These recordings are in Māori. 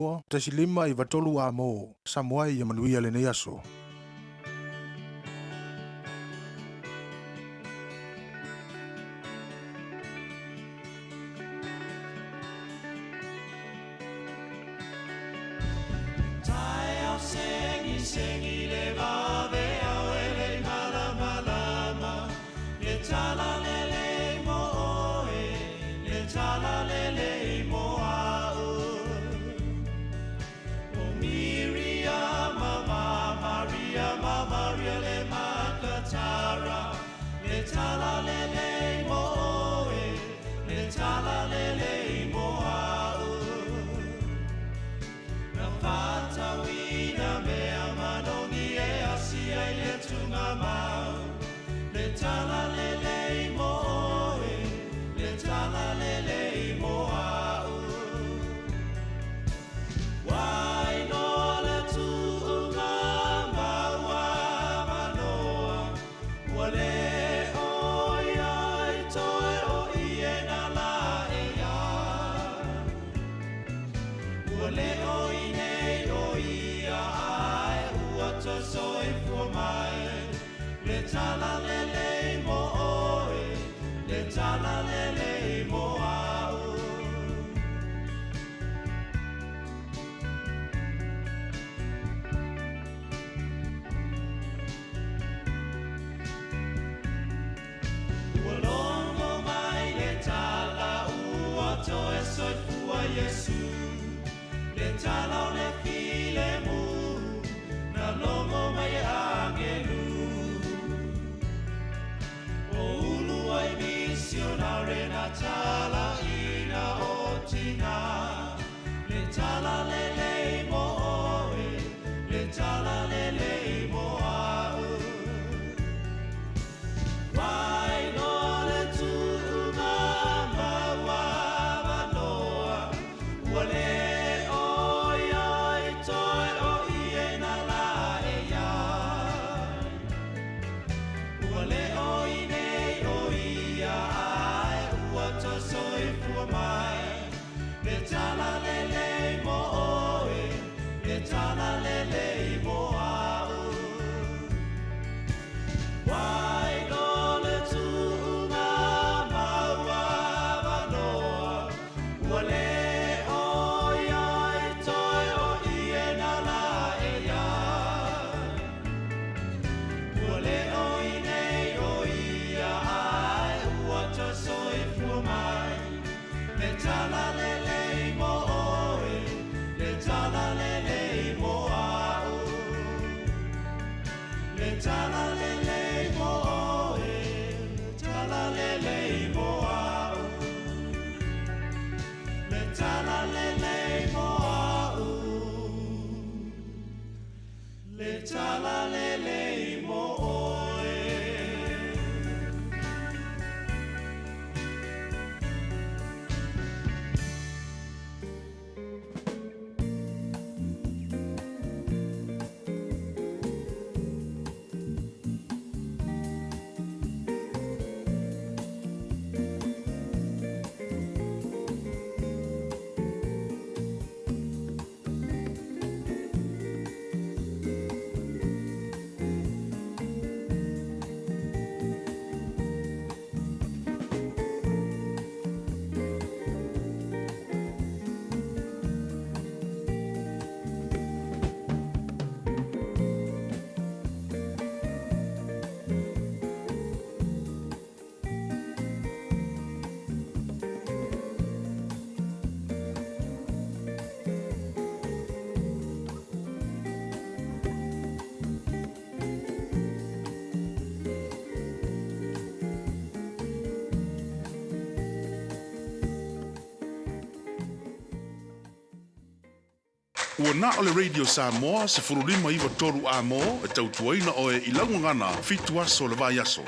Tasilima I vatolu a mo, Samoa I Manuia le neaso. Sengi le vave au ele malama le tala lele mo oe le tala lele mo au o Maria Maria le makatara le tala lele mo oe le tala lele mo au na fata wina me le tala lele mo oe, le tala lele mo au. Wai no le tu ngama wa manoa, wale oia I toe o iena la ea. Wale oine o ia ai ua to soi for mai. Le tala lele mo oe, le tala lele mo au. Ua longo mai le tala ua toe soi fua Yesu. Le tala o le file mu, na longo mai e angelu. Ai misionare na tala ina o tina le tala lele mo oe le tala lele mo au wai no le tu mama wa manoa wale oia I toe o iena la ea wale oine le tala lele mo oe, le tala lele mo au. Wai no le tu mama wa manoa, wale oia I toe o iena la ea. Wale oine o ia ai ua to soi fua mai. Le tala lele mo oe, le tala lele mo au. Le tala lele mo oe, le tala lele mo au. Le tala lele mo au. Le tala lele mo oe. Ua na o le radio Samoa se furulima iwa toru a mo e tautuaina o e ilangungana fitu aso le vai aso.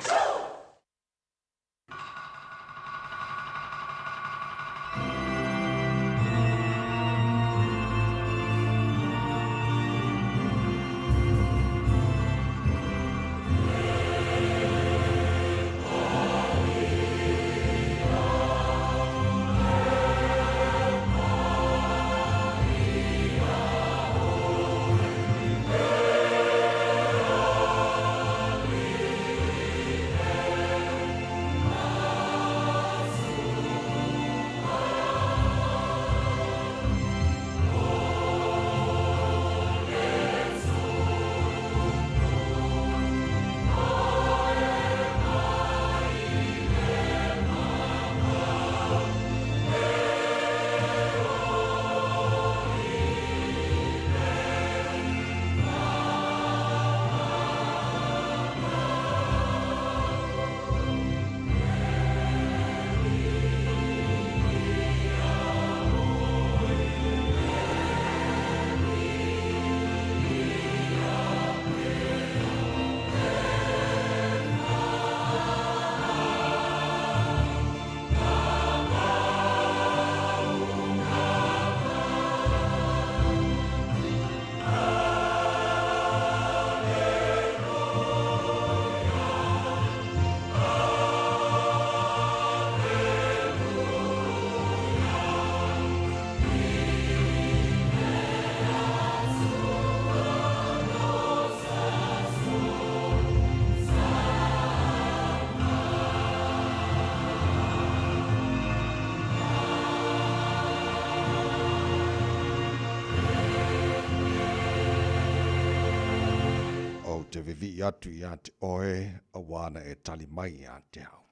te vivi atu ia te oe a wana e tali mai ia te au.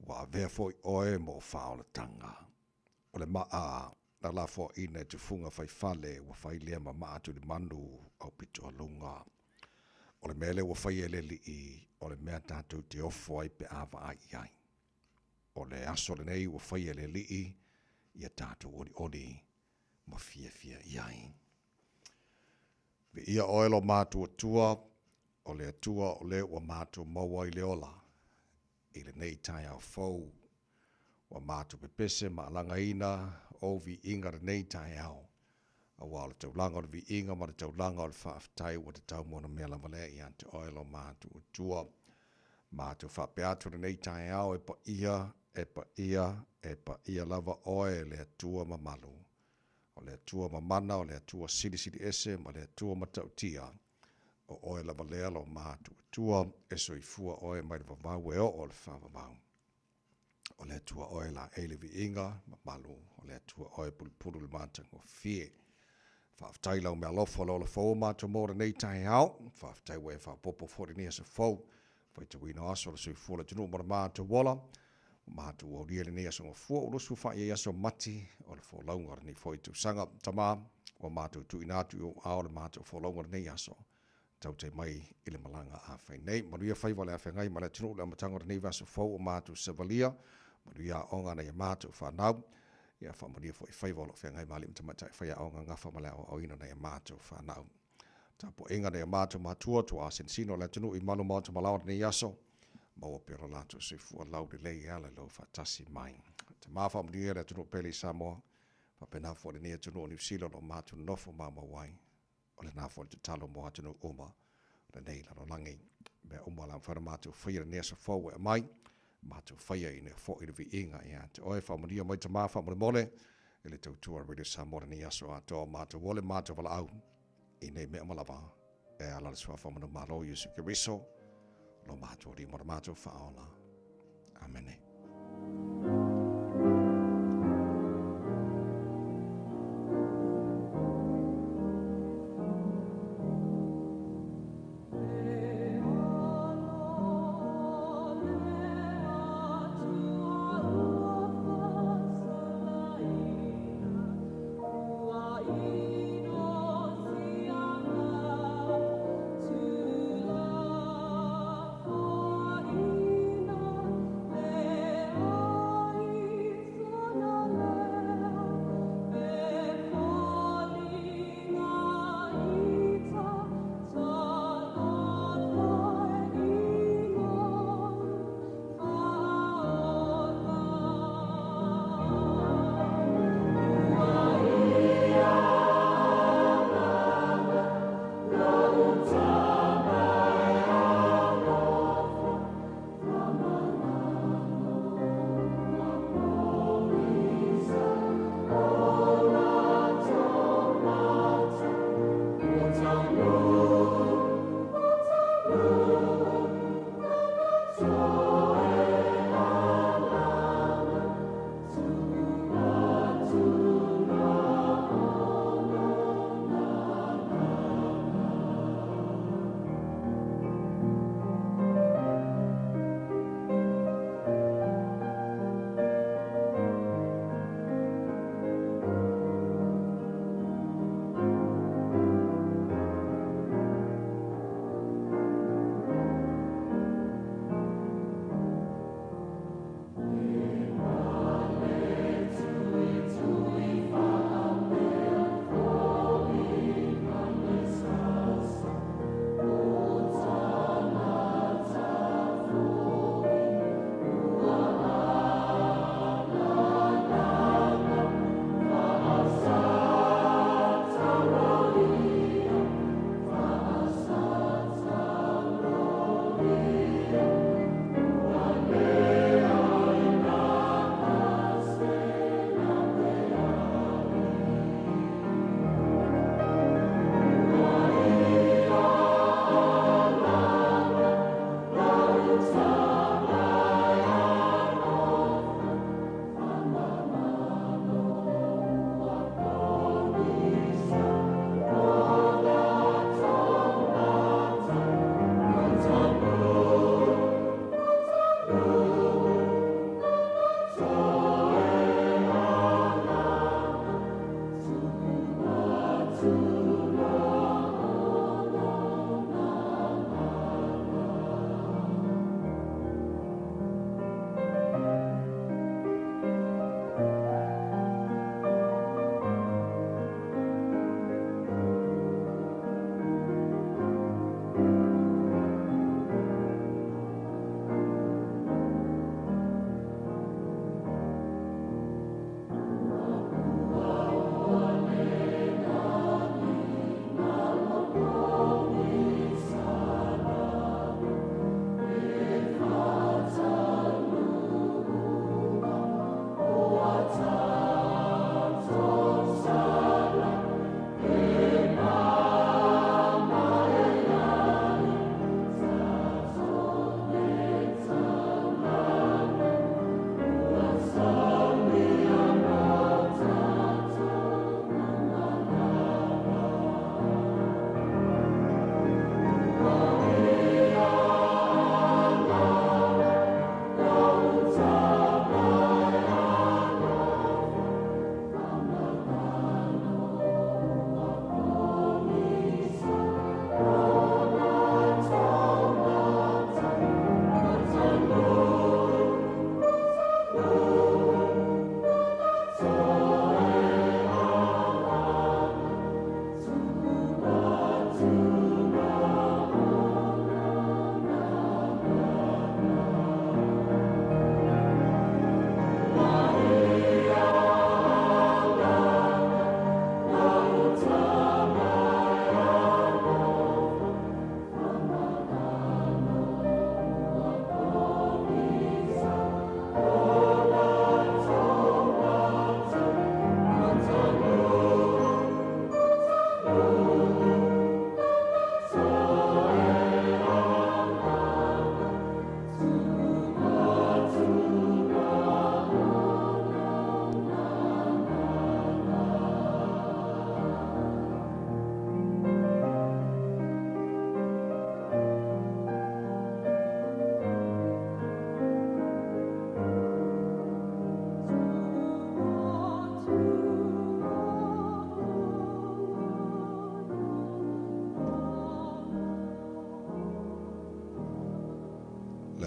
Wa vea foi oe mo whaola tanga. O le maa na la fo ina te funga fai fale wa fai lea ma maa tu le manu au pito alunga. O le mele wa fai ele li i o le mea tātou te ofo ai pe awa ai ai. O le aso le nei wa fai ele li i ia tātou ori ma fia iai. Ve ia oelo mātua tua, o le atua o le wa mātua maua i le ola. I le nei tai au fau, wa mātua pepese ma alanga ina, o vi inga le nei tai au. A wala taulanga o le vi inga ma le taulanga o le whaaftai wa te tau mona mea lamale i ante oelo mātua tua. Mātua whapeatu le nei tai au e pa ia lava oe le atua ma malu. O le atua mamana, o le atua siri ese, ma le atua matautia, o oe lava lealo mātu atua, e soifua oe mai le vavau e o le whavavau. O le atua oe la eile vi inga, ma malu, o le atua oe pulupulu le mātang o fie. Whaaftai lau mea lofo lo le fau mātu mōra nei tahi hao, whaaftai we whaapopo fori ni asa fau, whaita wina aso le soifua le tunu mora mātu wala, mātu o ria le nei aso ngofua o lusu wha i aso mati o le wholaunga ni foi tu sanga tama o mātu tu inatu o ao le mātu o wholaunga nei aso tau te mai i le malanga a whai nei manuia whai wale a whengai ma le tunu le amatanga nei vaso fau o mātu Sevalia manuia onga nei mātu whanau ia whamaria whai wale whengai mali mtamata whai a onga ngafa male o ina nei mātu whanau tapo inga nei mātu mātua tu a sensino le tunu i manu mātu malawa nei aso maua pera lato se fua lau de lei ala lo fatasi mai. Te mafa mdia le tunu peli Samoa, pa pena fo le nia tunu o New Zealand o matu nofo mama wai, o le nafo le talo mo atunu uma, le nei la langi, me uma la mfara matu whaia nia sa fau e mai, matu whaia i ne fo i le vi inga ia, te oe fa mdia mai te mafa mole mole, i le tautua Radio Samoa ni aso ato matu wole matu wala au, i nei mea malava, e ala le swafa mana malo Yesu Kiriso, lo mātua ri mora mātua whaola. Amene. Ina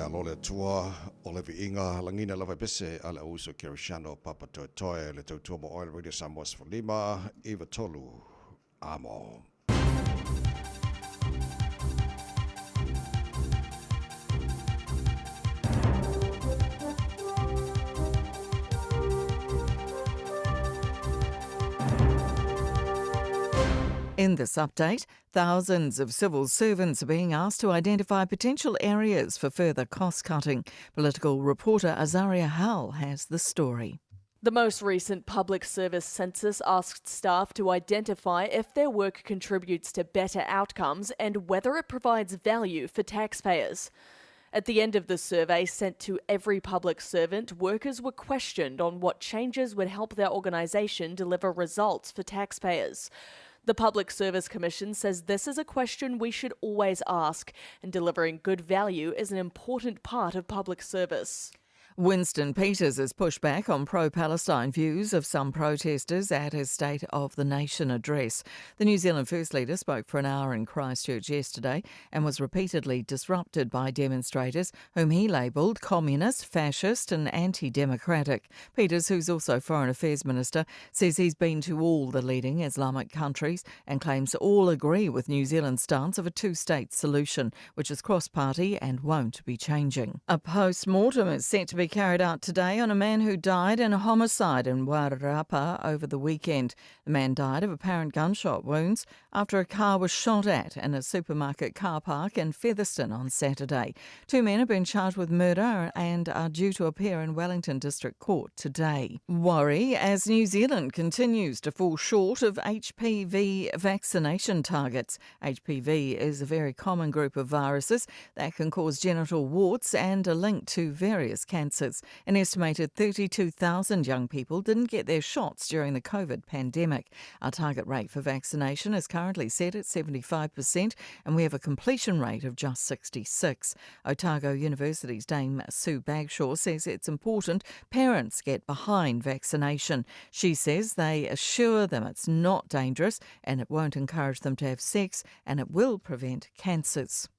alo le tua o le viinga langina lava pese ala uso Kirishano Papa Toitoe le tautua mo Oil Radio Samoas for Lima Eva Tolu Amo. In this update, thousands of civil servants are being asked to identify potential areas for further cost-cutting. Political reporter Azaria Howell has the story. The most recent public service census asked staff to identify if their work contributes to better outcomes and whether it provides value for taxpayers. At the end of the survey sent to every public servant, workers were questioned on what changes would help their organisation deliver results for taxpayers. The Public Service Commission says this is a question we should always ask, and delivering good value is an important part of public service. Winston Peters has pushed back on pro-Palestine views of some protesters at his State of the Nation address. The New Zealand First Leader spoke for an hour in Christchurch yesterday and was repeatedly disrupted by demonstrators whom he labelled communist, fascist and anti-democratic. Peters, who's also Foreign Affairs Minister, says he's been to all the leading Islamic countries and claims all agree with New Zealand's stance of a two-state solution, which is cross-party and won't be changing. A post-mortem is set to be carried out today on a man who died in a homicide in Wairarapa over the weekend. The man died of apparent gunshot wounds after a car was shot at in a supermarket car park in Featherston on Saturday. Two men have been charged with murder and are due to appear in Wellington District Court today. Worry as New Zealand continues to fall short of HPV vaccination targets. HPV is a very common group of viruses that can cause genital warts and are linked to various cancers. An estimated 32,000 young people didn't get their shots during the COVID pandemic. Our target rate for vaccination is currently set at 75% and we have a completion rate of just 66%. Otago University's Dame Sue Bagshaw says it's important parents get behind vaccination. She says they assure them it's not dangerous and it won't encourage them to have sex and it will prevent cancers.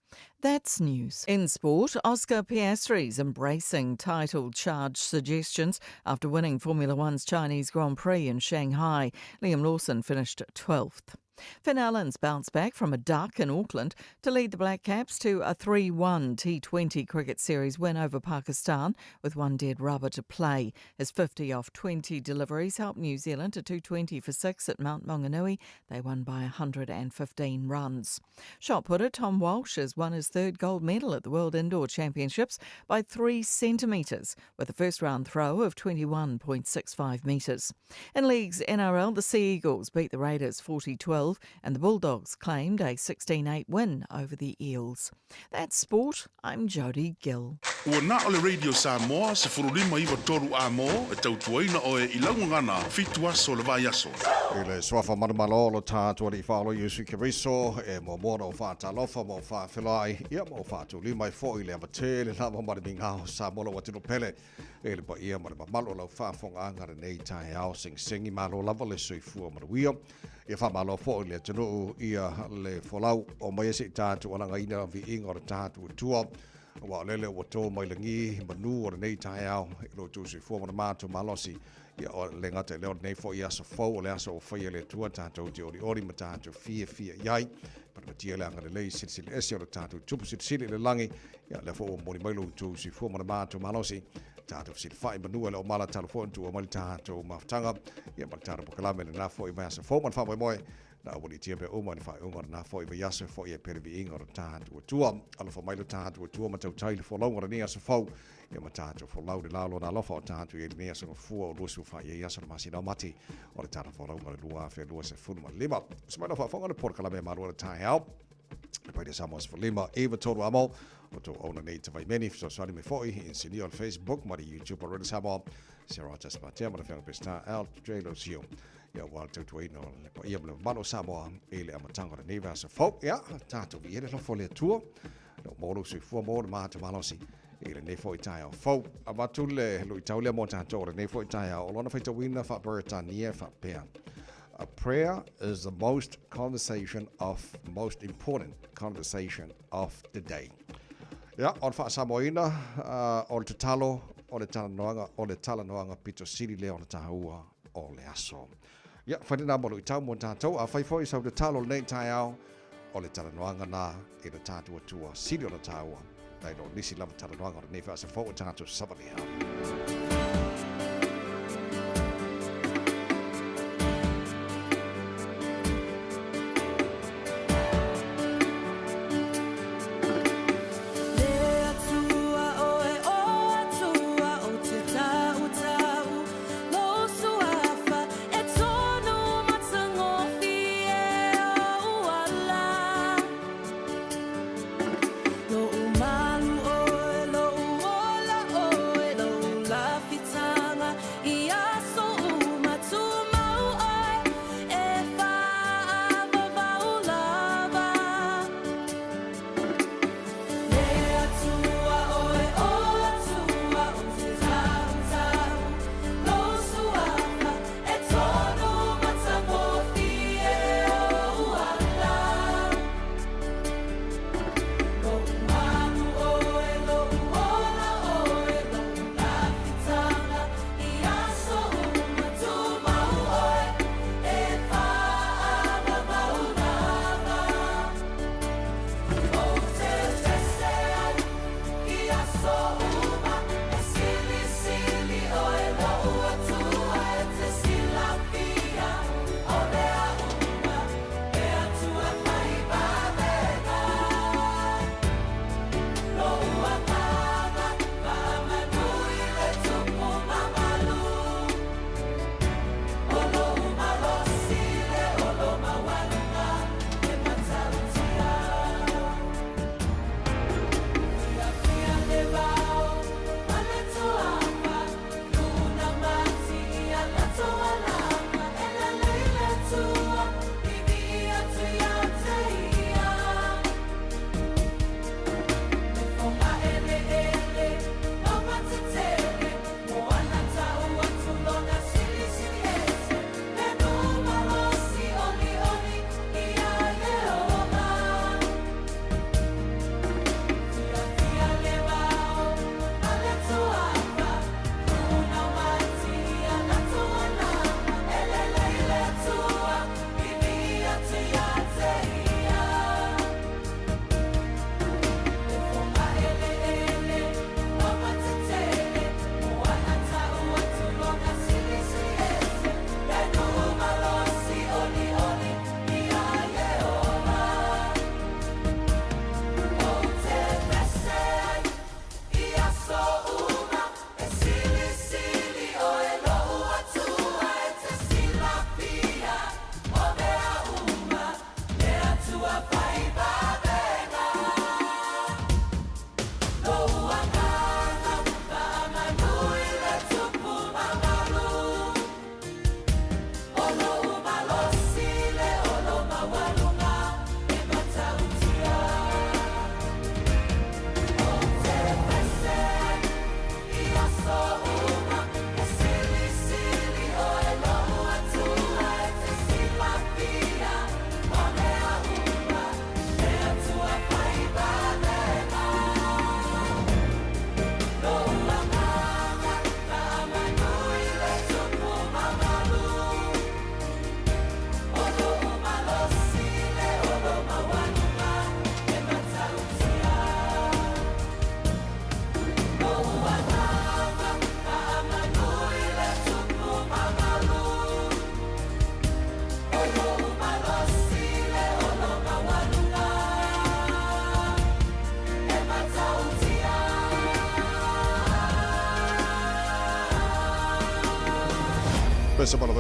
That's news. In sport, Oscar Piastri's embracing title charge suggestions after winning Formula One's Chinese Grand Prix in Shanghai. Liam Lawson finished 12th. Finn Allen's bounced back from a duck in Auckland to lead the Black Caps to a 3-1 T20 cricket series win over Pakistan with one dead rubber to play. His 50 off 20 deliveries helped New Zealand to 220 for 6 at Mount Maunganui. They won by 115 runs. Shot putter Tom Walsh has won his third gold medal at the World Indoor Championships by 3 centimetres with a first round throw of 21.65 metres. In League's NRL, the Sea Eagles beat the Raiders 40-12 and the Bulldogs claimed a 16-8 win over the Eels. That's sport. I'm Jody Gill. Ua na ole Radio Samoa se furulima iwa toru amo e tautuaina o e ilaungangana fitua so le vai aso. Ile swafa manumalo tātua li whaolo Yusu Kiriso e mo mora o whātalofa mo whāwhelai ia mo whātu limai fo ile amate le lama mara mingao sa mola watino pele e le pa ia mara malo lau whāwhonga angara nei tae ao sing malo lava le soifua mara wia ia whamalo fo ile tunu ia le wholau o mai esi tātu alanga ina vi inga o tātu tua wa lele o tō mai langi manu o nei tae ao ilo tu soifua mara mātu malosi ia o le ngata leo nei fo ia so fo le aso o fai le tua tātou te ori ma tātou fia iai para matia le anga le lei sili esi o le tātou tupu sili le langi ia le fo o moni mailu tu si fo mana mātou malosi tātou sili fai manua le o mala telefon tu o mali tātou maftanga ia ma tātou pokalame le na fo i masa fo man fa moe na wani tia pe uma ni fai unga na fo i yaso fo i pere vi inga o tātou tua ala fo mailu tātou tua ma tau tai le fo launga ni aso fo ia ma tātou fo lau de lalo na lofa o tātou i ni aso fua o lusu fai i yaso na masina mati o le tātou fo launga le lua fe lua se funu ma lima smaila fa fonga le porkalame marua le tai au le pai de Samoas for Lima Eva Toru Amo o to ona nei te vai meni so sari me foi in sini on Facebook ma YouTube already Samoa Sarah just ma te ma le fanga pesta out trailer sio ia wal te tu no le pa ia le mano Samoa e le amatanga le neva so fo ia tato vi ele lo fo le tua no modo se fu mo ma te malosi e le ne foi tai fo abatu le lo italia mo tato le ne foi tai o lona fai to wina fa Britania fa pea. A prayer is the most important conversation of the day. Ya, on fa Samoina, on te talo, o le tala noanga Pito City le o le tahua o le aso. Ya, whanina molo I tau mo tātou, a whaifoi sau te talo nei tai au, o le tala noanga nā I le tātua tua City o le tahua. Nei no nisi lama tala noanga o le nei whaasa fōu tātou sabariha.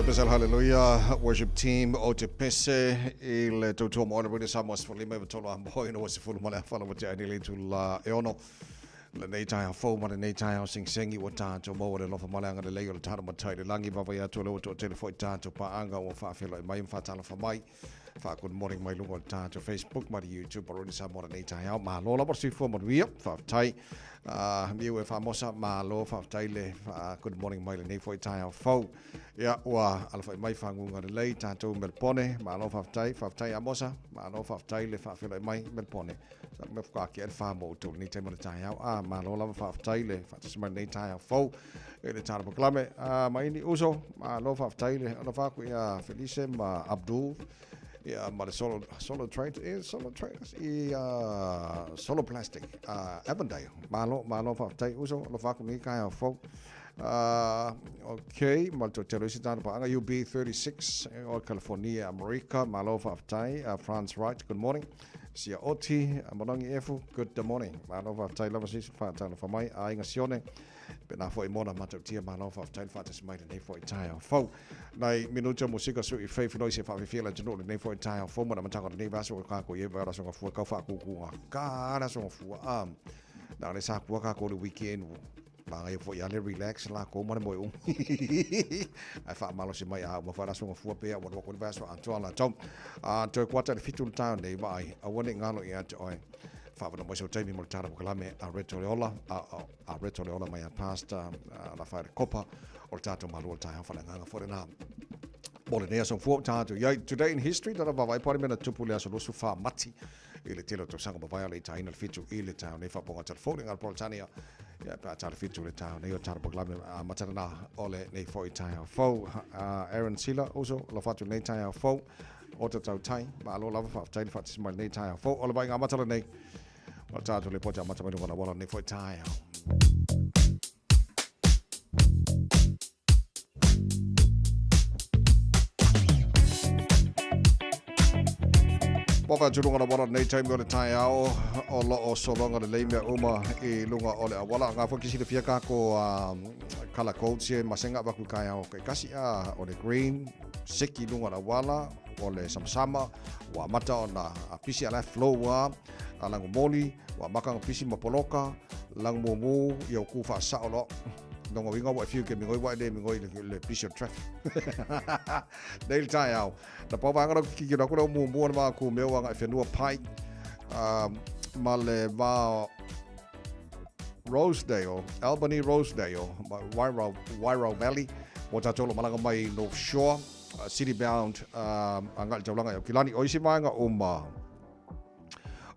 Pesel hallelujah worship team o te pese I le tautua mo ona rina Samoa Sifulima I tolo a moina o Sifulu male a whala wate ani le tu la e ono le nei tai ha fo male nei tai ha sing I tātou mo le lofa male anga le lei o le tana matai le langi wawa ia tu le o to telefoi tātou pa anga o whaafelo I mai mwhatala wha mai fa good morning mai lungo ta to Facebook ma YouTube ro ni sa mo nei tai au ma lo la por si fo mo wi fa tai mi we fa mo sa ma lo fa tai le good morning mai le nei fo tai au fo ya wa al fa mai fa ngunga le ta to Melbourne ma lo fa tai amosa ma lo fa tai le fa filo mai Melbourne sa me fa ki fa mo to ni te mo tai au ma lo la fa tai le fa se ma nei tai au fo e le tara proklame mai ni uso ma lo fa tai le lo fa ku ya Felice ma Abdul ya ma le solo trade solo plastic Avondale ma lo fa tai uso lo fa ku ni kai au fo okay, molto televisione pa anga UB36 or California, America, Malova of Tai, France right. Good morning. Sia Oti, Monongi Efu. Good morning. Malova of Tai lava sis fa tala fa mai a inga sione. Pena fo imona matotia Malova of Tai fa tes mai nei fo Tai. Fo nai minuto musica su I faith no se fa feel to nei fo Tai. Fo mo na matanga nei vaso ka ko ye va so fu ka fa ku ka na so fu na le sa ku ka ko le weekend ma e fo ya le relax la ko mo mo ai fa malo se mai a mo fa so fu pe mo ko va so anto la tom to quarter fitul town nei vai a woni ngalo ia to ai fa no mo so time mo tara ko la me a retoliola mai a pasta la fa copa o tato malo ta fa la nga fo na bole ne so fu tato ya today in history da va vai poi me na tupule so su fa mati ile telo to sanga vai le ta in il fitu ile ta ne fa po telefoni al Poltania ya pa tar fitu le ta ne tar proklame matana ole nei foi tai fo Aaron Sila also la fatu nei tai fo ota tau tai ma lo lava fa tai fa mal nei tai fo ole vai nga matala nei o tato le poja matama no wala nei foi tai Pova julunga na wala nei time ole tai ao o lo o solonga le leime uma I lunga ole a wala nga foki sile fiaka ko kala coach masenga baku kai ao kai kasi a ole green siki lunga na wala ole samsama wa mata ona a pisi ala flow wa alango moli wa makang pisi mapoloka lang mumu yo ku fa sa lo Dongo winga wa fiu ke mi ngoi wa de mi ngoi le piece of traffic. Del tai ao. Na pa wa ngara ki ra ko mo mo ma ku me wa nga fenua pai. Male va Rosedale, Albany Rosedale, Wairo Valley. Wata tolo malanga mai North Shore, city bound angal jaulanga yo kilani oisi manga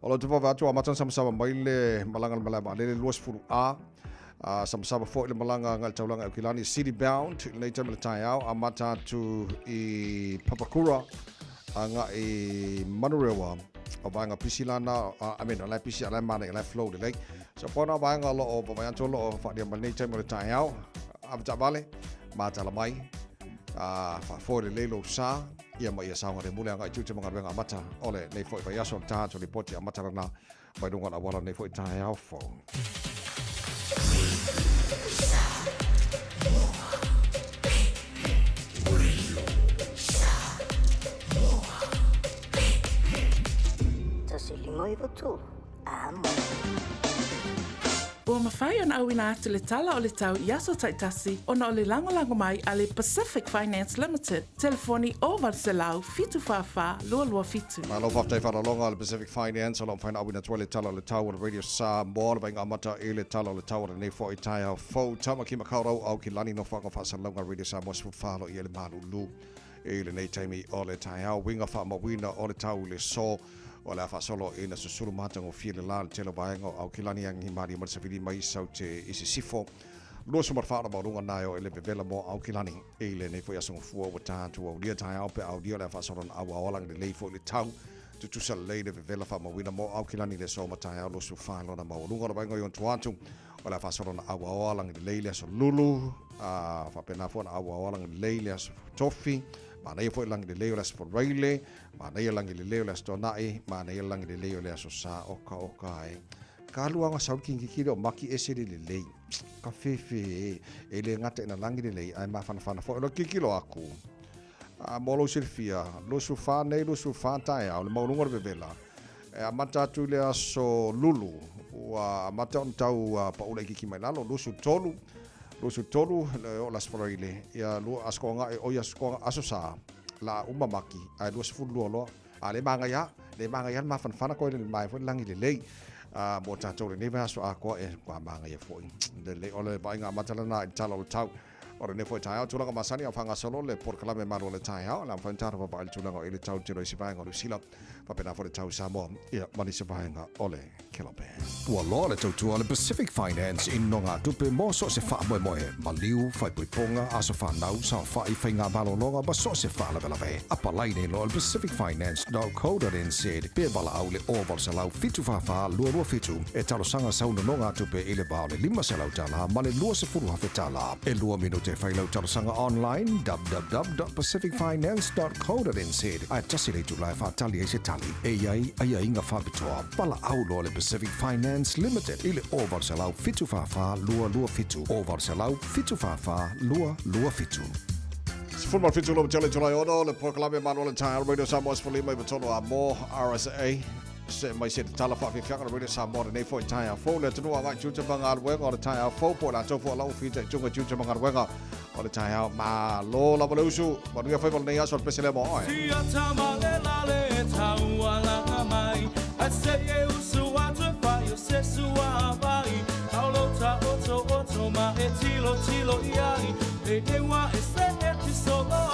Olo te va tu amatan sama mai le malanga malama le luas furu a sama fo le malanga ngal taulanga kilani city bound nei tamil tai au amata tu I Papakura anga I Manurewa o vanga pisilana la pisi ala mana la flow de lake so pona vanga lo o vanga tolo o fa dia nei tamil tai au abta vale mata la mai fa fo le lelo sa ia mai sa ngare mule anga tu te manga mata ole nei fo ya so ta to report ya mata na mai dunga na wala nei fo tai au fo Ua mawhai ana au ina atu le tala o le tau Iaso Taitasi ona o le lango mai a le Pacific Finance Limited. Telefoni o Varselau fitu whawha lua fitu. Ma lo whaftai whanalonga le Pacific Finance o lo mwhaina au ina tua le tala o le tau o le Radio Samoa le vainga amata I le tala o le tau o le nei fo I tai au fau tama ki makaurau au ki lani no whanga whasalonga Radio Samoa sifu whalo I le malulu I le nei taimi o le tai au winga wha mawina o le tau le so o le afa solo ina susulu matango file la le telo vaenga au kilani ang himari mar savili mai sau te isi sifo lo so mar fara marunga nayo ele bevela mo au kilani ele nei foi asonga fua wa tatu au dia tai au pe au dia le afa solo au awalang le leifo le tau tu sal le de bevela fa mawina mo au kilani le so matai au lo su fa lo na marunga vaenga yon tuatu o le afa solo au awalang le leile so lulu fa pena fo au awalang le leile so tofi mana ia foi langi le leo las for raile mana ia langi le leo las tonai mana ia langi le leo las sa oka ai kalu anga sau kingi o maki ese le lei ka fefe ele ngata ina langi le lei ai mafana fo lo kikilo aku molo silfia lo sufa nei lo sufa tai au le maulunga bevela amata tu le aso lulu wa amata on tau pa ule kiki mai lalo lo su tolu o las faraile ia lu askonga o ia askonga asosa la umamaki ai lu sfulu lo le manga ya ma fanfana ko le mai fo langi le mo ta to le va so a ko e kwa manga ya fo le ole ba nga matalana talo tau ora ne foi tai tu la masani a fanga solo le por kala me malo le tai ha la fantar va al tu la ile tau tiro si va ngolu sila pa pena for tau samo ia mani se va nga ole kelope Ua loa le tautua le Pacific Finance in nonga tupe mo so se wha moe moe. Ma liu, whai pui ponga, aso whanau, sa whai whai ngā malo longa, ma so se wha lawe lawe. Apa laine lo le pacificfinance.co.nz. Pea wala au le oval sa lau fitu whawha, lua fitu. E talo sanga sauna nonga tupe ile bao le 5 se lau tala, ma le lua se furu hawhe tala. E lua minute whai lau talo sanga online, www.pacificfinance.co.nz. Ai tasi le tu lai whatali e se tali. E iai, ai inga whabitoa. Pala au lo le Pacific Finance Limited. Ile oval sa lau fitu whawha, lua fitu. Oval sa lau fitu whawha, lua fitu. Football fitu lo tele tulai ono le por kala me malo le tai radio Samoa for lima betono a mo RSA se mai se tala fa fianga radio Samoa nei foi tai a fo le tunu anga chucha banga wenga o tai a fo po la to fo la fita chunga chucha banga wenga o le tai a ma lo la bolusu mo nga foi nei aso pesele mo ai Tia tama le la le taua la mai I say you so what to fight you say so vai Aulo ta oto ma e tilo iai e wa e se e ti solo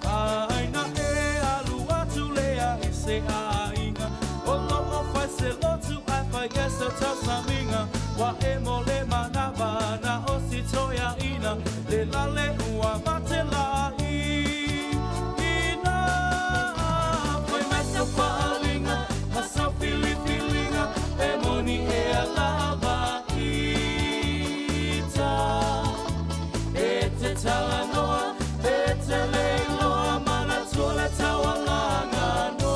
ai na e alu atu le ai se ainga o lo fai se lo tu ai fai esa ta saminga wa e mo le manava na o si toya ina le la le ua mate la ina foi messa falinga massa filinga e moni e alava Talanoa, Petele, Loa, Manatola, Tawalanga, no.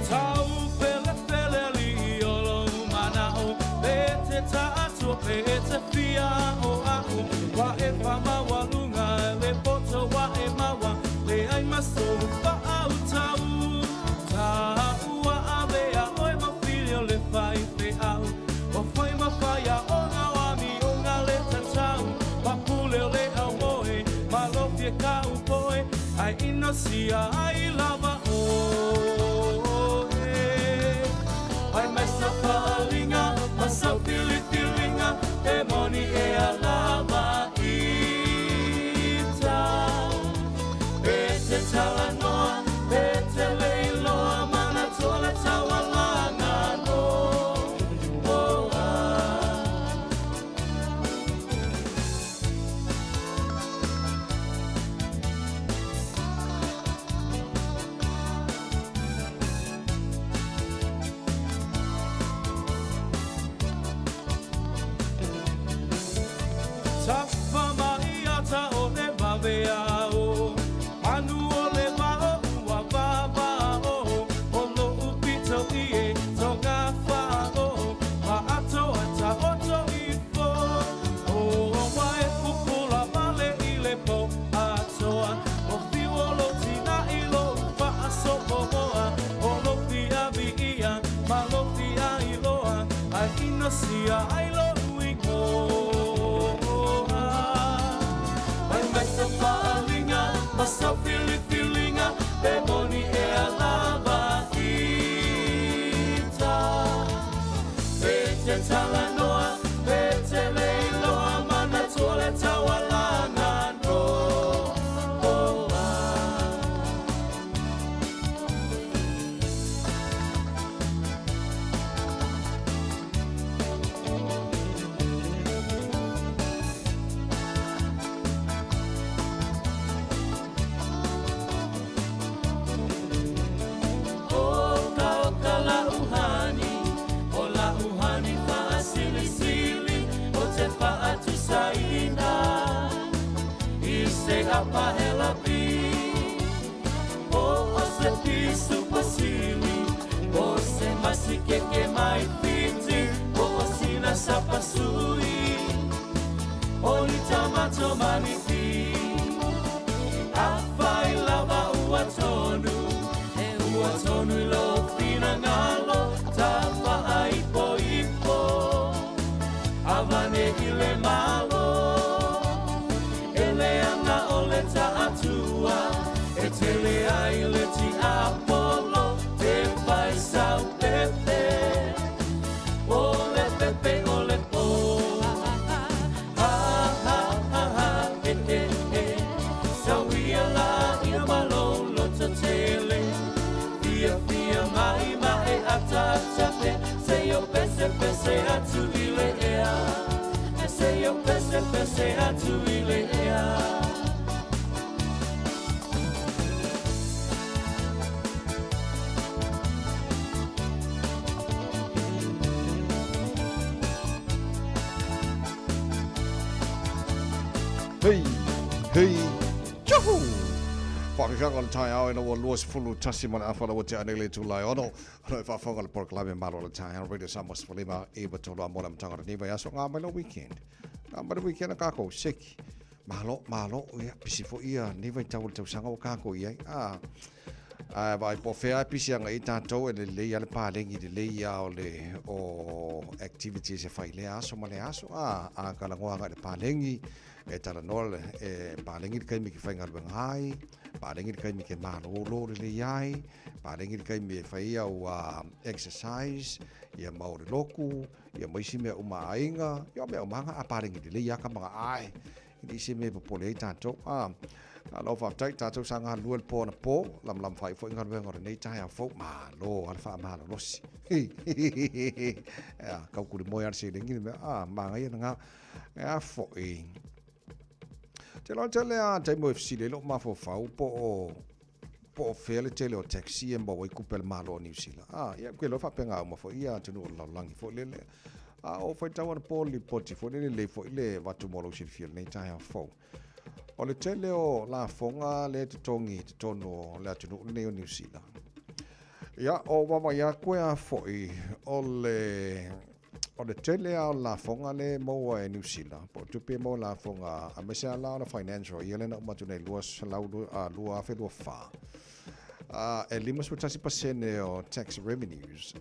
Tau, Pele, Liolo, Manao, Pete fia o ahu wa e fama walunga le poto wa e mawa le ai maso fa au tau wa ave a oi ma filio le fai fe au o foi ma faia o nga wa mi o nga le tau wa pule le au moe ma lo fie ka u poe ai inosia ai lava o ai messa falinga massa filinga e moni e alava ita Pete talanoa, pete leiloa Manatola tawalanga no Tafa maiata o ne babeao Anu o le bao ua babao O lo upito ie tonga fao Ma ato ata oto ifo O wae pupula male ile po atoa O fiwo lo tina ilo upa asopo moa O lo fia viia ma lo fia iloa Ai inosia ai lo uiko Massa filinga, e moni e alava ita Pete talanoa, pete leiloa Manatola tawalanga no Apa ela pi o se pisu pasili o se masike ke mai piti o sina sapasui o ni tamato manifi pese atu ilea. Hei, hei, tjoho! Whakakanga le tai au ina wa luas fulu tasi mana awhala wa te anele tu lai ono. Hano e whawhanga le pork lawe maro le tai au radio Samos Falima eba tolo a mona mtangara niwa yaso ngā mai lo weekend. Ngā mai lo weekend a kako seki. Mahalo, ia pisi fo ia niwa i tau le tau sanga o kako ia. Vai po whea pisi anga i tātou e le lei ale pālengi le lei au le o activities e whai le aso ma le aso. Kalangoanga le pālengi. E tala noa e pālengi le kaimi ki whainga ruenga ai, pālengi le kaimi ke mālo le iai, pālengi le kaimi e whai au exercise, ia maore loku, ia maisi mea uma ainga, ia mea umanga a pālengi le iaka mga ai, i se mea popole ei tātou. Alo whaftai tātou sa ngā lua le pō na pō, lam whai fo inga ruenga nei tahi a fo, mālo, ala wha mālo losi. Kaukuri moi ar se lengi mea, māngai ana ngā fo i. Te loa tele a taimo FC le lo mafo fau po o fele tele o taxi e mbawa i kupele malo o New Zealand. Ia kwe lo whapenga au mafo ia tunu o laulangi fo lele. O fai tawana po li poti fo lele le fo ile watu molo silfia nei tahi a fau. O le tele o la fonga le te tongi te tono le atunu ne o New Zealand. Ia o wawa ia kwe a fo i o le tele au la fonga le moa e New Zealand. Po tupe mo la fonga a mese a la financial ia le na umatu nei lua afe lua wha. E 5% o tax revenues.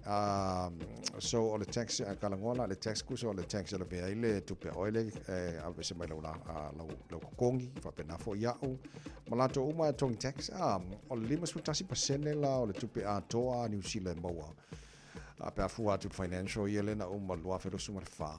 So o le tax kalangola le tax kusa o le tax ele bea ile tupe oile a mese mai lau kongi fa pena fo iau. Malato uma e tongi tax. O le 5% la o le tupe a toa New Zealand moa. Pe afu atu financial ia le na uma lua fe suma fa.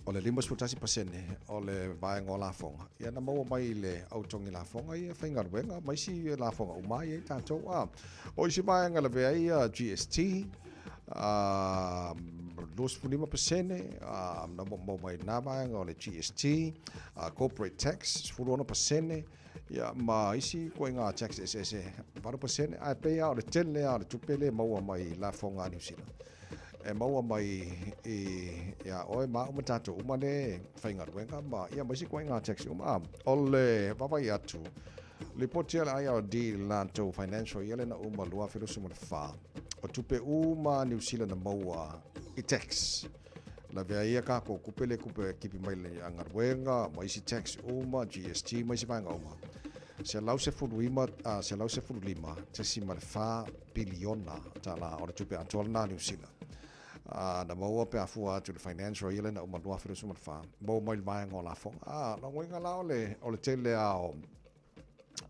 O le 5% o le vai ngola fonga. Ia na mau mai le autongi la fonga ia whainga ruenga. Mai si la fonga umai e tātou. O isi mai anga le vea ia GST. 25%. Na mau mai nā mai anga o le GST. Corporate tax 40%. Ia ma isi koe ngā tax SSE 4%. Ai pea o le tele o le tupele maua mai la fonga New Zealand. E maua mai ia oe maa umatato umane whainga ruenga ma ia maisi koe ngā tax o le wawai atu le potia le aia o di lanto financial ia le na uma lua whirusu ma le wha o tupe uma New Zealand na maua i tax la vea ia kako kupele kipi mai le angaruenga maisi tax uma GST maisi vanga uma se lau se fulu lima te si ma le wha biliona ta la o le tupe atola na New Zealand. Na maua pe afua to the financial ile na umalua firu suma fa mo mai mai ngola fo na ngoinga la ole tele o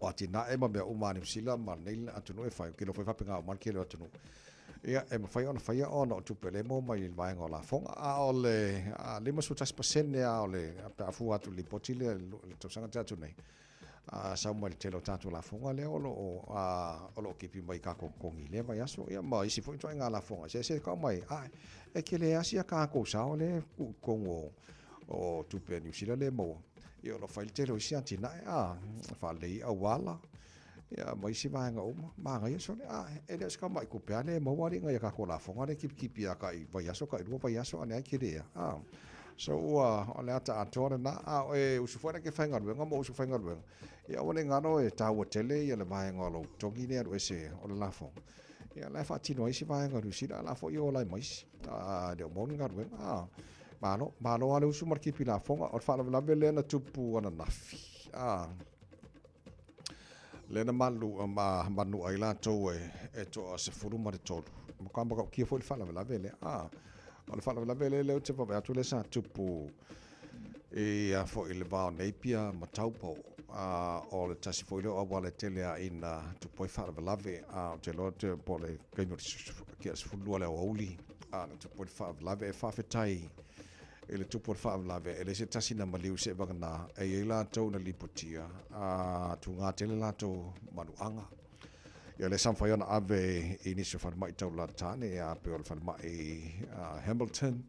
atina e ma be uma New Zealand ma nei atunu e fa kilo fa pinga ma kilo atunu ia e ma fa ona o tupele mo mai mai ngola fo ole 5% ole pe afua to li potile to sanga tatu nei sa mo telo tatu la fonga le olo kipi mai ka kongi le mai aso ia mai si foi toinga la fonga se ka mai e ke le asia ka ko sa le kongo o tupe New Zealand le mo ia lo fai telo si antina fa le awala ia mai si vanga ma ngai so e le ska mai ko pe le mo wari ngai ka ko la fonga le kipi ya ka i vai aso ka i vai aso ane ke le so ole ata atore na e usufora ke fainga ruenga mo usufora ruenga ia one ngano e tawa tele ia le mai ngolo tongi ne ro ese ole la fo ia la fa tino isi vai ngaru sida la fo io la mais de mon ngaruenga malo ale usu marki pila fonga or fa la vele na tupu ana nafi le na malu manu ai la to e to se furu ma de todo mo kamba ko ki fo fa la vele Ole whala la vele leo te pawe atu le sa tupu e a fo ile vao neipia ma taupo o le tasi fo ile o wale tele a ina tupoi whala lave te lo te po le kaino kia se fulua le o auli na tupoi whala lave e whawhetai e le tupoi whala lave e le se tasi na maliu se wangana e la tau na lipotia tu ngā tele la tau manuanga ia le samfai ona ave i nisi whanmai tau la tane a pe o le whanmai Hamilton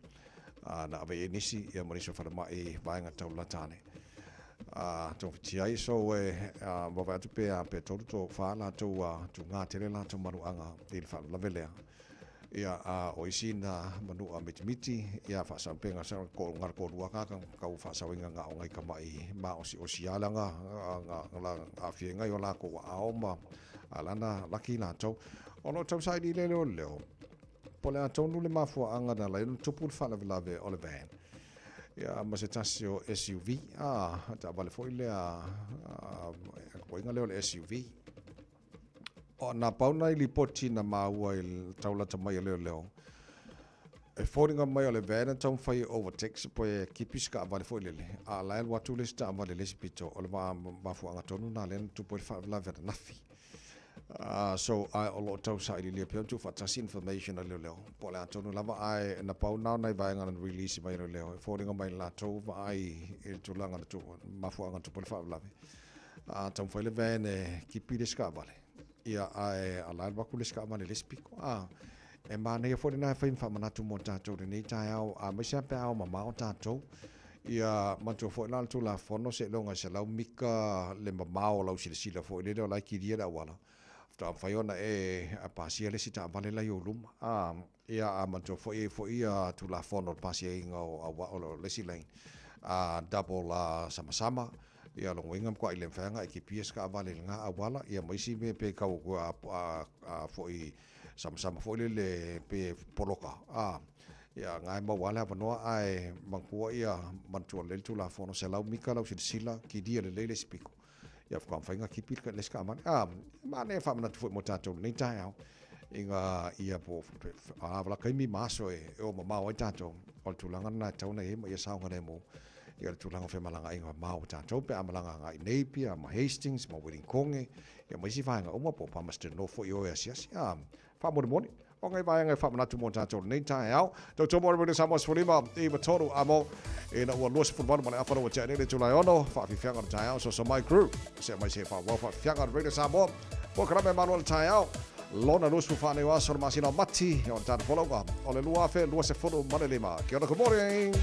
na ave nisi ia moriso fa mai vaenga tau latane to tiai so wa va tu pe to fa la to tu nga tele la to maruanga il fa la velea ia o isina manu a miti ia fa sampenga sa ko ngar ko lua ka fa sa winga nga ngai ka mai ma o si ala nga la a fienga yo la ko a ma alana laki na to ono to sai di le leo pole a tonu le mafua anga na lai tupu fa la velave o le van ia ma se tasio SUV ta vale foi le ko inga le SUV o na pauna i lipoti na maua i taula tamai leo e fōringa mai o le vana tau whai overtakes po e kipiska vale foi lele a lael watu le sta vale le spito o le mafuanga tonu na len tupu le fa la vena nafi so I a lot of side le pio tu fatasi information a leo po le atonu lava ai na pauna na vai ngana release mai leo fōringa mai la to vai e tu langa tu mafuanga tupu le fa la tau whai le vana kipiska vale ia ai ala ba kuliska mane lespiko e mana ia fo na fa infa manatu mo tatou nei tai au a me sa pe au mama o tatou ia manto fo na tu la fono se longa se lau mika le mama o lau sila fo le la ki dia wala ta fa yona e a pasia le sita vale la yolum ia a manto fo ia tu la fono pasia inga o le silain double sama ia lo ngam ko ile fanga ki PS ka vale nga awala ia mai si me pe ka ko foi sama foi le pe poloka ia ngai ma wala no ai mangpo ia mantu le tu la fono se lau mika lau sila ki dia le spiko ia fa fanga ki pil ka le ska man ma ne fa mana tu mo tato ni tai inga ia po avla kai mi maso o mama o tato o tu langa na tau na ia sa ngane mo ia tu langa fe malanga inga mau tatou pe amalanga ngai Napier ma Hastings ma Wellingkonge ia mai si fainga uma po pa master no fo yo sia fa mo moni o ngai vai ngai fa mana tu mo tatou nei tai au to mo mo sa mo sfolima e ma toru amo e na wa los football ma afaro wa chane le tu lai ono fa fi fianga tai au so my crew se mai se fa wa fa fianga radio sa mo po kra me manual tai au lona los fu fa ne wa so ma sino matti on tan follow up o le lua fe lua se fono ma le lima ke ona good morning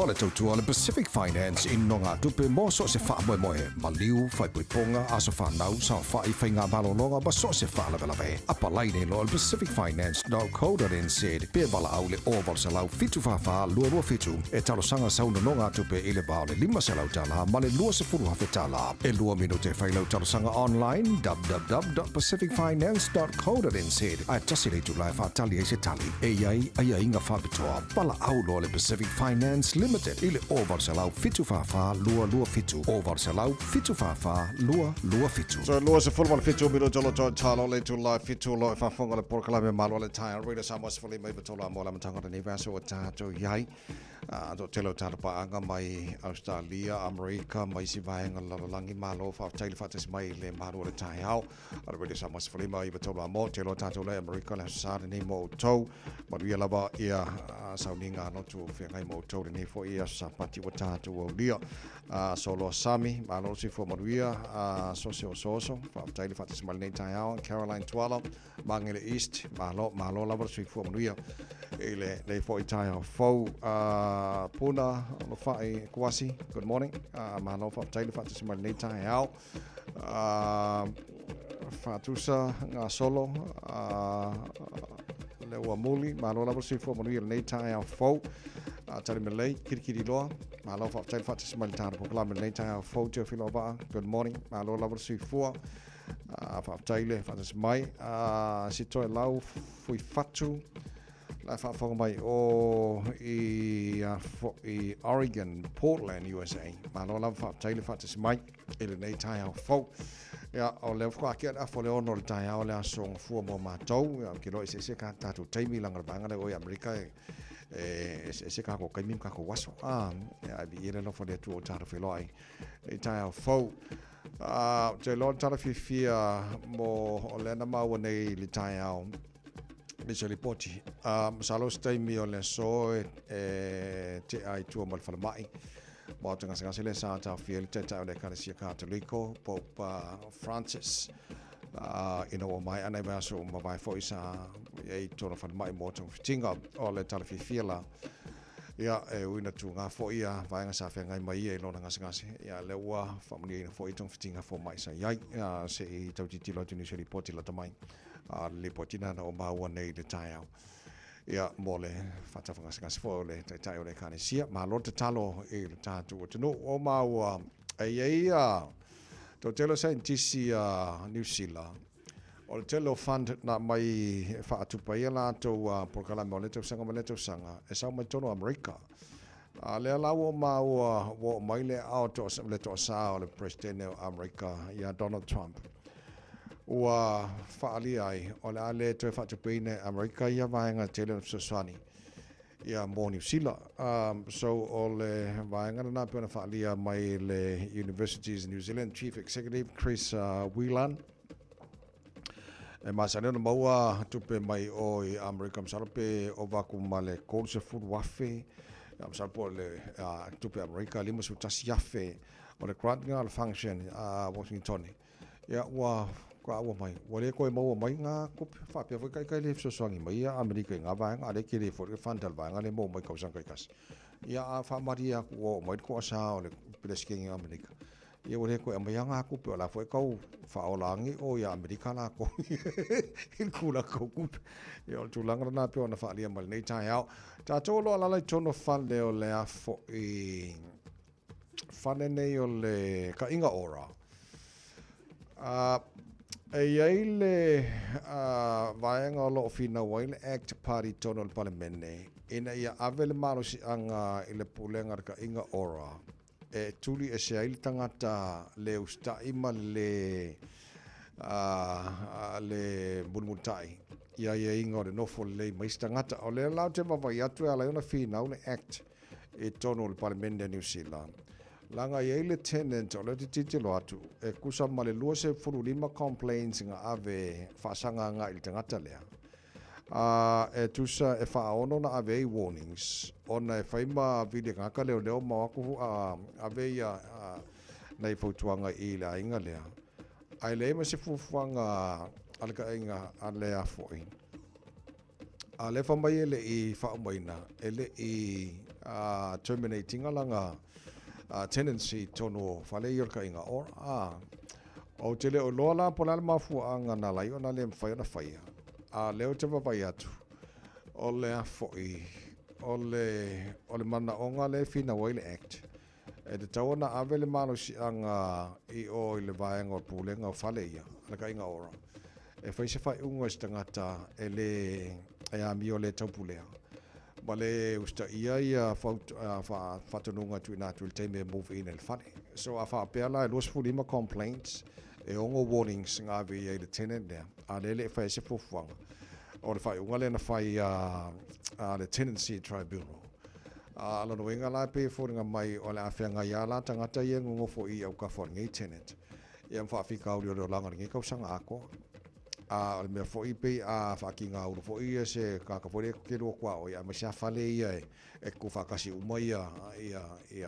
le tautua le Pacific Finance in no ngā tupe mo so se wha moe ma liu whai puiponga a so whanau sa whai whainga malolonga ma so se wha lawe. Apa lai nei lo le pacificfinance.co.nz pe wala au le oval sa lau fitu whawha lua fitu e talo sanga sauna no ngā tupe i le bao le 5 se lau tala ma le lua se furu hawhe tala. E lua minute whai lau talo sanga online www.pacificfinance.co.nz ai tasi le tu lai whaatali e se tali e iai ai inga whabitoa pala au lo le Pacific Finance Limited ile oval se lau fitu whawha lua fitu oval se lau fitu whawha lua fitu. So lua se fulmal fitu milo jolo talo le tu lai fitu lo e whafonga le porkalame malo le tai rida Samoa se fuli mai batola mo la matanga ni vaso o tato iai. Do telo tarapa anga mai Australia, Amerika, mai si vaenga lalangi malo fa taile fates mai le malo le tai hao. Rida Samoa se fuli mai batola mo telo tato le Amerika le sa ni mo to. Ma ria lava ia sauninga no tu whengai mo tau ni fo ia sa pati wa tātu o lia. Solo Sami, malo si fo maruia, soso, fa taile fatis malnei tai hao, Caroline Tuala, Mangele East, malo lava si fo maruia. Ele le fo i tai hao fo, puna, lo fai kuasi, good morning, malo fa taile fatis malnei tai hao. Fatusa, ngā solo, le ua muli, malo lava si fo manuia nei tai au fau, tari me lei, kirikiri loa, malo fa taile fatis mali tāna poklame nei tai au fau, teo filo waa, good morning, malo lava si fua, fa taile fatis mai, si toi lau fui fatu, lai fa fonga mai o i Oregon, Portland, USA, malo lava fa taile fatis mai, ele nei tai au fau, ya o le fwa ke a fo le ono le tai o le asong fu mo matou ya ke lo se ka tatu taimi langa banga le o Amerika se ka ko kaimim ka ko waso ya bi ile no fo le tu o tatu fe loi e tai o fo te lo tatu fia mo o le na ma nei le tai o le se li poti salo taimi o le so te ai tu mo fa mai mo tanga se le sa ta fiel te ta le Ecclesia Catholico Pope Francis ina o mai ana va so ma vai foi sa e tona fa mai mo tanga fitinga o le tala fiela ia e uina tu nga fo ia vai nga sa fe ngai mai e lona nga ngasi ia le wa family ina fo i tong fitinga fo mai sa ia se i tau ti lo tuni se ripoti la tamai le potina na o ma wa nei le tai ia mole fata ngasi fo le tai o le Ecclesia ma lo te talo e le tatu no o ma wa ia to telo scientisi New Zealand o le telo fund na mai fa atu pa ia la to porkala mo le to sanga e sa mai tono America le la o ma o mai le auto le to sa o le president of America ia Donald Trump ua whaali ai o le ale toe whaatupine Amerika ia vaenga tele sosani ia mo New Zealand so o le vaenga na pena whaalia mai le Universities New Zealand Chief Executive Chris Whelan e masane na maua tupe mai o i Amerika msalape o vaku male kolse food wafe msalapo le tupe Amerika lima sutasi yafe o le grant ngal function Washington ia ua kwa mai wale ko mo mai nga ku fa pe kai le so songi mai Amerika nga ba nga le ki le for fandal ba nga le mo mai kausan kai kas ya fa maria ko mai ko sa o le presking Amerika ia wale ko mai nga ku pe la foi ko fa o langi o ya Amerika la ko il kula ko ku ia tu langa na pe ona fa lia mal nei tai au ta tolo la la tono fan le o le afo i fanene o le ka inga ora le vaenga lo fina waile act party tono le parlemene ina ia avele malo si anga ile pulenga ka inga ora e tuli e se il tangata le usta ima le bulmutai ia inga le nofo le mais tangata o le lau te mawai atu ala una fina le act e tono le parlemene New Zealand langa ia le tenant o le titilo atu e kusa male lua se furu lima complaints nga ave fasanga nga il tangata lea e tusa e whaono na ave warnings ona e whaima vide ngaka leo mawaku ave ia nei fautuanga i la inga lea ai le ma se fufuanga alka inga alea foi a le whamai ele i whaomaina ele i terminating alanga tendency tono fale yor ka inga or o tele o lola polal mafu anga na lai ona le mfai na fai leo te papai atu o le afoi o le mana onga le fina waile act e te tawana avele malo si anga i o le vaenga o pulenga o fale ia la ka inga ora e fai se fai unga stangata e le ami o le taupulea Bale usta ia fatununga tu ina tu teme move in el fane. So afa pela los fulima complaints e ongo warnings nga vi e the tenant there. Alele fa se fofanga. O le fai unga le na fai the tenancy tribunal. Ala no inga la pe fo nga mai o le afenga ya la tangata ye ngo fo I au ka fo ngai tenant. Ia fa fika o le langa ngai ka sanga ako. Me fo I pe fa kinga o fo I se ka ka fo le ke ro kwa o ya ma sha fale ia e ku fa kasi uma ia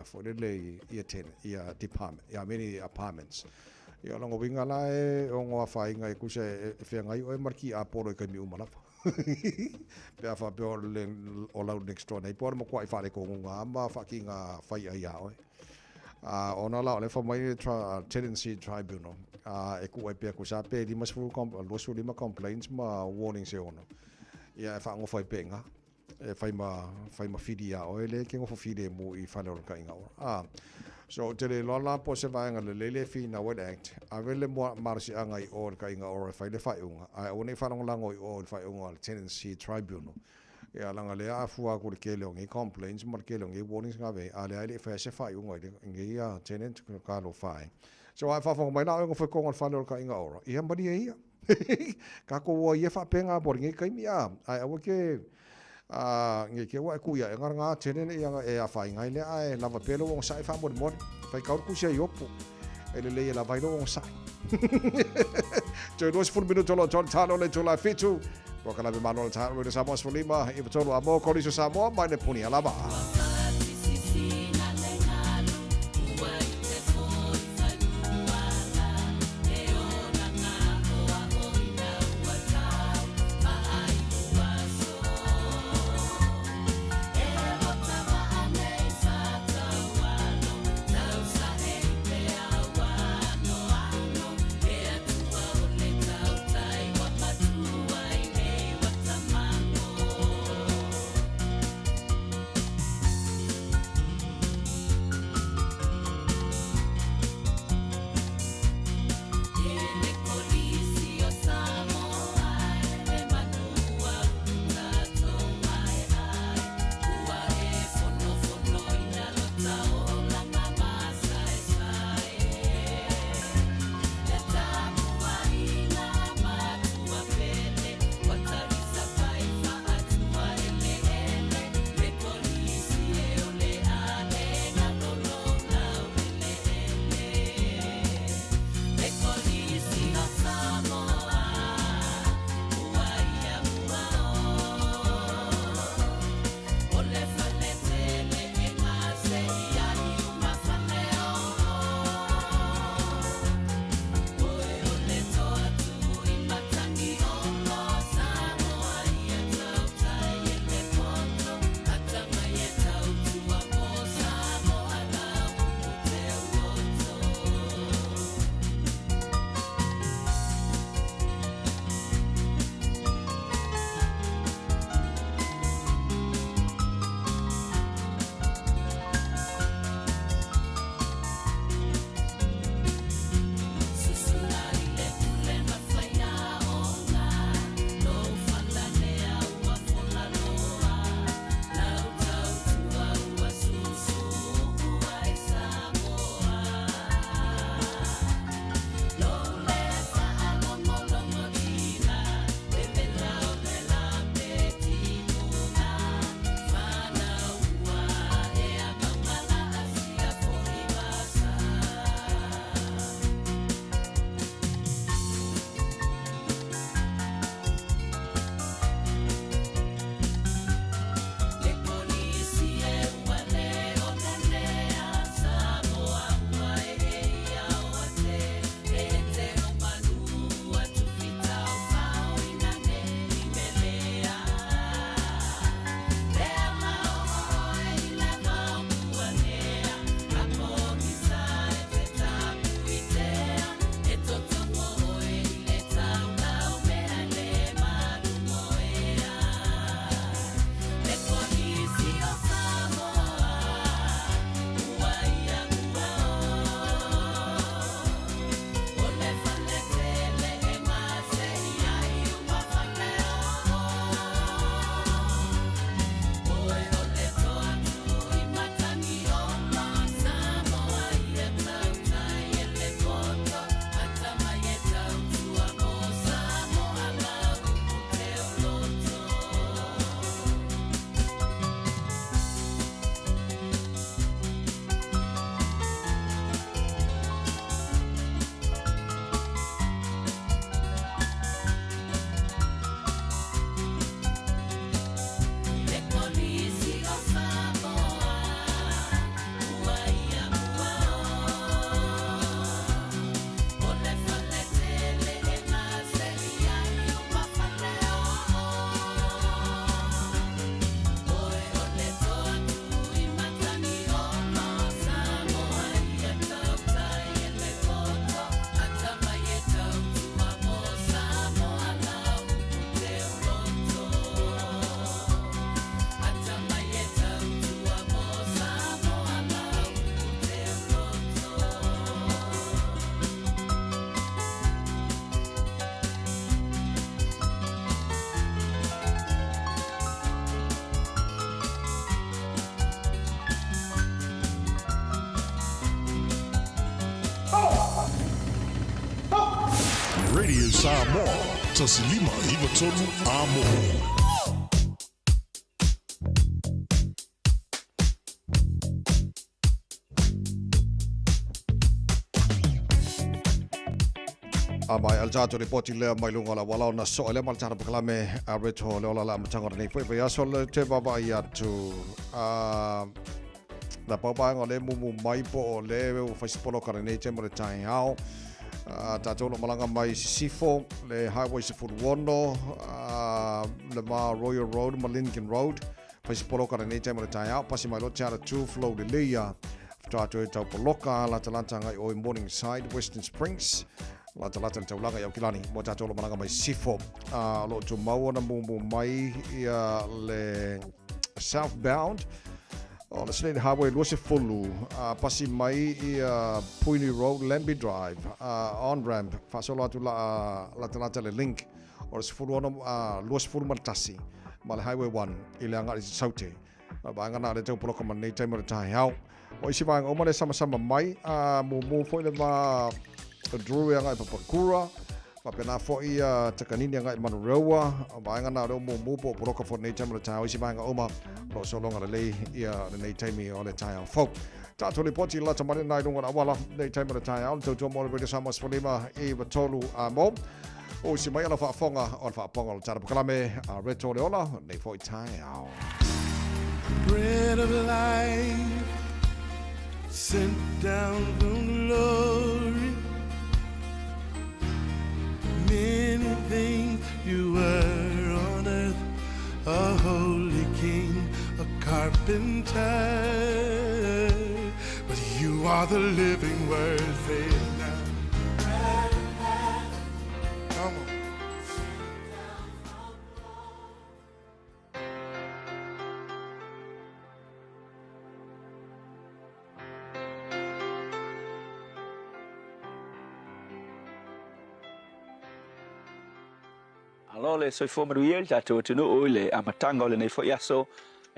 fo le ia tenant ia department ia many apartments. Ia longo winga la e o ngo fa inga e ku se fe ngai o marki a poro ka mi uma la. Pe fa pe o la next door nei por mo kwa fa le ko nga ma fa kinga fa ia o. Ona la le fa mai tenancy tribunal. E ku e pe ku sa pe di mas fu lima complaints ma warning se ono. Ia fa ngo fa penga. E fa ma fidia o le ke ngo fa fide mo I fa le ka inga o. So tele lola po se va nga le fina wet act. A vele mo marsi anga I o ka inga o fa le fa unga. A o ne fa ngo lango I o fa unga tenancy tribunal. Ia langa le afua ku ke le ngi complaints mar ke le ngi warnings nga ve ale ale fa se fa unga ngi ia tenant ka lo fa. So I fa mai na ngo fa ko ngal fa le ka inga ora. Ia mari ia. Ka ko wo ia fa penga por ngi kai mia. Ai o ke ngi ke wa ku ia nga tenant ia e a fa ngai le ai lava pelo wong sai fa mod fa ka ku se yopo. Ele le la vai lo wong sai. Dos full minuto lo talo le tola fitu. Wakala be manol ta ro sa mos fulima I tolo amo ko riso sa mo mai ne puni alaba. Radio Samoa. Tasilima iwa tonu amo. Amai aljato ripoti lea mai lunga la walau na so le mal tara paklame areto le ola la matanga nei foi ya so le te baba ya tu na papa ngole mumu mai po le o faisipolo kare nei te mo tai hao ta tolo malanga mai sifo le highway sifuru wono le ma Royal Road ma Lincoln Road faisipolo kare nei te mo tai hao pasi mai lo tara tu flow de lia tato e tau poloka la talanta ngai o Morningside Western Springs la talata ni taulanga ya ukilani mo tato lo malanga mai sifo lo tu mau na mumu mai ia le southbound o le Slade Highway luase fulu pasi mai ia Puini Road Lambie Drive on ramp fasolo atu la talata le link o le sifuru ono luase fulu martasi ma le Highway 1 ile anga i saute ba ngana le tau poloka ma nei taimara tahi hau o isi vanga o male sama mai mumu foi le ma Drew yang ai papakura pa pena foi takanini yang ai Manurewa ba ngana ro mumu po poloka for nei taimara tahi isi vanga o ma lo so longa le ia nei taimi o le tahi folk tato le poti la tamare nai longa wala nei taimara tahi au to mo le sama spolima e batolu mo o si mai ala fa fonga o fa ponga o tara kalame reto le ola nei foi tahi au Bread of life sent down from glory. Many things you were on earth, a holy king, a carpenter, but you are the living word. Say it now. Come on. Alo le soifo maruia tatou tunu o le amatanga o le nei fo yaso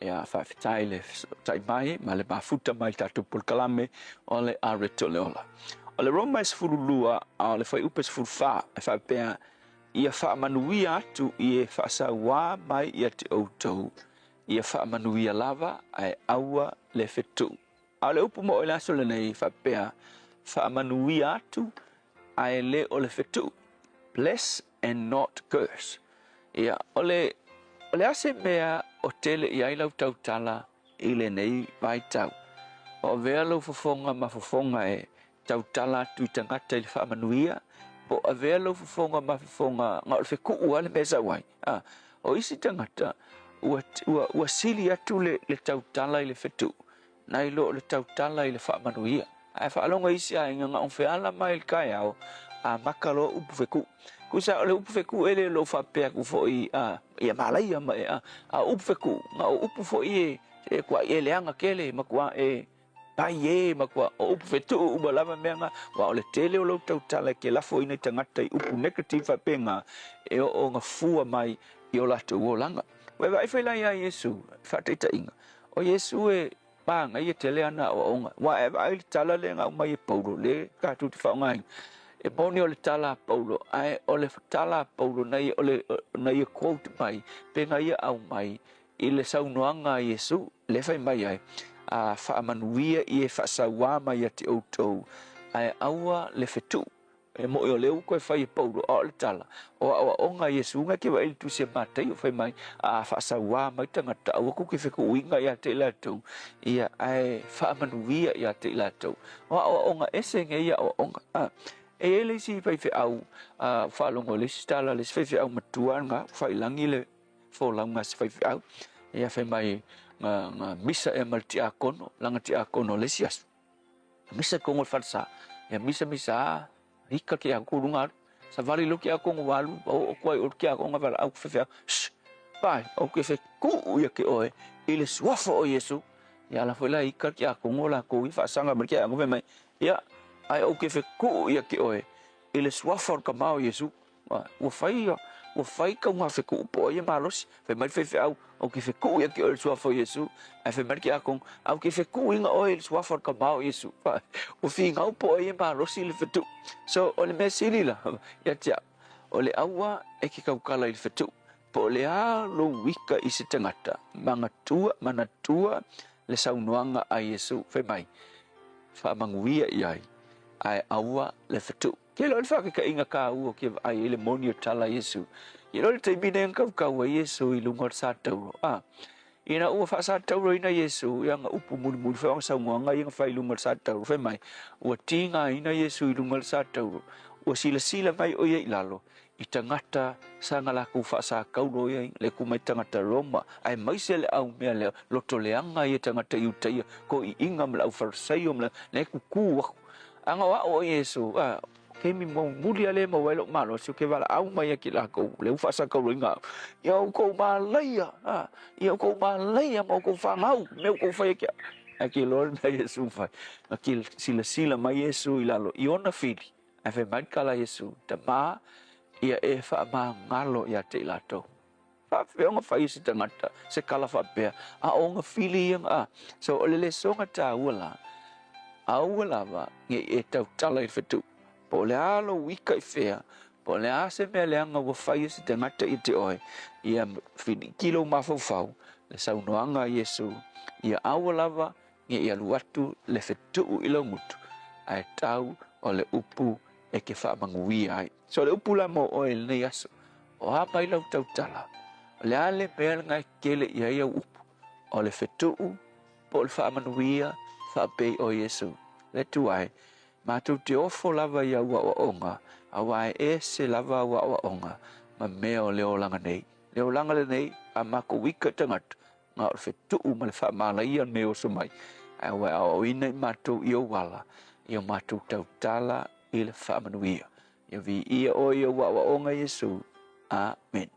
ia whawhitai le tai mai ma le mafuta mai tatou pulkalame o le areto le ola. O le Roma sefurulua a le whai upe sefurufā e whapea ia whaamanuia atu i e whaasauā mai ia te outou ia whaamanuia lava ai aua le whetu. A le upu mo o le aso le nei whapea whaamanuia atu ai le o le whetu. Bless and not curse. Ia, ole ase mea o tele i ailau tautala i le nei vai tau. O vea lau fofonga ma fofonga e tautala tu tangata i le whaamanuia, po a vea lau fofonga ma fofonga ngā ole wheku ua le mesa wai. O isi tangata, ua sili atu le tautala i le whetu, nai lo le tautala i le whaamanuia. Ai whaalonga isi a inga ngā onwheala mai le kai au, a makalo upu wheku. Kusa ole upu wheku ele lo whapea ku fo i ia malai ama e a upu wheku nga o upu fo i e kua i e leanga kele makua e pai e makua o upu whetu uba lava mea nga wa ole tele o lo tautala ke lafo ina tangata i upu negative whapenga e o nga fua mai i o lato uolanga. Wewa e whailai a Yesu whateita inga o Yesu e panga i e tele ana o onga wa e vai tala le nga umai e paulo le katu te whaonga inga e moni o le tala Paulo, ai o le tala Paulo nei e quote mai, penga ia au mai, i le saunoanga Yesu, le fai mai ai, a whaamanuia i e whaasauā mai a te outou, ai aua le whetu, e mo o leu koe fai e Paulo, o le tala, o onga Yesu, nga ke wa ili tu se matai o fai mai, a whaasauā mai tangata, au aku ke wheku uinga i a te ilatou, ia ai whaamanuia i a te ilatou, o onga ese nge ia o onga, e ele si fai fe au whaalongo le stala le fai fe au matua nga fai langi le wholaunga si fai fe au ia fai mai nga misa e mal ti akono langa ti akono le siasu misa kongo farsa ia misa hika ki aku runga sa vali lo ki akongo walu o koe o ki akongo vala au fai fe au pai o ke fe ku ia ke oe ile suafo o Yesu ia la foi la hika ki akongo la ko i fa sanga merke a mo mai ia ai o ke wheku ia ki oe, i le suafa o ka mao Yesu, ua whai ka unga wheku upo ia malosi, whai mai whai au, o ke wheku ia ki oe le suafa o Yesu, ai whai mai ki akong, au ke wheku inga oe le suafa o ka mao Yesu, ua whi ngau po ia malosi le whetu. So, o le mea sili la, ia tia, o le aua e ke kaukala i le fetu. Po le a lo wika i se tangata, manatua le saunoanga a Yesu fe mai. Whaamanguia i ai, ai aua le fetu. Ke lo le whakaka inga ka ua ke ai le moni o tala Yesu. I lo le teimine ang kaukau a Yesu i lunga sa tauro. Ina ua fa sa tauro ina Yesu, ia nga upu muri whaong saunoanga i nga whai lunga sa tauro fe mai. Ua tinga ina Yesu i lunga sa tauro. Ua sila mai o ia i lalo. I tangata sa ngalaku fa sa kaulo ia le kumai tangata Roma ai mai se le au mea le loto leanga ia tangata iutai ko i inga mla au fariseo mla le kuku anga wa o Yesu ke mi mo mulia le mo welo malo se ke vala au mai ki la ko le fa sa kaulo inga ia ko ma leia ia ko ma leia mo ko fa mau me ko fa ki aki lor na Yesu fa aki sila mai Yesu ilalo iona fili ai fe mai kala Yesu ta ma ia e wha ma ngalo ia te ilato. Wha whionga whai si tangata, se kala wha pēr, a o ngā whili iang So o le songa tā uala, a uala wa nge e tau tala i whetu. Po le alo wika i whea, po le a se mea leanga wa whai si tangata i te oe, ia whini kilo mawhau, le saunoanga Yesu, ia awala wa nge ia luatu le whetu i longutu, ai tau o le upu e ke whaamangui ai. So le upula mo o e nei aso. O ha mai lau tau tala. O le ale mea ngai kele i ai au upu. O le whetuu, po le whaamanuia, whaapei o Yesu. Le tu ai, mātou te ofo lava i au a onga, a wai e se lava au a onga, ma mea o leo langa nei. Leo langa le nei, a mako wika tangata, ngā o le whetuu ma le whaamalaia ne o sumai. A wai a o ina i mātou i o wala, i o mātou tau tala i le whaamanuia. Ia vi ia o ia wa onga Yesu. Amen.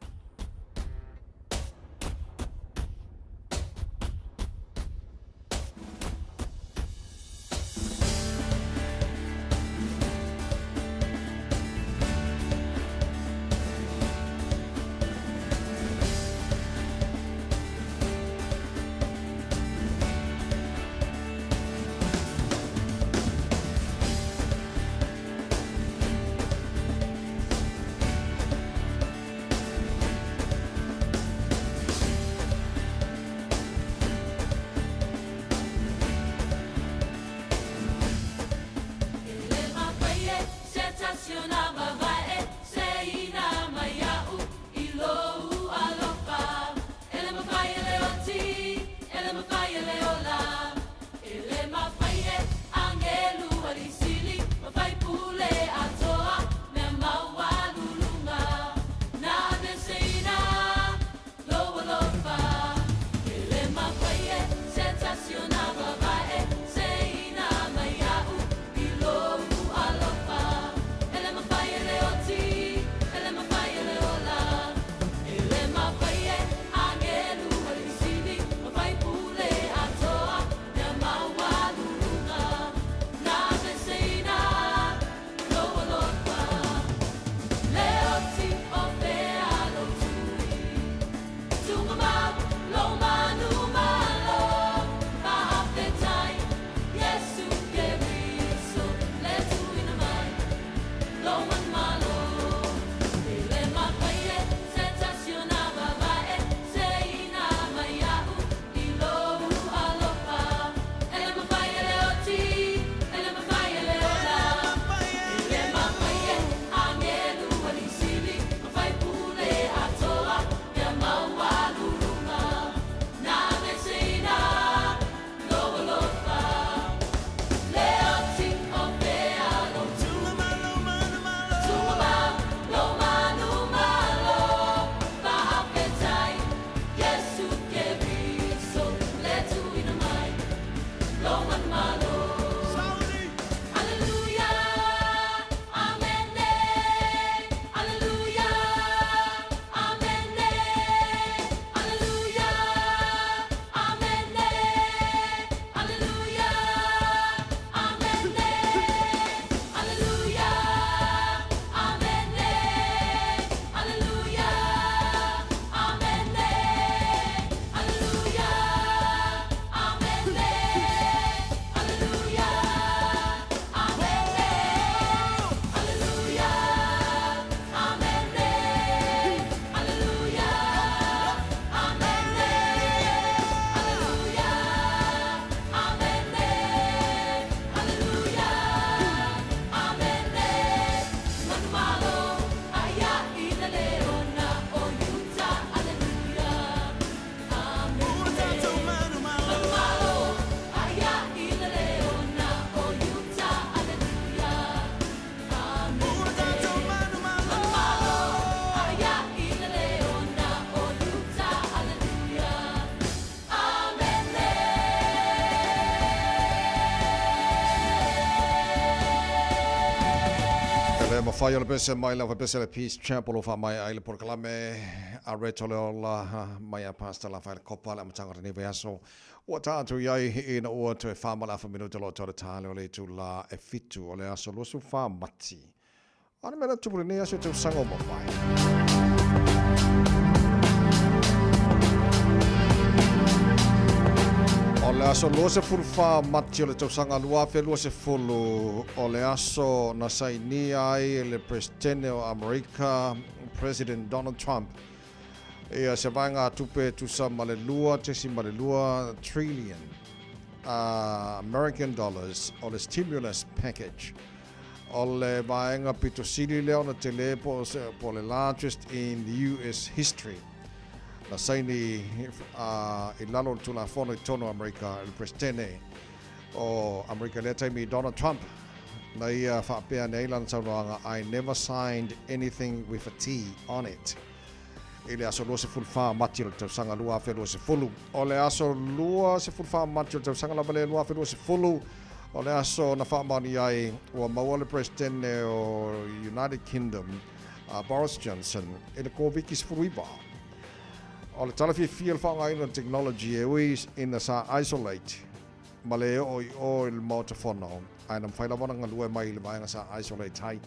mawhai o le pese mai la pese le Peace Chapel o wha mai ai le porkalame a reto le o la mai a pasta la whaile kopa le amatanga ni veaso ua tātou iai ina ua tu e whamala a whaminuta lo tōre tāle o le tu la e fitu o le aso losu wha mati. Ana mera tupuri ni aso tu sango mawhai. O le aso lua se fulu wha mati o le tausanga lua fe lua se fulu o le aso na saini ai le presidente o Amerika, President Donald Trump. Ia se vaenga tupe tusa ma le lua, tesi ma le lua trillion American dollars o le stimulus package. O le vaenga pito sili leo na te le po le largest in the US history. Na saini I lalo tu la fono I tono Amerika, il presidente o Amerika le taimi Donald Trump. Na ia whapea nei lana taunoanga, I never signed anything with a T on it. I le aso lua se fulu wha mati o le tausanga lua fe lua se fulu. O le aso lua se fulu wha mati o le tausanga lua le lua fe lua se fulu. O le aso na wha mani ai ua maua le presidente o United Kingdom, Boris Johnson, i le kōwiki se fulu iba. O le talafi fiel whanga ina technology e ui ina sa isolate ma le o il mauta whono aina mwhaila wana ngā lua mai le maenga sa isolate hai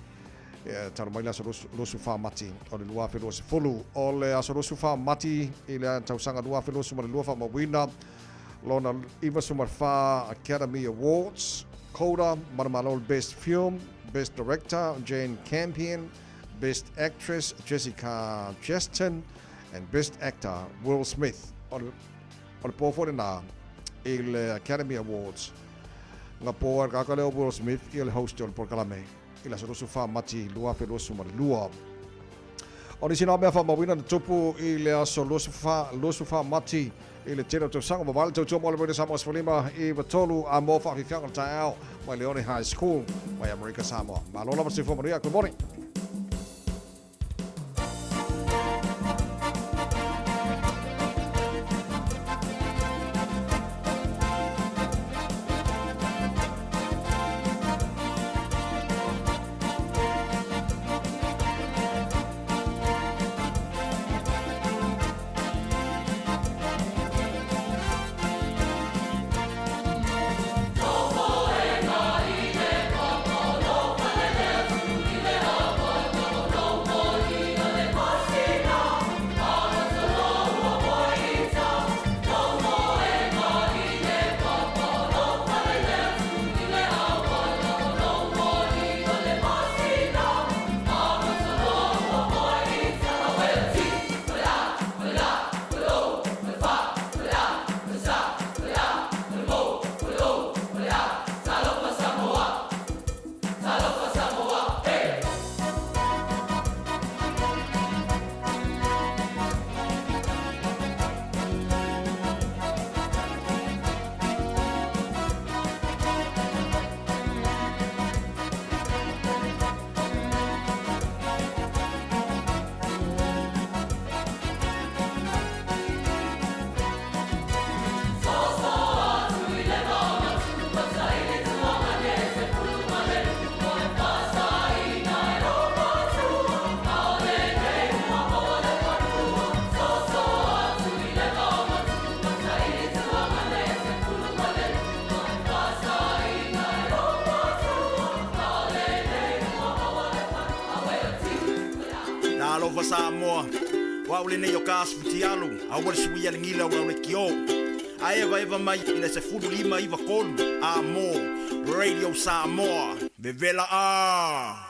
tala mai le aso losu wha mati o le lua whi losu fulu o le aso losu wha mati i le tausanga lua whi losu ma le lua wha mawina lona iwa sumar wha Academy Awards Coda Maramalol Best Film Best Director Jane Campion Best Actress Jessica Chastain and Best Actor Will Smith o le pōwhore nā i le Academy Awards ngā pōa kakaleo Will Smith i le host o le porkalame i la sarosu wha mati lua pe losu ma le lua o ni sina mea wha mawina na tupu i le aso losu wha mati i le tēnā tau sanga mawale tau tō mo le mwene Samoa Sfalima i watolu a mō whakiwhianga tai au mai Leone High School mai Amerika Samoa Malona Masifo Maria, good morning. Alova Samoa wa ule nei o kasputialu a wale sui ale ngila o le kio a eva mai ina se fudu lima iva kolu a mo Radio Samoa bevela a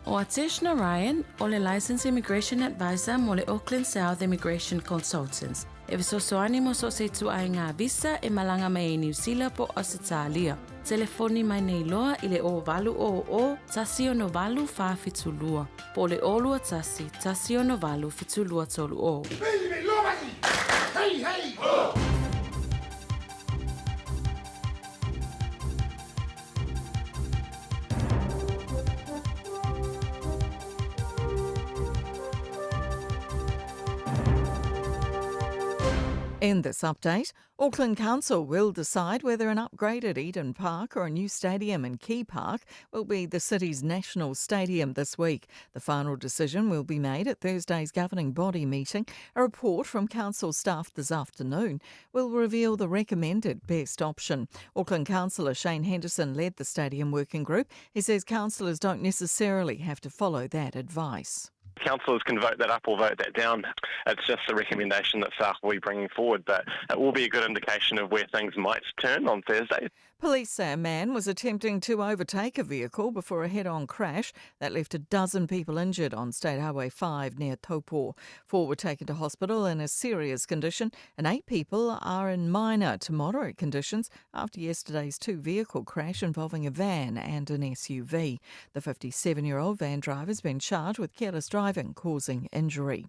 O Atishna Ryan, o le Licensed Immigration Advisor mo le Auckland South Immigration Consultants. E viso soani mo so se tu ai ngā visa e malanga mai e New Zealand po Australia. Telefoni mai nei loa i le o valu o tasio no valu fa fitulua. Po le olua tasi, tasio no valu fitulua tolu o. Hey, hey! Oh! In this update, Auckland Council will decide whether an upgraded Eden Park or a new stadium in Key Park will be the city's national stadium this week. The final decision will be made at Thursday's governing body meeting. A report from council staff this afternoon will reveal the recommended best option. Auckland Councillor Shane Henderson led the stadium working group. He says councillors don't necessarily have to follow that advice. Councillors can vote that up or vote that down. It's just a recommendation that staff will be bringing forward, but it will be a good indication of where things might turn on Thursday. Police say a man was attempting to overtake a vehicle before a head-on crash that left a dozen people injured on State Highway 5 near Taupo. 4 were taken to hospital in a serious condition and 8 people are in minor to moderate conditions after yesterday's 2-vehicle crash involving a van and an SUV. The 57-year-old van driver has been charged with careless driving causing injury.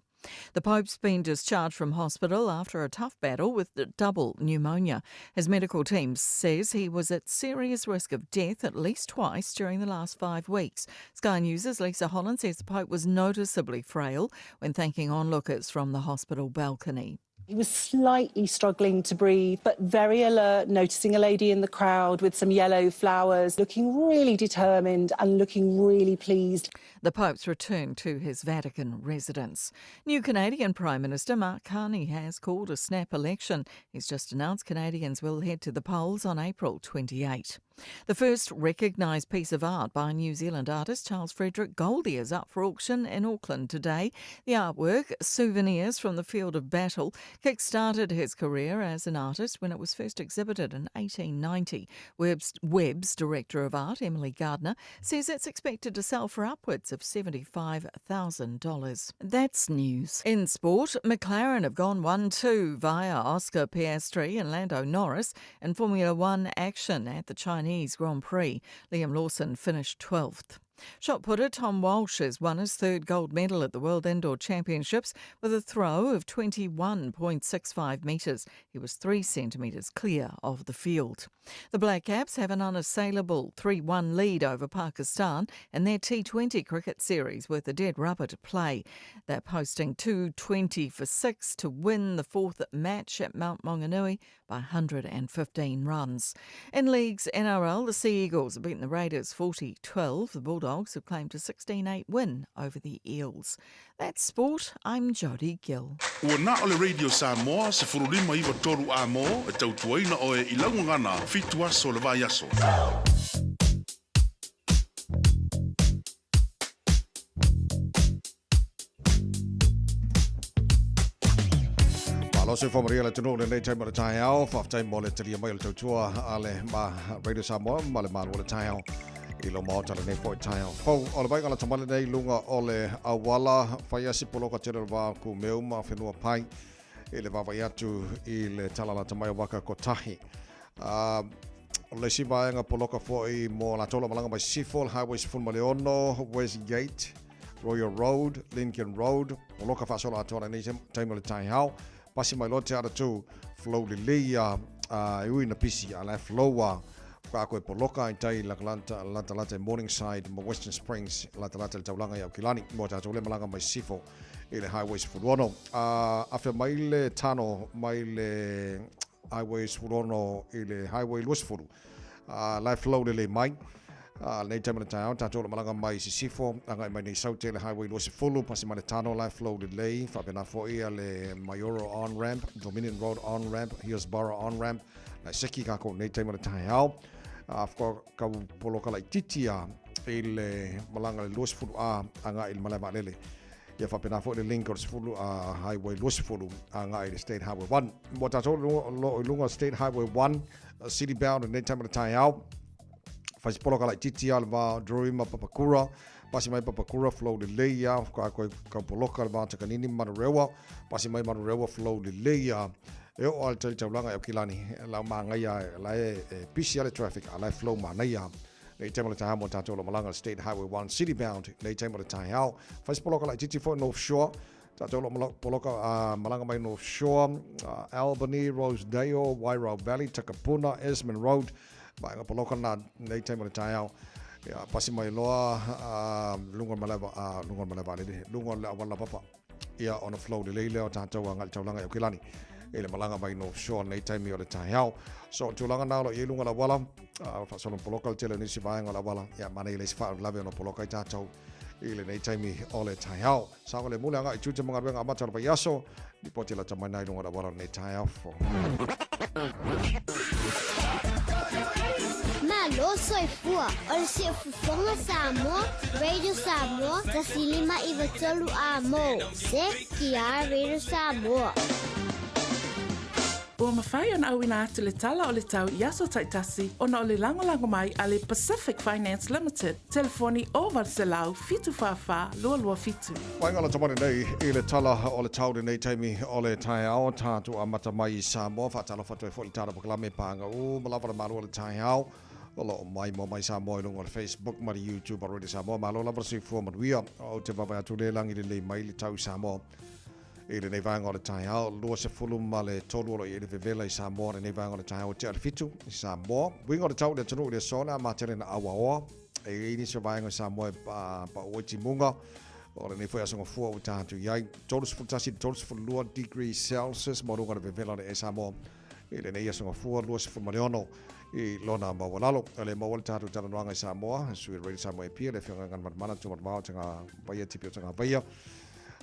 The Pope's been discharged from hospital after a tough battle with double pneumonia. His medical team says he was at serious risk of death at least twice during the last 5 weeks. Sky News' Lisa Holland says the Pope was noticeably frail when thanking onlookers from the hospital balcony. He was slightly struggling to breathe, but very alert, noticing a lady in the crowd with some yellow flowers, looking really determined and looking really pleased. The Pope's returned to his Vatican residence. New Canadian Prime Minister Mark Carney has called a snap election. He's just announced Canadians will head to the polls on April 28. The first recognised piece of art by New Zealand artist Charles Frederick Goldie is up for auction in Auckland today. The artwork, Souvenirs from the Field of Battle, kick-started his career as an artist when it was first exhibited in 1890. Webb's Director of Art, Emily Gardner, says it's expected to sell for upwards of $75,000. That's news. In sport, McLaren have gone 1-2 via Oscar Piastri and Lando Norris in Formula One action at the Chinese Grand Prix. Liam Lawson finished 12th. Shot putter Tom Walsh has won his 3rd gold medal at the World Indoor Championships with a throw of 21.65 metres. He was 3 centimetres clear of the field. The Black Caps have an unassailable 3-1 lead over Pakistan in their T20 cricket series with a dead rubber to play. They're posting 220 for 6 to win the 4th match at Mount Maunganui by 115 runs. In leagues NRL, the Sea Eagles have beaten the Raiders 40-12. The Bulldogs have claimed a 16-8 win over the Eels. That's sport. I'm Jodie Gill. Ua na ole Radio Samoa se furulima iwa toru a mo e tautuaina o e ilaungangana fitua so le vai aso. Malo se fomaria le tunu le nei mo le tai au, fa tai mo le tali mai le tautua ale ma Radio Samoa ma le manu le tai au. Ilo mota le nei foi tai au. Fo o le bai ngala tamale nei lunga o le awala fai asi poloka tere va ku meuma whenua pai i le vavai atu i le talala tamai waka kotahi. O le sivaenga poloka foi mo la tola malanga mai Sifol Highway Sifol Maleono, Westgate, Royal Road, Lincoln Road, poloka fasola atona nei taimole tai au. Pasi mai lote ara tu flow le leia ui na pisi ala flowa ka koe poloka i tai lata Morningside mo Western Springs lata le taulanga ia kilani mo ta tole malanga mai Sifo i le highways furono afa mai le tano mai le highways furono i le highway lusfuru la flow le mai nei taimana tau tātou malanga mai Sifo anga mai nei saute le highway lusfulu pasi mai le tano la flow le lei whapena fo ia le Mayoro on-ramp, Dominion Road on-ramp, Hillsborough on-ramp na seki kako nei taimana tau afko ka poloka lai titia i le malanga le lusfulu anga i le malama lele ia whapena fo le Linkers fulu highway lusfulu anga i le State Highway 1 mo tātou lo lunga State Highway 1 city bound nei taimana tau faz poloka lai titia le va Droima Papakura pasi mai Papakura flow le leia ka poloka le va Takanini Manurewa pasi mai Manurewa flow le leia e o al tali taulanga e kilani la manga ia la pisi ale traffic ala flow manaya nei temole ta mo tato malanga State Highway 1 city bound nei temole ta hao faz poloka lai titi for North Shore tato poloka malanga mai North Shore Albany, Rosedale, Wairau Valley, Takapuna, Esmond Road ba poloka na nei temole ta hao ya pasi mai loa lunga malava le lunga la wala papa ia on a flow le leo tato ngal taulanga e kilani le malanga mai no Sean nei taimi o le tai hao so tulanga na lo i lunga la wala fa so no local tele ni si vai ngola wala ya mana i le fa lave no poloka i tātou i le nei taimi o le tai hao sa le mulanga i tute mga renga mata pa yaso di poti la tamai nai lunga la wala nei tai hao fo Malo soy fua, ol si fufonga Samoa, Radio Samoa, tasilima i vatolu amo, se kia Radio Samoa. Ua mawhai ana au ina atu le tala o le tau Yaso Taitasi ona o le langolango mai a le Pacific Finance Limited. Telefoni o Varselau, fitu whawha, lua fitu. Waingala tamane nei i le tala o le tau nei taimi o le tai ao tātu a mata mai i Samoa, whaatala whatu e fo i tāra pakalame pānga o malawara maru o le tai ao. Olo mai mo mai Samoa i lunga o Facebook, mari YouTube, a Radio Samoa, malo lavara si fua manuia o te wapai atu le langi le mai le tau Samoa. I le nei vanga o le tai ao, lua se fulu ma le tolu olo i le vevela i Samoa, le nei vanga o le tai ao te alfitu i Samoa. Winga o le tau le tunu i le sona, ma tere na awa oa, e ini se vanga i Samoa pa oiti munga, o le nei fwea songa fua o tātu iai, tolu se fultasi, tolu se fulua degrees Celsius, mo runga le vevela le e Samoa, i le nei songa fua, lua se fulu mareono, i lona mawalalo, le mawal tātu talanuanga i Samoa, sui Radio Samoa e pia, le whianga ngan matmana, tumat mao, tanga vaia tipi o tanga vaia,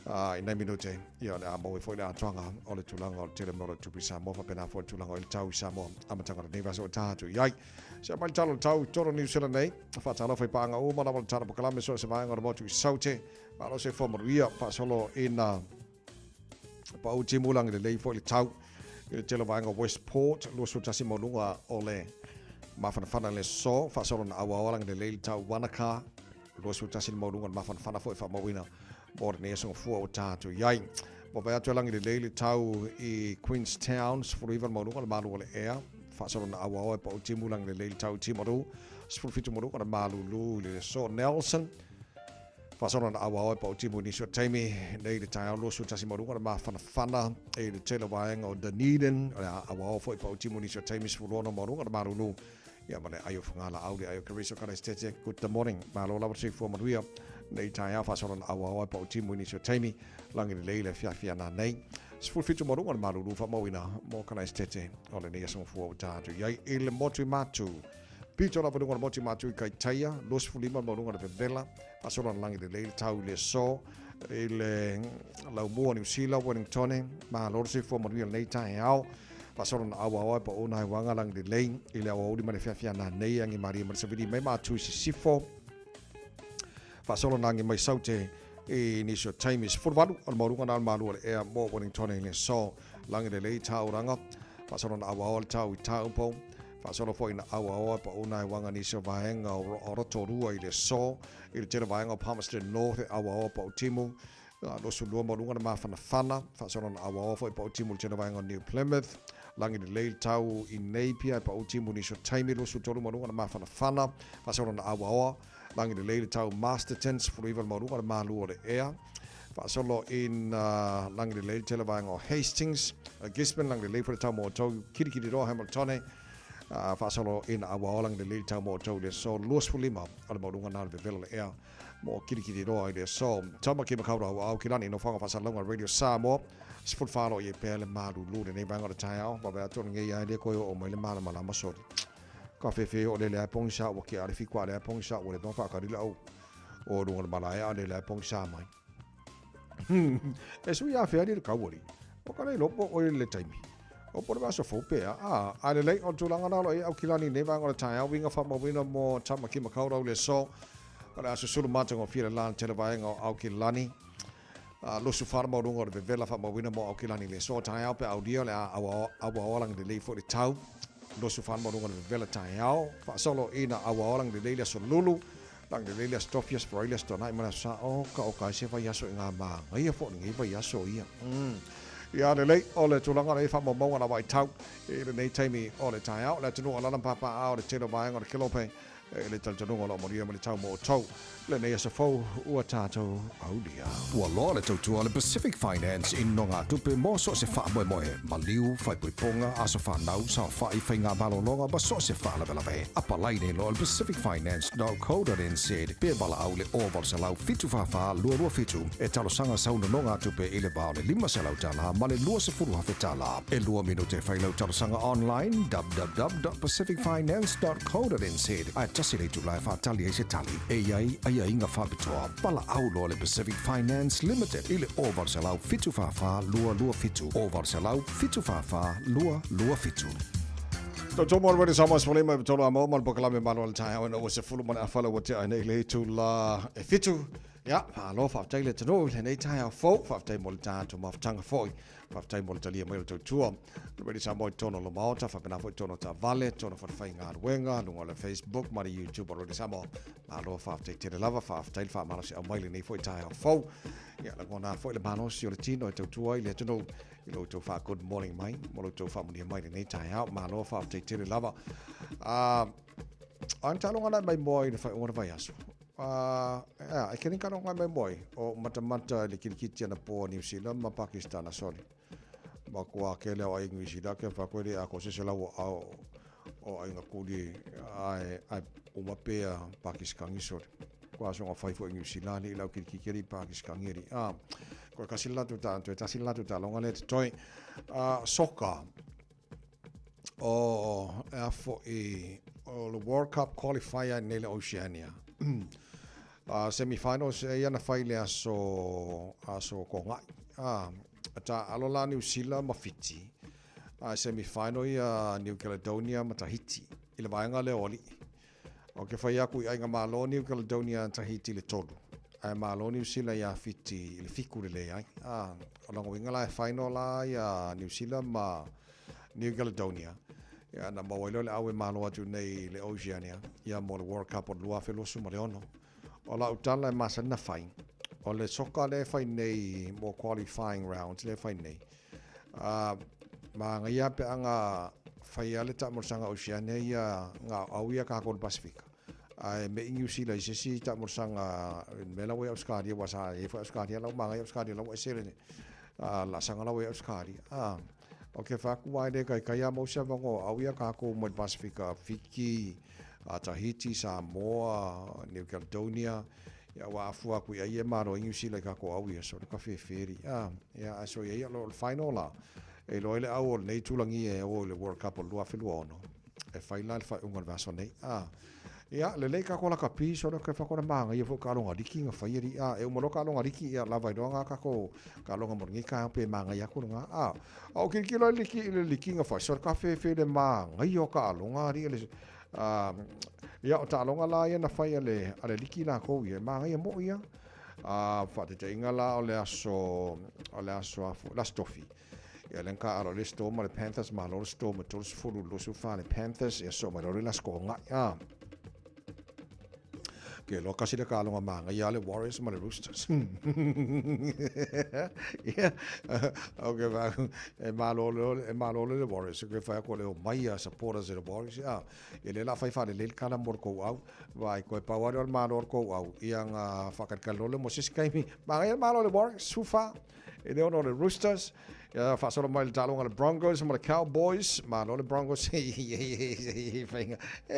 i nei minute ia le amo e foi le atoanga o le tulanga o le tele mora tupi Samoa fa pena foi tulanga o le tau i Samoa amatanga nei vaso tātu iai se mai talo tau toro New Zealand nei fa talo fai panga o mala mala talo kalame so se vai ngora motu i saute malo se fo moria fa solo ina pa o timulang le lei foi le tau i le tele vai ngora Westport lo so tasi molunga o le mafana le so fa solo na awa lang le lei tau Wanaka lo so tasi molunga mafana foi fa mawina Mor ne so fu o tātu iai. Mo vai atu langi le leili tau i Queenstown, sfuru iwan maurunga le malu o le ea. Whaasaro na awa oe pa o timu langi le leili tau Timaru. Sfuru fitu maurunga le malu lu le so Nelson. Whaasaro na awa oe pa o timu nisio taimi. Nei le tai alo su tasi maurunga le mawhanawhana. E le tela waenga o Dunedin. Awa oe foi pa o timu nisio taimi sfuru ono maurunga le malu lu. Ia mane ayo whangala aure ayo kariso kare stete. Good morning. Malo lawa si fua maruia. Nei tai a whaasora na awa pa o timu inisio taimi, langi le leile whiawhia nā nei. Sifuru fitu morunga le maruru wha mauina, mō kana estete, o le nei asonga fua o tātu. Iai, i le motu mātu. Pito la morunga le motu mātu i kai taia, lo sifuru lima morunga le vevela, whaasora na langi le leile tau le so, i le laumua New Zealand, Wellington, ma loro si fua maruia nei tai ao, whaasora na awa pa o nai wanga langi le lei, i le awa uri mane whiawhia nā nei, angi maria marisaviri, mai mātu si sifo, Whaasolo nangi mai saute i nisio taimi sifurwalu al maurunga nal malu al ea mo Wellington ne so langi le lei tau ranga whaasolo na awa al tau i tau po whaasolo fo ina awa pa unai wanga nisio vaenga o Rotorua i le so i le tera vaenga o Palmerston North e awa pa o timu losu lua maurunga na mawhanawhana whaasolo na awa fo i pa o timu le tera vaenga o New Plymouth langi le lei tau i Napier pa o timu nisio taimi losu toru maurunga na mawhanawhana whaasolo na awa langi le leile tau Masterton, sifuru iwa maurunga le malu o le ea. Whaasolo in langi le leile tele vaenga o Hastings, Gisborne, langi le leile tau mo tau kirikiri roa Hamiltone. Whaasolo in awa langi le leile tau mo tau le so luas fulima o le maurunga na le vevela le ea. Mo kirikiri roa i le so. Tama ki makaura au kilani no whanga whasalonga Radio Samoa. Sifuru whalo i e pēr le malu lu le nei vaenga o le tai au. Wawe atonu ngei ai le koe o mai le mala masori. Ka fefe o le le pongsa o ki arifi kwa le pongsa o le don fa karila o runga malaya le pongsa mai e su ya fe ali ka wori o ka le lopo o le taimi o por ba so fo pe a le o tulanga na lo au kilani ne va ngora tai a winga fa mo wina mo tama ki makaura o le so ala so sulu mata ngo fira lan tele va ngo au kilani lo su farma o runga de vela fa mo wina mo au kilani le so tai a pe audio le a lang de le fo le tau lo su fan mo runga vela tai ao fa solo ina awa lang de leila so lulu lang de leila stofias broilers to nai mana sa o ka se fa yaso nga ma ngai fo ngai fa yaso ia ia le lei o le tulanga le fa mo na vai tau e le nei taimi o le tai ao le tunu ala papa ao le telo vai ngor kilope le taltanunga lo moria mo le tau mo tau le nei sa fau ua tātou aulia. Ua loa le tautua le Pacific Finance in no ngā tupe mo so se wha moe moe. Maliu, whai puiponga, aso whanau, sa whai whai ngā malolonga, ba so se wha lawe lawe. Apa laine lo le Pacific Finance.co.nz. Pia bala au le oval sa lau fitu whawha, lua fitu. E talo sanga sauna no ngā tupe i le bao le 5 se lau tala, ma le lua se furu hawhi tala. E lua minute whai lau talo sanga online, www.pacificfinance.co.nz. Ai tasi le tu lai whaatali e se tali. E iai, ai inga whapitoa. Pala au lo le Pacific Finance Limited. Ile oval sa lau fitu whawha, lua fitu. Oval sa lau fitu whawha, lua fitu. To tomo wale sama spole mai tolo amo mal bokalame manual tai au no se fulu man afala wate ai le tu la e fitu. Ja, lo fa tai le tano le nei tai au fo fa tai mol ta to maf tanga foi. Fa tai mol talia mai to tua. Wale sama tono lo mauta fa bena foi tono ta vale tono fa fai ngar wenga lunga le Facebook ma YouTube ro sama. Lo fa tai te lava fa tai fa ma se au mai le nei foi tai au fo. Ja, la gona foi le mano si o le tino e tua le tano ilo to fa good morning mai mo to fa mo mai nei tai out ma lo fa te lava an talonga na mai boy fa ona vai aso I can ka mai boy o mata le kirikiti na po New Zealand ma Pakistan na soli ma kwa ke le ai ngi sida ke fa ko le a ko se la o ai nga kuli ai o ma pe Pakistan ngi soli kwa so nga fai fo New Zealand i la kirikiti Pakistan ngi ko kasilla tu ta longa le toi soccer o for the World Cup qualifier in Oceania semi-finals na faile aso ko ngai ta alola New Zealand ma fiti semi-final ia New Caledonia ma Tahiti ile vainga le oli o ke fai aku ai nga malo New Caledonia Tahiti le tolu ai malo New Zealand ya fiti il fiku le ai along winga la final la ya New Zealand ma New Caledonia ya na mawelo le awe malo atu nei le Oceania ya mo le World Cup o lua felo su maleono o la utala ma sana fai o le soka le fai nei mo qualifying rounds le fai nei ma ngia pe anga fai ale ta mo sanga Oceania ya nga awia ka ko Pacific ai me New Zealand si ta mo sanga mela we Australia wasa e fa Australia la ma Australia la se la sanga la we Australia okay fa ku wai de kai ya mo sa ngo awia ka ko mo Pacific Fiji Tahiti Samoa New Caledonia ya wa fu ku ya ye maro New Zealand ka ko awia so ka feri ya so ya lo final la e lo ile au nei tulangi e o le World Cup lo afilu ono e final fa unga vaso nei ya le ka ko la kapi so ka fa ko na manga ye fo ka longa diki nga fa yeri e mo lo ka longa diki ya la vai donga ka ko ka longa mo ngi ka pe manga ya ko nga o ki lo liki nga fa so ka fe le manga yo ka longa ri le ya ta longa la ya na fa le ale liki na ko ye manga ye mo ya fa te inga la o le aso la stofi ya len ka aro le sto mo le Panthers ma lo sto mo tos fulu lo su fa le Panthers ya so ma lo la sko nga ke lo kasi le ka longa manga ya le Warriors ma le Roosters yeah okay va e malo le Warriors ke fa ko le mai supporters le Warriors ele la fa le kana mor ko au vai ko pa wa malo ko au yang fa ka lo le Moses kaimi manga malo le Warriors sufa ele ono le Roosters ya fa solo mai talonga le Broncos ma le Cowboys malo le Broncos finga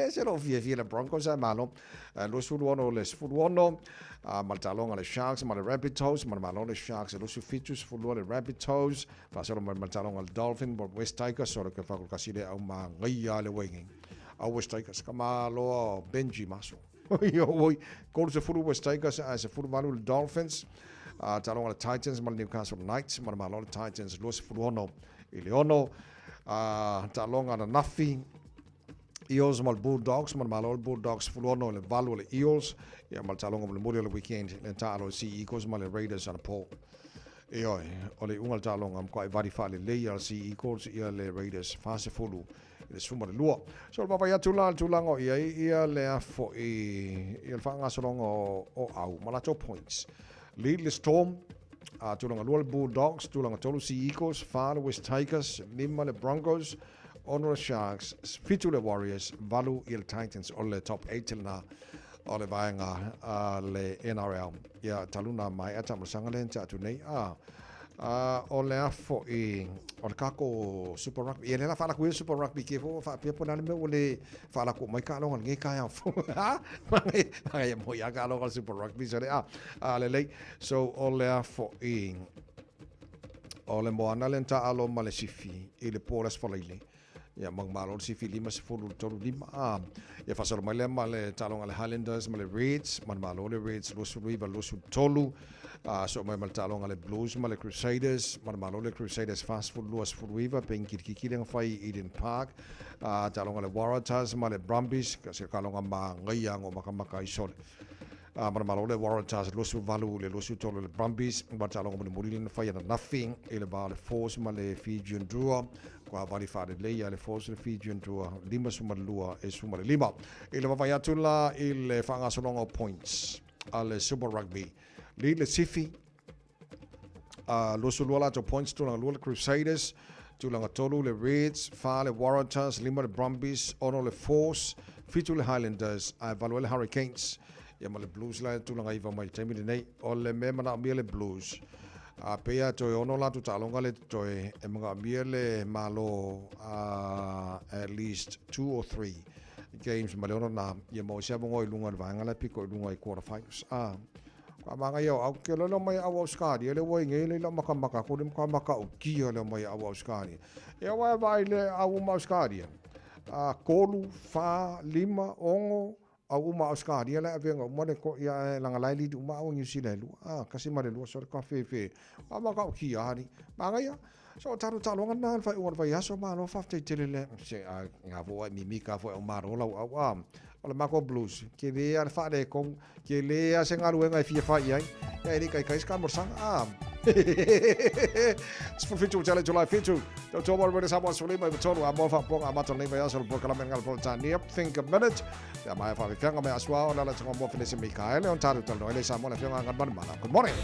se lo via le Broncos malo lo suono le sfuono ma talonga le Sharks ma le Rabbitohs ma malo le Sharks lo sufitus fulo le Rabbitohs fa solo mai talonga le Dolphin ma West Tigers solo che fa col casile au ma ngia le winging au West Tigers kama lo Benji maso yo voi col se fulo West Tigers as a fulo malo le Dolphins talonga le Titans ma le Newcastle Knights ma malo le Titans lo sfuono Iliono talonga na Nafi Eels mal Bulldogs ma malo Bulldogs fuono le Valo le Eels ya mal talonga le Muriel weekend le talo Sea Eagles ma le Raiders and Paul ole ungal talonga am quai vari fa le Sea Eagles ia le Raiders fase fulu le suma le lua so papa ya tulango ia le afo il fa nga solongo o au mala 2 points lead le Storm tulanga lua le Bulldogs tulanga tolu Sea Eagles fa le West Tigers lima le Broncos ono le Sharks, fitu le Warriors, valu i le Titans o le top 8 na o le vaenga le NRL. Ia taluna mai ata masanga le nta atu nei. O le afo i o le kako Super Rugby. Ia le la whala kuia Super Rugby ke fo wha pia pona le mea o le whala ku mai ka longa ngai kai au fo. Mangai mo ia ka longa Super Rugby so le le lei. So o le afo i o le moana le nta alo ma le sifi i le poras whalaili. Ia mangmalo le sifi 5-5 ia fasalo mai le ma le talonga le Highlanders ma le Reds ma malo le Reds losu riva losu tolu so mai ma le talonga le Blues ma le Crusaders ma malo le Crusaders fast food luas riva pengi kikilenga fai Eden Park talonga le Waratahs ma le Brumbies kasi kalonga ma ngai ngo makamaka isole ma malo le Waratahs losu valu le losu tolu le Brumbies ma talonga le Murilin fai na nothing ile ba le Force ma le Fijian Drua kwa vali fare leia le Force le Fijian Drua 5-2 e 5 ile va vai atula il fanga solonga points al Super Rugby le sifi lo solo la points to la Crusaders to la tolu le Reds fa le Waratahs 5 le Brumbies ono le Force fitu le Highlanders value le Hurricanes ya le Blues la to la iva mai temi nei o le me mana mi le Blues pea toi ono la tu talonga le toi e mga miele malo at least 2 or 3 games ma leona na ia mo sia mo i lunga vanga la piko lunga i quarter finals ka manga yo au ke lo mai au skadi le wo nge le maka maka ko le maka o ki le mai au skadi e wa vai le au ma skadi kolu fa lima ongo au ma skadi le venga mo le ko ia langa lai li ma o New Zealand kasi ma le lo so ka fe maka o ki ani manga ya so taru talonga na fai ua vai aso ma no fafte telele se nga vo mi mika fo o maro la o Mako Blues ke le ar fa de con ke le a senga luenga e fia fai ai e ni kai ska morsang sfurfitu challenge live fitu to more with someone so lima tonu a mo fa ponga mato lima ya so por kala mengal por tania think a minute ya mai fa fianga me aswa o la la mo felice Mikael on taru talo ele sa mo la fianga ngan ban good morning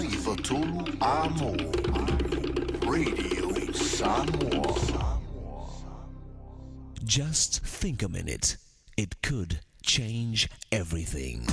iwa tolu a mo. Radio Samoa. Just think a minute. It could change everything.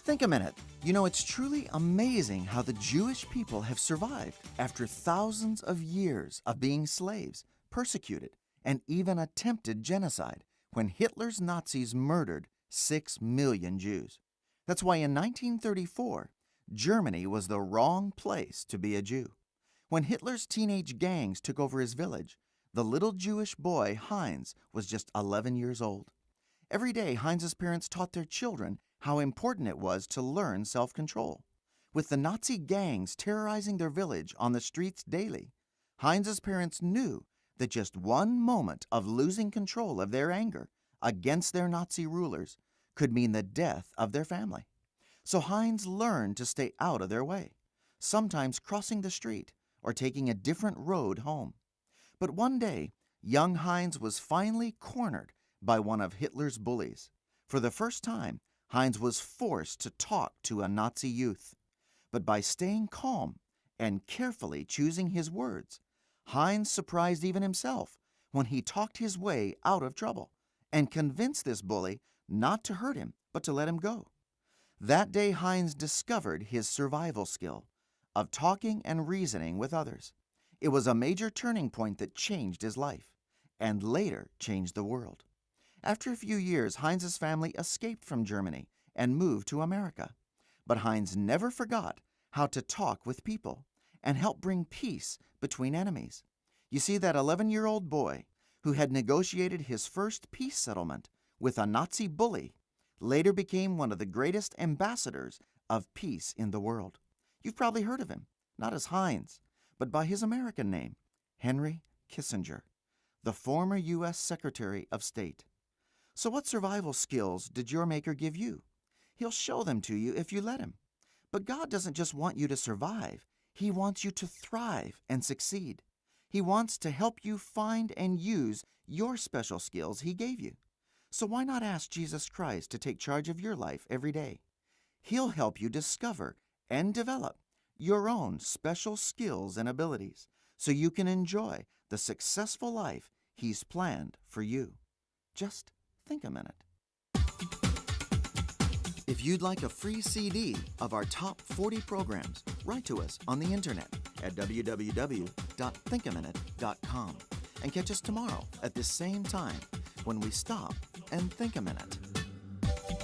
Think a minute. You know, it's truly amazing how the Jewish people have survived after thousands of years of being slaves, persecuted, and even attempted genocide when Hitler's Nazis murdered 6 million Jews. That's why in 1934, Germany was the wrong place to be a Jew. When Hitler's teenage gangs took over his village, the little Jewish boy, Heinz, was just 11 years old. Every day, Heinz's parents taught their children how important it was to learn self-control. With the Nazi gangs terrorizing their village on the streets daily, Heinz's parents knew that just one moment of losing control of their anger against their Nazi rulers could mean the death of their family. So Heinz learned to stay out of their way, sometimes crossing the street or taking a different road home. But one day, young Heinz was finally cornered by one of Hitler's bullies. For the first time, Heinz was forced to talk to a Nazi youth. But by staying calm and carefully choosing his words, Heinz surprised even himself when he talked his way out of trouble and convinced this bully not to hurt him, but to let him go. That day, Heinz discovered his survival skill of talking and reasoning with others. It was a major turning point that changed his life and later changed the world. After a few years, Heinz's family escaped from Germany and moved to America. But Heinz never forgot how to talk with people and help bring peace between enemies. You see, that 11-year-old boy who had negotiated his first peace settlement with a Nazi bully later became one of the greatest ambassadors of peace in the world. You've probably heard of him, not as Heinz, but by his American name, Henry Kissinger, the former U.S. Secretary of State. So what survival skills did your Maker give you? He'll show them to you if you let him. But God doesn't just want you to survive. He wants you to thrive and succeed. He wants to help you find and use your special skills He gave you. So why not ask Jesus Christ to take charge of your life every day? He'll help you discover and develop your own special skills and abilities so you can enjoy the successful life He's planned for you. Just think a minute. If you'd like a free CD of our top 40 programs, write to us on the internet at www.thinkaminute.com and catch us tomorrow at this same time when we stop and think a minute.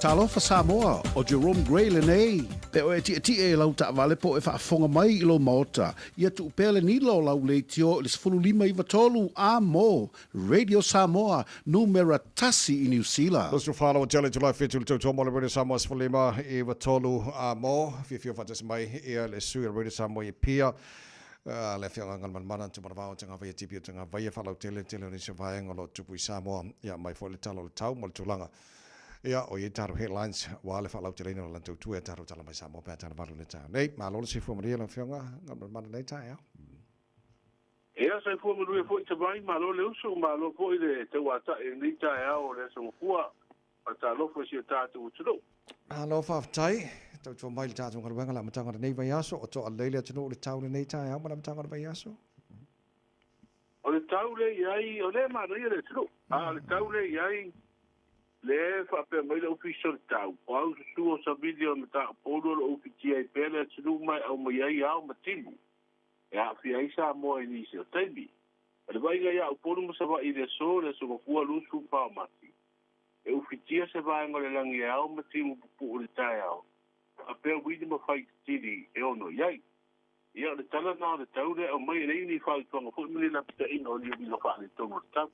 Talofa Samoa o Jerome Gray le nei pe o eti e lau ta vale po e whaafonga mai ilo maota ia tu pele ni lo lau le tio le 15 a mo Radio Samoa numera tasi I New Zealand. Los whānau o tele July 5 le tau mo le Radio Samoa 15 I watolu a mo fifio whatas mai ia le sui Radio Samoa I pia le whianga ngan mana tu mana vau tanga vai tipi tanga vai whalau tele ni se vai ngolo tupu I Samoa ia mai fo le talo le tau mo le tulanga. Ia o I taru headlines wa le whalau te leina o lantou tu e taru tala mai Samoa pēr tana varu le tau. Nei, mā lolo si fua maria le whianga ngan mana nei tai au. Ia sai fua maria fo I te vai mā lolo le usu mā lolo fo I le te wata e nei tai au le songa fua a tā lofo si o tātu utulu. Alo whaftai, tau tua mai le tātu ngaruanga la matanga nei vai aso o toa leile atunu o le tau le nei tai au mana matanga vai aso. O le tau le iai, o le mā ria le tulu. A le tau le iai le whape mai le official tau. O au su o sa video me tā polo le ofiti ai pēle atunu mai au mai ai au matimu. E a fi ai sa moa I nisi o teimi. A le vai gai au polo mo sa wa I le so le so kua lusu pao mati. E ufitia se vai ngole langi au matimu pupu o le tai au. A pēr wini ma whai tiri e ono iai. Ia le tala nā le tau le au mai rei ni whai tonga fo mili na pita ino o li o wha le tonga le tau.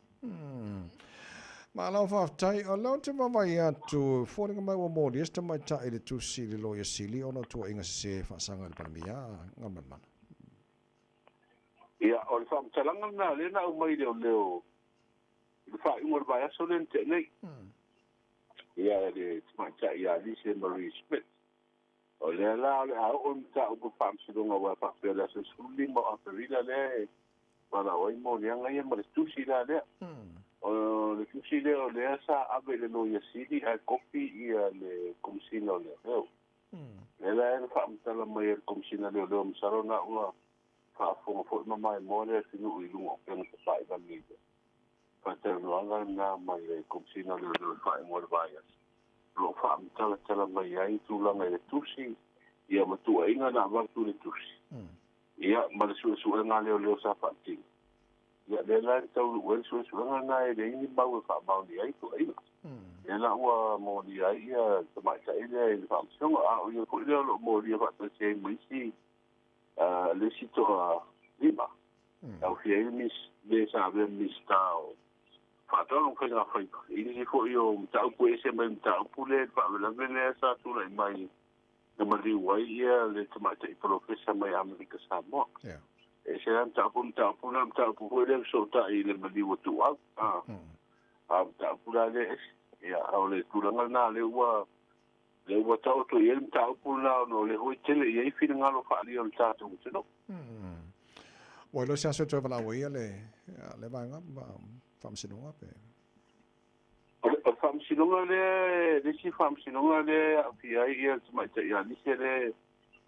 Ma lau whaftai, o lau te mawai atu, fōringa mai wa mōri, esta mai tai le tu sili loia sili, ono tua inga se whaasanga le panamia, ngaman mana. Ia, o le whaamtalanga nā, le nā au mai leo leo, le wha ingo le vai aso le te nei. Ia, le mai tai a Lise Marie Smith. O le la, le au o mta upo whaamsilonga wa whapea le aso suli mo a perila le, Wala oi mo le ngai mo le tusi la le. O le tusi le o le sa ave le no ia sidi a kopi ia le komsina le. Le la e fa mtala mai le komsina le o msaro na ua fa fo mai mo le sinu i lungo pe no sai ba mi. Fa te no anga na mai le komsina le fa mo le vai. Lo fa mtala mai ai tu la mai le tusi ia matu ainga na va tu le tusi. Ia ma le su nga le sa fa ti. Ia le la tau le su nga na e le ni ba fa ba ni ai tu ai. Ia la wa mo ni ai ia te mai ta ile fa so a o ko le lo mo ni fa te mai si le sito lima. Au fi mis le sa be mis tao. Fa to no fa fa. Ini fo io tau ko ese men tau pule fa la vele sa tu le mai. Na mali wai ia le tamata I profesa mai Amerika Samoa. E se an tapun le so ta I le mali watu au. Tapun le ia au le tulanga na le ua tau to ia tapun no le hoi tele ia fina ngalo fa ali on tatu tino. Wa lo sa so to bala wai le va nga fam sinonga pe. Fam sinonga le si fam sinonga le fi ai ia mai te ia ni se le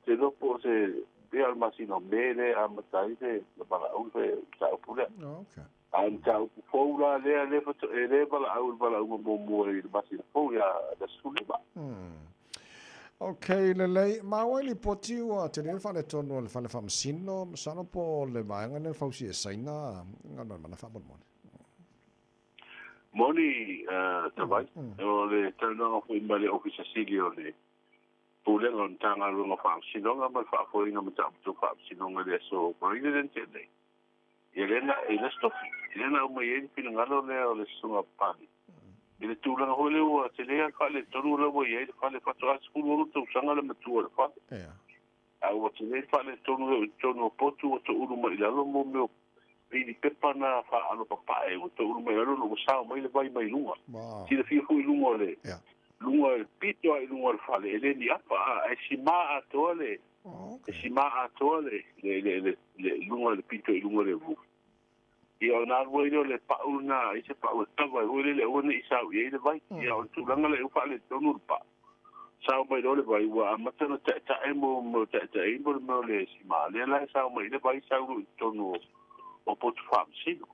te dopo se de almasino mele a matai de para un se ta pula. Okay. An ta foula le foto le para un mo I masino foula da suliba. Okay, le ma wai li poti wa te le fa le tono le fa le fam sino sa no po le mai ngane fa si saina ngana mana fa mo. Moni tawai o le tano fo I male ofisa silio le pule on tanga runga fa sinonga ma fa fo ina mata to fa sinonga le so president le Elena Elena mo yen pina ngalo le sunga pani ile tula ho le o te le fa le tonu le mo yen fa le fa to skulu to sanga le matu le fa au te le fa le tonu potu o to ulu mai la mo mo Pili pepa na fa alo papa e o to mai alo no sa mai le vai mai lunga. Si le fio fu lunga le. Lunga pito ai lunga fa le ni apa e si ma atole. E si ma atole le lunga le pito I lunga le vu. Ia na wo le pa una I se pa o tava o le o ni sa ia le vai. Ia o tu langa le fa le tonu pa. Sa mai le vai wa mata na ta e mo e mo le si ma le la sa mai le vai sa u tonu o potu whaamsino.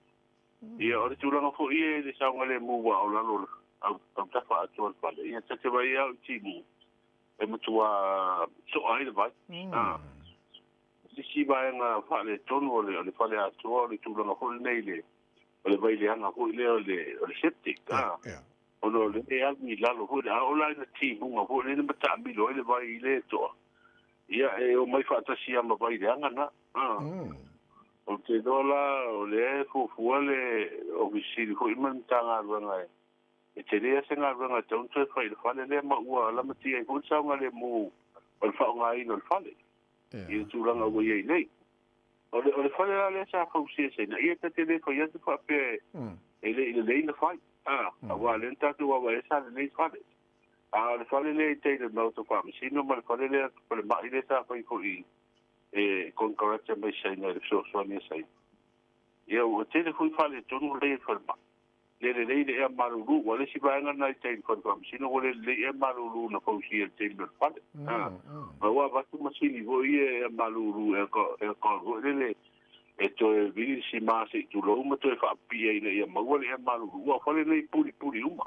Ia ore tūranga fo ie le saunga le mua o lalo au tafa atua whale. Ia tate vai au timu e mutua so ai le vai. Sisi vai ngā whale tonu o le whale atua o le tūranga fo nei le o le vai le anga fo le o le septic. O no le e almi lalo fo le o lai na timu ngā fo le mata amilo le vai le toa. Ia e o mai whaatasi ama vai le anga na. O te dola o le fufua le ofisiri ko iman tanga ranga e te rea se ngā ranga tauntu e whai le whale le maua la mati ai ko saunga le mu o le whao ngā ino le whale I le tūranga ua iei nei o le whale la le sa whausia se na ia te le whai atu whape e le leina whai a wā le ntatu wa e sa le nei whale a le whale le te le mauta whaamisino ma le whale le mai le sa whai ko I e con carattere mai sai na so ne sai ia o te le fui fale tonu le forma le e maruru wale si baanga na te forma sino wale le e maruru na ko si te le fale ma wa va tu masini vo e maruru e ko le e to e vi si ma se tu lo ma to fa pi e ma wale e maruru wa fale le puri uma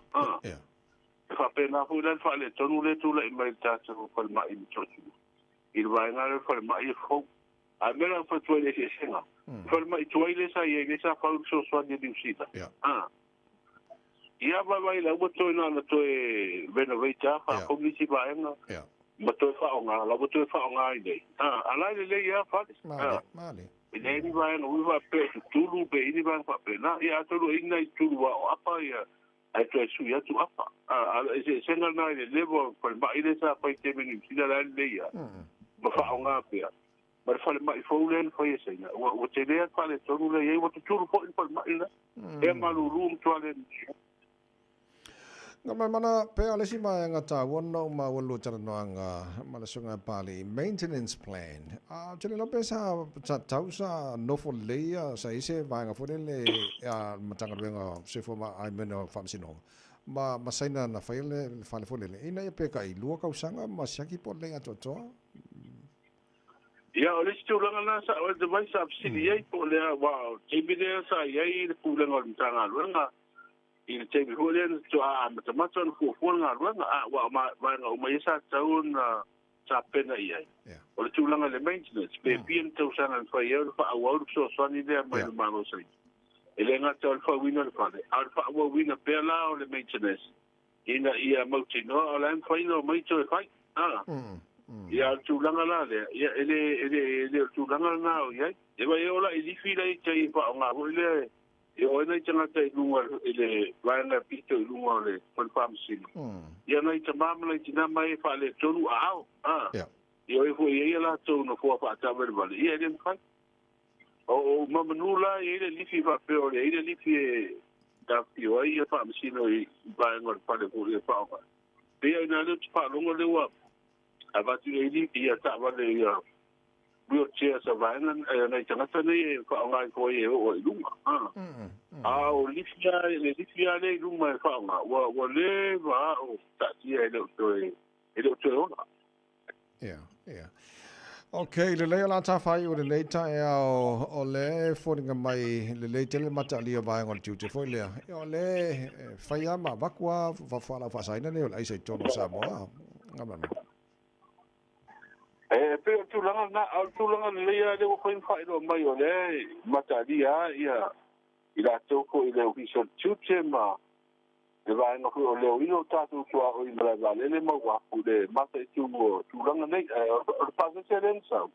fa pena fu le fale tonu le tu le mai ta so forma in chochu I vai ngā whare mai fau. A mera wha tuai le se senga. Whare mai tuai le sa ia, le sa whau so soani ni usita. Ia vai la ua toi nana toi renovator, wha komi si vaenga. Ma toi whao ngā, la ua toi whao ngā I nei. A lai le ia whare. Male. I nei ni vaenga, ui wha pe tulu pe, ini vaenga wha pe. Nā, ia atolu ina I tulu wa o apa ia. Ai toi sui atu apa. Se senga nai le levo, whare mai le sa whai te meni usita la le ia. Ma whao ngā pia. Ma le whale mai fau le whai e saina. Wa te lea whale tonu le iei, wa te turu po in whale mai le. E malu room toa le. Ngama mana pe ale si ma nga ta wono ma wolo nga mala sunga pali maintenance plan. Chele lo pesa tausa no for leia sa ise va nga fodele ya matanga wenga se forma I meno famsino. Ma saina na faile fale folele. Ina ya pe kai lua kausanga ma siaki po lenga toto. Ya ole stulanga na sa o de vai sa sili ai po le wa tibide sa yai kulanga tanga luanga in te holen to a matamaton ko nga luanga wa ma nga uma isa taun sa pena ai ole stulanga le maintenance pe pien to sana fa yo fa wa so so ni de mai malo sai ele nga to fa wina le fa alfa wa wina pela ole maintenance ina ia motino ala en fa no mai to fa ya tulanga la le ya ele tulanga na ya e va yo la ili fila i te pa nga ho le e o nei tanga te lunga ele vai na pito lunga le kon pam sin ya nei te mamla i tina mai fa le tolu ao yo e fo ye la to no fo pa ta ver vale ya den fa o mamnula ele li fi va pe o le ele li fi da pio ai pa am sin o i vai ngor pa le ko le pa pa pe na le pa lunga le wa abatu ele ia ta vale ia bio chia sa vaina na tanga tane fa nga ko ye o lunga o lifia le lunga fa nga wa le va o ta tia ele to Okay, le la ta fa o le ta o le foringa mai le tele mata li va ngol tu te foi le o le fa ya ma bakwa fa la fa saina le ai se tono sa mo ngama pe tulanga le ya le ko in fa do mai o le mataria ia ila toko ile official chuche ma le va no ko le ino tatu to o in brava le ma wa ku de mata tulanga nei pa se serenza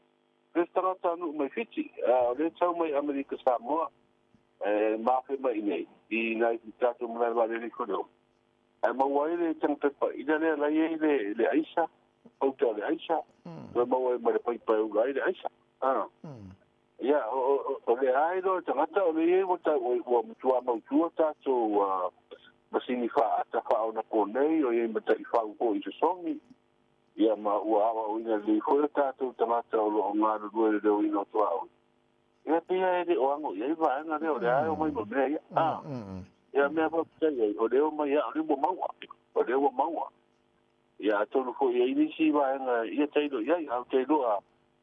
restaurant no mai fiti le tau mai America Samoa ma fe mai nei i na tatu ma va le ko do ma wa ile tanta pa ida le le Aisha hotel Aisha we mo me pai pai ugai Aisha ya o le ai do tanga o le mo ta o tua mo tua ta to masini fa ta fa ona ko nei o ye mata fa ko i songi ya ma o ina le ko ta to tanga o lo nga do le do ino to au ya pia de o ango ye va nga de o le ai o mai mo me ya me va ta ye o de o mai ya o mo mawa o de o mawa ya tolu ko ye ini si va nga ia taido ya au taido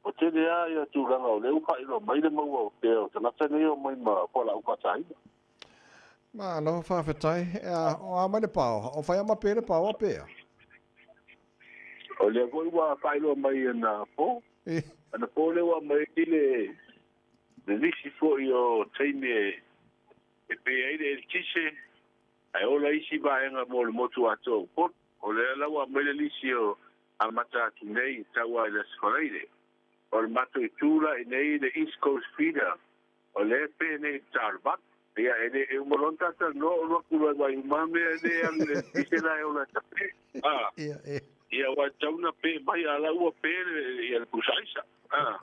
o te lea ia tūranga o leu whai lo mai le maua o peo tanata nei o mai ma pola uka tai ma no whawhetai o a mai le pao o whai ama pere pao a pea o lea koi wa whai lo mai ana po ana po le wa mai le nisi fo i o teime e pea ide e kise ai o la isi vaenga mo le motu ato pot o lea la wa mai le lisi o amata atu nei taua i le sfaraire o le mato i tūra i nei le East Coast Feeder o le pe nei tarbat ia e umolonta ta no kura wa umame de ale isela e ola tape ia wa tauna pe mai ala ua pe ia kusaisa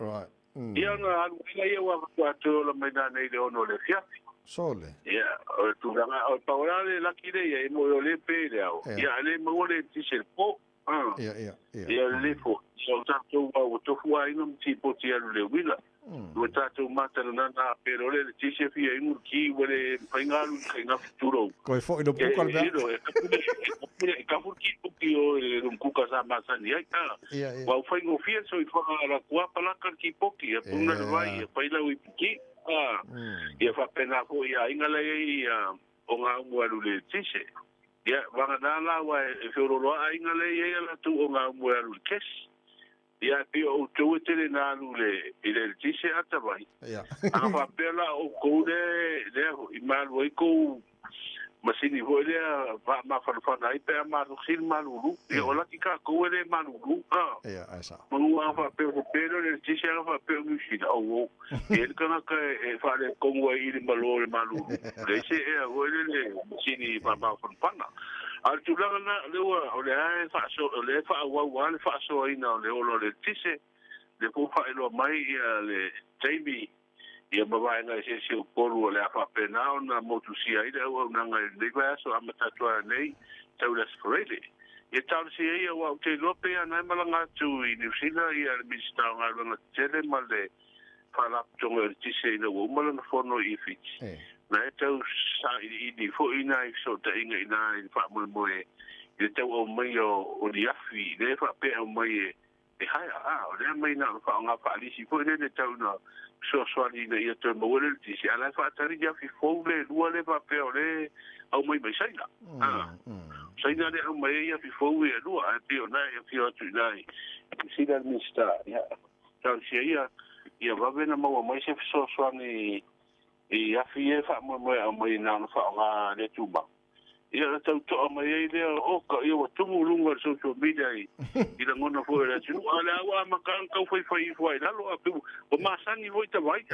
right ia na alwila ia wa kwa tola mai na nei le ono le fia sole ia o tūranga o paurale lakire ia e mo le pe le au ia le mo le tisel po ia le fo so tato wa tofu ai no ti poti alu le wila o tato mata na pero le ti se fia i murki wele paingalu kainga futuro ko fo ino puka le ka furki puki o un kuka sa masa ni ai wa fai go fia so i fa la kwa pala ka ki poki e puna vai e paila wi puki ia fa pena ko ia ingala ia o nga mo alu le tise ia vanga dala wa e fiorolo a ingale ia la tu o nga mo alu kes ia pe o tu tele na lule ile tise atavai ia a pela o kode le i mal voi ko masini voile va ma fa ai pe ma sil malulu e ola ki ka ko ele malulu ia asa mo fa pe o pelo le tise fa pe o mishida o ele kana ka e fa le ko mo i le malolo malulu le se e o le masini va ma fa al tu la le o le ai fa so le fa wa le fa so ina le o le tise le ko fa lo mai le Jamie ia baba nga se o koru le fa pena na motu si ai le o nga le va so amata to nei tau las forele ia tau se ia wa te lope ana malanga tu i New Zealand ia minister nga tele male fala tonga ti se no wo mala no fono i fit na tau sa i di fo ina i so te inga ina i fa mo mo e tau o mai o di afi le fa pe o mai e hai o le mai na fa nga fa li si fo le tau na so ali na ia te mo le ti se ala fa tari ja fi fo le lua le fa pe o le au mai mai sai na sai na le au mai ia fi fo e lua a pe o na e fi o tu nai si da minister ia tau se ia va vena mo mai se so ani e afi e fa mo mai na fa nga le tuba ia tau to mai le o ka ia wa tumu lunga social media i la ngona fo le tu ala wa makan ka foi la lo apu o masani voi ta vai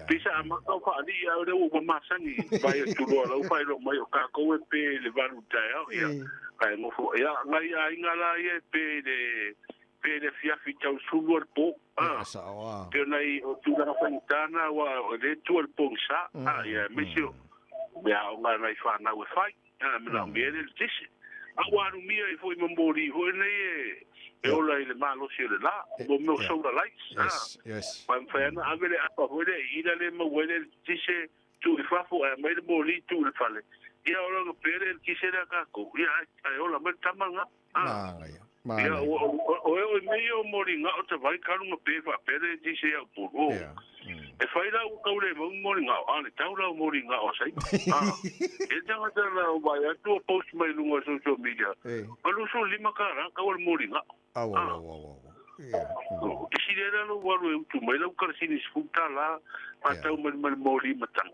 pisa ma ka fa ali ia le o masani vai tu lo fa lo mai o ka ko e pe le valu ta ia ka mo fo ia ngai ai ngala ia pe le fiafi tau sulu al po pe nai o tu la fantana wa le tu al po sa ia mesio ya nga nai fa na we fai me la me el tisi agua no mia e foi membori foi nei e ola ile malo si le la o meu solar lights yes pan fa na avele apa foi ida le mo wele tisi tu i fa fo e me le moli tu le fale ia ola no pere el tisi la ka ko ia ai ola me tamanga ia o meio mori nga o te vai karu no pe fa pere tisi e puro e fai la u kaule mo mori nga ale tau la mori nga o sai e tanga tala o vai atu post mai lunga social media alu so lima kara ka o mori nga si le lo walu tu mai la kar sini sfuta la atau mal mori matan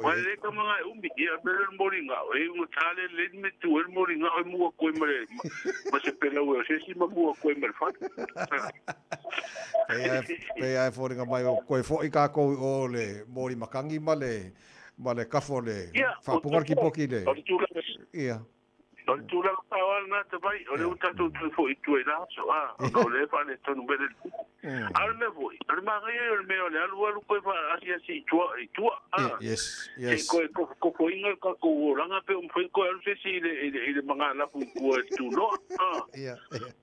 wale ka mga umbi ia bel mori nga e un tale le me tu el mori nga o mo ko mare ma se pela o se si ma mo ko mare fa ai fo ringa mai ko fo i ka ko o le mori makangi male kafo le fa pungar ki poki le ia don tu la tawa na te vai o le uta tu fo i tu ela so o le fa le tonu bele al me voi al ma ga o me o le alu ko fa asia si tu yes ko inga ka ko ranga pe un foi ko se si le manga la pu tu no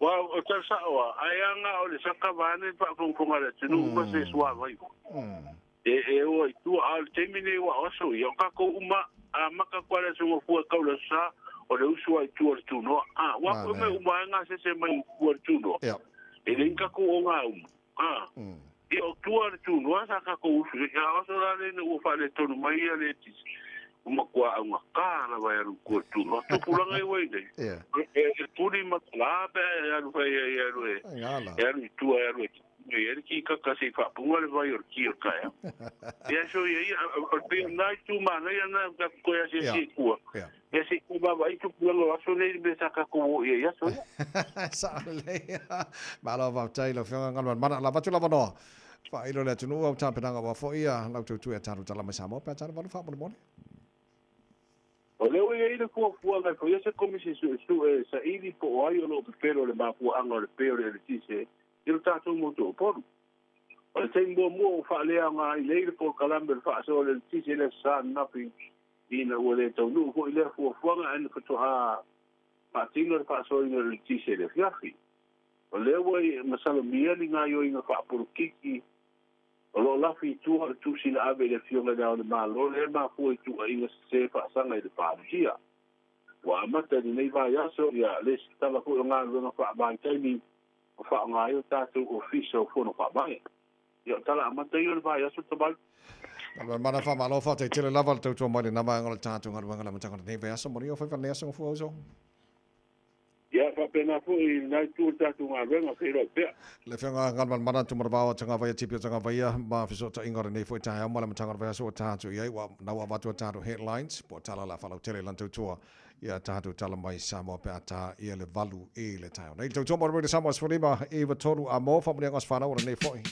wa o ta sa wa ayanga o le sakavane pa ko ngala tu ma se swa vai e o tu al termine wa oso yo ka ko uma maka kwala so fu ka lo sa o le usu ai tu no wa ko me uma nga se mai tu no e le ka ko nga e o tu no sa ka ko usu ya o so la le no fa le tonu mai le ti uma kwa nga ka na vai ru ko tu no tu pula ngai wei de e puri ma la be ya ru ya ru tu ya ru e ki ka kasi fa punga le vai or ki o ka ya so ye o pe na tu ma na ya na ka ko ya si ku ya si ku ba vai tu pula lo so le be sa ka ko ye ya so sa le ma lo va tai lo fenga ngal mana la va tu la va no fa ilo le tu no ta penanga va fo ia la tu e taru tala ma sa mo pa ta va fa mo o le o ye ile ko nga ko ye se komisi su sa ili po ai lo pero le ma fu anga le pero le tise il tato moto por o tengo mo fa le nga ile po kalamber fa so le tise le sa napi ina o le to no ko ile fu nga an ko to pa tingo fa so le tise le fiafi o le o masalo mia ni nga yo ina fa por kiki o lo la fi tu si la ave le fionga da le malo le ma fu tu ina se fa sanga de pa dia wa mata ni nei va ya so ya le sta la fu nga no fa ba ni fa nga yo ta tu official fu no fa ba yo tala mata yo va ya so to ba mana fa malo fa te tele lava tu tu mai na ma ngol ta tu ngal ngala mata nei va so mo yo fa ne so fu so ya fa pena fu na tu ta tu nga venga pero pe le fenga ngal mana tu mar ba tanga va tipi tanga va ya ma fi so ta ingor nei fu ta ma mata ngal va so ta tu ye wa na wa va tu ta headlines po tala la fa lo tele lan tu tu ia tātou tala mai Samoa pe ata ia le valu e le tau. Nei tau tōmara rei Samoa sforima e wa tonu a mō whamuri angas whanau ora nei fwoi.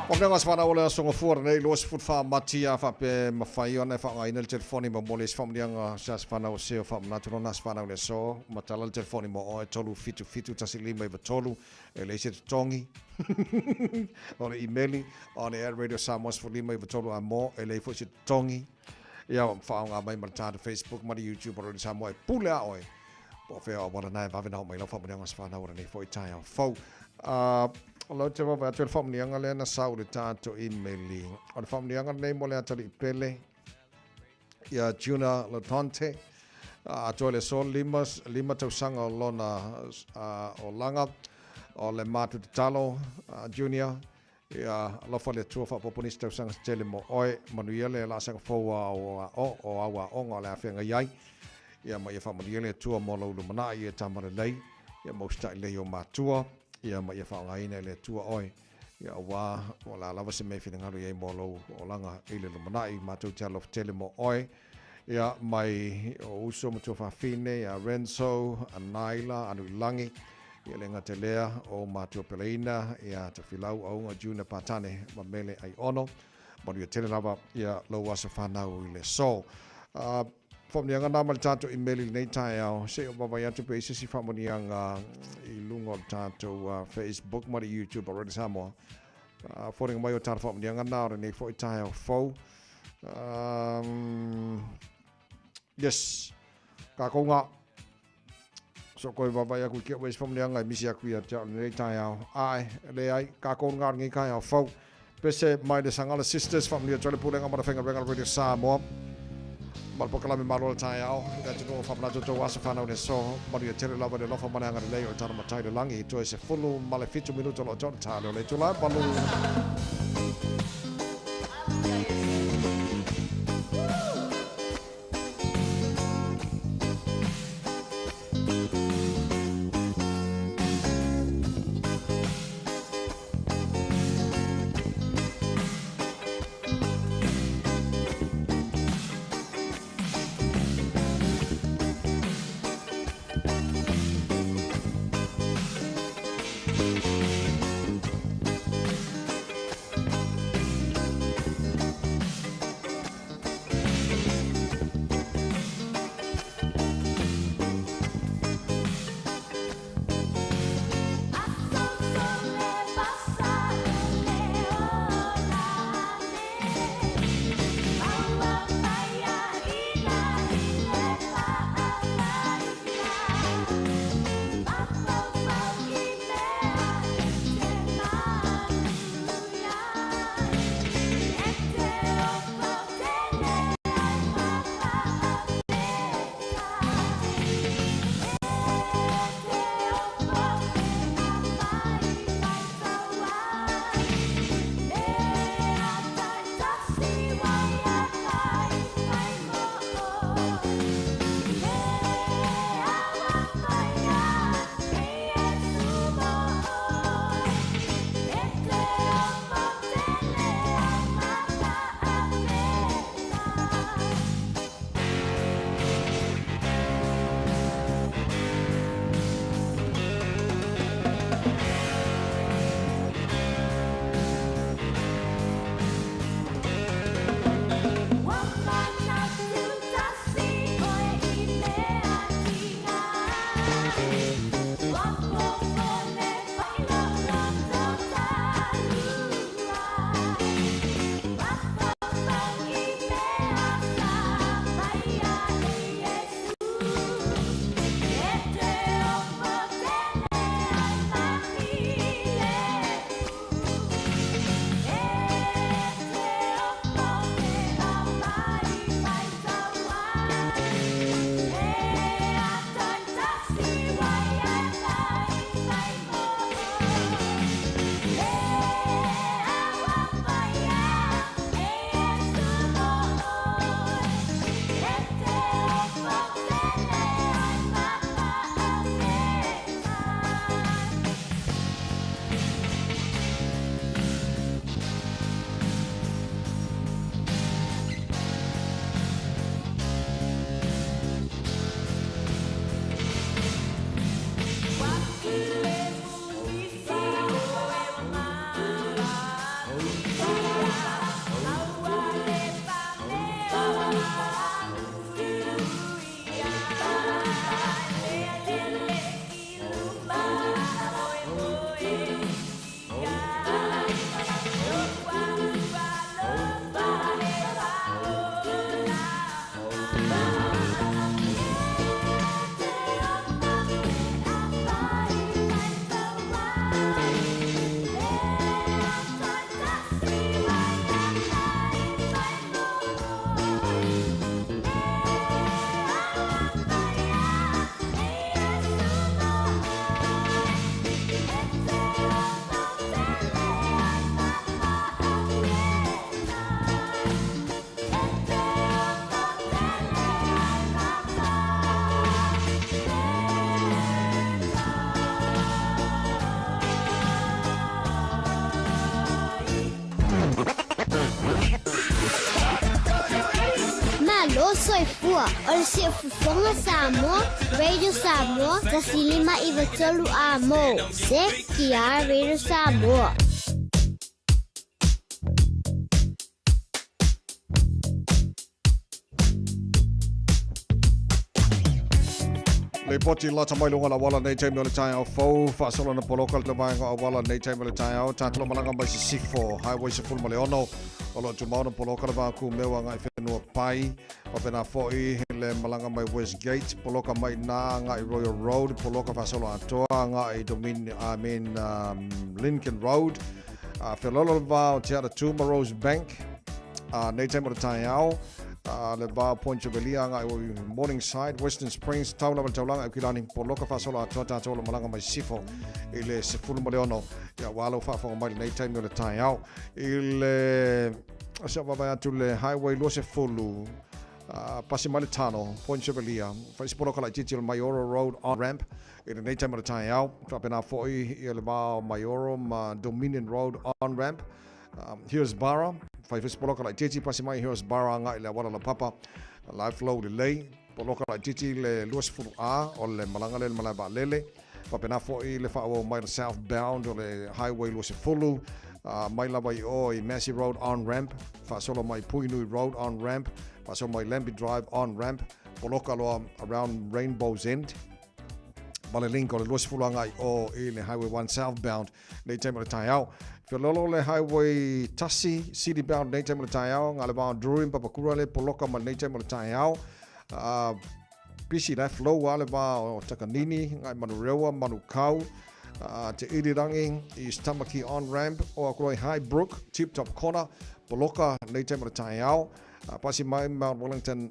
Omle ngas fana ole songo fuar nei los fut fa matia fa pe mafai ona fa ngai nel telefoni mo moles fa mlianga sas fana o seo fa natural nas fana ole so matala el telefoni mo o tolu fitu tasili mai tolu ele se tongi ona emaili ona air radio samos for lima tolu amo ele fo se tongi ya fa nga mai marta Facebook ma YouTube ro samo e pula oi po fe o bona na va vena mai lo fa mlianga sas fana ora nei fo itai fo Alo te wa te family anga le na saure tato emailing. O le family anga nei mo le atali pele. Ya Juna Latonte. A to le sol lima tau sanga o lona o langa o le matu te talo junior. Ya lofa le tua fa poponista tau sanga tele mo oi manuia le la sanga foa o awa onga le afenga yai. Ya ma ya family le tua mo lo mana ia tamara lei. Ya mo sta le yo matua. Ia ma ia whaonga ina le tua oi. Ia wā, o la lava se mei whina ngaru iei mōlo o langa ile lo manai, mātou te alof tele mo oi. Ia mai o uso mo tua whawhine, ia Renzo, a Naila, anu langi. Ia le ngate lea o mātua peleina, ia te whilau au ngā Juna Patane, ma mele ai ono. Manu ia tele lava, ia lo wasa whanau i le so. Whamnianga nā mali tātou i meli nei tai au. Se o bawai atu pe isisi whamnianga i lunga o tātou Facebook, mari YouTube, already Samoa. Whoringa mai o tātou whamnianga nā ora nei fo i tai au fau. Yes, ka konga. So koe bawai aku kia weis whamnianga i misi aku ia tia nei tai au. Ai, le ai, ka konga ngi kai au fau. Pese mai le Sangala Sisters, whamnia tole pulenga mara whenga renga radio Samoa. Malpokalami malo tai au da tuno fa plato to wasa fa na ne so maria tele lava de lofa mana ngare leo tana matai de langi to se fulu male fitu minuto lo ton talo le tula balu soifua o le siafufonga Samoa, Radio Samoa, tasilima I vatolu a mo. Se kia Radio Samoa. Le poti la tamai lunga la wala nei taimi o le tai au fau, whaasolo na poloka le mai ngā wala nei taimi o le tai au, tātalo malanga mai si sifo, highway se fulu male ono, o lo tumau na poloka le wāku mewa ngai whenua pai, o pena foi le malanga mai Westgate, poloka mai nā ngai Royal Road, poloka whaasolo atoa, ngai Lincoln Road, whelolo le wā o te ara Tuma Rose Bank, nei taimi o le tai au, le ba Point Jubilee nga I Morningside, Western Springs, taulama taulanga I kilani poloka whasola atoa tola malanga mai sifo I le sefulu mo le ono ia walo whaafonga mai nei taimi o le tai au I le asa wabai atu le highway lua sefulu pasi mai le tano Point Jubilee whaisi poloka lai titi o le Mayoro Road on ramp I le nei taimi o le tai au whapena foi I le ba Mayoro Dominion Road on ramp here's Barra Fai fesi poloka lai titi pasi mai here's Barra nga I le wala la papa live flow le lei poloka lai titi le luas furu a o le malanga le malai ba lele papena fo I le fa'o mai le southbound o le highway luas fulu mai lava I o I Massey Road on ramp fa solo mai Puinui Road on ramp fa solo mai Lambie Drive on ramp poloka loa around Rainbow's End Male link o le luas fulu anga I o I le highway 1 southbound nei taimi o le tai au Whilolo le highway Tassi, city bound nei taimi o le tai au, ngā le wāo Drurin, Papakura le poloka ma nei taimi o le tai au. Pisi left low a le wāo Takanini, ngai Manurewa, Manukau, te Irirangi, East Tamaki on ramp, o akuroi Highbrook, Tip Top Corner, poloka nei taimi o le tai au. Pasi mai Mount Wellington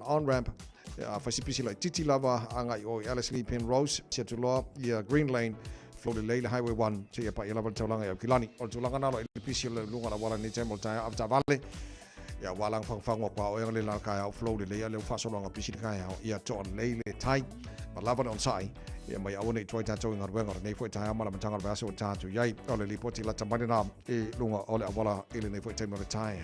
on ramp, whaisi pisi lai titi lava, angai o Alice Lee Penrose, tia tuloa, ia Green Lane, Flow le highway 1 te pa ia level taulanga ia kilani o tulanga nalo I pisi le lunga la wala ni temo tai after valley ia walang fangfang pa o le la kai flow le ia le fasonga pisi kai ia ton le tai ma lava on sai ia mai awone toi ta tau ngar wenga nei foi tai mala matanga va so ta tu yai o le lipoti la tamani na e lunga o le wala ile nei foi temo le tai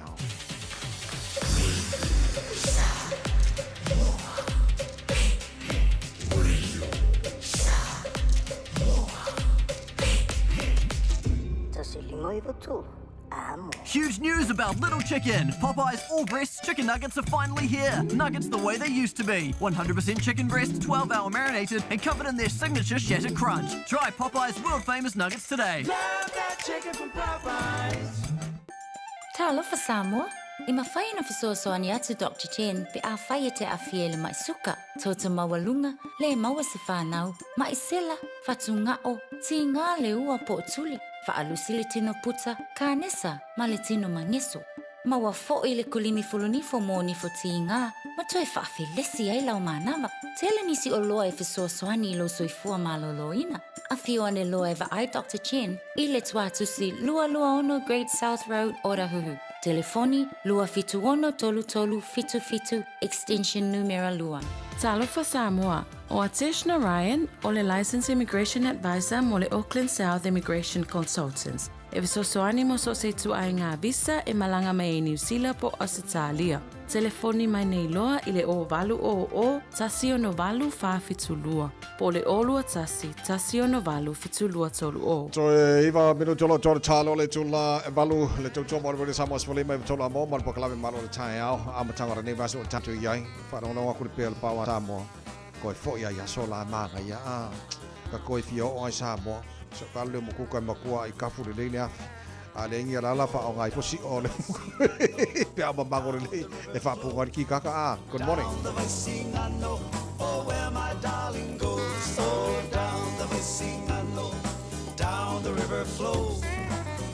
Huge news about Little Chicken! Popeye's all-breast chicken nuggets are finally here! Nuggets the way they used to be. 100% chicken breast, 12-hour marinated, and covered in their signature shattered crunch. Try Popeye's world-famous nuggets today. Love that chicken from Popeyes. Talofa Samoa. I mawhai na fisoasoani atu Dr. Chen pe a whai te awhie le mai suka. Tōta mawalunga, le maua se whanau, mai sela, whatungao, ti ngā le ua po tuli. Whaalusi le tino puta, kānesa, ma le tino mangeso. Maua fo'i le kulimi fulunifo mō nifo ti ngā, ma toi whaafi lesi ai lau mānawa. Tele nisi o loa e fisoasoani lo soifua maloloina. A whio ane loa e wa ai Dr. Chen, I le tuatusi lua ono Great South Road, Orahuhu. Telefoni lua fitu ono tolu tolu fitu fitu extension numero lua. Talofa Samoa. O Ateshna Ryan, o le Licensed Immigration Advisor mo le Auckland South Immigration Consultants. E visosoani mo so se tu ai ngā visa e malanga mai e New Zealand po Australia. Telefoni mai nei loa I le o valu o tasi ono valu wha fitu lua. Po le o lua tasi ono valu fitu lua tolu o. So iwa minu tolo tolo talo le tula valu le tolo mo le Samoa spoli mai tolo amo man po kalame malo le tai au amatanga ra nei vaso tatu iai. Whanonga kuri pēl pawa Samoa. Koe foia ia sola maga ia ka koe fio o ai Samoa. So kalu mo kuka makua I kafu le leine afi. A le ingi ala fa o ngai posi o le pe ama mango le e fa punga ki kaka good morning. Down the racing I know, oh where my darling goes. Oh down the racing I know, down the river flows.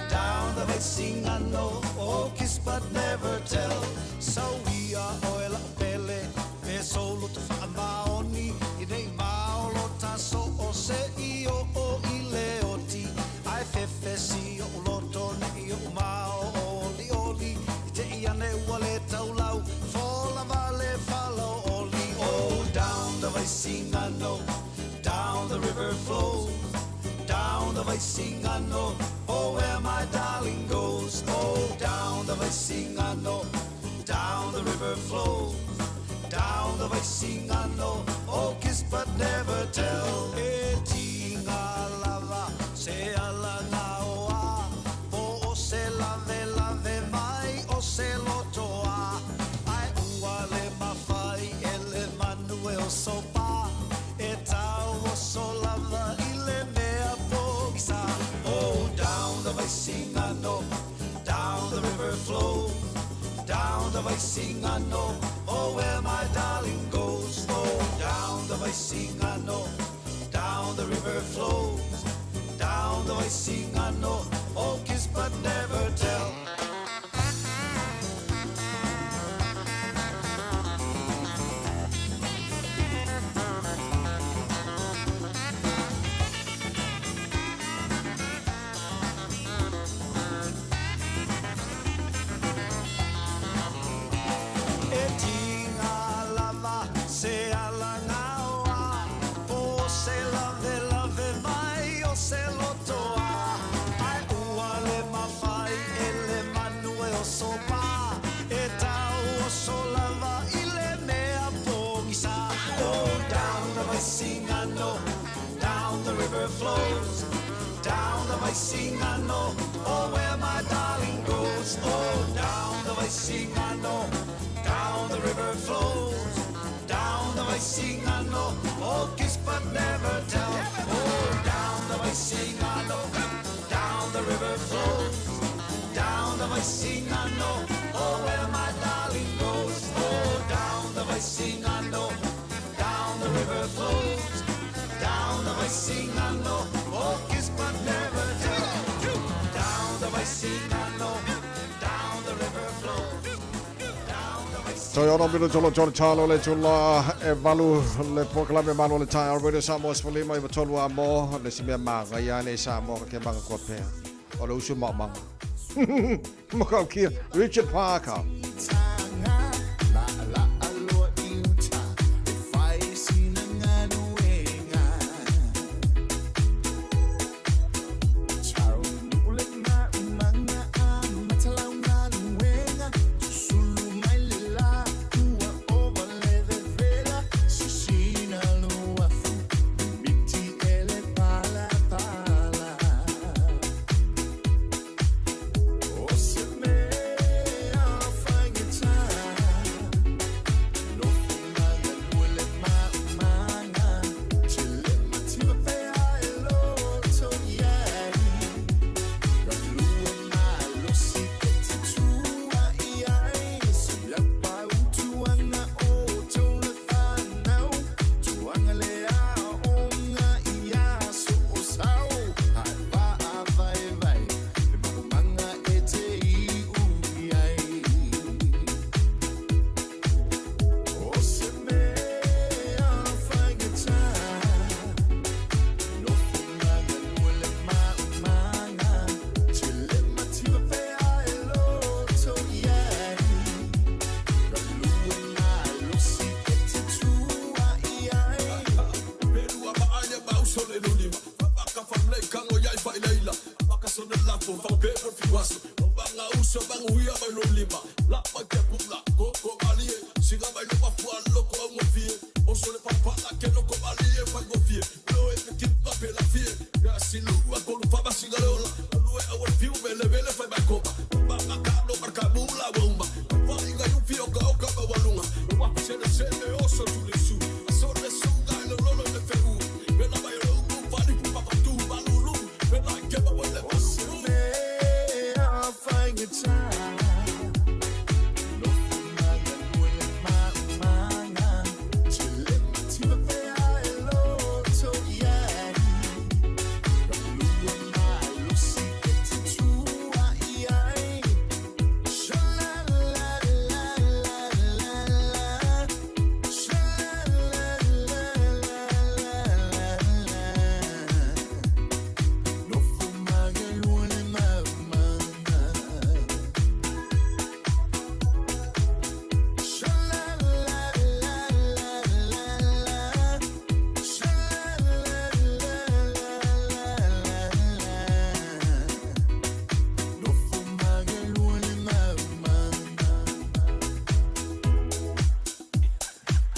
Down the racing I know, oh kiss but never tell. So we are oil pele, pe solo to fa maoni, I dei maolo taso o se io o I leoti. I fefe si o loto ni o mao oli oli, I te iane wale taulau, fola vale falo oli. Oh down the racing I know, down the river flows. Down the racing I know, oh where my darling goes. Oh down the racing I know, down the river flows. vai singano, oh kiss but never tell. E tinga lava, se ala naoa, o se lave mai, o se lotoa. Ai ua le mawhai, ele Manuel sopa, e tau o so lava, ile mea pokisa. Oh, down the vai singano, down the river flows, down the vai singano, oh where my darling goes. Oh, down the vai singano, down the river flows, down the vai singano, oh kiss but never tell. Flows down the Vaisingano, oh where my darling goes. Oh, down the Vaisingano, down the river flows, down the Vaisingano, oh kiss but never tell. Oh, down the Vaisingano, down the river flows, down the Vaisingano, oh where my darling goes. Oh, down the Vaisingano, down the river flows, down the Vaisingano, oh kiss but never tell. Down the Vaisingano, down the river flows, down the Vaisingano. Toi ono minu tolo John Charlo le tula e valu le proklame manu le tai Radio Samoa Sfolima i tolu a mo le simia manga ia le Samoa ke manga ko pe. O le usu mama. Mo ka kia Richard Parker.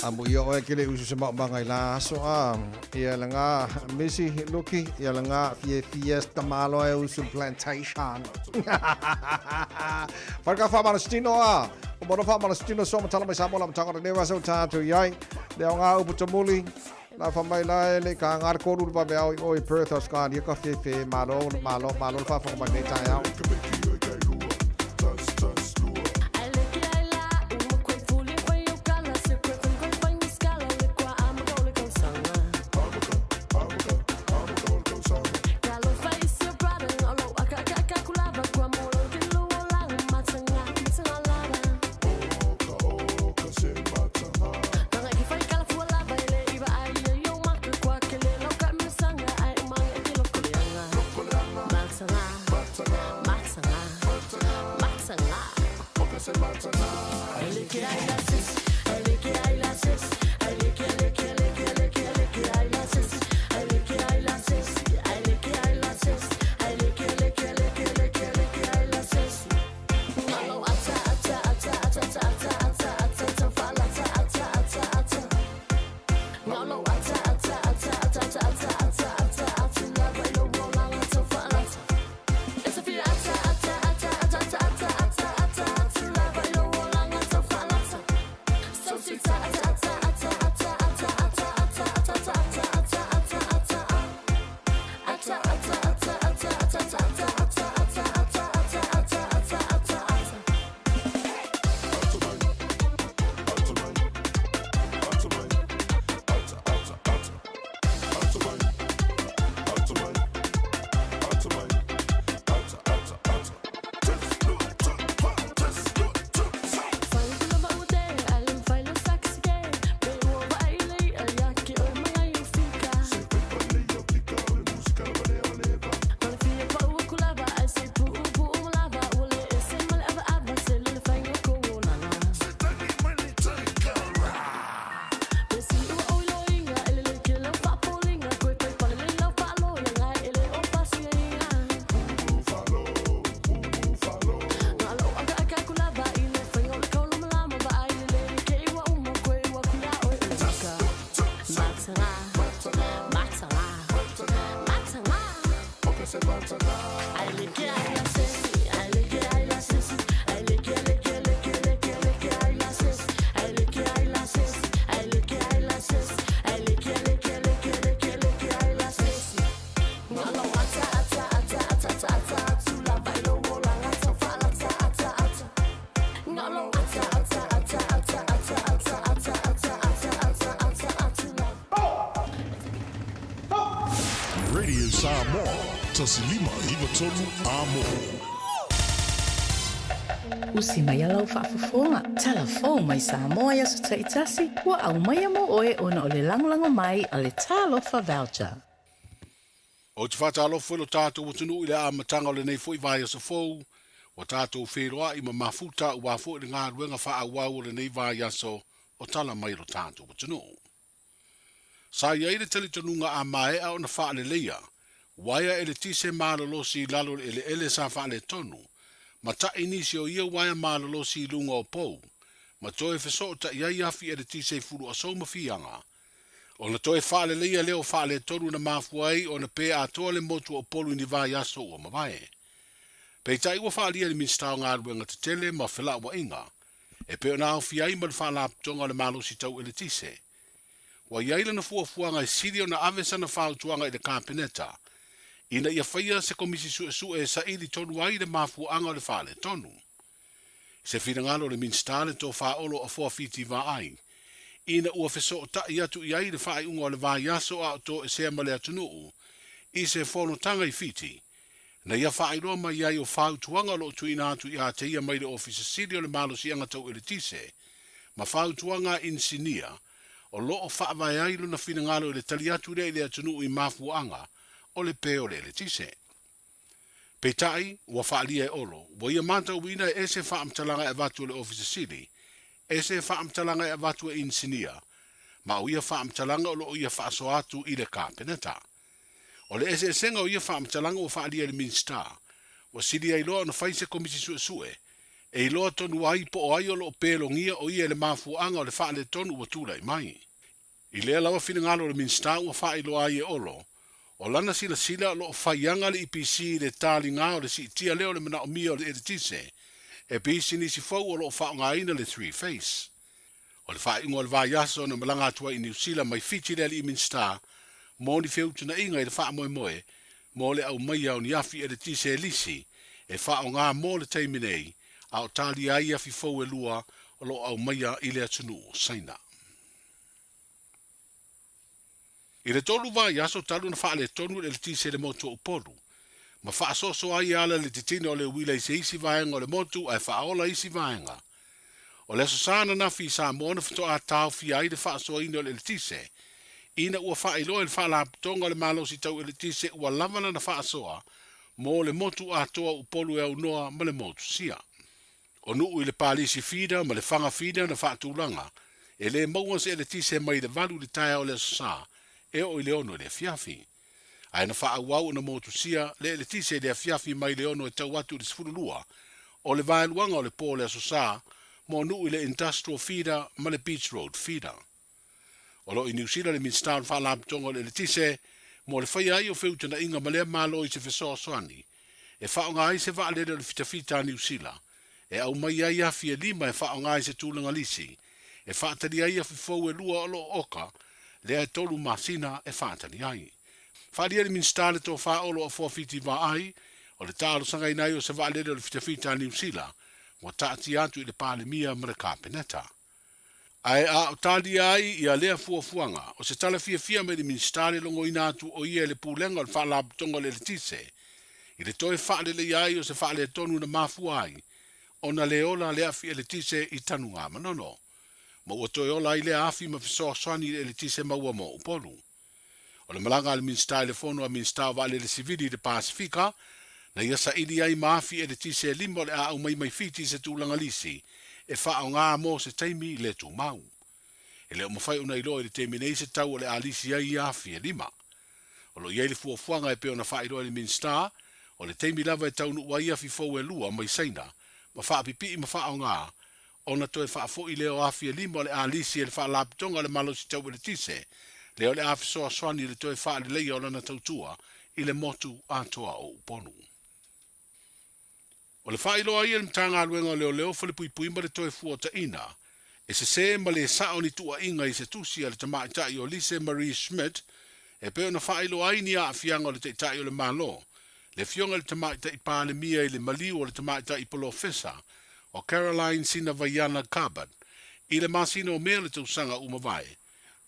Amu ia oe kele usu se maumanga I la aso ia langa Missy Luki, ia langa fiesta malo e usu plantation. Farka whamarastino o moro whamarastino so matala mai Samoa la matanga ne wasa tātou iai. Leo ngā upu tamuli, la whamai lai le ka ngāra koru pa mea oi Perth o ska ni ka fe malo whawhamai ne tai au. Radio Samoa, tasilima iwa tonu amo. Usi mai alau whaafafonga. Telefon mai Samoa ia sa taitasi. Ua au mai amo oe ona o le langolango mai a le talofa voucher. O te whatalofa ilo tātou watunu I le a matanga o le nei fwoi vai asa fou. O tātou wheroa I ma mafuta ua fwoi le ngā ruenga wha awau o le nei vai aso o tala mai lo tātou watunu. Sa ia I le talitonunga a maea o na wha le leia. Waia ele tise malolosi lalo ele sa wha le tonu. Ma ta inisi o ia waia malolosi lunga o pou. Ma toe feso o ta ia iafi ele tise furu a soma fianga. O na toe wha le leia leo wha le tonu na mafuai o na pe a toa le motu o polu ni vai aso o mawae. Pei ta iwa wha lia ni minstao ngā ruenga te tele ma whila wa inga. E pe o na au fiai ma le wha la tonga le malosi tau ele tise. Wa iaila na fuafuanga I siri o na avesa na whautuanga I le kāpeneta. Ina ia whaia se komisi su e sa ili tonu ai le mafuanga o le whale tonu. Se whirangalo le minstale tō whaolo a fuafiti wa ai. Ina ua feso o ta iatu I ai le whae unga o le vai aso a o tō e sea male atunuu. I se whono tanga I fiti. Na ia whae roa mai ai o whautuanga lo tu ina atu I a te ia mai le ofisa siri o le malo si anga tau ele tise. Ma whautuanga insinia. O loo whaavai ailu na whirangalo le taliatu le atunuu I mafuanga. O le peo le tise. Peitai, ua whaalia e olo, wa ia manta uina e se whaamtalanga e vatu le office city, e se whaamtalanga e vatu e insinia, ma o ia whaamtalanga o lo ia whaaso atu I le kāpeneta. O le ese senga o ia whaamtalanga o whaalia le minsta, wa siri ai loa na whaise komisi sue, E loa tonu ai po o ai o lo pelongia o ia le mafuanga o le wha le tonu ua tūlai mai. I lea lawa whina ngalo le minsta ua wha ilo ai e olo. O lana sila sila lo whaianga le IPC le tali ngā o le si tia leo le mana o mia o le editise. E pisi nisi fau o lo wha ngā ina le three face. O le wha ingo le vai aso na malanga atua i New Zealand mai fiti le i minsta. Mo ni feu tuna inga i le wha moe moe. Mo le au mai au ni afi editise e lisi. E wha o ngā mo le teiminei. Au tali ai afi fau e lua o lo au maia i le atunu o saina. I le tolu vai aso talu na wha le tonu le tise le motu upolu. Ma wha asoso ai ala le titine o le wila i se isi vaenga o le motu ai wha aola isi vaenga. O le aso sana na fi sa mona fito a tau fi ai le wha aso ino le tise. Ina ua wha ilo le wha la tonga le malo si tau le tise ua lavana na wha asoa mo le motu a toa upolu e au noa ma le motu sia. O nuu i le palisi fida ma le fanga fida na whaatulanga, e le maua se le tise mai le valu le taia o le sa, e o i le ono le fiafi. Ai na wha awau na motu sia, le tise le fiafi mai le ono e tau atu le sfurulua, o le vailuanga o le po le sa, mo nuu i le industrial fida ma le beach road fida. O lo i New Zealand le minstaan wha laptonga le tise, mo le whai ai o whiuta na inga ma lea malo i se fesoa soani, e wha o ngai se wha leda le fitafita New Zealand, e au mai ai afi e lima e wha o ngai se tūlanga lisi, e whaatari ai afi fau e lua o lo oka, lea e tolu masina e whaatari ai. Whaari e min stale tō wha olo a fuafiti wa ai, o le tālo sangai nai o se wha leda le fitafita New Zealand, wa taati atu i le pāle mia mara kāpeneta. Ai a o tali ai i a lea fuafuanga, o se tala fia me le min stale longo ina atu o ia le pūlenga o le wha labtonga le tise, i le toi wha le ai o se wha le tonu na mafu ai, ona le ola le afi ele tise i tanu ngā manono. Ma ua toi ola i le afi ma fisoa swani ele tise maua mo upolu. O le malanga le minsta le fono a minsta vale le sivili de Pasifika, na ia sa ili ai ma afi ele tise limo le a au mai fiti se tūlanga lisi, e wha o ngā mo se teimi le tu mau. E le o mawhai una ilo e le teimi nei se tau o le alisi ai i afi e lima. O lo iei le fuafuanga e peo na wha ilo e le minsta, o le teimi lava e tau nuua i afi fau e lua mai saina, ma wha pipi i ma wha o ngā, ona toe wha fo i leo afi e lima le alisi e le wha laptonga le malo si tau le tise, leo le afi soa swani le toe wha le leia o lana tautua i le motu atoa o uponu. O le wha ilo ai e le mtanga aluenga leo fale pui ma le toe fuata ina, e se ma le sao ni tua inga i se tusi a le tamaitai o Lise Marie Schmidt, e peo na wha ilo ai ni a fianga o le teitai o le malo, le fionga le tamaitai pāle mia i le maliu o le tamaitai polo fesa, o Caroline Sina Vaiana Carbon, i le masina o mea le tausanga umawai.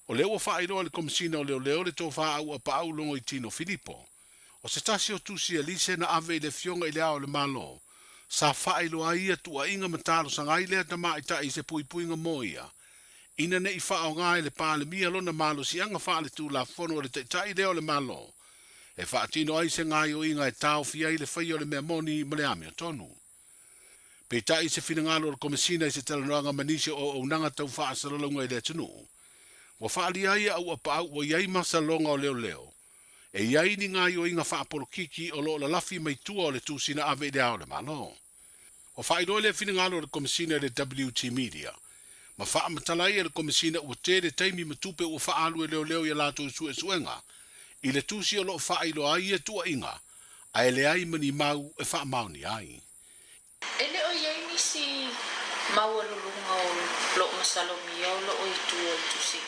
O leo a whaeroa le komisina o leo le tō wha au a paulongo i Tino Filippo. O se tasi o tusi a lise na ave i le fionga i le ao le malo, sa whaeroa ia tua inga matalo sangai lea tamaitai i se puipuinga moia. Ina ne i whao ngai le pāle mia lona malo si anga whaale tū la fono o le teitai leo le malo. E whaatino ai se ngai o inga e tau fia i le whai o le mea moni ma le ame o tonu. Peitai se finangalo o le komisina i se talanoanga manisi o unanga tau whaasalalonga i le tunu. Wa whaali ai au apa au o iai masalonga o leo. E iai ni ngai o inga whaapolokiki o lo la lafi mai tua o le tūsina ave i le ao le malo. Wa whaidoi le finangalo o le komisina i le WT Media. Ma whaamatala i le komisina ua tere taimi matupe ua whaalu e leo i lato i suenga. I le tusi o lo whailo ai e tua inga, a ele ai mani mau e wha mauni ai. Ele o iei nisi mau alulunga o lo masalomi o lo o itua i tusi.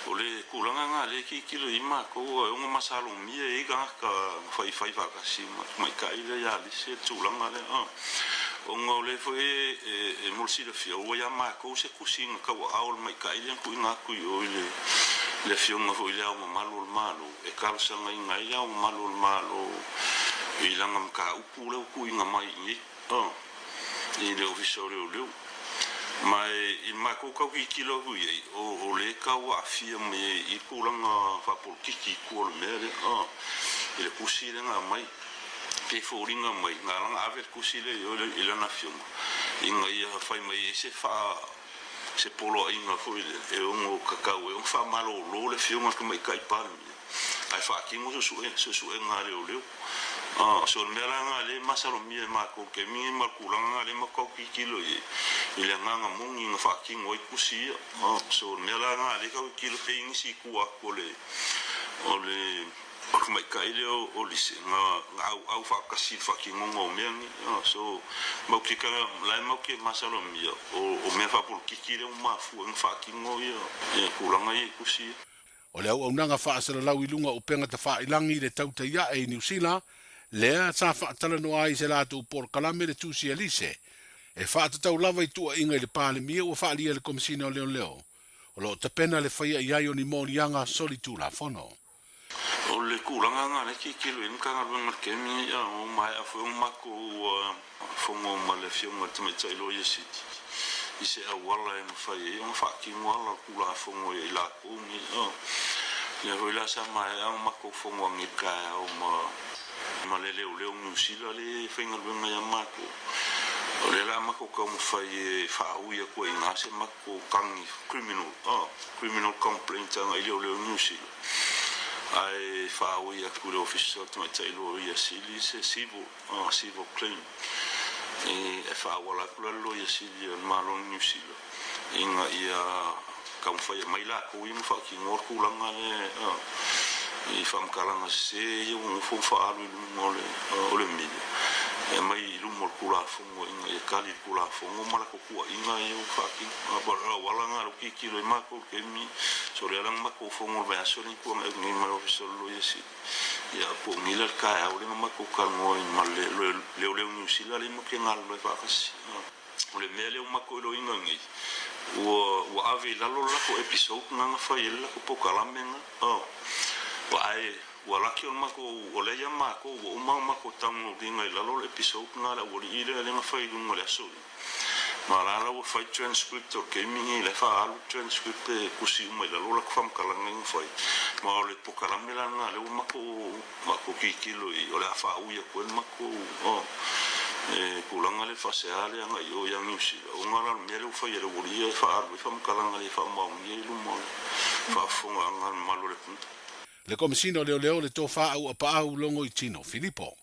O le kulanga ngā le ki kilo ima ko o unga masalomi e ka whai whakasi mai ka ile ya li se tūlanga le o ngā le e mulsi le fia o ya ma ko se kusinga ka wa aol mai ka ile ku inga ku o ile le fionga fo ile au malo e kalsanga inga ia au malo i langa mka upu le uku inga mai i le ofiso le mai i mako ka ki kilo hu ye o le ka wa fia me i kulanga fa por kiki ko le mere i le kusile nga mai pe foringa mai nga ave kusile yo i la na fionga inga ia fa mai se fa se polo inga foi e un kakao e un fa malo lo le fionga que mai kai palmi ai fa ki mo su e ngare o leo So me la nga le masalo mi ma ko ke mi ma ku la nga le ma ko ki kilo i le nga mungi nga fa ki ngoi kusi so me la nga le ka kilo pe ngi si ku a ko le ole ko mai ka ile o le nga au fa ka si fa ki ngo me so ma ki ka la ma ki masalo mi o me fa por ki kilo ma fu nga fa ki ngoi e ku la nga i kusi o le au nanga fa asala lau ilunga o penga ta fa ilangi le tau ia e New Zealand lea sa fa tala no ai se la tu por kalame le tu si alise e fa ta tau lava i tua inga i le pale mia o fa lia le komisina o leo o lo te pena le fai ai o ni monianga soli tu la fono o le kulanga nga le ki kilo in ka nga ke mi ya o mai a fo mako fo mo male fio mo te meta ilo yesi i se a wala e fai e fa ki wala kula fo mo i la ko mi le voila sa mai a mako fo mo ngi ka o ma le leo New Zealand le finga lunga ya mako o le la mako ka mo fai fa uia ko inga se mako kangi criminal complaint nga leo New Zealand ai fa uia ku le official to mai tailo ia sili se civil claim e fa wala ku lo ia sili malo New Zealand inga ia ka mo fai mai la ko inga fa ki ngor ku langa le i fam kalanga se yo mo fo fa alu mole ole mi e mai lu mo kula fo mo inga e kali kula fo mo mala ko ku inga yo fa ki wala nga ki ki le mako ke mi so le lang mako fo mo ba so ni ko ngi ma officer lo yesi ya po mi le ka ole mako ka mo male le New Zealand le mo ke ngal lo fa kasi ole mele mako lo inga ngi o ave la lo la ko episode nga fa yela ko pokalamenga ai wala ki mako ole ya mako o mako tango dinga la lo episode nga la wori ile le nga fai dum le so mala la wo fai transcript o ke mi le fa alu transcript ku si mo la lo la fam kala nga fai ma ole pokala mela nga le mako ki kilo i ole fa u ya ko mako ku la nga le fa se ale nga yo ya mi si o ngala me le fai le wori fa alu fam kala nga le fa ma ngi lu mo fa fo nga malo le le komisina leo le tofa au apa au longo i tino Filipo.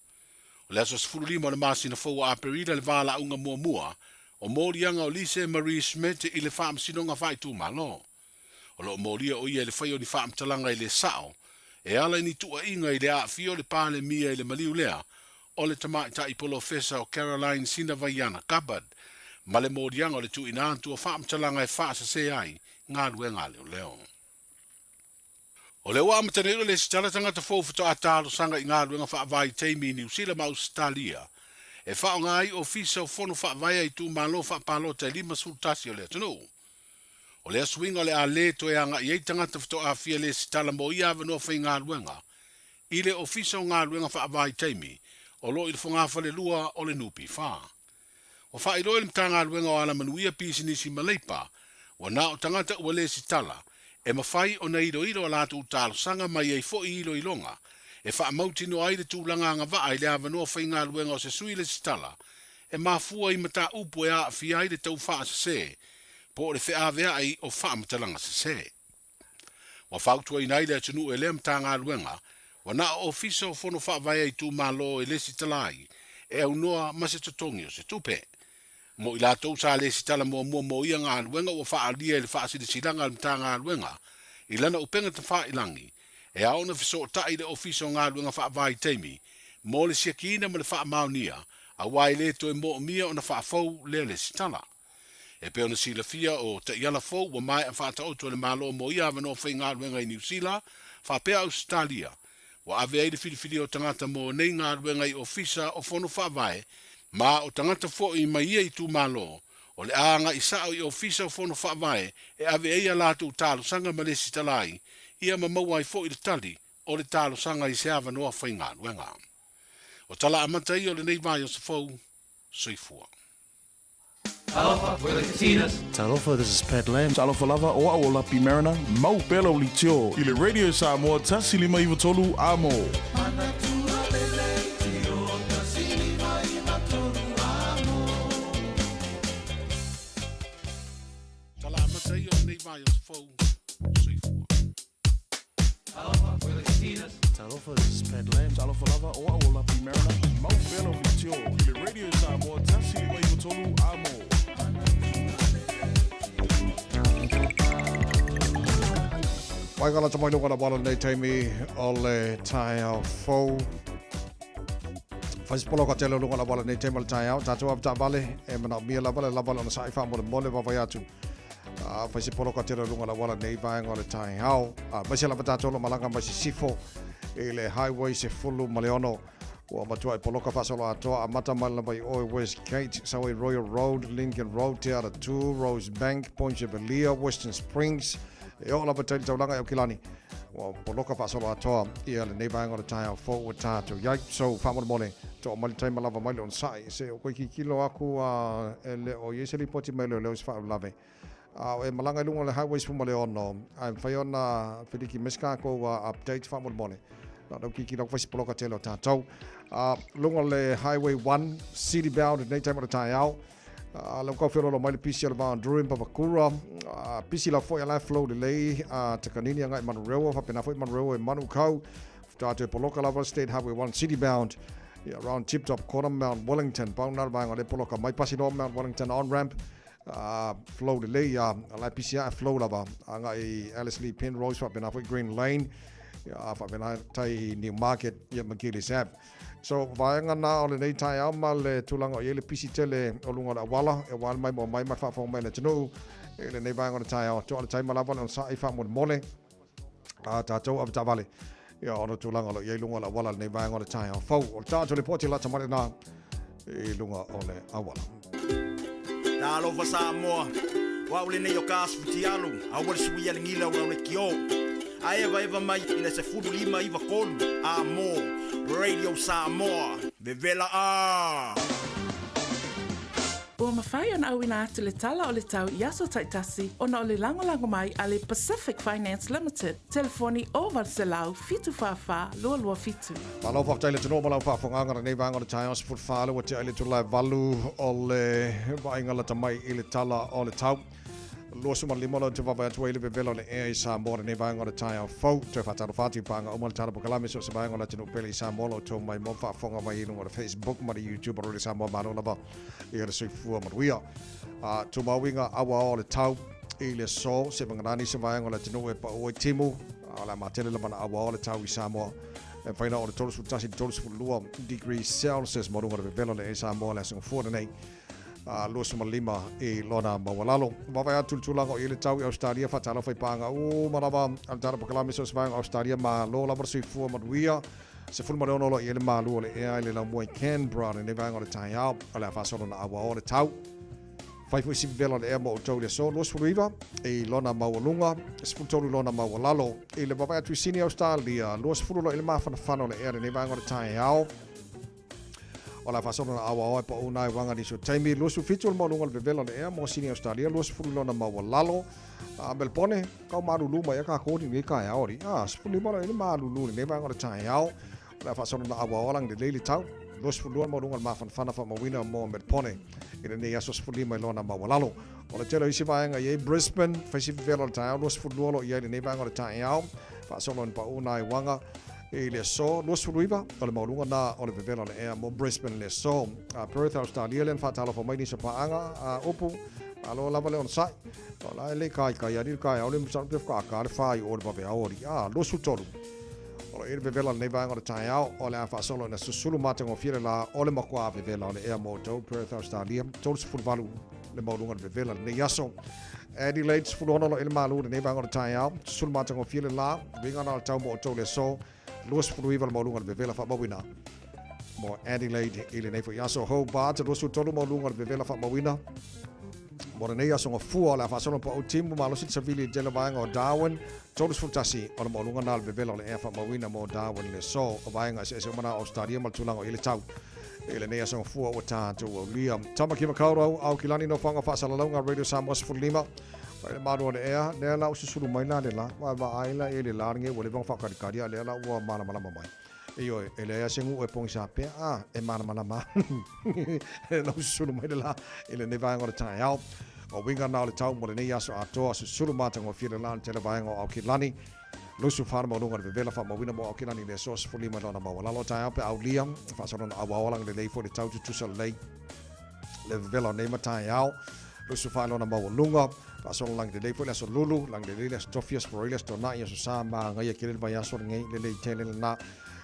O le aso sifuru lima le masina fau a perida le vala unga mua o morianga o Lise Marie Smith i le whaam sinonga whai tu malo. O lo moria o ia le whai o ni whaam talanga i le sao e ala ni tua inga i le a fio le pale mia i le maliu lea o le tamai ta i polo fesa o Caroline Sinavaiana Kabad ma le morianga o le tu inantu o whaam talanga i whaasa se ai ngā ruenga leo. O le wa amatanero le sitala tangata fofuto atalo sanga i ngā ruenga whaavai teimi New Zealand ma Australia. E whao ngai o fisa o fono whaavai ai tu malo whaapalota e lima sultasi o le atano. O le aswinga le a le to e anga i ei tangata fito a fia le sitala mo i ave no whai ngā ruenga. I le o fisa o ngā ruenga whaavai teimi o lo i le whangafa le lua o le nupi wha. O wha i loe le mta ngā ruenga o ala manuia pisinisi maleipa wa na o tangata ua le sitala e mawhai o na iro ala tu talo sanga mai ei fo i ilo ilonga, e wha mauti no aire tūlanga ngā waa i le awa noa whai ngā luenga o se sui le sitala, e mafua i mata upo e a fi aire tau wha se se, po le whea vea ai o wha matalanga se se. Wa whautua i naile atunu e le mta ngā luenga, wa na o fiso fono wha vai ai tū malo e le sitalai, e au noa ma se totongi o se tupe. Mo i la tau sa le sitala mo ia ngā luenga o wha alia le wha asiri silanga al mta ngā luenga, i lana upenga ta wha ilangi, e aona fiso o tai le ofiso ngā luenga wha vai teimi, mo le siakina ma le wha maunia, a wai le to e mo mia o na wha fau le sitala. E pe ona sila fia o te iala fau wa mai a wha ta oto le malo mo ia ava no whai ngā luenga i New Zealand, wha pea Australia, wa ave aide whiriwhiri o tangata mo nei ngā luenga i ofisa o fono wha vai, ma o tangata fo i mai i tu malo, o le anga i sao i ofisa o fono whaavae, e ave eia lātou tālo sanga malesi talai, ia ma maua i fo i le tali, o le tālo sanga i se ava noa whainga luenga. O tala amata i o le nei vai o se fau, soifua. Talofa, we're the Casitas. Talofa, this is Pat Lamb. Talofa lava o a o lapi marina. Mau pela o litio. I le radio Samoa tasi lima iwa tolu amo. Talofa Pet Lamb, Talofa Lava, Oaola, Pimerana, Mau Belo Vitio, Ile Radio Samoa, Tassili Maivotolu, Amo. Paikalla ta mailukana paljon nei teimi ole tai au fou. Faisipolo ka tele lukana paljon nei teimi ole tai au. Tatu av ta vale e mana mia la vale on sai fa mole va vayatu. Faisipolo ka tele lukana paljon nei vaenga ole tai au. Masi la tatu lo malanga masi sifo ile highway se fulu maleono. Wa matua poloka fasolo atoa amata malna by West Gate, Sawe Royal Road, Lincoln Road, Teara 2, Rose Bank, Point Belia, Western Springs. E o la batai taulanga e o kilani. Wa poloka fasolo atoa ia le neibanga o le tai au fo tato yai. So famole mole to o malitai malava maile on sai se o koiki kilo aku ele o yeseli poti maile le fa lave. E malanga lunga le highways fu male ono. Ai fai ona fidiki meska ko update famole mole. Na no kiki no fasi poloka telo tato. Lunga le Highway 1 city bound nei time o tai au. Lo ko fero lo mai pisi le van Drurin Papakura. Pisi la foi la flow de lei te kanini ngai Manrewa fa pena foi Manrewa e Manukau. Tatu poloka la State Highway 1 city bound. Around Tip Top Corner Mount Wellington. Bound na bang le poloka mai pasi no Mount Wellington on ramp. Flow de lei la pisi flow la ba ngai Alice Lee Penrose fa pena foi Green Lane. Fa pena tai New Market ya Magilis Ave. So vaenga na o le nei tai au ma le tulanga o le pisi tele o lunga la wala e wala mai mo mai ma fa fo mai le tunu e le nei vaenga o le tai au to le tai malava on sa I fa mo mole tatou av tavale ia o le tulanga lo ye lunga la wala le nei vaenga o le tai au fo o tatou le poti la tamale na e lunga o le awala Talo fa Samoa wa ule nei o kas futialu a wale suia le ngila o le kio Aeva eva mai ina se fudu lima iva kolu Amo Radio Samoa Vevela Ua mawhai ana au ina atu le tala o le tau Yaso Taitasi ona o le lango mai a le Pacific Finance Limited. Telefoni o Varselau fitu whawha lua lua fitu. Malau whaktaile tino malau whawhanganga nei vanga le tai os furfale wa te aile tulai valu o le vainga la tamai i le tala o le tau. Losu man limono te vava atu ele bevelo le e sa mora ne vai ngora tai au fo te fataro fati panga o mal tara pokalame so se vai ngora tinu pele sa molo to mai mo fa fonga mai no ngora Facebook ma YouTube ro le sa mo mano lava e le se fu ma ruia to mawinga awa o le tau i le so se mangani se vai ngora tinu e pa o timu ala matele la mana awa o le tau i sa mo e faina o le tolu tasi tolu lua degrees Celsius mo ngora bevelo le e sa mo la so fu nei Lusu malima i lona mawalalo. Mawai atu tulanga o ile tau i Australia fatala fai panga. Marava antara pakalami so svang Australia ma lo la versi fu maduia. Se ful ma ono lo ile ma lo le e ile la moi Canberra ne vanga o le tai au. Ala fa so na awa o le tau. Fai fu si velo le e mo tau le so Lusu riva i lona mawalunga. Se fu tolu lona mawalalo. Ile mawai atu sini Australia. Lusu fu lo ile ma fa no le e ne vanga o le tai au. Ola fasona na awa pa una wanga di so taimi losu fitul mo lungal vevela le ea mo sini Australia losu fulu na ma walalo Melbourne ka maru luma ya ka ko ni ka ya ori fulu mo ni maru lu ne wanga ta ya ola fasona na awa lang de daily town losu fulu mo lungal ma fana fa mo wina mo Melbourne ina ne ya so fulu mai lona ma walalo ola telo isi vanga ye Brisbane fasi vevela ta losu fulu lo ye ne wanga ta ya fasona pa una wanga e le so no suruiva o le maulunga na o le vevela le ea mo Brisbane le so Perth Australia len fatalo fo mai ni so paanga opu alo lava le on sai o la le kai ari kai o le msa te ka ka le fai o le bave ori lo su tolu o le vevela le vanga o le tai o le fa solo na susulu matengo fiere la o le makwa vevela le ea mo to Perth Australia tolu su valu le maulunga le vevela le yaso Adelaide fu ono lo il malu le vanga o le tai susulu matengo fiere la vinga na tau mo to le so Luas Fruival Molunga Bevela fa mawina. Mo Adelaide ile nei fo yaso Hobart lusu tolu Molunga Bevela fa mawina. Mo nei yaso ngo fu la fa sono po timu malo sit savili de vanga o Darwin. Tolu futasi o Molunga na Bevela le fa mawina mo Darwin le so o vanga se mana Australia mal tulango ile tau. Ile nei yaso fu o tatu o Liam. Tamaki Makauro au kilani no fanga fa salalonga Radio Samos Fulima. Pai maru le ea le la usu sulu mai na le la wa aila ele la nge wole bang fa kari le la wa mala mai iyo ele ya singu e pong sa pe e mala ma la usu sulu mai le la ele ne va ngora tai au o winga na le tau mo le ne ya so ato su sulu mata ngo fi le la tele va ngo au kilani Lusu whāna maununga le vela wha mawina mo au kinani le sos fuli mai lona mawalalo tai au pe au liam, whaasarona awawalang le lei fo le tau tutusa lei, le vela nei matai au, lusu whae lona mawalunga, whaasarona lang le lei fo le aso lulu, lang le lei le aso tofias, poroiles to na ia so sa ma ngai a kire le vai aso ngai le lei tele le na,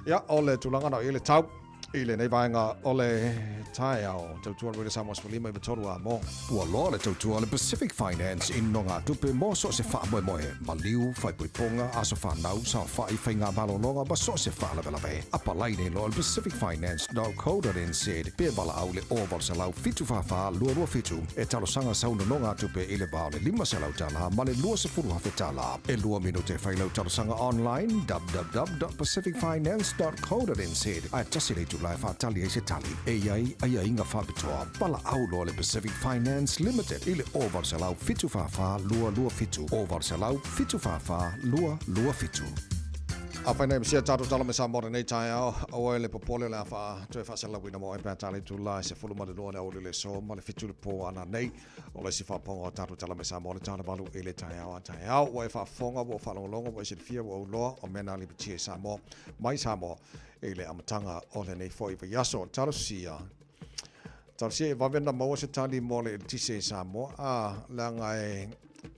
ia o le tulanga na i le tau, i le nei vaenga o le tae au tautua rere Samoa Sfalima i batoru a mo. Ua loa le tautua le Pacific Finance in no ngā tupe mo so se wha moe moe. Maliu, whai puiponga, aso whanau, sa whai whai ngā malolonga, ba so se wha lawe lawe. Apa lai nei loa le pacificfinance.co.nz pe wala au le oval sa lau fitu whawha lua lua fitu. E talo sanga sauna no ngā tupe i le bao le 5 sa lau tala, ma le lua se furu hawhe tala. E lua minute whai lau talo sanga online, www.pacificfinance.co.nz. Ai tasi le tu lai whaatali e se tali. E iai inga whapitoa. Pala au loa le Pacific Finance Limited. I le oval sa lau fitu whawha lua lua fitu. Oval sa lau fitu whawha lua lua fitu. A whainei msia tātou tala me sa mora nei tai au. Awa le popole le a wha tue whaasala wina mo e pēr tali tu lai se fulu mare loa le au le so ma le fitu le pō ana nei. O le si whaponga o tātou tala me sa mora tāna balu e le tai au a tai au. Wa e whafonga wa whalongolonga wa e se fia wa uloa o mena li pitie sa mo. Mai sa mo e le amatanga o le nei foi wa yaso. Tātou sia. Tātou sia e wawena maua se tali mo le tise sa mo. Langa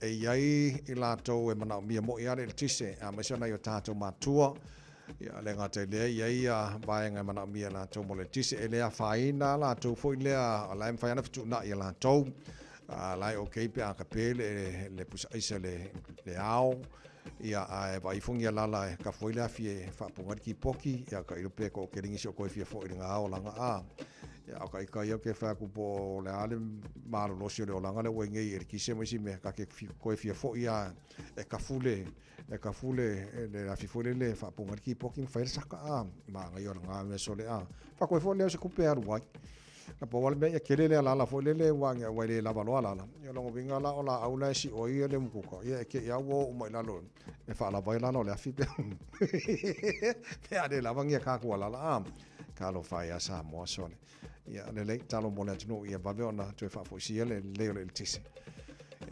e iai i lātou e manau mia mo i are le tise a mesona i o tātou mātua ia le ngata lea iai a vaenga e manau mia lātou mo le tise e lea whaina lātou fo i lea a lai mwhaiana fitu na i a lātou lai o keipe a kapele le pusa isa le ao ia a e waifungi a lala e ka foi lea fie whapungari ki poki ia ka irope ko keringi si o koe fie fo i ringa ao langa ia o ka ika ia ke whaku po le ale maro losi o le olanga le ue ngei e kise mo isi me ka ke koe fia fo ia e ka fule le la fifole le whapunga ki poking whaere saka ma ngai o ngā me so le whakoe fo leo se kupe aru wai na po wale me ia kele le alala fo le wangia wai le lava loa lala ia longo vinga la o la aula e si o ia le mukuka ia e ke ia wo umai lalo e whaala vai lalo le afi pe pe ade lava ngia kakua lala ka lo whai a sa moa sone ia le lei talo mo le atunu ia vave ona tue whaafoisia le leo le tise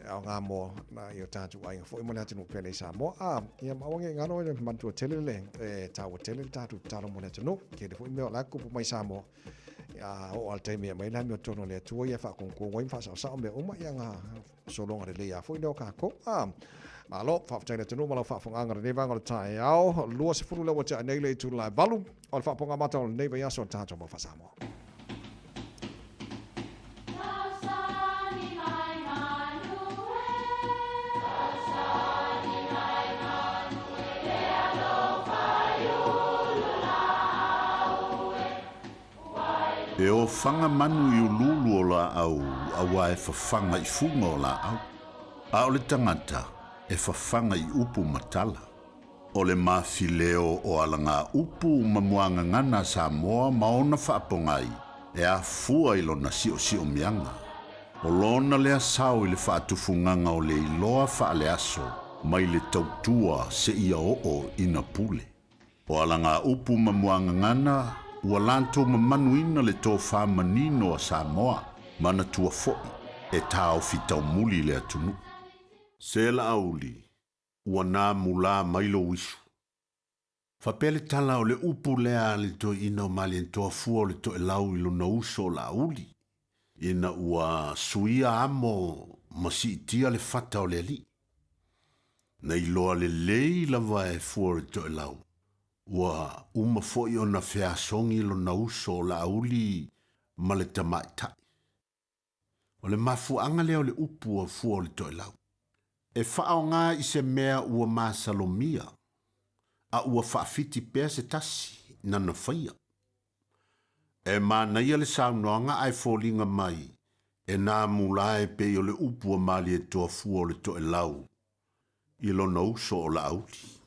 au ngā mo na i o tātou ainga fo i mo le atunu pene sa mo ia mawange ngano e mantua tele le tāua tele le tātou talo mo le atunu ke le fo i meo la kupu mai sa mo o altai mea mai la meo tono le atua ia whaakongo wain whaasao mea uma ia ngā solonga le lea fo i leo kako malo whaafatai tunu malo whaafonganga le nevanga le tae au lua se furu lewa te anei le tu lai valu o le whaaponga mata o le neiva yaso tātou mo whaasamo. E o whanga manu i ululu o la au, awa e whawhanga i funga o la au. A o le tangata e whawhanga i upu matala. O le mawhileo o alanga upu mamuanga ngana sa moa maona whaapongai e a fua i lona si o mianga. O lona lea sao i le whaatufunganga o le iloa whaale aso mai le tautua se ia o ina pule. O alanga upu mamuanga ngana ua lantou mamanuina le tō whamanino a Samoa, mana tua fo'i, e tāo fitau muli le atunu. Se la auli, ua nā mula mailo wisu. Whapele tala o le upu lea le to ina o mali en toa fua o le to e lau ilo na uso la auli. Ina ua suia amo masi itia le fata o le ali. Na iloa le lei lava e fua o le to e lau. Ua uma foi ona fea songi lo na uso la auli ma le tamaitai. O le mafuanga leo le upu o fua o le toi lau. E whao ngā i se mea ua masalomia, a ua whaafiti pēr se tasi nana whaia. E mānaia le saunoanga ai fōlinga mai, e nā mulae pe o le upu o mali e toa fua o le toi lau, i lo na uso o la auli. Amen.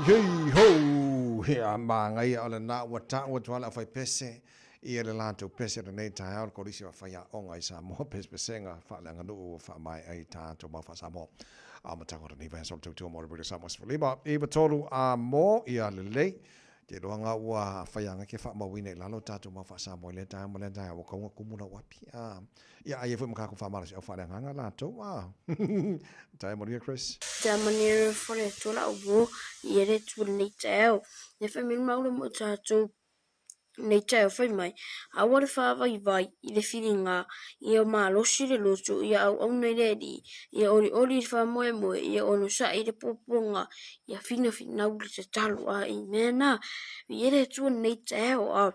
Yei ho, hea mangai o le na ua ta ua tuala fai pese, ia le lantou pese le nei tae au korisi wa fai a onga i Samoa pese pesenga, wha le nganu ua wha mai ai tātou mau wha Samoa. A matako rani vai sol tautua mo le bwere Samoa Sifalima, iwa tolu a mo ia le lei, te roanga ua fai anga ke wha mawine lalo tātou mau wha Samoa le tae mo le tae wa kaunga kumuna wapi. Ia ai e fwe mkako wha marasi au wha le nganga lātou. Tae mo ria Chris. Tae manere whare tola uwo, i ere tūra nei teo. Ne whai min maura mo tātou nei teo whai mai. A ware whāwai vai i le whiringa i o mā losi le loto i au au nei redi. I a ori ori wha moe moe i a ono sa i le poponga i a whina whina uli te talo a i mena. I ere tūra nei teo a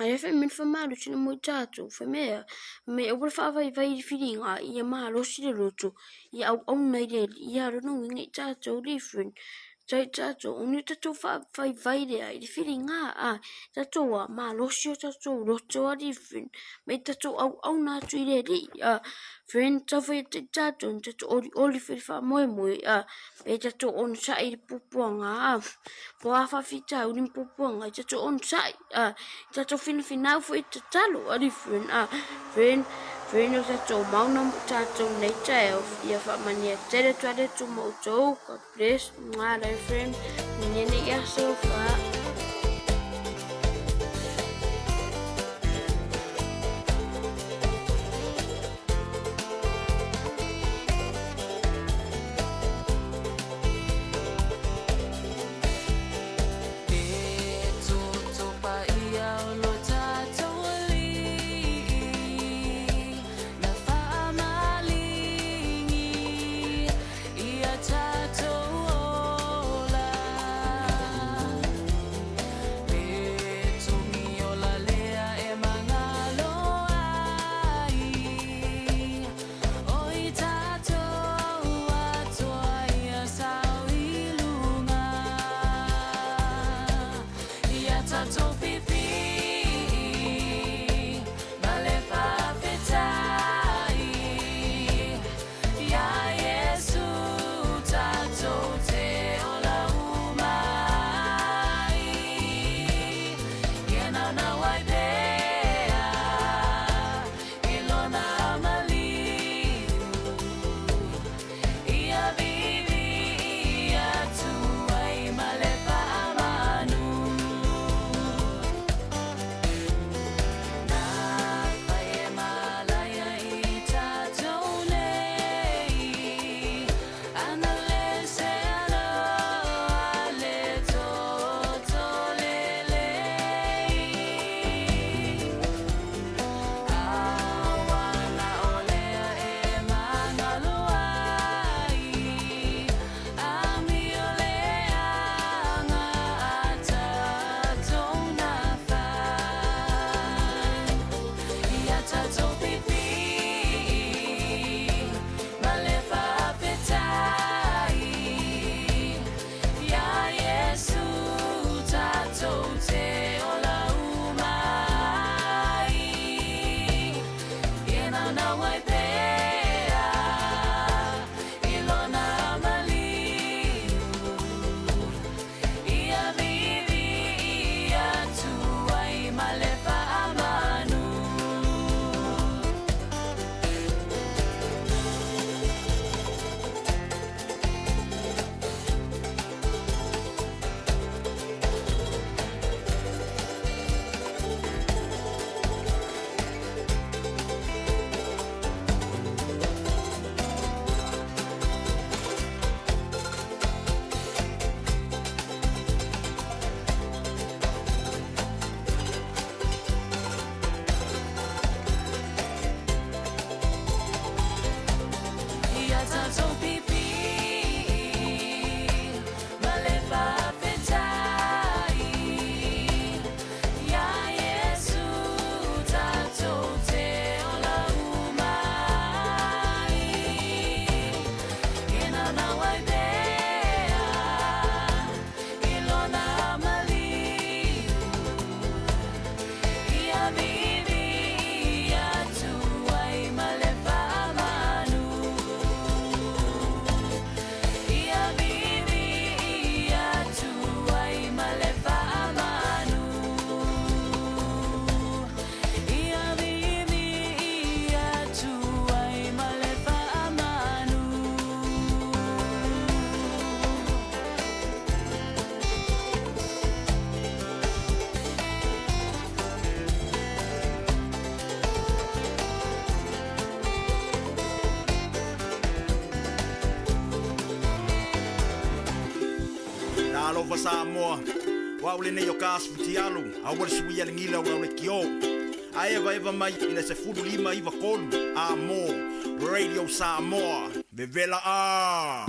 a e whai min whamaru tina mo i tātou whai mea. Me a ware whāwai vai i whiringa i a mā losi le loto i au au nei redi. I a rano inga i tātou different. Tai tātou, unu tātou whai vai rea i le whiringa a tātou a mā losi o tātou roto a different. Me tātou au au nātu i redi. Friend, tau whai te tātou, tātou ori whai wha moe moe. Me tātou onu sa i le pupuanga. Po a whawhita uri pupuanga, tātou onu sa i. Tātou whina whai te talo a different. Friend, o tātou mauna mo tātou nei tae ia whamania tere tuare tu moutou. God bless. Ngārai friend. Nene ia so far. Talo fa Samoa. Wa ule nei o kasputi alu. A wale sui ya lingila ula ule kio. A eva mai ina se fudu lima iwa kolu. A mo. Radio Samoa. Vevela a.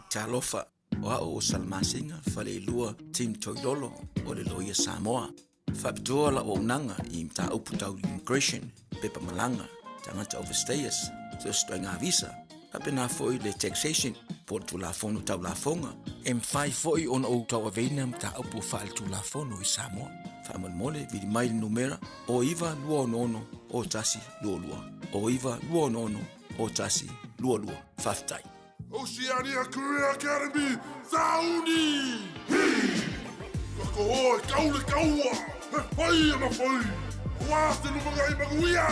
Talofa. Wa o salmasinga fale lua Team Toilolo o le loia Samoa. Fapitoa la o unanga I mta uputau immigration. Pepa malanga. Tangata overstayers. So stoinga visa. Apena foi le taxation. Por tu la fono tau la fonga. M5 foi on o tau avena mta upu fal tu la fono I Samoa. Famal mole vidi mail numera. O iwa lua nono o tasi lua lua. O iwa lua nono o tasi lua lua. Faftai. Oceania Career Academy, Saudi! Kako hoi, kaule kaua! He whai ama whai! Wāste lumaga I maguia!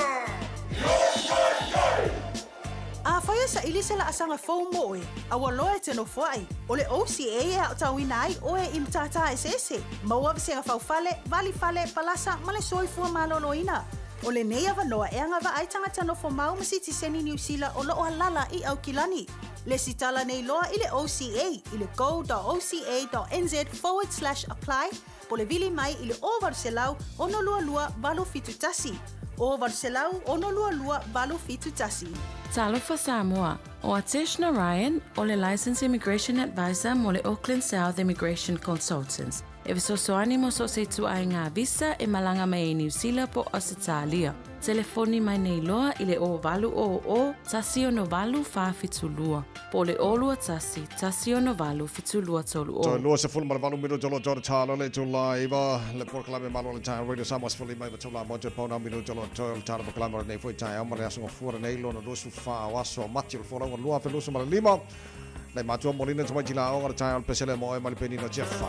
A whaia sa ili sela asanga fau moe, a waloe te no whai. O le OCA e a tawina ai oe I mtata e sese. Maua visenga fau fale, vali fale, palasa, male soifua maloloina. O le nei avanoa e anga wa aitanga tano fo mau masiti seni New Zealand o loo halala I au kilani. Le sitala nei loa I le OCA I le go.oca.nz/apply po le vili mai I le o Varselau ono lua lua valo fitutasi. O Varselau ono lua lua valo fitutasi. Talofa Samoa, o Ateshna Ryan, o le Licensed Immigration Advisor mo le Auckland South Immigration Consultants. E visosoani mo so se tua ngā visa e malanga mai New Zealand po Australia. Telefoni mai nei loa I le o valu o tasi o no valu wha fitulua. Po le olua tasi o no valu fitulua tolu o. Toi lua se fulma le valu minu jolo jolo tala le tula iwa le porklame malo le tae radio Samoa se fulima iwa tula mojo pona minu jolo tolo tala porklame nei foi tae amare asunga fuara nei lo na lusu wha waso mati o fora wa lua fe lusu mara lima. Nei matua molina tuma jila o ngara tae al pesele mo e malipeni no jefa.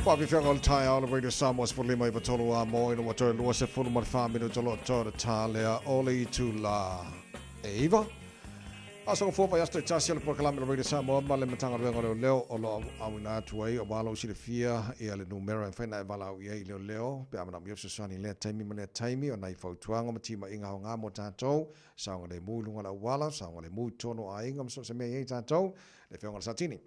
Wa vi fionga o tai ala radio Samoa for lima I patolu a mo ina watoe lua se fulu ma whaminu tolo toa ta lea ole I tu la Eva. Asa ko fopa yasta tasi ala por kalame radio Samoa ma le matanga ruenga leo o lo awina tuai o wala o sile fia I ale numera e whaina e wala au iei leo pe amana miofsa sani lea taimi ma lea taimi o nai fautuanga ma tima inga o ngā mo tātou saonga le mui lunga la wala saonga le mui tono a inga mso se mea iei tātou le fionga la satini.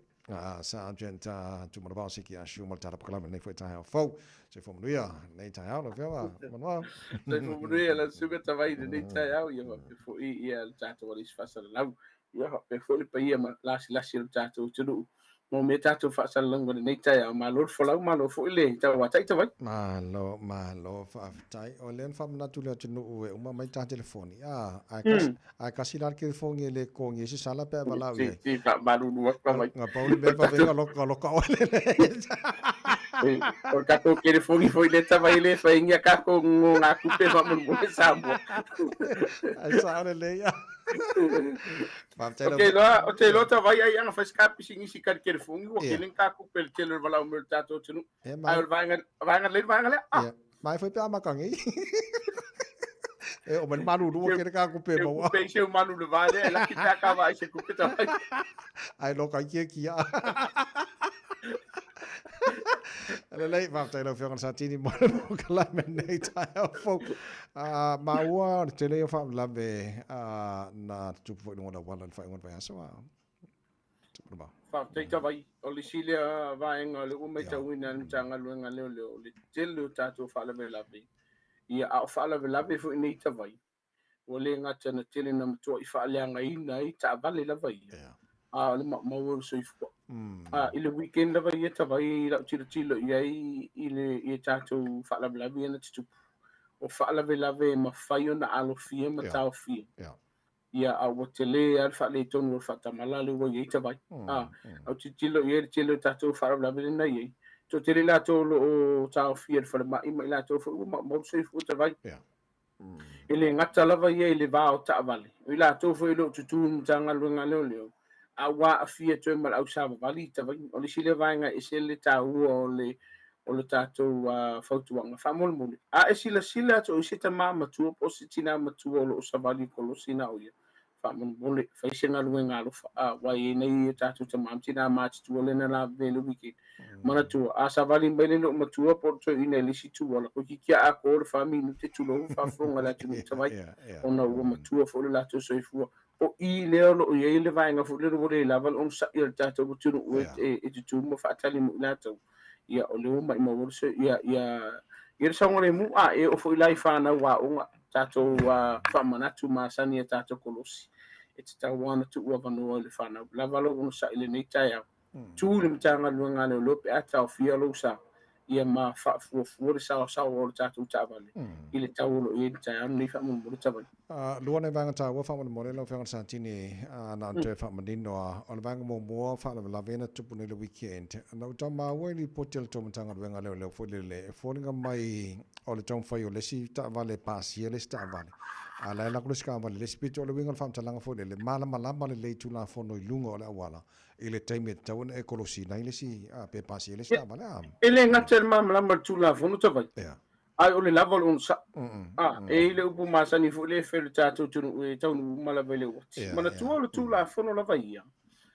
Sergeant Tumara Siki Ashu Maltara Kalama nei foi tai fo se fo muia nei tai au no manual nei fo muia la suga tavai nei tai au ia fo ia tato wali fasa lau ia pe fo le paia ma lasi tato tulu mo me tato fasa longo nei tai au ma lor fo lau ma lo fo ile ta wa tai tavai ma lo fa tai o len fam na tulu tunu e uma mai ta telefoni a kasi lar ke fo ngele ko ngi se sala pe bala ia si fa balu no ka mai nga pauli be pa venga lo ka ole o tato ke le fo ngi fo ile tavai le fa inga ka ko nga ku pe fa mo sambo ai sa ole le ya Okay, lo tavai ai anga fa skapi singi sikar ke le fo ngi o ke len ka ku pe le bala mo tato tunu ai vanga le mai foi pe amakangi o man manu do ke ka ku pe mo pe se manu le vale la ki ta ka vai se ku pe ta ai lo ka ki ya ala lei va tai lo fiona satini mo kala men nei tai fo ma wa te le fa la be na tu fo no na wala fa ngon fa so fa te ka vai o le silia va en le o me ta wina tanga luenga le tele tato fa la be la be ia a fa la be la be fo nei ta vai o le ngata na tele na to I fa le nga ina I ta vale la vai le ma wo so ifo ile weekend la vai ta vai la tilo ia ile tato fa la be na tu o fa la be ma fai ona alo fie ma ta fie ia a o tele al fa le tonu fa ta malale wo ia ta vai au tilo ia tilo tato fa la be na ia to tele la to lo ta fie fa ma I la to fo mo so ifo ta vai ile ngata lava ia ile va o ta vale ila to fo ilo tu tanga luenga leo a wa afia to mal au sa vale ta vai o le sile vainga e sile ta o le tato foto wanga famol mole a e sila to sita mama tu o sitina ma tu o lo sa vale ko lo sina o ia famol mole fa singa luenga lo wa e nei tato ta mam tina ma tu o le na la vele wiki mana tu a sa vale bele lo ma tu o porto ina le si tu wala ko ki a ko fa mi no te tu lo fa fonga la tu ta vai ona o ma tu o fo la to so fu o I le lo ye le vai nga fo le ro le laval on sa ir tato tu o e tu mo fa tali mo la to ia o le mai mo so ia sa ngore mu e o fo lai fa na wa o tato fa mana tu ma sani tato kolosi e ta wana tu wa no le fa na laval on sa ile nei tai tu le mtanga luenga le lo pe ata o fia lo sa ia ma fa fu sa o tato ta vale ile taulo e ta ni fa mo ta vale luana vanga ta wa fa mo mo le fa santini na te fa mandino on vanga mo fa la vena tupu le weekend na ta ma wa li potel to mtanga luenga le fo le fo nga mai o le tong fa yo le si ta vale pasia le sta vale ala la kluska vale le spito le winga fa tanga fo le mala le tu la fo no lungo la wala ile time tawon e kolosi na ile si pe pasia le sta vale ile ngatel ma tu la fo no ta vai ai o le level on sa e ile upu masani fu le fel tato tu e tau mala vele o mana tu la fono la vaia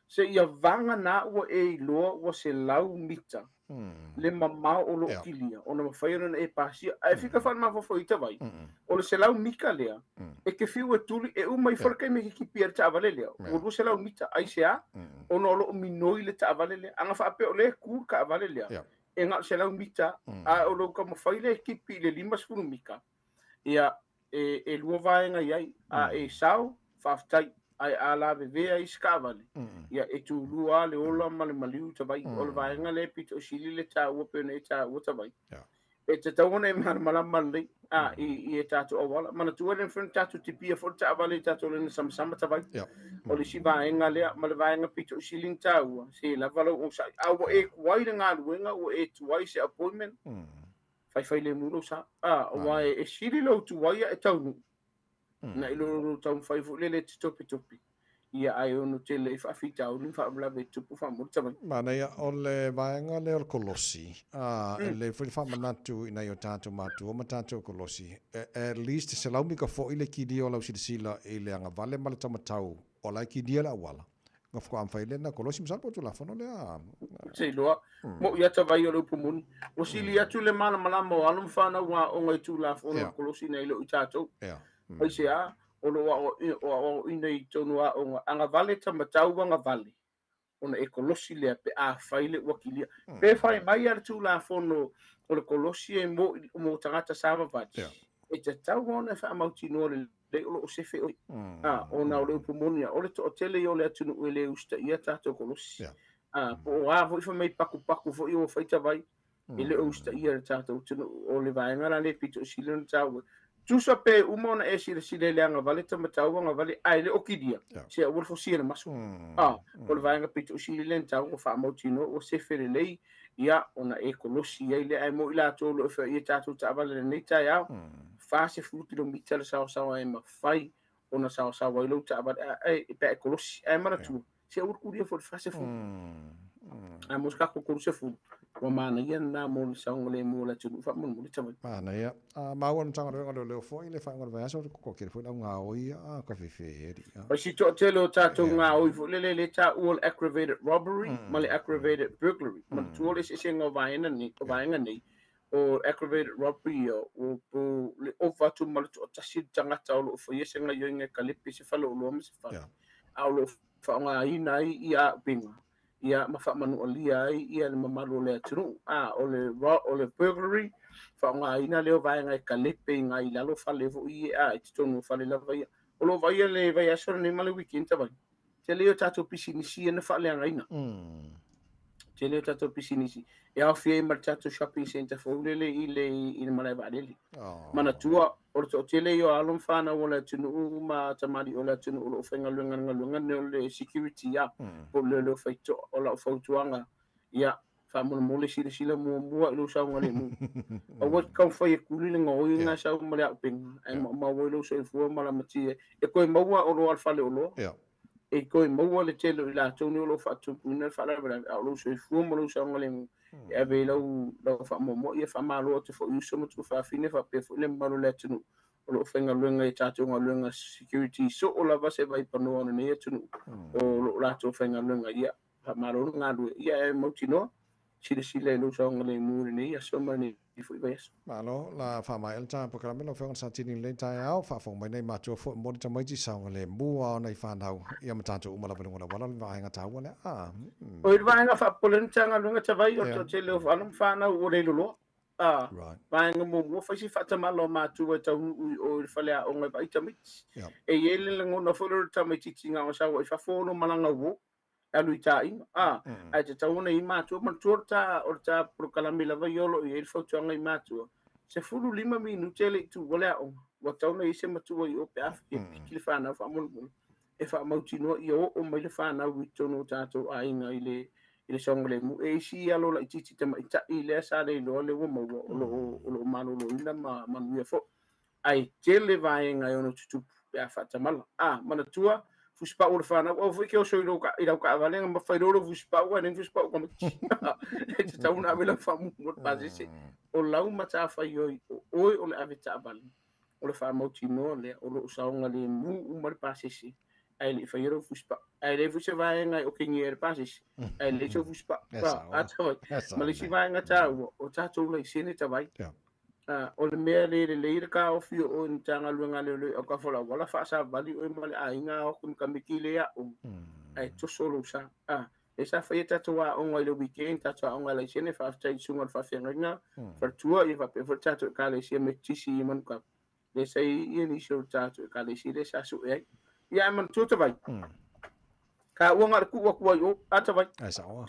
se ia vanga na o e lo o se lau mita le mama o lo kilia ona faira na e pasi ai fica fa ma fo ita vai o le se lau mika lea e ke fiu e tuli e o mai forka me ki pier ta vale lea o se lau mita ai sea ono lo minoi le ta vale lea anga fa pe o le ku ka vale lea e nga se lau mita a o lo como faile equipe le limas fu mika ia e lo vaenga ia a e sao faftai ai ala ve ai skavale ia e tu lua le ola maliu ta vai o vaenga le pito sili le ta o pe ne ta o ta vai e te tauna e mala mali i e tato o wala mana tu le front tato tipia for ta vale tato le sama ta vai o le si vaenga le ma vaenga pito sili ta o se la valo o sa o e kwai nga luenga o e twice appointment fai le muro sa o e sili lo tu wai e tau na ilo tau fai fu le topi ia ai ono tele I whaafitau ni whaamlawe tupu whaamurtawai. Mana ia o le vaenga le o Kolosi. Le whamanatu ina i o tātou mātu o ma tātou Kolosi. At least se laumi ka fo ile ki dio lau sila I le anga vale ma le tamatau o lai ki dia la wala. Nga whako amwhaile na Kolosi msapo tu la whano le a. Sei loa. Mo ia tawai o le upumuni. O sili atu le mana malama o alum whana wa o ngai tu la whano Kolosi nei le o tātou. Pai se a. O o ina I tonu a o anga vale tamatau anga vale. Ona e Kolosi lea pe a whaile wakilia. Pe whai mai ar tu la whono o le Kolosi e mo tangata sawa vati. E te tau ona whaamauti noa le o sefe oi. Ona o le upumonia. O le to o tele o le atunu ue le usta ia tātou Kolosi. Po o a hoi whamei paku fo I o whaita vai. I le usta ia le tātou tunu o le vaengara le pito o sila na tāua. Tusa pe umona e sila le anga vale tamatau anga vale ai le okidia. Se a wolfo sila masu. O le vaenga pito o sila le tāua o whaamauti noa o sefe le lei. Ia ona e Kolosi ai le ai mo I la tolo e wha ia tātou tāwale le nei tai au. Fase fu kilomita le sawa e mawhai ona sawa I lau tāwale e pe e Kolosi ai maratu. Se a urkuria fo le fase fu. Ai mos kako kurse fu. Wa mana ia na mo le saunga le mo la tunu fa mo le tawai. Mana ia. Maua tanga renga le fo ile fa ngor va so ko ke fo la nga o ia ka fe eri. Pa si to telo tātou nga o fo le ta all aggravated robbery, ma le aggravated burglary. Ma tu ole se nga vaina ni ni. O aggravated robbery o le ovatu ma to tasi tangata o fo yese nga yo nga kalipi se fa lo mo se fa. A lo fa nga ina ia pinga. Ia mawhamanu o lia ai, ia le mamalu o le atunu. O le burglary, whaonga ina leo vai ngai ka lepe ngai lalo whale vo I I te tonu whale lava ia. O lo vai le vai asora ne male weekend ta vai. Te leo tato pisinisi ena whale anga ina. Te leo tato pisinisi. E au fie mar tato shopping center fo ulele I le malai vadeli. Mana tua, o te leo alum whana o le atunu ma tamari o le atunu o lo whenga luenga ne o le security ia. O le leo whaito o la whautuanga. Ia, whamuna mole sila mua ilo saunga le mu. A wat kau whai e kuli le ngoi ngā sau male au penga. E maua ilo sa fua mala matia. E koe maua o lo alfale o lo. E koe maua le telo I la tonu o lo whatupu ina whalawera. A lo sa fua mala saunga le mu. E ave lau whamomo ia whamalo o te wha uso mo tu whawhine whapefo le maru le tunu. O lo whenga luenga I tātou ngā luenga security. So o la vase vai panoa ana nei atunu. O lo lato whenga luenga ia. Whamalo ngā lue. Ia e mauti noa. Sila e lo saunga le muri nei. Aso mani I fui vai aso. Malo la whamai elta po karame lo whenga sa tini le tai au. Whafong mai nei mātua fo mori ta maiti saunga le mua o nei whanau. Ia matātou umala wala wala le vahenga tāua le. O I vahenga whapolen tanga luenga tawai. O te leo whanau whanau o reilu loa. Vahenga mua whaisi whatamalo mātua tau o I whalea o ngai vai tamiti. E ele le ngona whalero tamiti tinga o sawa I whafono malanga wo. Alu I inga. Ai te tauna I mātua. Matua o ta prokalami lava iolo I ele whautuanga I mātua. Se fulu 5 minute le tu wale a onga. Wa tauna I se matua I ope afi. E piki le whanau whamonu. E whamauti noa I o mai le whanau I tono tātou a inga I le songa le mu. E isi alo la I titi tama I ta I le sa le loa le wa maua. O lo mano lo ina manuia fo. Ai te le vaenga I ono tutupu. Pe a whatamala. Mana tua. Fuspa o le whanau, o fwike o so I rau ka avalenga, ma whairoro fuspa ua, nen fuspa ua mati. E te tauna awela whamu mot pazese. O lau mata whai oi, oi o le ave ta avalenga. O le whamauti noa lea, o lo usaonga le mu umare pazese. Ai le whairoro fuspa. Ai le fuse vaenga o kengi ere pazese. Ai le so fuspa. Atawai. Ma le si vaenga ta ua, o tatou la I sene tawai. O le mea le leira ka ofi o ni tanga luenga le o ka fola wala whaasa vali o male a inga o kun kamiki le a o ai to solo sa e sa whai tatoa o ngai le weekend tatoa o ngai le sene whaaftai sunga whawhianga whartua I whape whartato ka le sia me tisi I manuka le sei I ni sio tato ka le si le sa su e ia man tuta vai ka uanga le kuwa kuwa yo ata vai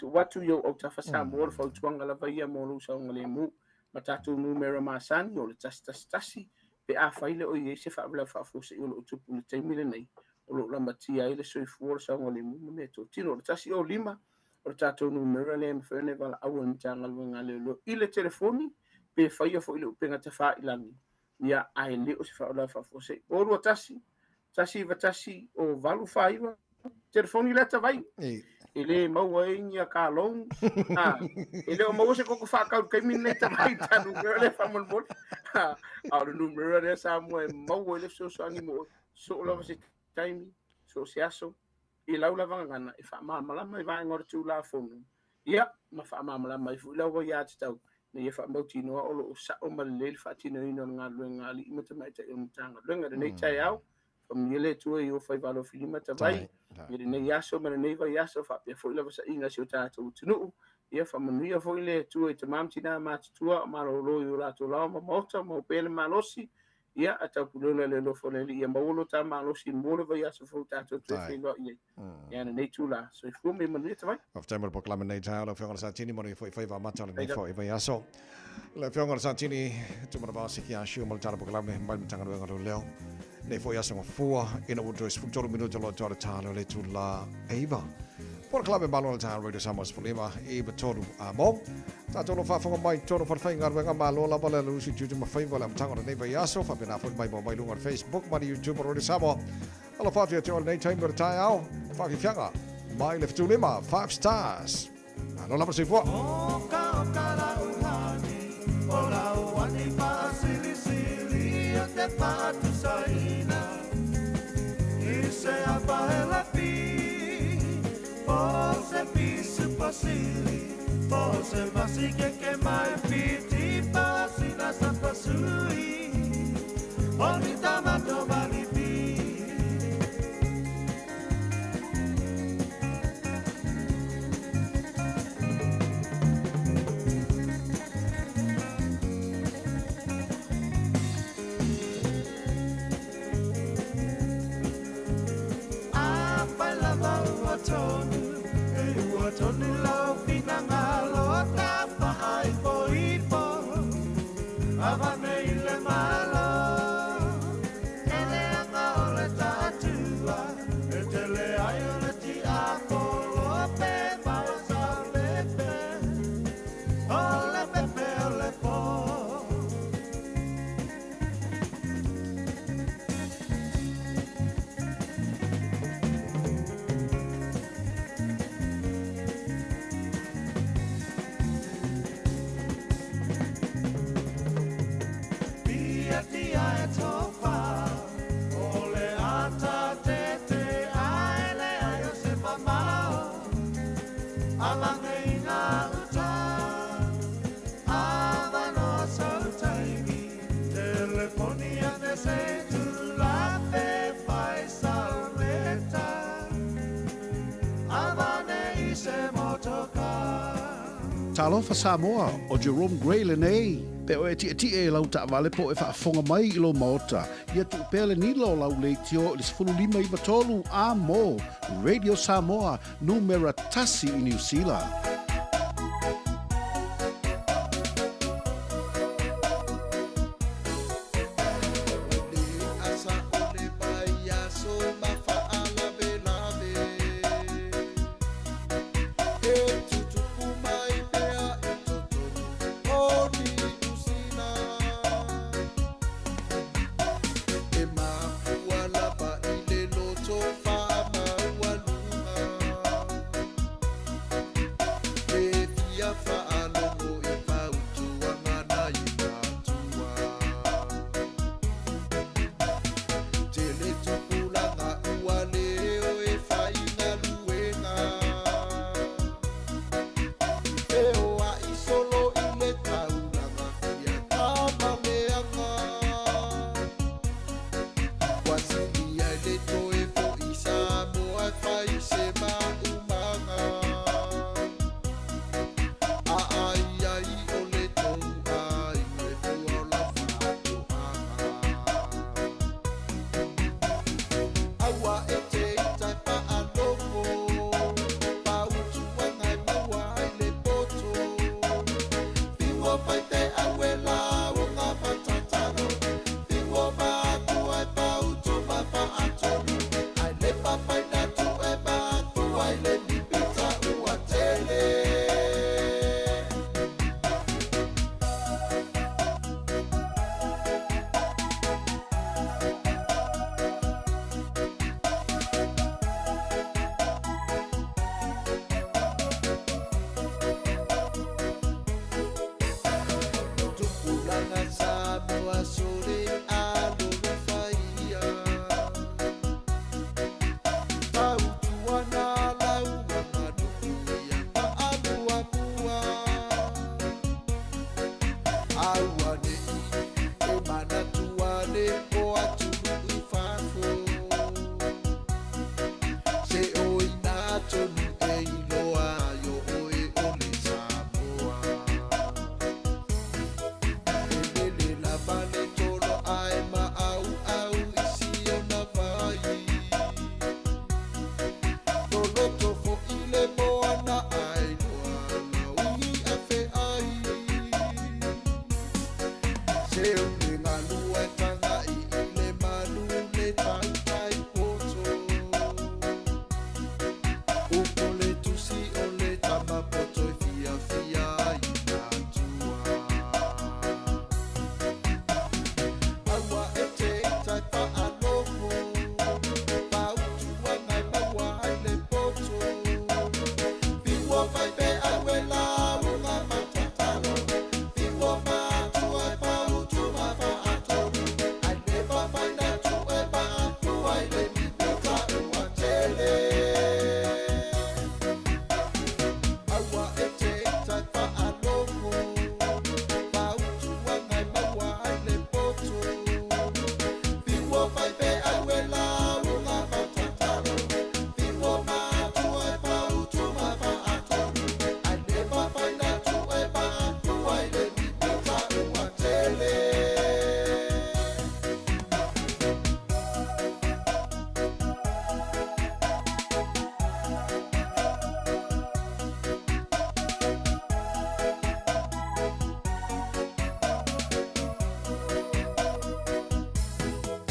watu yo o ta whasa mo le whautuanga la vai a mo lu sa o ngai le mu Matatu numero masani o le tasi pe a whaile o I se whaabla whaafose I o lo utupu le teimile nei o lo lamatia I le soifua sa o le mume to tino le tasi o 5 o le tatou numero le mwhene wala awa ni tanga luenga leo I le telefoni pe whaia fo I le upenga te wha ilangi ia ai leo se whaabla whaafose o lo tasi o valu whaiva telefoni le tavai ele mau ai nia kalong ele o mau se koko whakau kai mina i tavai tanu le whamon au numero le sa mo mau ele so angi mo so lava se taimi so se aso i lau lava ngana i whamamala mai vai ngor tu la fonu ia ma whamamala mai fu lau wa ia te tau na ia whamauti noa o lo sa o malele whatino ino ngā luenga li imata mai te umtanga luenga de nei tai au Pamile tu e o fai valo filima ta vai. Mire nei yaso mare nei vai yaso fa pe foi lava sa inga si o tātou tunu. Ia fa manuia foi le tu e te mamtina ma tua ma lo yo la to la ma mota mo pele malosi. Ia ata pulona le lo fo le ia maulo ta malosi mo le vai yaso fo tātou tu fe lo ia. Ia nei tu la so fu me manuia ta vai. Of time po klame nei tau lo fiona sa tini mo foi fai va mata le nei foi vai yaso. Le fiona sa tini tu mo ba si kia shu mo tara po klame mai tanga lo leo. Nei foi asa fua ina o dois futuro minuto lo tore talo le tu la Eva. Por club ballo le talo radio Samos Fulima Eva toru amo. Ta tolo fa fa mai toro fa fingar wenga malo la bala lu si juju ma fai vola tango nei vai aso fa bena fa mai mai lunga Facebook ma YouTube radio Samo. Alla fa ti tolo nei time tai au fa ki fianga. Mai le tu lima 5 stars. Allo la prossima. Ola wani pa sili sili te patu saina ise apaela pi pose pisu pasili pose pasi que mai piti pasi na sapasui oni tamato balipi Tonu lau pinangalo tapahai poipo avane ile malo ele anga ole tatua etele ayole ti akolo pe basa pepe ole po Talofa Samoa o Jerome Gray le nei. Pe o e ti e lau ta vale po e whaafonga mai i lo maota. Ia tu pele ni lo lau leitio i sifuru lima i batolu a mo. Radio Samoa, numera tasi i New Zealand.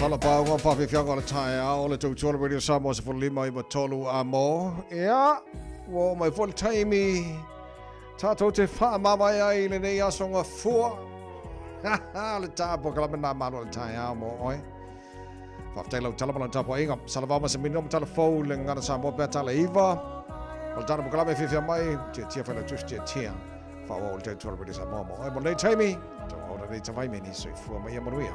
Tala pa ngā pawhi whianga o le tae a o le tautua Radio Samoa se whalima I matolu a mō. Ea, wo mai whole taimi. Tātou te wha mamai ai le nei asonga fua. Le tāpo kalame nā mano le tae a mō oi. Whaftai lau talamana tāpo inga. Salavama se minum talafou le ngana Samoa pēr tala iwa. O le tāna kalame whiwhia mai. Tia whaila tush tia. Whawa o le tautua Radio Samoa mō oi. Mo nei taimi. Tau ora nei tawai meni sui fua mai amanuia.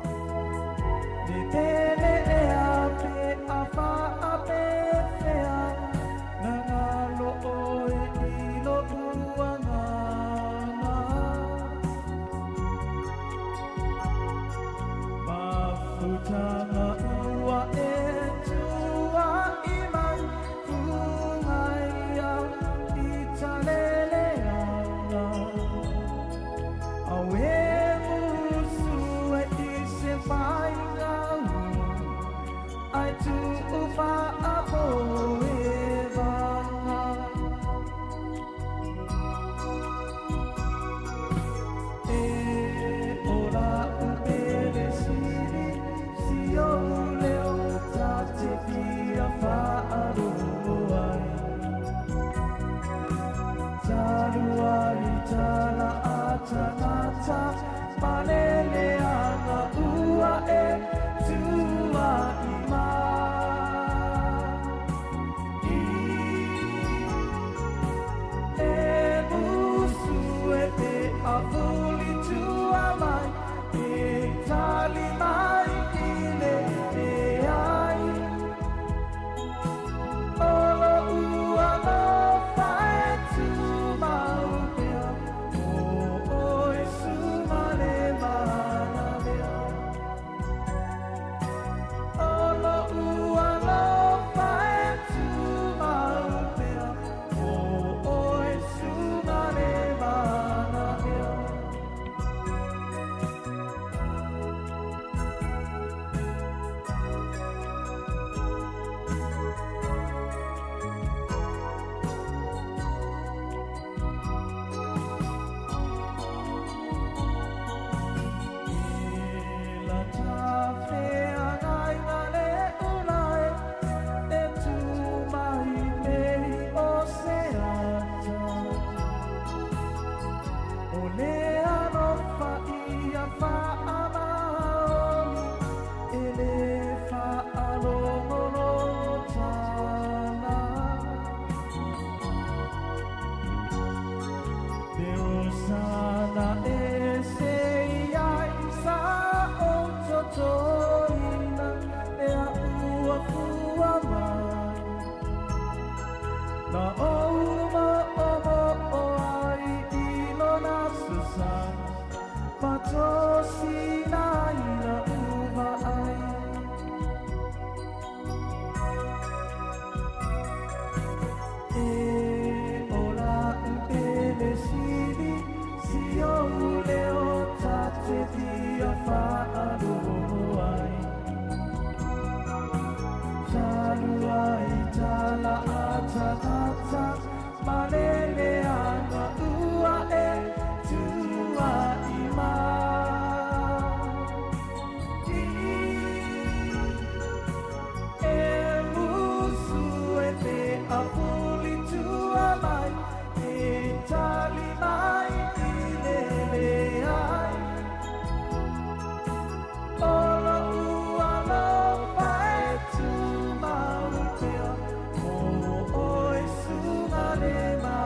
Lema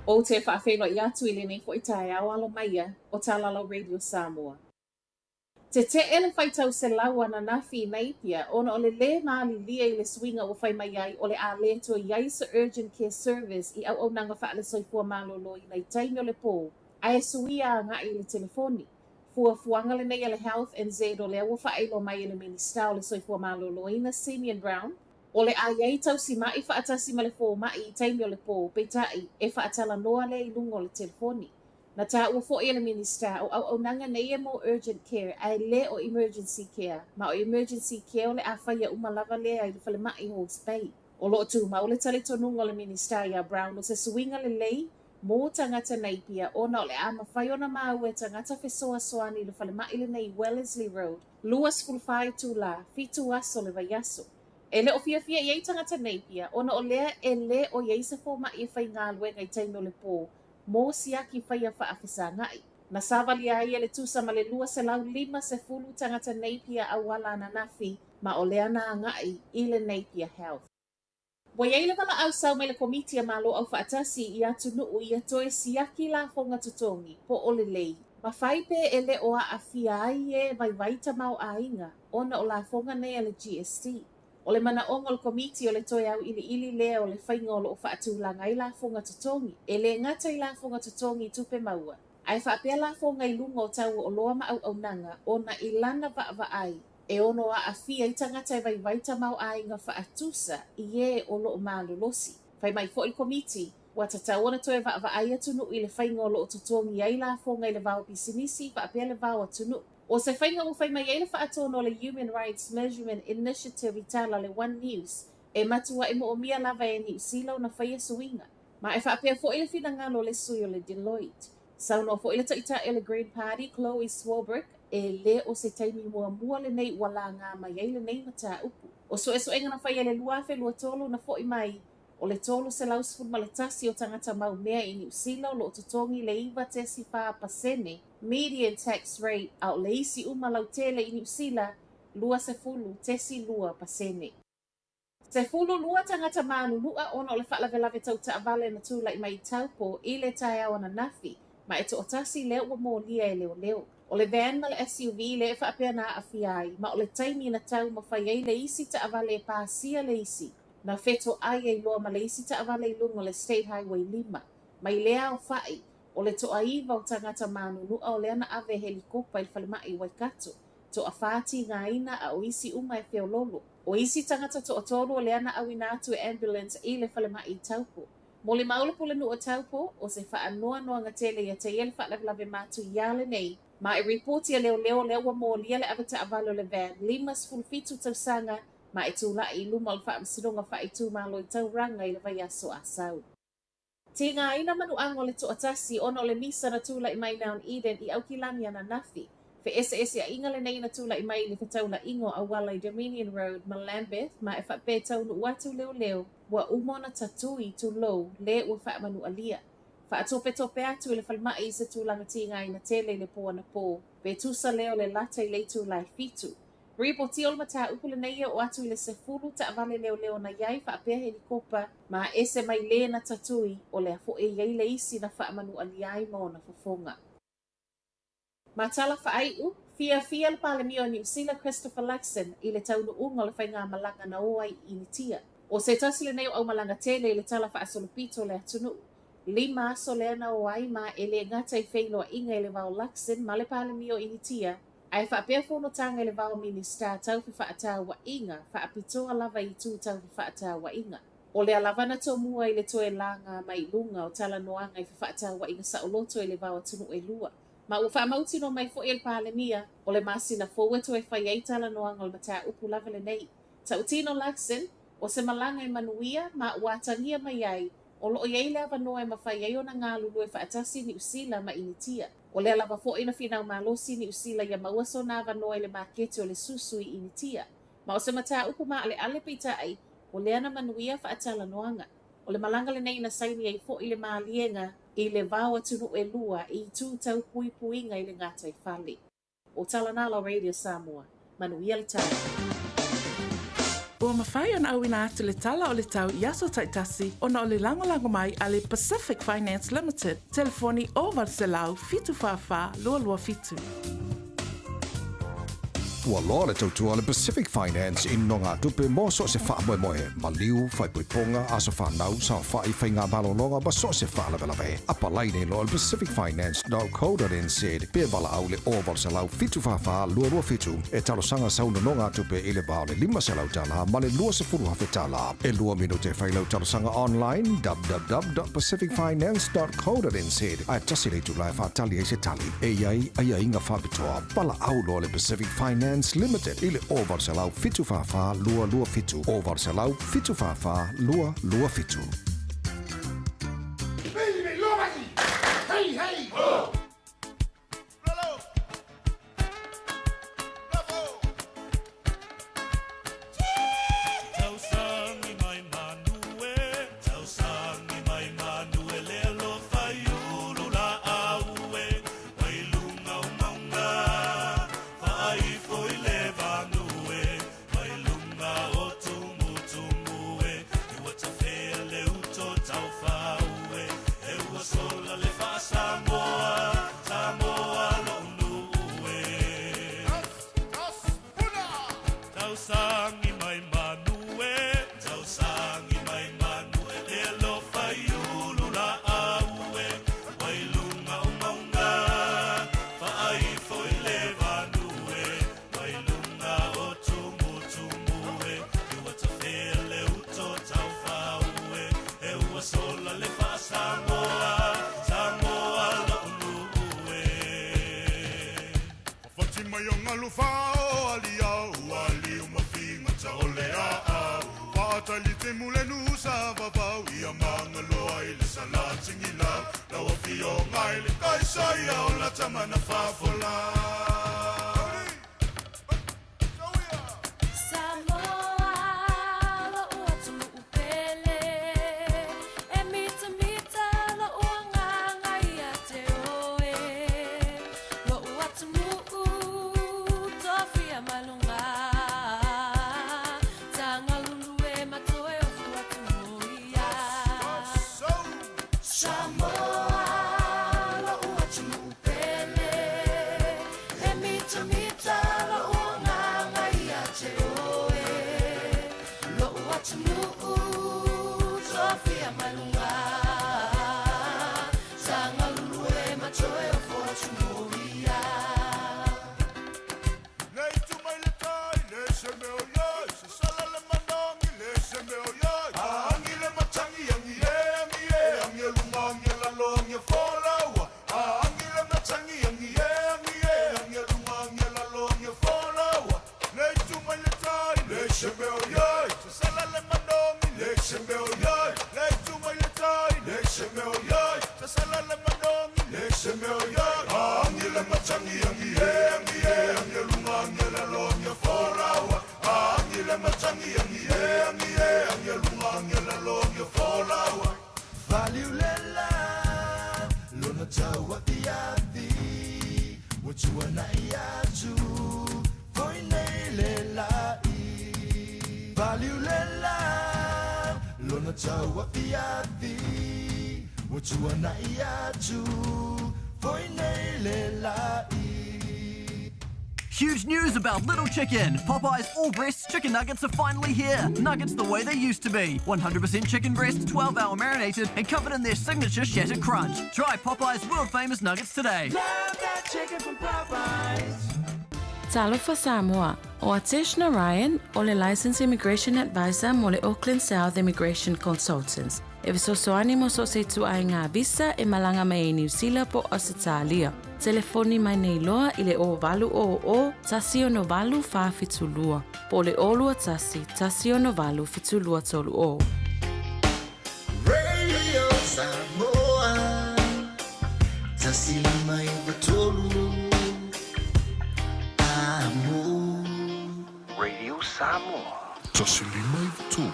O te whaawhenua I atu I lenei fo I tae au alo maia o Talalo Radio Samoa. Te te ele whaitau se lau ana nafi nei pia, ona o le le maali lia I le swinga o whai mai ai o le a le to iai sa urgent care service I au nanga wha ale soifua malolo I nei taimi o le pō, a e suia a ngai I le telefoni. Fua fuanga le nei le Health and Z o le au whaeilo mai I le minista o le soifua malolo I na Simeon Brown, o le a iai tau si mai whaatasi ma le fō mai I taimi o le pō, peitai e whaatala noa le I lungo le telefoni. Na tā ua fo I le minista o au nanga nei e mo urgent care ai le o emergency care, ma o emergency care o le a whaia umalava le ai le whale mai ho spay. O lo tu ma o le tale tonunga o le minista ia Brown o se suinga le lei, mo tangata nei pia o na o le a mawhai ona mau e tangata fesoa soani le whale mai le nei Wellesley Road, luas fulfai tu la, fitu aso le vaiaso. E le o fia iei tangata nei pia, ona o lea e le o iei se fō mai e whai ngā luenga I taimi o le pō, mo siaki whaia whaafisa ngai. Na savali ai e le tusa ma le lua se lau 5 tangata nei pia a wala na nafi, ma o lea na ngai I le nei pia health. Wa iei le wala au sau mai le komitia malo au whaatasi I atu nuu I atoe siaki la fonga tutongi, po o le lei. Ma whaipe e le o a fia ai e vai vaita mau a inga, ona o la fonga nei le GST. O le mana ongo le komiti o le toe au ili lea o le whainga o lo whaatulanga I la fonga tutongi. E le ngata I la fonga tutongi tupe maua. Ai whaapea la fonga I lunga o tau o loa ma au nanga o na I lana va ai. E ono a awhia I tangata vai vaita mau a inga whaatusa I e o lo malu losi. Whai mai fo I komiti, wa tatau ona toe va ai atunu I le whainga o lo tutongi ai la fonga I le vau pisinisi whaapea le vau atunu. O se whainga o whai mai ele whaatono le Human Rights Measurement Initiative I tala le One News, e matua e mo o mia lava e ni usila o na whaia suinga. Ma e whaapea fo ele whina ngalo le sui o le Deloitte. Sauno fo ele taita ele Green Party, Chloe Swarbrick, e le o se taimi mua le nei wala ngā mai ele nei mata upu. O so enga na whaia le luafe lua tolo na fo I mai, o le tolo se lausful ma le tasi o tangata mau mea I ni usila o lo tutongi le iwa tesi wha pasene, median tax rate au le isi uma lau tele I ni usila 20 tesi lua pasene. Se fulu lua tangata manunua ona o le whaalawelawe tau taawale na tūlai mai taupo i le tai au ana nafi, ma e to otasi leo ua mō lia e leo leo. O le van ma le SUV le e whaapea na awhiai, ma o le taimi na tau ma whai ei le isi taawale e pāsia le isi, na wheto ai ei loa ma le isi taawale i lunga le State Highway 5, mai lea o whai, o le to aiva o tangata manunua o le ana ave helikopa i whalemai Waikato, to a whāti ngā ina a o isi uma e whiololo. O isi tangata to otoro o le ana awina atu e ambulance i le whalemai i taupo. Mo le maule pule nu o taupo, o se wha anoa noa ngatele ia te ele whaalawe matu iale nei, ma e reporti a leo lewa mo lia le avata avalo le van, limas fulfitu tausanga, ma e tūla i luma o wha amsidonga wha i tū malo i tauranga i le vai aso a sau. Te ngā ina manu ango le to atasi ono le misa na tūla i mai Mount Eden i aukilani ana nafi, fe ese a inga le nei na tūla i mai le whataula ingo a wala i Dominion Road ma Lambeth ma e whapē taunu uatu leo wa umona tatui tu low le ua whaamanu alia. Whaatope atu i le whalmai i se tūlanga tīngai na tele le pō na pō, be tusa leo le lata i le tūlai fitu. Ripo tiol mata upule neia o atu i le sefulu ta avale leo na iai whaapea helikopa ma ese mai le na tatui o le afo e iai le isi na whaamanu aliai mo na whafonga. Matala whaaiu, fia le palemio New Zealand Christopher Luxon i le taunu unga le whainga malanga na oai i nitia. O se tasi le neo au malanga tele i le tala whaasolopito le atunu. 5 aso le ana oai ma e le ngata i whailoa inga i le vau Luxon ma le palemio i nitia. Ai whaapea whonotanga i le vau minister tau whaatā wa inga, whaapitoa lava i tū tau whaatā wa inga. O le alavana tō mua i le toe langa mai lunga o tala noanga i whaatā wa inga sa oloto i le vau atunu e lua. Ma ua whaamauti no mai fo il palemia, o le masina fōweto e whai eitala noanga o le mata upu lavele nei. Ta utino Luxon, o se malanga i manuia, ma ua atangia mai ai, o loo iei le ava noa e mawhai ei o na ngā lulu e whaatasi ni usila ma initia. O le alava fo ina finau malosi ni usila ia maua so na ava noa i le makete o le susui initia. Ma o se mata upu ma ale pita ai, o le ana manuia whaatala noanga. O le malanga le nei na saini ai fo i le maalienga, i le vau atunu e lua i tū tau puipuinga i le ngata i whali. O Talanala Radio Samoa, manuia le tau. Ua mawhai ona awina atu le tala o le tau i aso taitasi ona o le langolango mai a le Pacific Finance Limited. Telefoni o Valselau fitu whawha lua fitu. Ua loa le tautua le Pacific Finance in no ngā tupe mo so se wha moe ma liu, whai puiponga, aso whanau, sa whai whai ngā balolonga ba so se wha lawe. Apa laine lo le pacificfinance.co.nz pe wala au le oval se lau fitu whawha lua fitu e talo sanga sauna no ngā tupe i le bao le 5 se lau tala ma le lua se furu hawhe tala. E lua minute whai lau talo sanga online www.pacificfinance.co.nz ai tasi le tu lai whatali e se tali e iai inga whabitoa pala au lo le Pacific Finance Limited ile oval salau fitu fafa lua fitu oval salau fitu fafa lua fitu. Hey oh. Malunga, tanga lulu e mata. Huge news about Little Chicken. Popeye's all-breast chicken nuggets are finally here. Nuggets the way they used to be. 100% chicken breast, 12-hour marinated, and covered in their signature shattered crunch. Try Popeye's world-famous nuggets today. Love that chicken from Popeyes. Talofa Samoa, o Atish Narayan, o le Licensed Immigration Advisor mo le Auckland South Immigration Consultants. E visosoani mo so se tu ai ngā visa e malanga mai e New Zealand po Australia. Telefoni mai nei loa i le o valu o tasi o no valu wha fitulua. Po le olua tasi o no valu fitulua tolu o. Radio Samoa, tasi mai vatolu. Radio Samoa. Tasi mai vatolu.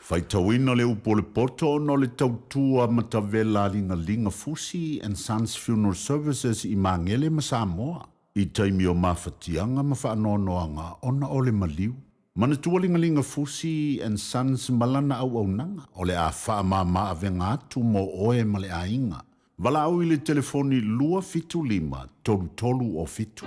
Faitauina le upo le poto no le tautua matavela linga Fusi and Sons Funeral Services i Mangele ma Samoa. I taimi o mawhatianga ma whaanonoanga ona o le maliu. Mana tua linga Fusi and Sons malana au nanga o le a wha ma avenga atu mo oe ma le ainga. Wala au i le telefoni lua fitu lima tolu o fitu.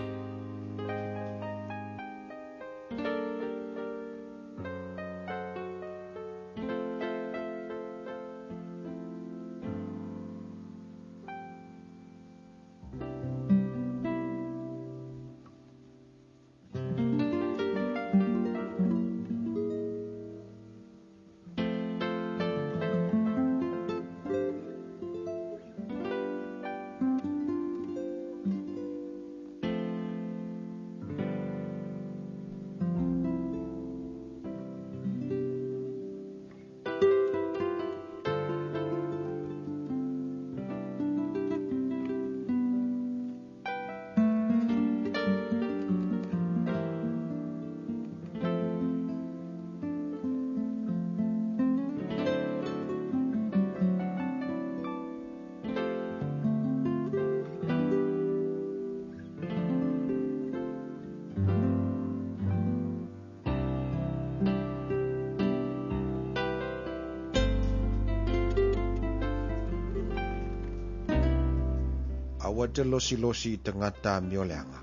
Awa te losi te ngata mioleanga.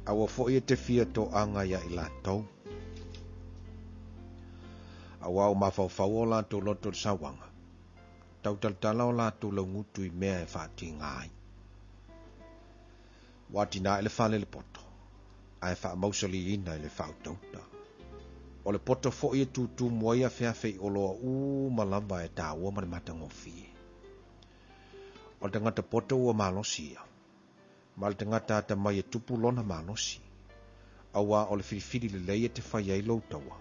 Awa fo ia te fia to anga ya i lātou. Awa o mawhauwhau o lātou loto sawanga. Tau taltala o lātou lau ngutu i mea e whaati ngai. Wati nā ele whale le poto. Ai wha mausali ina ele whautauta. O le poto fo ia tūtū moia whea o loa malamba e tāua marimata ngofie. O te ngata poto ua malosia. Ma le te ngata ata mai e tupu lona malosi. Awa o le whiriwhiri le leia te whai ai loutaua.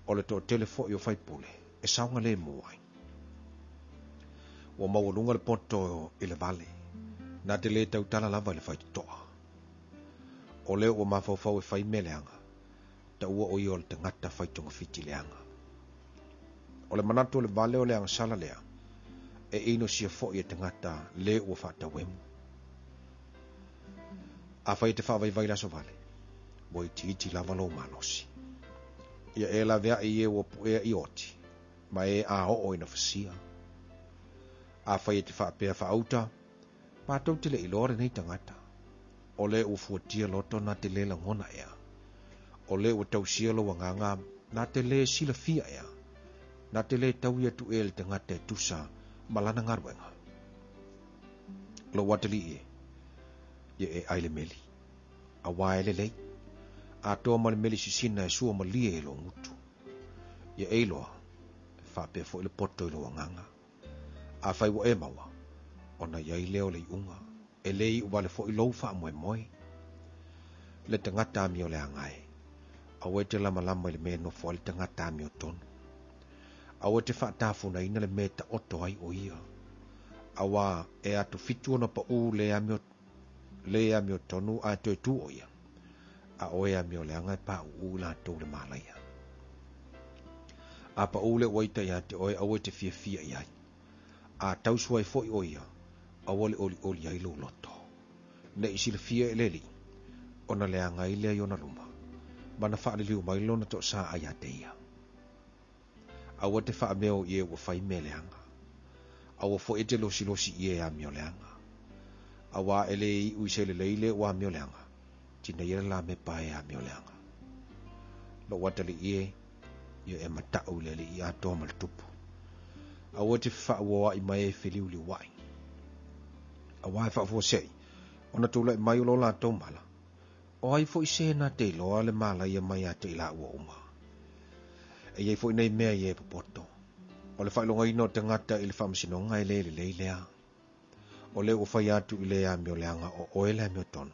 O le to telefo i o whaipule. E saunga le muai. Ua maualunga le poto i le vale. Nā te le tautala lava le whai toa. O leo ua mawhauwhau e whai meleanga. Ta ua oi o le te ngata whaitonga whiti leanga. O le manatu le vale o leanga sala lea. E ino sia fo i te ngata le ua whata wemu. A whai te whawai laso vale. Wai iti lava lo malosi. Ia e la vea i e ua puea i oti. Ma e a o ina whasia. A whai te whapea whaauta. Pātou te le ilore nei tangata. O le ua fuatia loto na te le langona ea. O le ua tausia lo wanganga na te le sila fia ea. Na te le tau ia tu e le tangata e tusa malana ngaruenga. Lo watali e aile meli. A waele lei. A toa mali meli sisina e sua malia e lo ngutu. Ia eiloa. Whapea fo ile poto ilo wanganga. A whai wa e maua. Ona iai leo lei unga. E lei uwale fo ilo wha moe moe. Le tangata ami o le angai. A we te lama lama ile me no fo le tangata ami o tonu. A we te whaatafu na ina le me ta oto ai o ia. A wa e atu fitu ona pa u le ami o tonu a toi tu o ia. A oe ami o le angai pa u la tau le malaya. A pa u le waita ia te oe a we te fia fia iai. A tau suai fo i o ia. A wale oli ai lo loto. Ne isi le fia e leli. Ona le angai le iona luma. Mana wha le liu mai lona to sa ai a te ia. A wa te wha meo i e wa whai me le anga. A wa fo ete losi i e a meo le anga. A wa ele i uise le leile wa meo le anga. Tina ia la me pae a meo le anga. Lo watali i e matau le li i a toa mal tupu. A wa te wha wa i mai e whiliu li wai. A wa e wha fo sei. Ona tula i mai o lo la tau mala. O ai fo i se na te loa le mala i mai a te ila ua uma. E iei fo i nei mea i e papoto. O le whailonga ino te ngata i le whamasinonga i le lea. O le o whai atu i le a meo leanga o oe le meo tonu.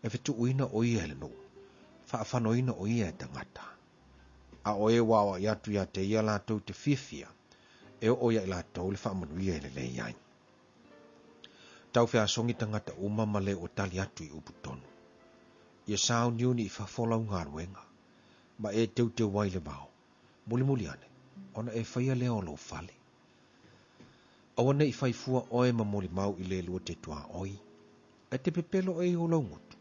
E fitu uina o ia le no. Whaafano ina o ia e te ngata. A oe wawa i atu ia te ia la tau te fifia. E o ia i la tau le whaamanu ia i le iai. Tau whea songi te ngata umama le o tali atu i upu tonu. Ia sao niuni i whafolau ngā ruenga. Ma e teu te wai le mau. Muli ane. Ona e whaia leo lo fale. Awana i whaifua oe ma moli mau i le lua te tua oi. E te pepelo e o lau ngutu.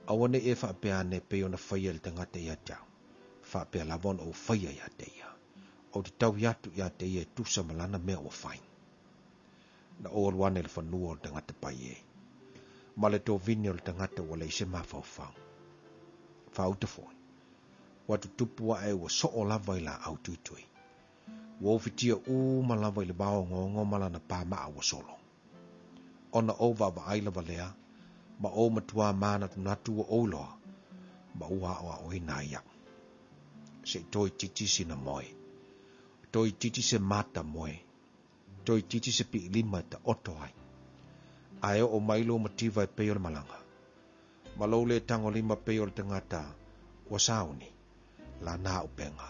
Awana e whaapea ne pe ona whaia le tangata ia tau. Whaapea labon o whaia ia te ia. O te tau iatu ia te ia tusa malana mea o whain. Na o alwane le whanua o le tangata pai e. Ma le tō vini o le tangata o le ise ma whau. Whauta fōi. Watu tupua e wa so o lava i la au tuitui. Wa ofitia ma lava i le bao ngongo malana pā maa wa solo. Ona o wa aila valea, ma o matua mana tunatu wa oloa, ma ua o ina ia. Se toi titi sina moe. Toi titi se mata moe. Toi titi se pi lima ta oto ai. Ae o mailo mativa e peo le malanga. Malo le tango lima peo le tangata wa sauni. La na upenga.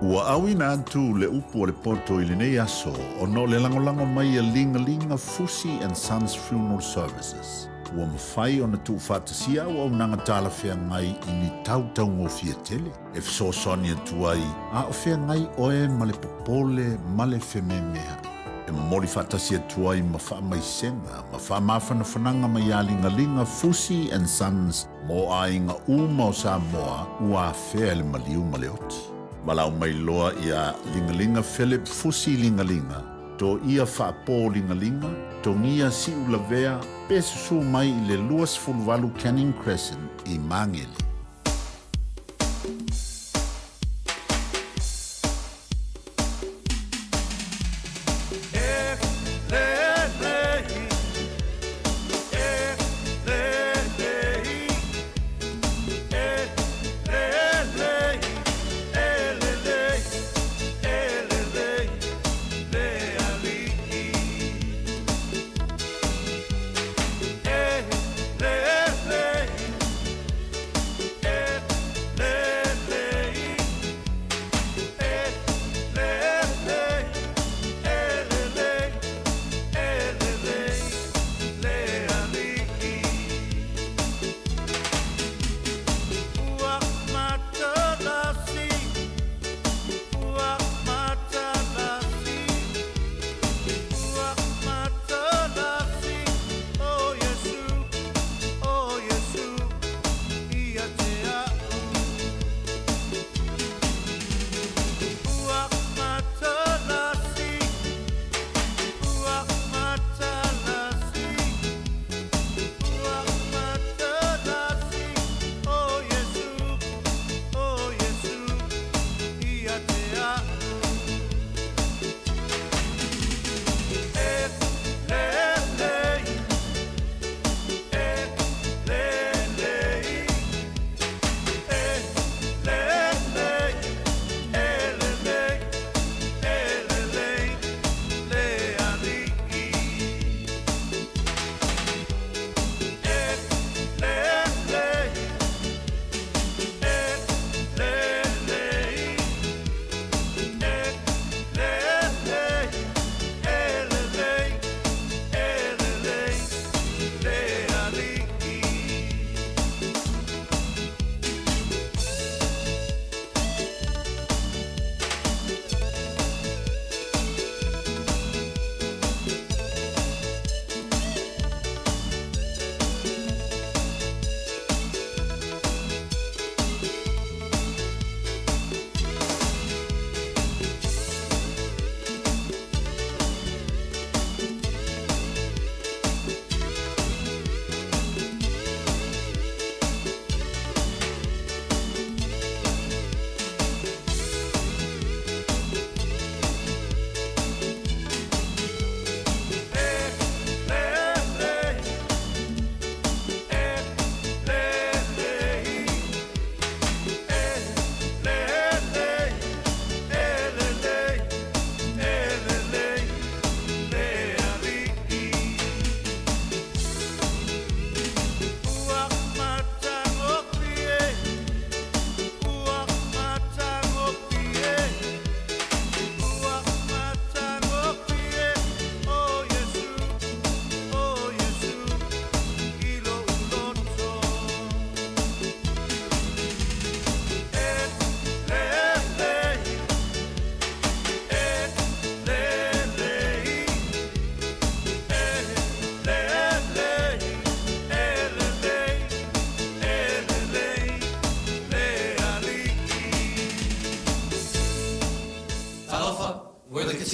Ua awina atu le upu o le poto i le nei aso o no le langolango mai a linga Fusi and Sons Funeral Services. Ua mawhai o na tu whatasia o nanga tala whea ngai i ni tau ngō fia tele. E fso soni atu ai a o whea ngai oe ma le popole ma le whememea. E mori whatasia atu ai ma wha mai senga, ma wha mawhana whananga mai a linga Fusi and Sons mo a inga uma o Samoa ua whea le maliu ma le oti. Malau mai loa ia lingalinga Philip Fusi lingalinga, to ia whaapō lingalinga, to ngia si ulavea, pesusu mai i le luas fulwalu Canning Crescent i Mangele.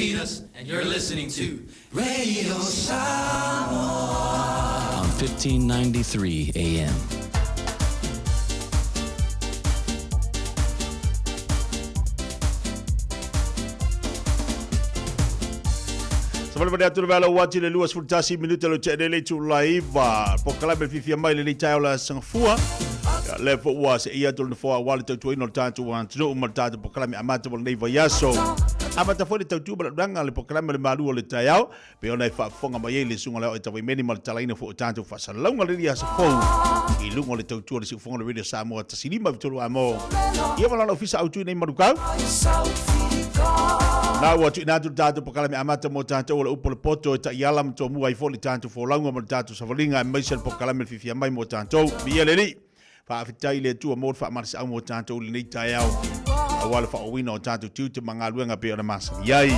Martinez, and you're listening to Radio Samoa on 1593 AM. Wale pada atu vela wati le luas fultasi minuta lo tse le tu laiva po kala be fifia mai le taola sangfua le fo was ia tu fo wale tu ino tatu wan tu mo tatu po kala mi amata mo nei vayaso amata fo le tu bala danga le po kala le malu le tayao pe ona fa fonga mai le sunga le ta meni mal talaina fo tatu fa salonga le ia fo i lungo le tu le fonga le Radio Samoa tasilima vitolo amo ia wala no fisa autu nei maruka na watu inatu tatu po kala mi amata mo tatu o le upo le poto ta yala mto mua i fo le tatu fo longa mo tatu savalinga mai sel po kala mi fifia mai mo tatu bi ele ni fa fitai le tu mo fa marsa mo tatu le nei tayao awala fa wino tatu tu manga luenga pe ona mas yai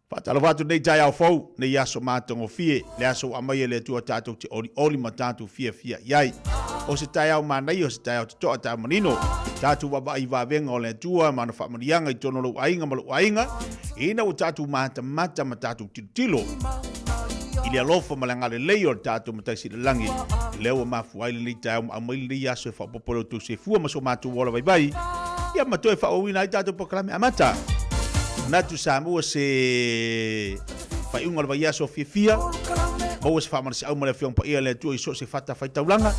fa talo watu nei tayao fo ne yaso matongo fie le aso amai le tu tatu ti oli matatu fia yai o se tayao manai o se tayao to ta manino tatu baba i va venga o le tua mana fa marianga i tono lo ainga malo ainga ina o tatu mata matatu tilo ile alofa malanga le leo tatu mata si langi leo mafu ai le tayao amai le yaso fa popolo tu se fu maso matu wala bye ya mato fa o wina tatu poklame amata natu samu se fa unga le yaso fia o se fa marsi au male fiong pa ia le tu i so se fata fa taulanga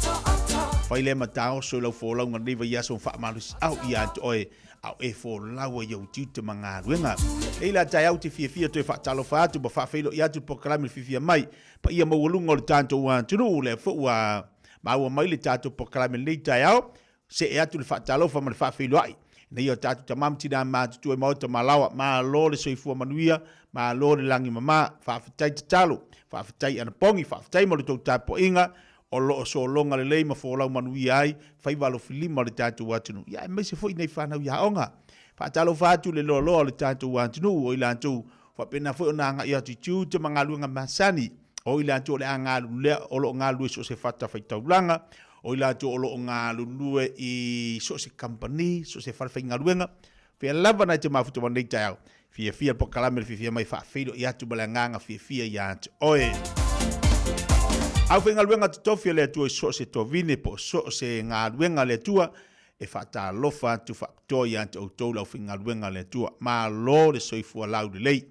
faile matao so lo fo lo ngi va yaso fa malus au ia oi au e fo lawa yo tute manga ruenga e la tai au te fia to fa talo fa tu ba fa felo ia tu proclame fifia mai pa ia mo lungo le tanto wa tu le fo wa ma wa mai le tanto proclame le tai au se e atu le fa talo fa ma fa felo ai nei o tatu tamam tina ma tu e mo to malawa ma lo le soifu manuia ma lo le langi mama fa fitai talo fa fitai ana pongi fa fitai mo le to tapo inga o lo so longa le lei ma fo la manui ai fai valo filima le tatu watunu ya me se foi nei fana ya onga fa talo fatu le lo le tatu watunu o ila tu fa pena fo na nga ya tu te mangalu nga masani o ila tu le anga le o lo ngalu so se fata fai taulanga o ila tu o lo ngalu lue i so se company so se fa fai ngaluenga fe lava na te mafuto mandei tau fia po kalame fia mai fa fido ya tu balanga fia ya oe au fenga luenga tofia le tua so se tovine po so se nga luenga le tua e fata lofa tu factor ya to to la fenga luenga le tua ma lo le soifu lau de lei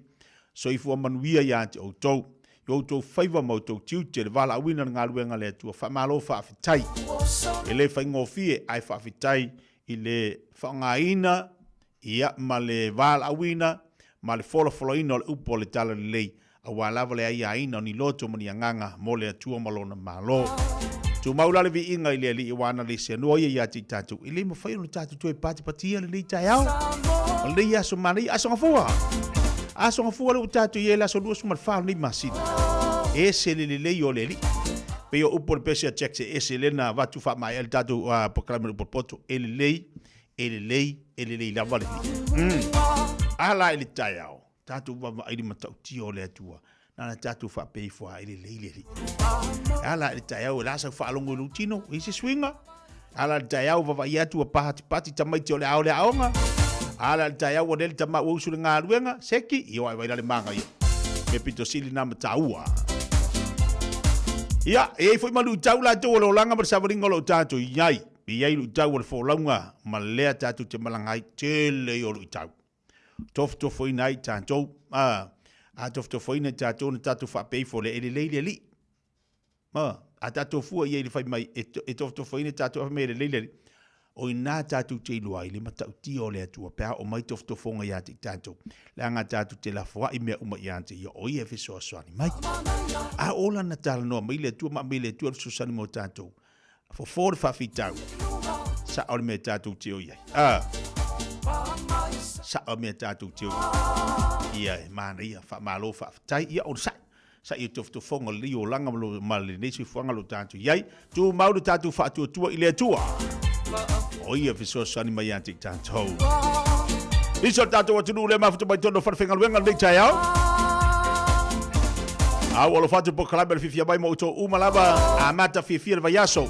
soifu manuia ya to yo to favor mo to tutor vala wina nga luenga le tua fa malo fa fitai ele fa ngofie ai fa fitai ile fa ngaina ia male vala wina male follow ino upo le tala lei awa lava le ai ina ni loto mani nganga mole atua malona malo tu maula le vi inga ile li wana le se no ya ti tatu ile mo fai no tatu tu e pati le tai au le ya so mani aso ngafua le tatu ye la so du so mal fa ni masina ese le yo le li pe yo upo le pese check se ese le na va tu fa mai el tatu proclame le poto ele le la vale ala ile tai au tatu baba ili matau tio le atua na tatu fa pay for ile le ala tayau la sa fa longo lutino isi swinga ala tayau baba ia tu pati tamai tio le aonga ala tayau o del tama o sulinga luenga seki io ai vai le manga io me pito sili na mataua ia e foi malu tau la to lo langa bersama lo tatu yai biai lu tau le fo longa malea tatu te malangai tele yo lu tau tofto foi nai tanto a tofto foi na tato na tato fa pay for le le a tato fu ye le fai mai e tofto foi na tato me le o ina tato te luai le mata ti o le tu pa o mai tofto fonga ya ti tanto la nga tato te la fo i me uma ya te o ye fe so so ni mai a ola na tal no mai le tu ma mai le tu so sa ni mo tanto for 4 fa fitau sa o me tato te o ye sa o me tatu tiu ia mana ia fa malo fa tai ia o sa ia tofto fonga li o langa mali nesi fonga lo tatu iai tu mau tatu fa tu ile tua o ia fiso sani mai antik tatu iso tatu watu le mafuto mai tono fa fenga wenga le tai au lo fatu po kalabel fifia mai mo to umalaba amata fifia va yaso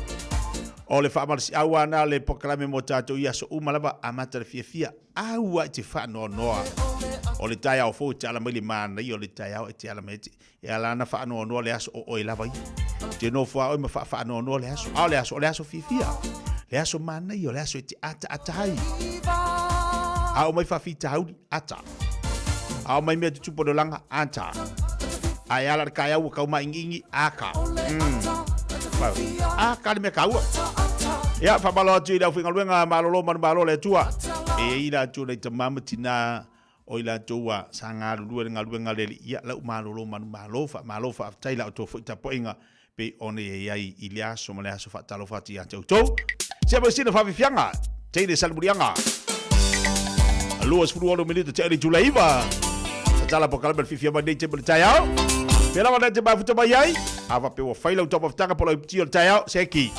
o le whaamarasi aua na le pokalame mo tātou ia so umalava a mata le fia aua te whanoa noa o le tai au fo te ala mai le mana i o le tai au e te ala mai e ala na fa no le aso o i lava i te no fa o ma fa no le aso o le aso fifia le aso mana i o le aso e te ata hai au mai fa fita hauri ata au mai me tu po langa ata ai ala ka ia ka mai ingi aka aka me ka ia fa balo tu ida finga luenga malolo man balo le tua e ida tu le tamama tina o ila tua sanga lu luenga le ia la malolo man malo fa taila to fo ta poinga pe one e ai ilia so male so fa talo fa ti atu to se ba sina fa fianga teile salburianga Luas furu minuto te Julaiva. Tala po kalber fifia ba dei tebel tayao. Pela ba dei ba futa ba yai. Ava pe wa faila top of tanga polo tio tayao seki.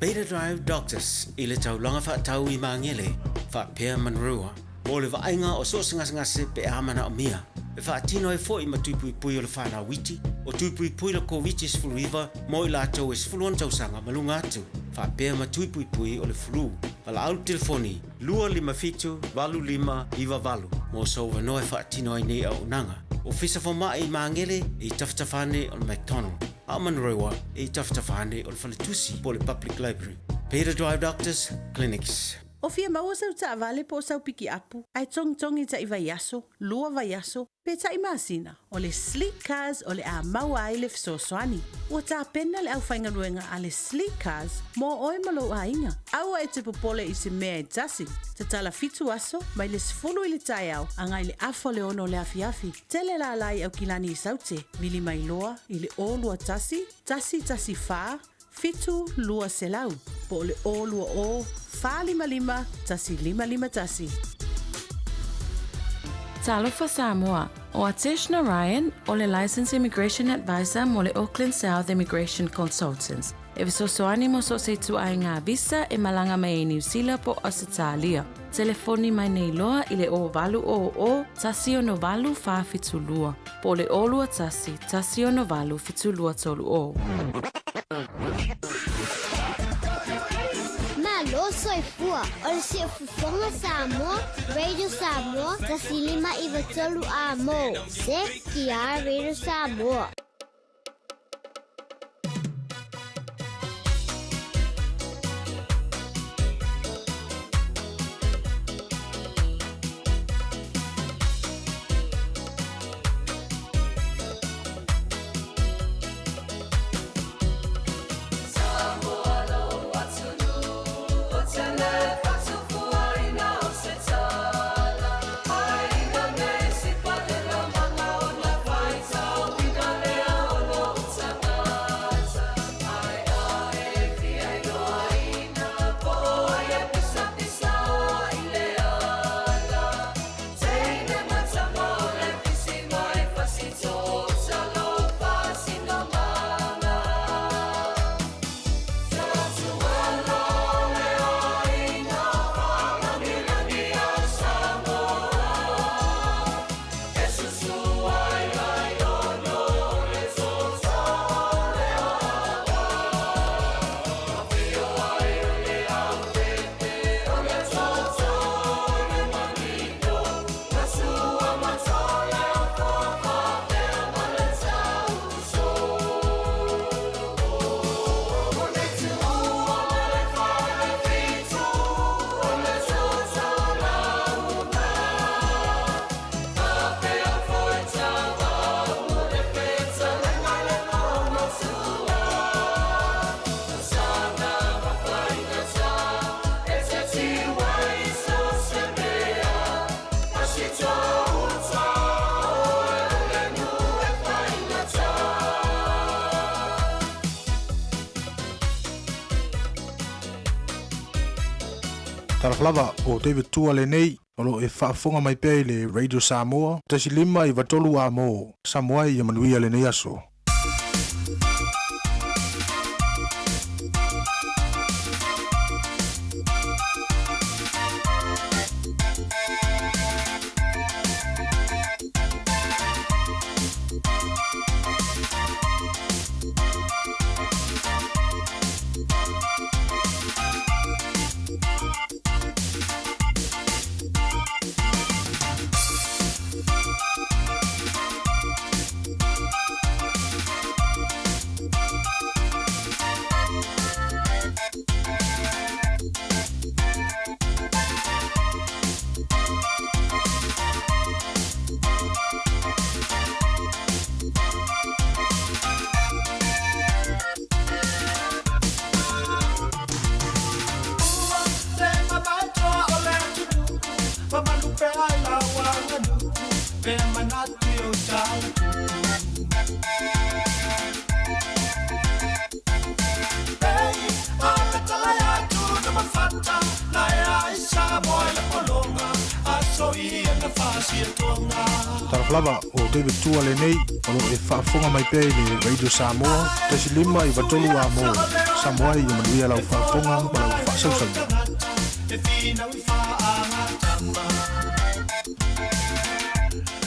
Beta Drive Doctors i le taulanga whaatau I maangele whaapea manrua mo le vainga o so ngase pe amana o mia e whaatino e fo I matuipui o le whana witi o tuipui le COVID sfuluiva mo I lātou e sfuluan tausanga malunga atu whaapea matuipui o le flu Pala au telefoni, 255-25 mo so wanoe whaatino ai nei au nanga. O fisa whama I maangele I taftafane o le McDonald. A manrewa I taftafane o le Whaletusi po le Public Library. Peter Drive Doctors Clinics. O fia maua sau ta vale po sau piki apu. Ai tong ta I vaiaso, lua vaiaso, pe ta I masina. O le sleek cars o le a maua ai le fsoswani. O ta pena le au whaingaruenga a le sleek cars mo oi malo a inga. Aua e te popole I se mea e tasi. Te tala fitu aso, mai le sfulu I le tai au, angai le afo le ono le afiafi. Tele la lai au kilani I saute, mili mai loa, I le o lua tasi fa, fitu lua selau. Po le o lua o, fa lima, tasi lima tasi. Talofa Samoa, o Ateshna Ryan, o le Licensed Immigration Advisor mo le Auckland South Immigration Consultants. E visosoani mo so se tu ai ngā visa e malanga mai New Zealand po Australia. Telefoni mai nei loa I le o valu o tasi o no valu fa fitulua. Po le o lua tasi o no valu fitulua tolu o. Malo soifua, o le se fufonga Samoa, Radio Samoa, tasi lima iwa tolu a mo. Se kia Radio Samoa. Talaklava o David Tua le nei, o lo e whaafonga mai pēi le Radio Samoa, tasi lima I watolu a mo, Samoa I manuia le nei aso. Taraflava o David Tua le nei o lo e whaafonga mai pe le Radio Samoa tasi lima i watolu a mo Samoa i manuia lau whaafonga ma lau whaasausaunga.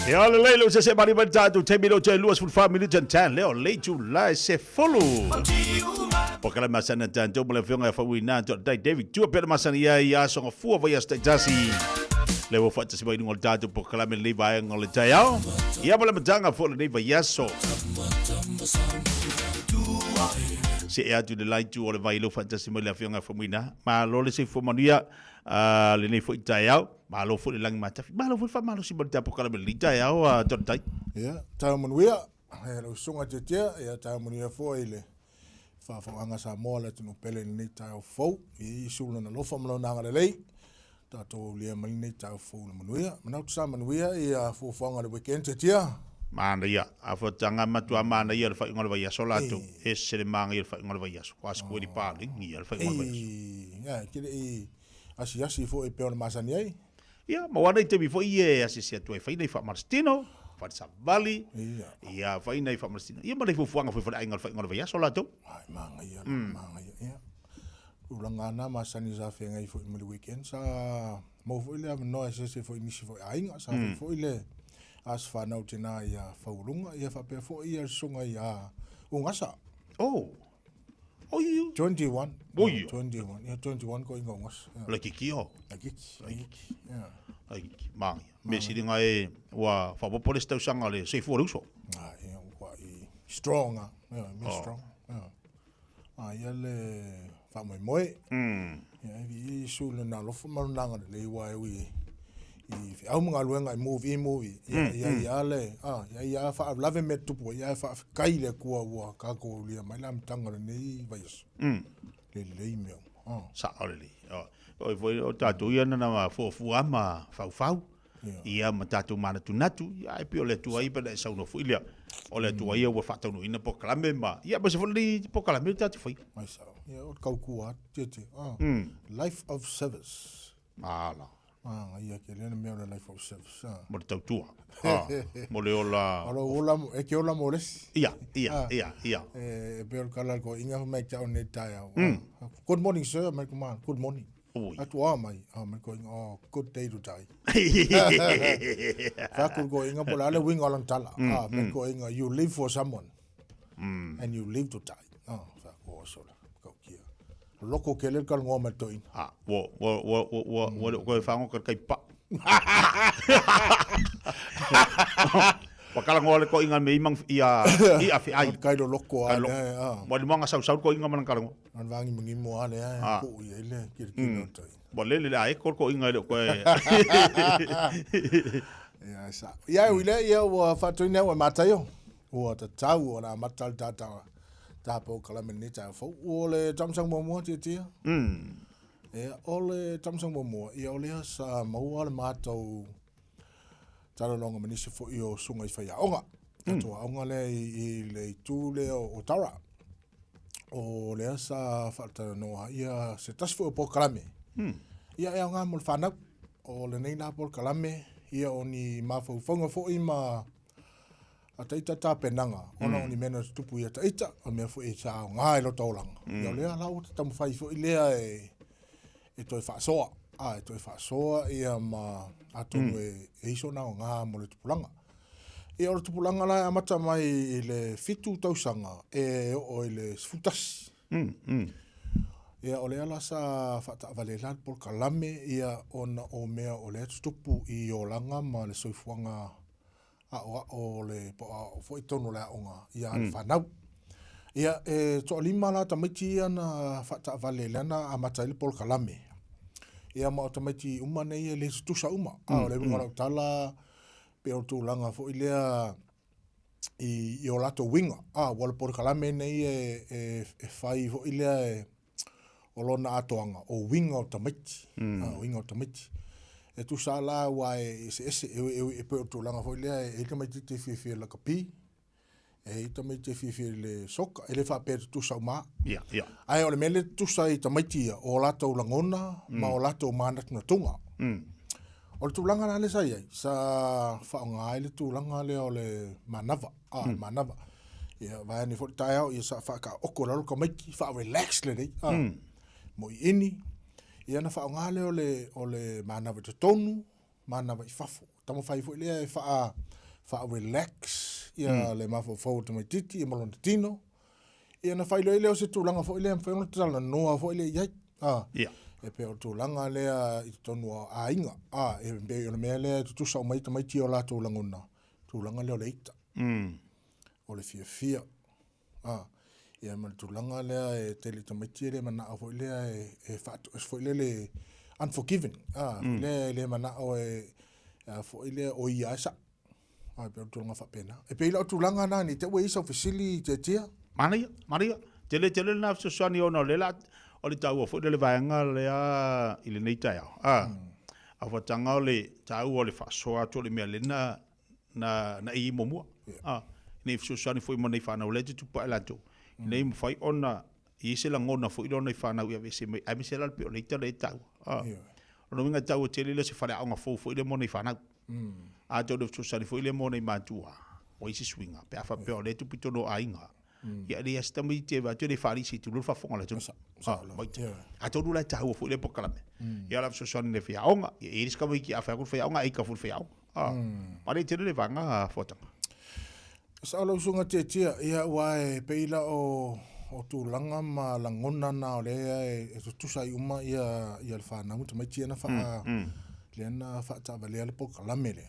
E ole leilo se mari mantatu te mino te luas ful family tan leo late July se follow. Porque la masana tanto mole fionga fa wina to David Tua pe masana ia so fu va sta tasi. Lewo fa tasi vai ngol tatu porque la me le vai ngol tayao. Ia mole matanga fo le va yaso. Se e atu de light tu ole vai lo fa tasi mole fionga fa wina. Ma lo le se fo mania le nei fo tayao. Malo fu lang mata. Malo fu fa malo si berita pokala belita ya wa tontai. Ya, ta manuia. E lo songa te ya ta manuia fo ile. Fa anga sa mola tunu pele ni ta fo. I sulu na lo fa malo na ngale lei. Ta to le mal ni ta fo manuia. Mana tu sa manuia ya fo anga le weekend te Mana ya, afo tanga matua mana ya fa ngol va ya solato. Ese le manga ya fa ngol va ya. Kwa sko di paling ya fa ngol va ya. Ya, kile asi fo e pe ona masani ai. Ia, ma wana i te mi fo ie asi se atu e whainei wha Marstino, wha Savali, ia whainei wha Marstino. Ia ma rei fufuanga fo wha ingal vai aso lato. Ai, manga ia. Uranga na masani sa whengai fo i mili weekend, sa mau fo ile amanoa se fo inisi fo ainga, sa fo ile as whanau tena ia whaurunga, ia whapea fo ia sunga ia ungasa. Oh. Oh, you 21. Oh, you 21. Yeah, 21 ko inga ungas. Like kio. Like yeah. Like mang. Me siringa e wa fa popole sta usanga le se for uso. Ah, yeah, wa strong. Yeah, me strong. Yeah. Ah, ia le fa moi. Yeah, vi sulu na lo fa malanga le wa wi. I au mga luenga i movie. Ia le. Ah, ia fa lave me tupu. Ia fa kai le kua ua kako lia mai lam tanga nei vais. Le meu. Sa ole. O foi o tatu ia na ma fo ama fau. Ia ma tatu mana tu natu. Ia e pio le tu ai pele sa no fuilia. O le tu ai o fa tau no ina poklame ma. Ia ba se fo li poklame tatu foi. Mai sa. Ia o kau kua tete. Life of service. Ala. Ia ke lena mea o life of service. Mo le tautua. Mo le ola. Ola, e ke ola mo les. Ia. E peo kala ko inga mai tau ne taia. Good morning, sir. Mai kuman. Good morning. Atu mai. Mai ko inga, good day to die. Fakul ko inga pola ale wing alang tala. Mai ko inga, you live for someone. And you live to die. Fakul osola. Loko ke le kal ngoma toin. Wo ko fango ka kai pa. Wakala ngole ko inga me imang ia fi ai. Kai do loko ale. Mo di manga sau ko inga man karango. An wangi mangimo ale ko ile kirkino toi. Bo le ai ko inga le ko. Ya sa. Ya wile ya wa fatoina wa matayo. Wa ta tau ona matal tata. Tapo kalameni ta fo ole tamsang momo tia. E ole tamsang momo I ole sa mau ale matou tala longa manisi fo io sunga I faya onga. To onga le I le tu le o tara. O le sa falta no ia se tas fo po kalame. Ia e nga mo fana o le nei na po kalame ia oni mafo fonga fo I ma Ataita ta penanga ona oni mena tupu ia taita o me fu e cha nga lo tolanga yo le ala o tam fai fo ilea e toi fa soa e toi fa soa ia ma atu e iso na nga mo le tupulanga e o tupulanga la amata mai le fitu tausanga e o le futas ia o le ala sa fa ta vale la por kalame ia ona o mea o le tupu I o langa ma le soifuanga o le po foi tonu la onga ia fanau ia to lima la tamiti ana fata vale lana amata le pol kalame ia ma tamiti umane ia le tusa uma o le ngora tala pe o tu langa fo ilea I o lato winga wal pol kalame nei e fai fo ilea o lona atoanga o winga o tamiti winga o tamiti e tu sala wa ese e pe tu langa foi le e ka mai te fi la kapi e ta mai te fi le soka e le fa pe tu sa ma ai o le mele tu sa I ta mai tia o la to langona ma o la to mana na tunga O le tūlanga na le sai ai, sa whaonga ai le tūlanga le o le manawa, manawa. Ia, vai ni fo tai au, ia sa whaka oko raro ka maiki, wha relax le nei, mo i ini. Ia na whaonga le o le manawa te tonu, manawa i whafo. Tamo whai fo lea e wha relax, ia le mafo fau te mai titi, ia malon te tino. Ia na whai leo se tūlanga fo lea, mwhaonga te tala noa fo lea iai. Ia. E pe o tūlanga lea i tonu a inga. E pe o mea lea tutusa o maita maiti o la tūlanga una. Tūlanga leo le ita. O le fia. Ia ma tūlanga lea e tele ta maiti le mana a fo lea e fatu. E fo lea le unforgiving. Le mana o e fo lea o ia esa. E pe o tūlanga fa pena. E pe ila o tūlanga na ni te ue isa ofisili te tia. Maria. Tele na fsosani o no le la. O le tau o fo le vaenga le a i le nei tai au. A watanga o le tau o le whasoa to le mea lena na i momua. Nei fsosani fo i mo nei whanau le tu pa elato. Nei mo fai ona i se la ngona fo i lo nei whanau ia vese mai. Ai se la pe o le ita le tau. O no minga tau o tele le se whare aonga fo i le mo nei whanau. A tau le fsosani fo i le mo nei matua. O isi swinga. Pe afa pe o le tu pito no a inga. Ya dia stami te va te fari si tu lu fa fonga la tu a to la ta fu le pokalame ya la so son le fia onga e is ka ki afa ku fia onga e ka fu fia ma le te le vanga fota sa lo sunga te tia ia wa e peila o tu langa ma langona na le e tu sai uma ia le fa na mu te mai tia na fa lena fa ta vale le pokalame le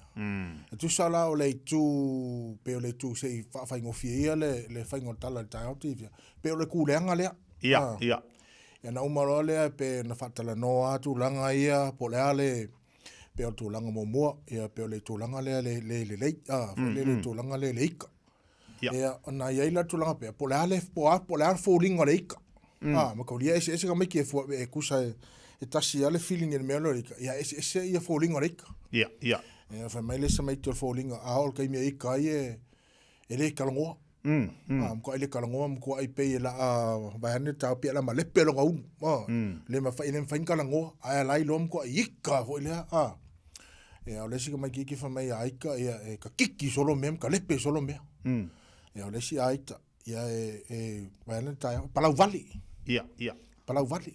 tu sala o le tu pe o le tu sei fa fa ngofia le fa ngotala ta autivia pe o le kulenga le ia ya na umaro le pe na fa tala noa tu langa ia po le ale pe o tu langa momo ia pe o le tu langa le le tu langa le ika ia na ia ila tu langa pe po le ale po le fo linga le ika ma ko ia ese ka mai ke fo e kusa e tasi ale feeling e mea lorika. Ia ese ia fōlinga reika. Ia. Ia whai mai lesa mai tō fōlinga. A hol kai mea ika i e le kalangoa. Mko ai le kalangoa, mko ai pei e la vai hane tau pia la ma lepe longa unu. Le ma whai nem whain kalangoa. Ai alai lo mko ai ika fo ilea. Ia o lesi ka mai kiki wha mai a ika. Ia e ka kiki solo mea, ka lepe solo mea. Ia o lesi a ita. Ia e vai hane tau. Palau vali. Ia. Palau vali.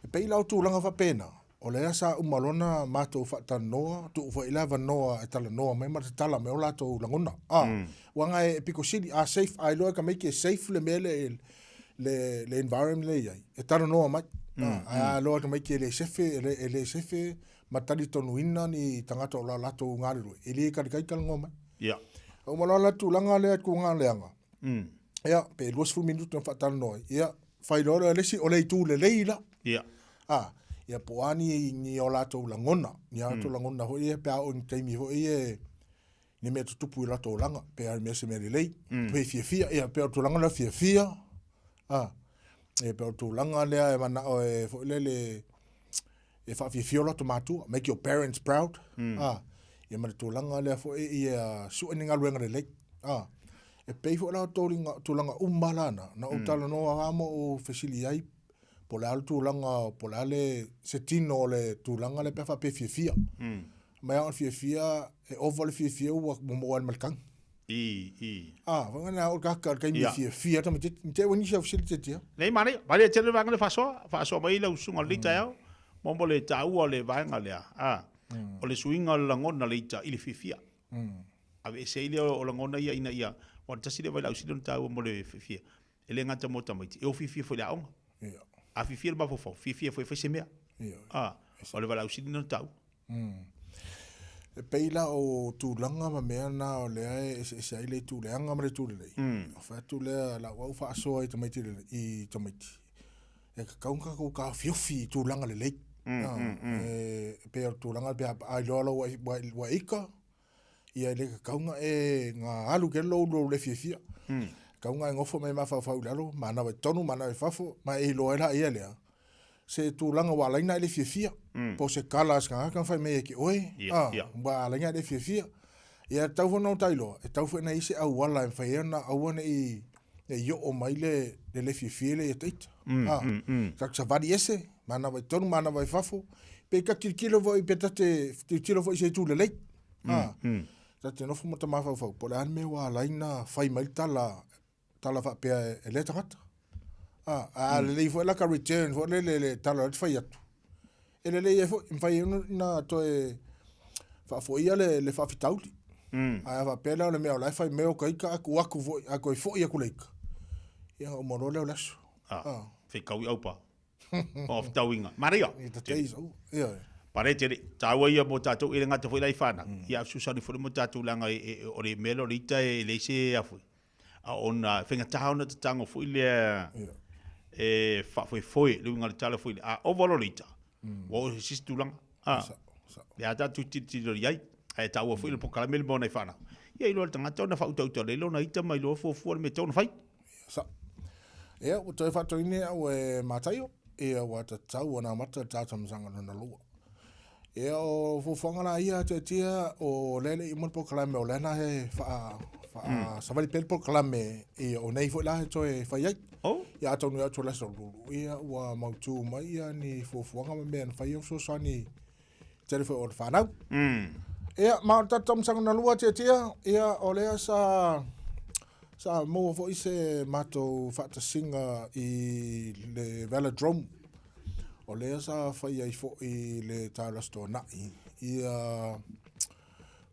E pei lau tūlanga whapena, o lea sa umalona mātou whatanoa, tu ufa ilava noa e tala noa, mai mata tala me o lātou langona. Wanga e piko siri, safe, ai loa ka meiki e safe le mele le environment le iai, e tala noa mai. A loa ka meiki e le sefe, matari tonu ina ni tangata o la lātou ngāriru, e le karikai kalangoa mai. Ia. Umalona tūlanga lea ku ngā leanga. Ia, pe 2 minutu na whatana noa. Ia, whailora lesi o lei tū le leila. Ia. Ia poani ni o lātou langona. Ni lātou langona hoi e pēa o ni teimi hoi e ni mea tutupu i lātou langa. Pēa mea se mea lei. Pēa fia. Ia pēa o tūlanga lea fia. Ia pēa o tūlanga lea e mana o e hoi le e wha fia o lātou mātua. Make your parents proud. Ia mana tūlanga lea hoi i sua ni ngā luenga le lei. E pēi hoi lātou tūlanga umalana. Na o tala noa hamo o fesili ai. Po le alu tūlanga, po le ale se tino o le tūlanga le pefa pe fia. Mai au fia e ovo le fia ua momoa le malkang. Wangana au kaka kai mi fia tama te wani sa fsili te tia. Nei mane, vale tele vanga le fasoa mai la usunga lita yao. Mombo le taua le vanga lea. O le suinga le langona le ita ili fia. Ave se ile o langona ia ia. Wa tasi le vai la usilo taua mo le fia. Ele ngata mota mai. E o fia foi la onga. A fifia ma fofo, fifia foi se mea. O le vala usini no tau. E peila o tūlanga ma mea na o lea e se ai le tūleanga ma le tūlelei. O wha tūlea la wau wha asoa i tamaiti i tamaiti. E ka kaunga ko ka fiofi i tūlanga le lei. E pea o tūlanga pea ai loala wa ika. Ia le ka kaunga e ngā alu ke lo le fifia. Kaunga e ngofo mai mawhau lalo, mana wai tonu, mana wai whafo, mai e loela ia lea. Se tūlanga wa alaina ele fia. Po se kala ska kan whai mea ki oe. Wa alaina ele fia. Ia tau whanau tailo, e tau whena ise au wala e whai ana au ane i yo o mai le fia le e teita. Sa vari ese, mana wai tonu, mana wai whafo, pe ka kilo vo i peta te kilo vo i se tu le lei ta te no fuma tama fa po la me wa laina fai mai tala fa pe e le tangata le fo la ka return fo le tala fai atu ele le fo fai na to e fa fo ia le fa fitauli fa pe la me la fai me o kai ka aku fo ia ku leika ia o moro le laso fe kau au pa of tawinga maria ia pare te tawa ia mo tatou ile ngata foi lai fana ia susani foi mo tatou langa o le melo rita e le se afu a ona fenga tauna te tango foi le fa foi le ngal tala foi a ovolorita wo sistu langa ya ta tu ti lo yai e tawa foi le pokalamel mo nei fana ia ilo tanga tona fa utou le lo na ita mai lo fo me tona fai sa ia o toi fa toine o matayo e wa ta tau na mata tata msanga na lua e o fofonga la ia te tia o lele i mo proclame o lena he fa savali pel proclame e o nei fo la to e fa ia ia to no to la so ia wa mautu mai ia ni fofonga me en fa ia so sani telefo o fa na ia ma tata msanga na lua te tia ia o le sa mo fo ise mato fa ta singa i le velodrome o lea sa fai ai fo i le tālasto nai ia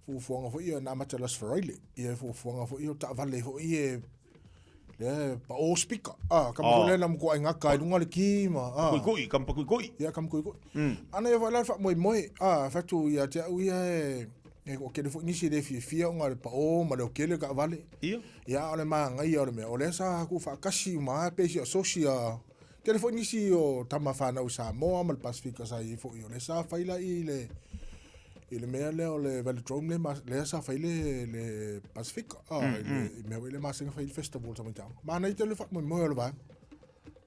fufuanga fo ia na matalas faraile ia fufuanga fo ia ta'vale fo ia le pa o speaker kam ko le nam ko inga kai lunga le kima kui kam pa kui ia kam kui ana ia vala fa moi fa tu ia te ia e ko ke fo nisi de fia nga le pa o ma le ke le ka vale ia ole ma ngai ole me ole sa ku fa kasi ma pe si socia telefoni si o tamafana usa mo mal Pacifica sa i fo i le sa faila i le mea le o le velodrome le sa faile le Pacifica i me le masinga faile festival sa mita ma nei te le fa mo le va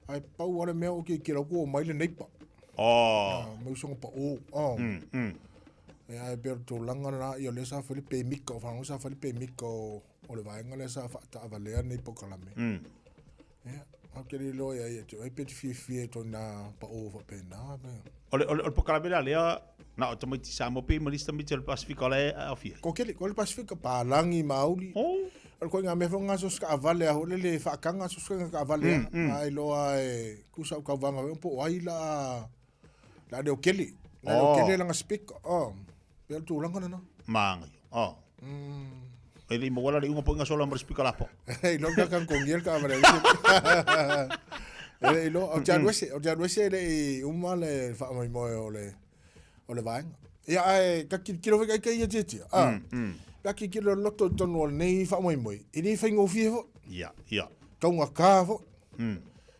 ai pa o le mea o ke kira ko mai le neipa mo so pa e ai berto langa na i le sa faile pe miko fa sa faile pe miko o le va ngale sa fa ta valea nei pokalame akere lo ya tu ai peti fi to na pa over pena o pokalamela lea na automati sa mo pe malista mitel Pacifica le afia ko Pacifica pa langi mauli ko nga me fonga so ska vale ho le fa kanga so ska vale ai lo ai ku sa ka vanga un po ai la de okeli la speak pel tu langa na mangi ele mo wala unga ponga sola mo speaker lapo lo ka kan con el cámara lo o ya wese le uma le fa mo ole vai ya ka kilo ka ia tete ka kilo loto tono nei fa mo ini fa ngo fio ya ka unga ka fo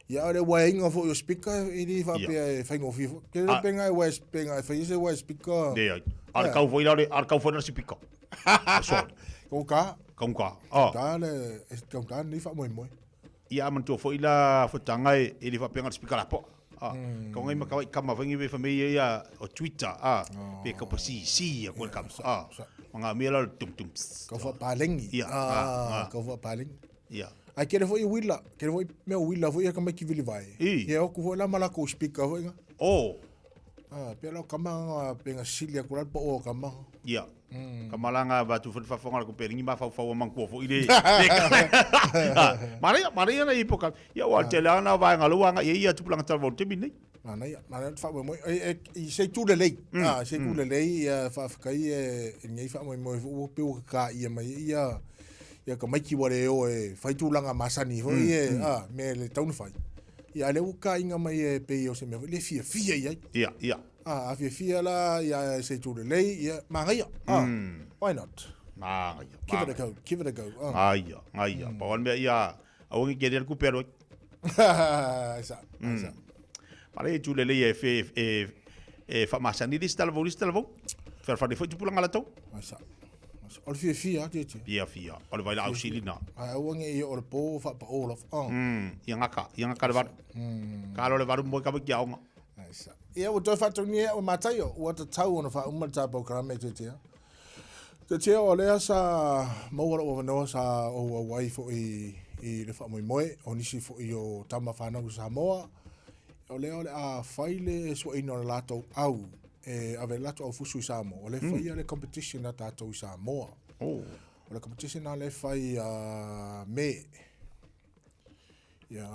ya le wa inga fo yo speaker ini fa pe fa ngo fio ke le penga wa penga fa ise wa speaker de ar ka fo ila ar ka fo na speaker so Kongka. Dale, kongka ni fa moi. Ia man to foi la fotangai e li fa penga speaker la po. Ko ngai ma kai kama vangi ve famia ia o Twitter pe ka po si ko kam. Manga mela tum. Ko fa palengi. Ia. Ko fa palengi. Ia. Ai kere foi willa, kere foi me willa foi ka mai ki vili vai. Ia ko foi la mala ko speaker foi. Pelo kama penga silia kural po o kama. Ia. Kamalanga batu fa fonga ko peringi ma fa mangko fo ile. Maria na ipoka. Ia wa telana va ngaluanga ia tu pulang tal volte bini. Mana fa mo e sei tu le lei. Sei tu le lei fa kai e fa mo pe o ka ia mai ia ka mai ki wale o e fa tu langa masani fo ia me le tau fai. Ia le uka inga mai pe o se me le fia ia. Ia. A fia la ya se tu le ya maria why not give it a go Aia pa on me ya o ngi ke ku pero sa pare tu le e fa masani di stal vo fer fa de fo tu pulanga la to sa o fia tete fia o vai la ausilina o ngi o po fa pa olaf ia ngaka le var ka le var mo ka ki aonga ia o toi fatu ni o matayo o ta tau ona fa uma ta programa te o le sa mo o no sa o wai fo i le fa mo o nisi fo i o tama fa na sa mo o le a faile so ino lato au ave lato au fusu i Samoa. O le whai le competition na tātou i Samoa. O le competition na le whai me. Ia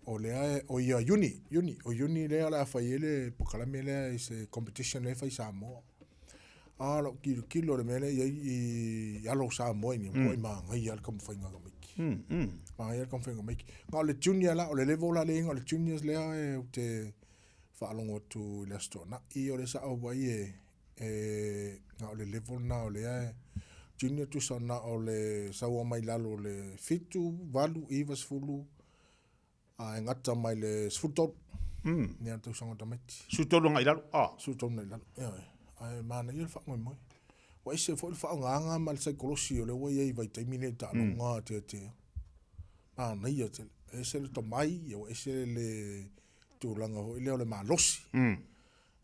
o le ae, o ia uni. O uni lea la whai ele pokalame lea i se competition le whai Samoa. Lo kilo le mele i alo Samoa ni. Moi maa ngai al kam whainga kamiki. Maa ngai al kam whainga kamiki. Ngā o le junior la, o le level la le inga, o le juniors lea e te whaalongo tu le asto. Na i o le sa au wai ngā o le level na o le ae. Junior tu sa na o le saua mai lalo le fitu, walu, iwas fulu. E ngata mai le sfutol. Ni anta usanga tameti. Sutolo ngai lalo? Sutolo ngai lalo. Ai mana i le whaangoi moi. Wa ise fo le whaanganga ma le saikolosi o le wai ei vai taimine ta ngā te. Mana ia te. Ese le tamai, o ese le tūlanga ho, ile o le malosi.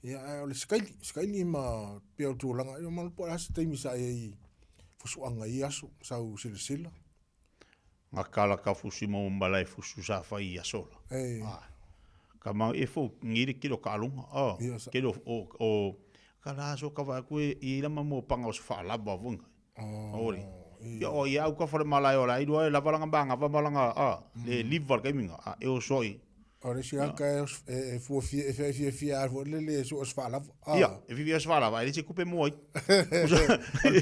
Ia o le skaili ma pia o tūlanga. Ia malpo asa taimi sa ei fusuanga i aso, sau sila. Ngā kala ka fusi mo mbalai fusu sa whai i asola. Ka mau e fo ngiri kilo ka alunga. Kilo o ka raso ka wai koe i rama mo panga o se whaalaba vunga. Ori. Ia o ia au ka whare malai o la idua e la walanga banga, wamalanga le livar kaiminga. E o soi. Ore si aka e fuafia, e fia arvo le su os whaalaba. Ia, e fia os whaalaba, e se kupe moi.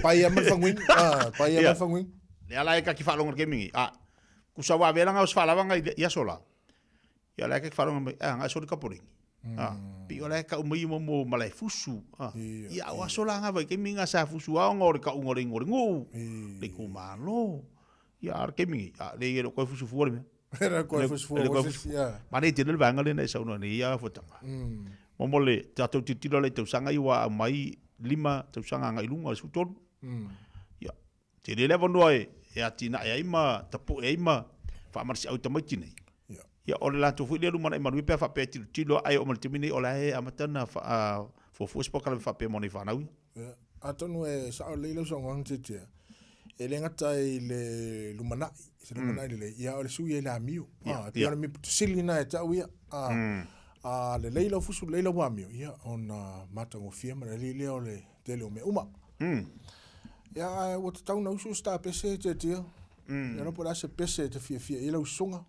Pai aman whanguin. Pai aman whanguin. Le ala e ka ki whaalonga kaimingi. Kusa wa velanga os whaalawanga i asola. Ia la e ka ki whaalonga ngā sori kaporingi. Pi o la e ka umai mo malai fusu. Ia o asola ngā vai kaiminga sa fusu ao ngore ka ungore ngū. Le kumalo. Ia ar kaimingi. Le e ro koe fusu fuori mea. Era koe fusu fuori. Ma ne te nil vanga le na isa unua ni ia fotanga. Momole tatou titira le tau sanga iwa mai 5 tau sanga ngai lunga su tonu. Ia. Te le lewa noa e atina e aima, tapu e aima, whaamarisi au tamaiti nei. Ia o le lato fui lea lumana e manui pia whapea tilo ai o malitimini o la e amatana fuafuas pokala me whapea moni whanau. Atonu e sao leila sa ngang titia. E le ngata i le lumanai, se lumanai le ia o le sui e le amiu. Pia le mi putusili na e tau ia. Le leila fusu leila wa amiu. Ia on matango fia ma le lea o le tele o me uma. Ia o te tau na usu sta pese te tia. Ia no pora se pese te fia ila usunga.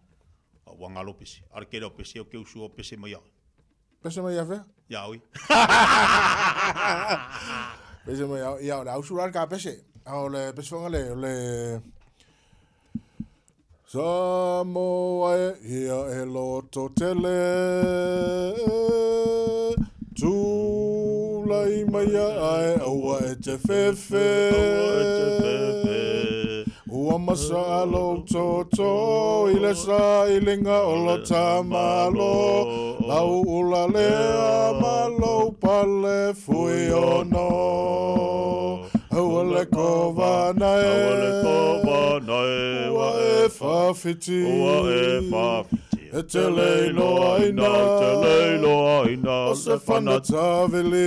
Wanga lo pese. Arkera o pese o ke usu o pese mai au. Pese mai ave? Ia oi. Pese mai au. Ia o la usu ka pese. Au le pese wanga le Samoa ia e loto tele Tūlai mai ai aua e te whewhe Ua masa alo toto I le sa I linga o lo tamalo Lau ula lea malo pale fui ono Aua le kovanae Ua e whawhiti E te leilo aina O se whanatawili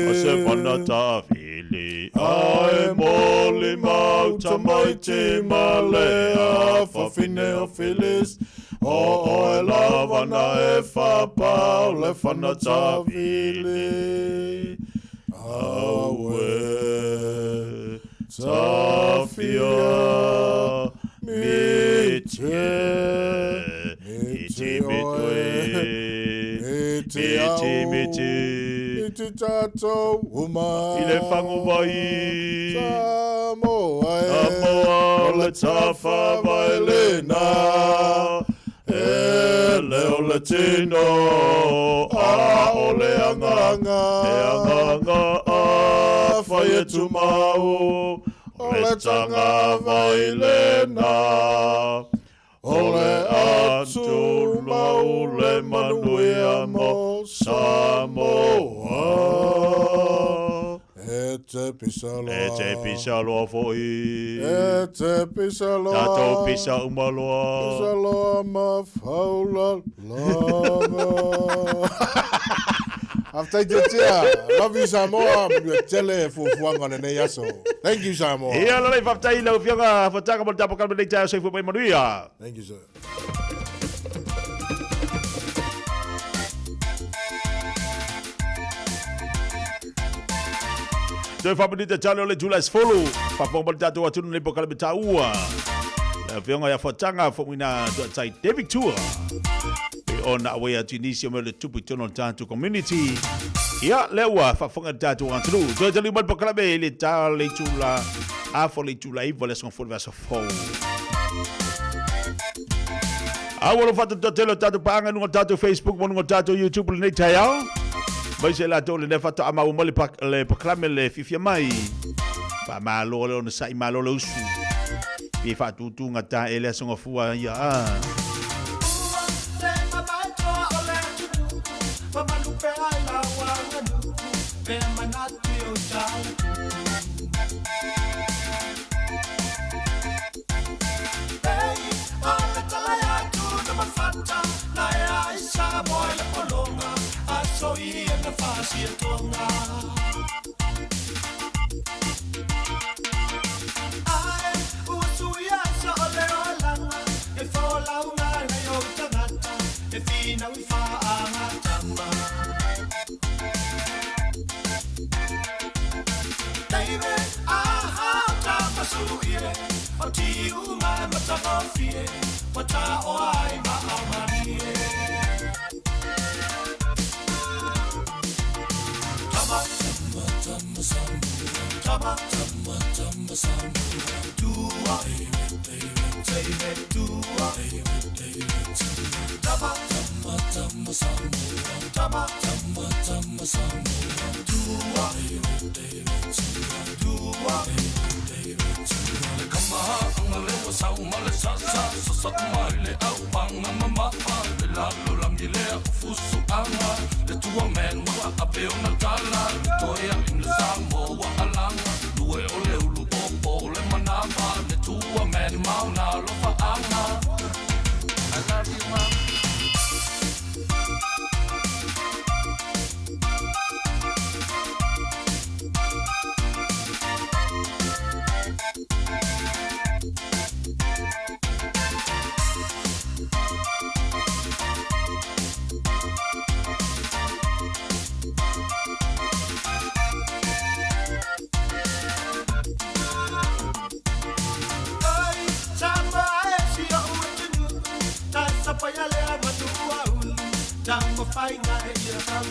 Ae moli mau tamaiti malea Whawhine o Phyllis O e lawana e whapau le whanatawili Awe Tafia Miti tato uma I le whangu vai Samoa le tafa vai lena E leo le tino A o le anganga E anganga a whai e tumau O le tanga vai lena Ole atu mau le manuia mo Samoa E te pisaloa foi E te pisaloa Tato pisa umaloa Pisaloa ma faula lava After the love you Samoa, you tell her for one and yaso. Thank you, Samoa. Ia la live after ila ufianga fataka mo tapo kalme leita so foi manuia. Thank you, sir. Toi whapanita tale o le July Sfolo. Whaponga le tātou atunu nei pokale me tāua. Le whionga ia whatanga whomina tai David Tour. Pe ona awea Tunisia me le tupu tono tātou community. Ia lewa whaponga le tātou atunu. Toi tali umal pokale me le tā le tula. Afo le tula iwa le son fo vasa fo. Awalo fatu totelo tātou paanga nunga tātou Facebook mo nunga tātou YouTube le nei taiao. Mai se la tole ne fata ama umale le paklame le fifia mai. Pa malo le ona sai malo le usu. Pe fa tutu ngata ele songa fua ya. So in the fast year tonga I usuya so le olanga e fola una na yo tangata e fina wi fa amatamba David aha ta pasuire o ti uma matafie wata o ai ma amanie Tama, tama, tama, tama, dua, David, dua, tama, tama, tama, tama, tama, tama, dua, dua, le kama anga le wasau male sasa sasat mai le au panga mama le lalo langi le fusu anga le tua men wa apeo na tala toya in le sambo wa alanga due ole ulu popo le manapa le tua men mauna lo fa anga I love you mama Fai nga e ia tau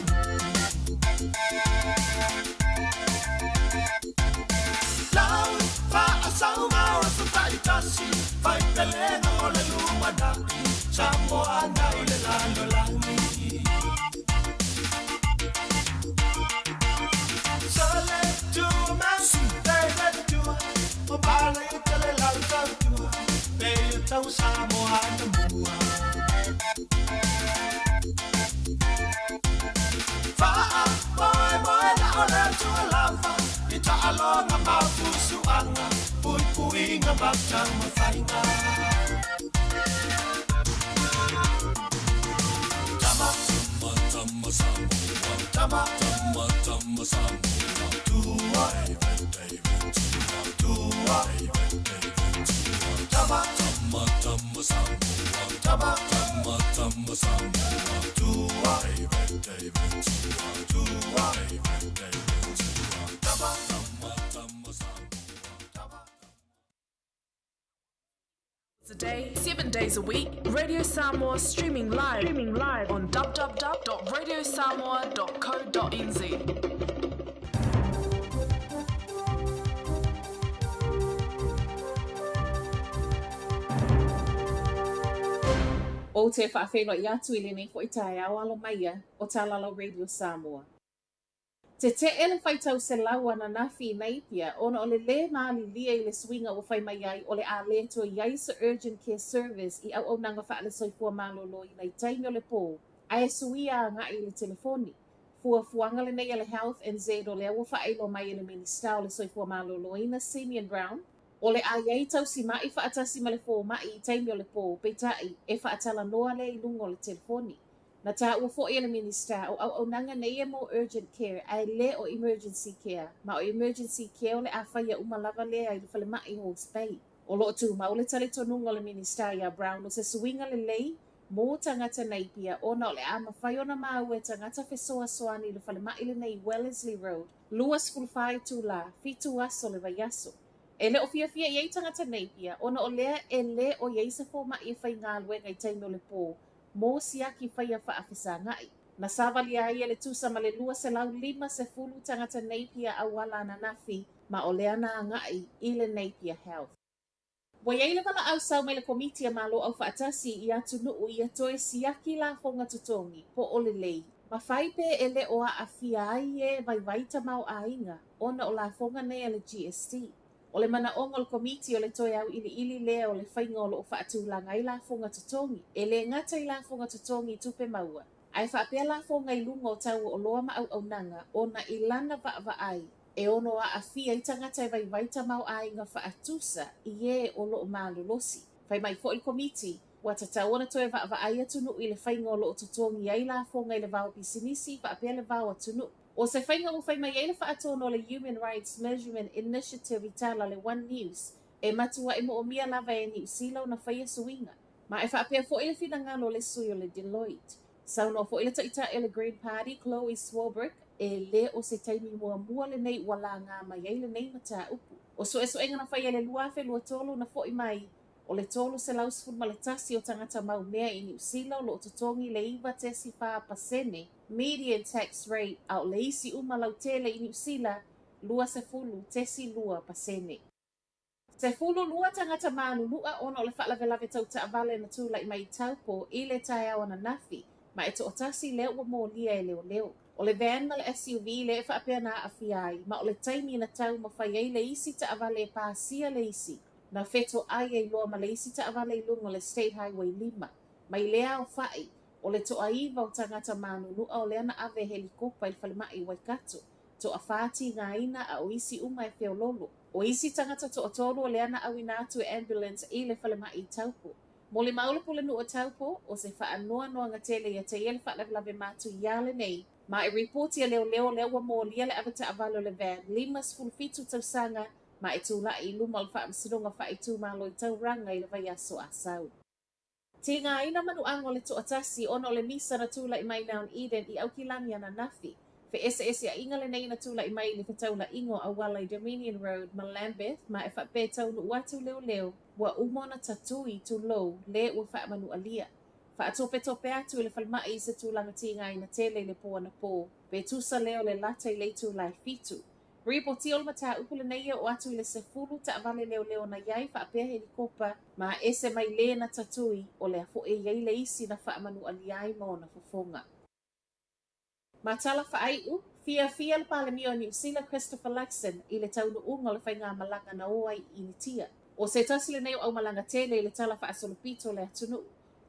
Lau fa asau ngau sa taitasi Fai pelena o le luma daki Sambo ana i le lalo langi Sale tua masi, tele tua O bala i tele lau tau tua Pei tau samo ana mua Alona mafusu anga pui nga bakang mafainga Tama tama tama sambo Tama tama tama sambo Tua Tua Tama tama tama sambo Tama tama tama sambo Tua Tua Today, 7 days a week, Radio Samoa streaming live on www.radiosamoa.co.nz. O te whaawhenua i atu ili nei ko i tae au alo maia o Talalo Radio Samoa. Te ele whaitau se lau ana nafi nei pia, ona o le nā li lia i le swinga o whai mai ai o le a le to iai sa urgent care service i au nanga wha le soifua malolo i nei taimi o le pō. A e suia ngā i le telefoni. Fuanga le nei le Health NZ o le awa whaeilo mai i le minista o le soifua malolo i na Simeon Brown. O le a iai tau si mai whaatasi ma le pō mai i taimi o le pō, peitai e whaatala noa le i lungo le telefoni. Na tā ua fo i le minista o au nanga nei e mo urgent care ai le o emergency care. Ma o emergency care o le a whaia umalava le ai le whale mai Hawke's Bay. O lo tu ma o le tale tonunga le minista ia Brown o se suinga le lei Mō tangata nei pia ona o le a mawhai ona mau e tangata whesoa soani le whale maile nei Wellesley Road, luas fulfai tu la, fitu aso le vaiaso. E le o fia iei tangata nei pia, ona o lea e le o iei se fō mai e whai ngā luenga i taimi o le pō, mō siaki whai a whaafisa ngai. Na savali ai e le tusa ma le lua se lau 5 tangata nei pia a wala na nafi, ma o lea na ngai i le nei pia health. Wa iei le wala au sau mai le komitia malo au whaatasi i atu nuu i atoe siaki la fonga tutongi, po o le lei. Ma whaipe e le o a fia ai e vai vaita mau a inga, ona o la fonga nei le GST. O le mana ongo le komiti o le toe au ili lea o le whaingolo o whaatulanga i la fonga tutongi. E le ngata i la fonga tutongi tupe maua. Ai whaapea la fonga i lunga o tau o loa ma au nanga, ona i lana va ai. E ono a fia i tangata e vai vaita mau a inga whaatusa i e o loo malu losi. Whai mai fo i komiti, wa tatau ona toe va ai atunu i le whaingolo o tutongi ai la fonga i le vau pisinisi, whaapea le vau atunu. O se whainga o whai mai e le whaatono le Human Rights Measurement Initiative i tala le One News, e matua e mo o mia lava e ni usila na whaia suinga. Ma e whaapea fo i le finangalo le sui o le Deloitte. Sauno fo i le taita e le Green Party, Chloe Swarbrick, e le o se taimi mua le nei wala ngā mai ei le nei mata upu. O so enga na whaia le luafe lua tolu na fo i mai, o le tolu se lausfun ma le tasi o tangata mau mea i New Zealand lo o tutongi le iwa tesi wha pasene, median tax rate au le isi lau tele i New Zealand, lua se fulu tesi lua pasene. Se fulu lua tangata manu nua ona o le whalavelave tau ta avale na tūla i mai taupo i le tai awa na nafi, ma e to o tasi leo wa mō lia e leo. O le van ma le SUV le e whaapea na awhiai, ma o le taimi na tau ma whai ei le isi ta avale e pāsia le isi, na wheto ai e loa ma le isi ta avale i lungo le State Highway 5. Mai lea o whai, o le to aiva o tangata manu nua o lea na ave helikopa i whale mai Waikato, to a whāti ngā ina a o isi uma e whiololo. O isi tangata to o tolu o lea na awina atu e ambulance i le whale mai i taupo. Mo le maule pule nu o taupo, o se wha anoa noa ngatele i a te ele whaalavelave mātu i ale nei, ma e reporti a leo wa mō lia le avata avalo le van, 5 tausanga, ma e tūla i luma o wha amsidonga wha i tū malo i tau ranga i le vai aso a sau. Te ngā ina manu ango le to atasi ono le misa na tūla i mai Mount Eden i aukilani ana nafi, fe ese a inga le nei na tūla i mai le whataula ingo a wala i Dominion Road ma Lambeth, ma e whape tau nu watu leo, wa umona tatui tu lo le ua wha manu alia. Wha tope atu i le whalmai i se tūlanga tinga i na tele le pō na pō, pe tusa leo le lata i le tūlai fitu. Ripo tiol mata upule neia o atu i le sefulu ta avale leo na iai wha apea helikopa, ma ese mai le na tatui o le afo e iai le isi na wha manu aliai mo na fofonga. Ma tala wha ai fia le palemio New Zealand Christopher Luxon i le taunu unga le whai ngā malanga na oai i ni tia. O se tasi le nei au malanga tele i le tala wha asolopito le atunu.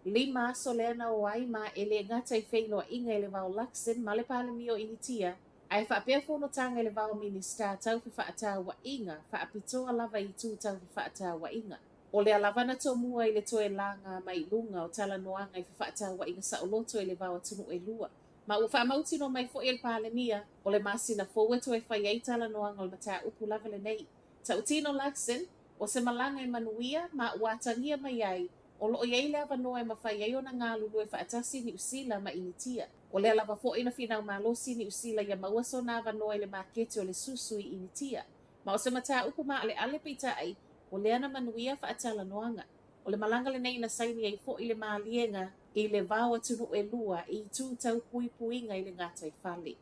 5 aso le ana o ai ma e le ngata i whainoa inga i le vau Luxon ma le palemio i ni tia. Ai whaapea whono tanga i le vau minister tau fi whaata wa inga, whaapitoa lava i tū tau fi whaata wa inga. O le alavana tō mua i le toe langa mai lunga o tala noanga i fi whaata wa inga sa oloto i le vau atunu e lua. Ma ua whaamauti no mai fo i le palemia o le masina fōwe toe whai ei tala noanga o le mata upu lava le nei. Ta utino Luxon, o se malanga i manuia ma ua atangia mai ai, o loo iei le avanoa e mawhai ei o na ngā lulu e whaatasi ni usila ma initia. O le alava fo ina finau malosi ni usila ia maua so na avanoa i le makete o le susu i initia. Ma o se mata upu ma ale pita ai, o le ana manuia whaatala noanga. O le malanga le nei na saini ei fo i le maalienga i le vau atunu e lua i tū tau puinga i le ngata i whale.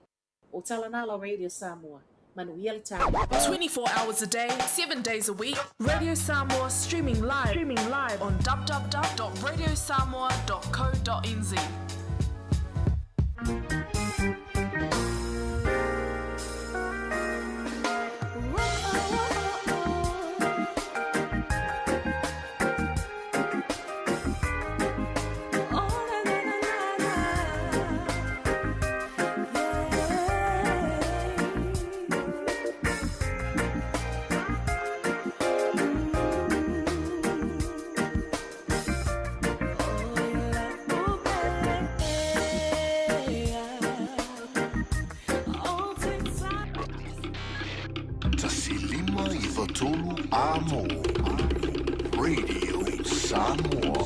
O Talanalo Radio Samoa. 24 hours a day, 7 days a week. Radio Samoa streaming live on www.radiosamoa.co.nz. Radio Samoa.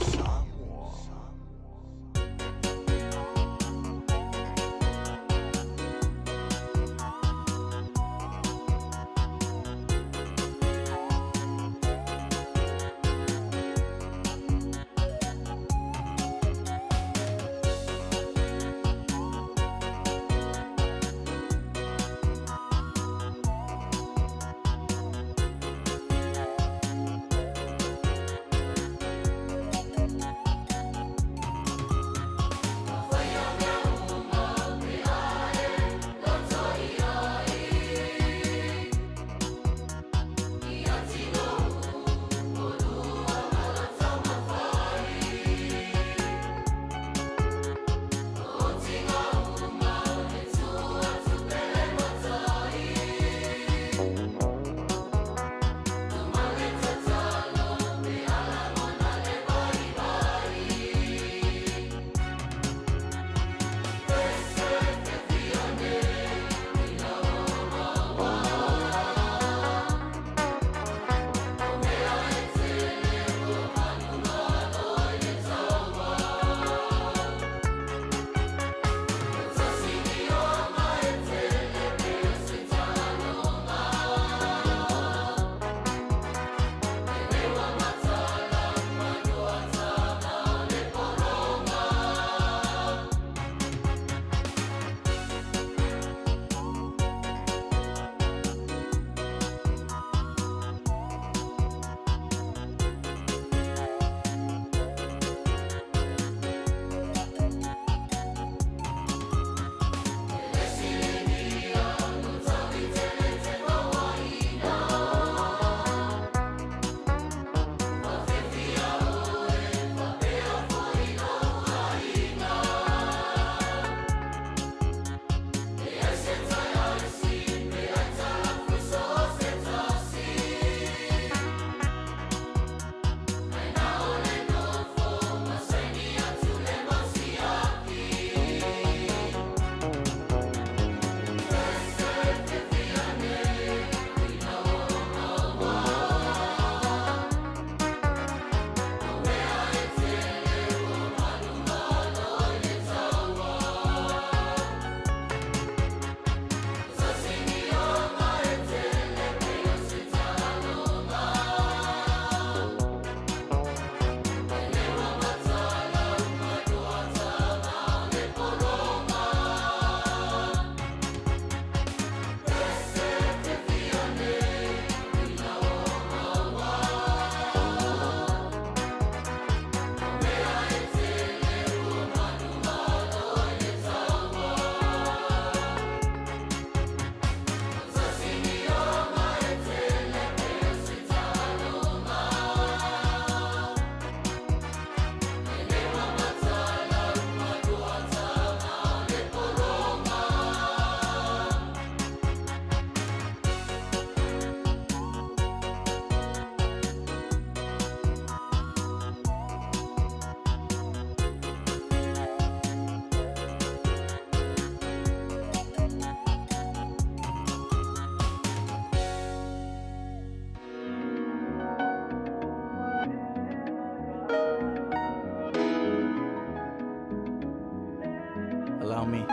Allow me.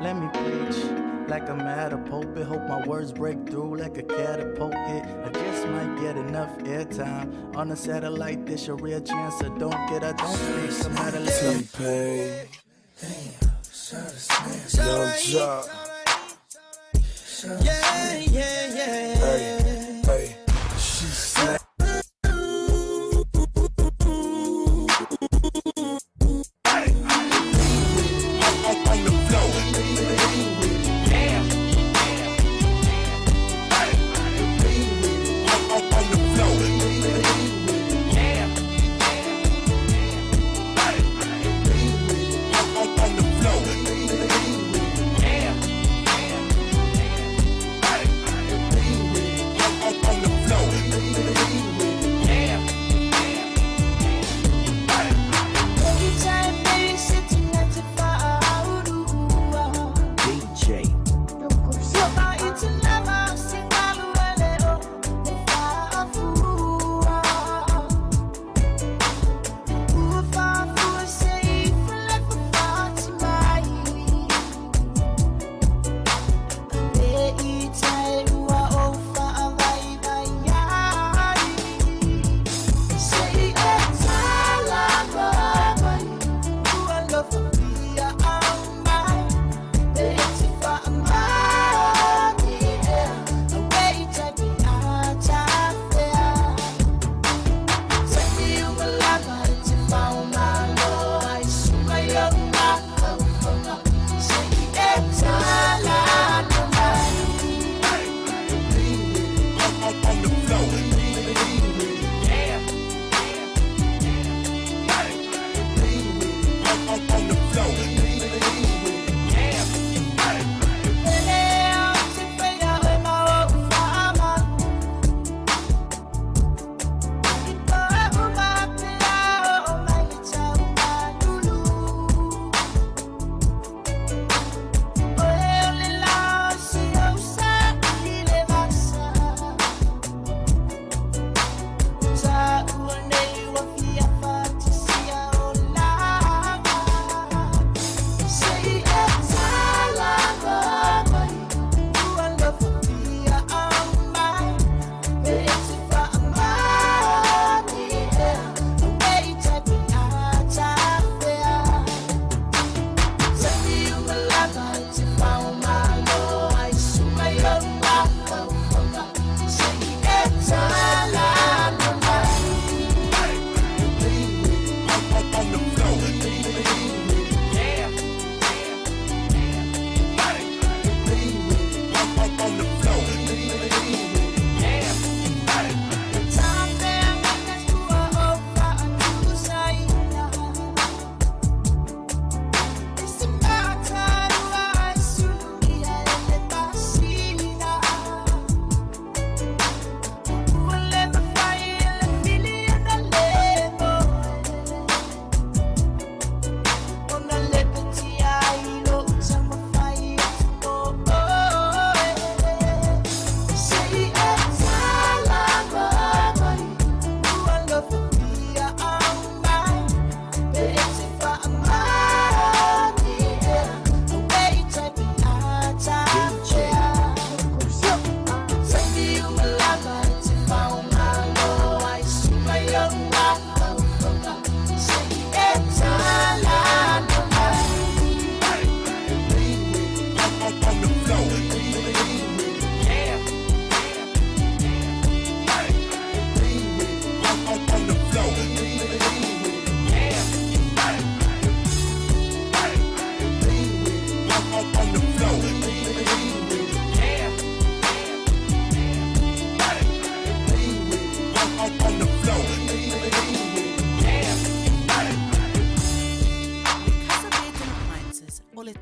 Let me preach like I'm at a pulpit. Hope my words break through like a catapult hit. I just might get enough airtime on a satellite. There's a real chance I don't speak. I'm at a T-Pain, Young Jock. Hey, she said.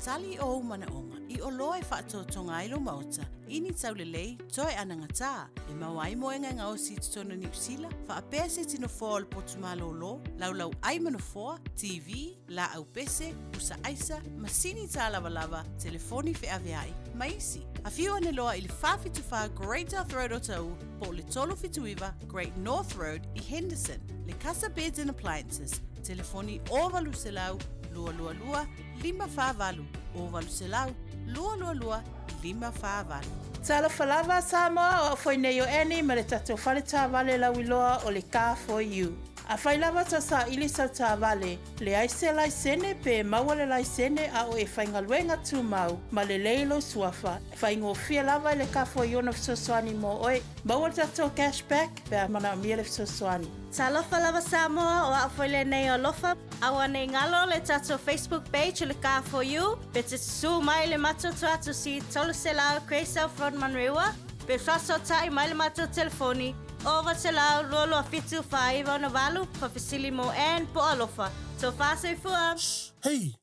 tali o manaonga I o loe whaatotonga ilo mauta ini taulelei toe anangata e mawai moenga ngā o si tutono New Zealand wha apea se tino fōa al potumalo lo laulau ai manafoa TV la au pese usa aisa masini tā lava telefoni whi aveai maisi A whiu ane loa i le whawhituwha Great North Road o tau, po le tolu whituiwa Great North Road i Henderson, le Casa Beds and Appliances, telefoni o walu se lau, lua lua lua, 555, o walu se lau, lua lua lua, 555. Tala falava Samoa o foi nei o eni ma le tatou whale tā wale lau iloa o le Car for You. A whai lava ta sa ili sa tā wale, le aise lai sene pe maua le lai sene a o e whaingaluenga tū mau, ma le leilo suafa. Whaingo fia lava le Car for You na fisoswani mo oe, maua le tatou cashback pe a mana mia le fisoswani. Talofa lava Samoa o a foi le nei o lofa, awa nei ngalo le tatou Facebook page o le Car for You, pe te su mai le matoto atu si tolu se lau Craysouth Road Manrewa, pe fraso tai mai le matoto telefoni, over te lau lolo a fitu whaiva na walu, pa fisili mo en po alofa. So fase fua. Hei,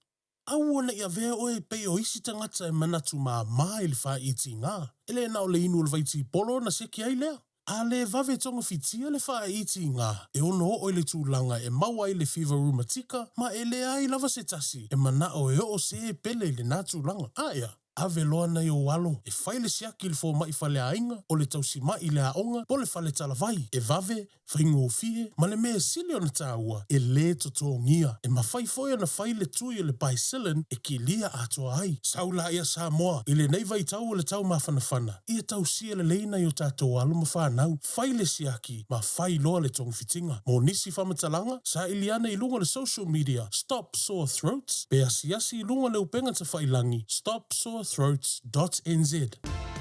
au ona ia vea oe pe o isi tangata e manatu maa le wha iti ngā. Ele na o le inu le vaiti polo na seki ai lea. A le vave tonga fitia le wha iti ngā. E ono o le tūlanga e maua i le fever rheumatica, ma e le ai lava se tasi. E mana o e o se pele le nā tūlanga. Aia. Ave loa nei o walo, e whaile siaki le fō mai whale ainga, o le tausi mai le aonga, po le whale talavai, e vave, whaingo o fie, ma le mea sili o na tāua, e le toto ngia, e ma whai foia na whaile tui o le baisilin, e ki lia atoa ai. Saula ia Samoa, i le nei vai tau o le tau mawhanawhana, ia tausia le leina i o tātou alo ma whanau, whaile siaki, ma whai loa le tongu fitinga. Mo nisi whamatalanga, sa iliana i lunga le social media, Stop Sore Throats, pe asiasi i lunga le upenga ta whailangi, Stop Sore Throats.nz.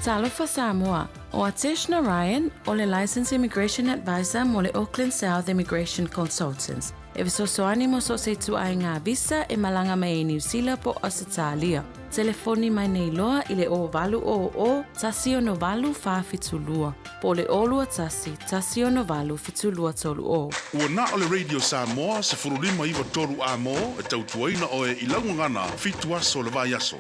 Talofa Samoa, o Ateshna Ryan, o le Licensed Immigration Advisor mo le Auckland South Immigration Consultants. E visosoani mo so se tu ai ngā visa e malanga mai e New Zealand po Australia. Telefoni mai nei loa i le o valu o tasi o no valu whawhitulua. Po le olua tasi o no valu fitulua tolu o. Ua na o le Radio Samoa se furulima iwa toru a mo e tautuaina o e ilangu ngana fitua so le vai aso.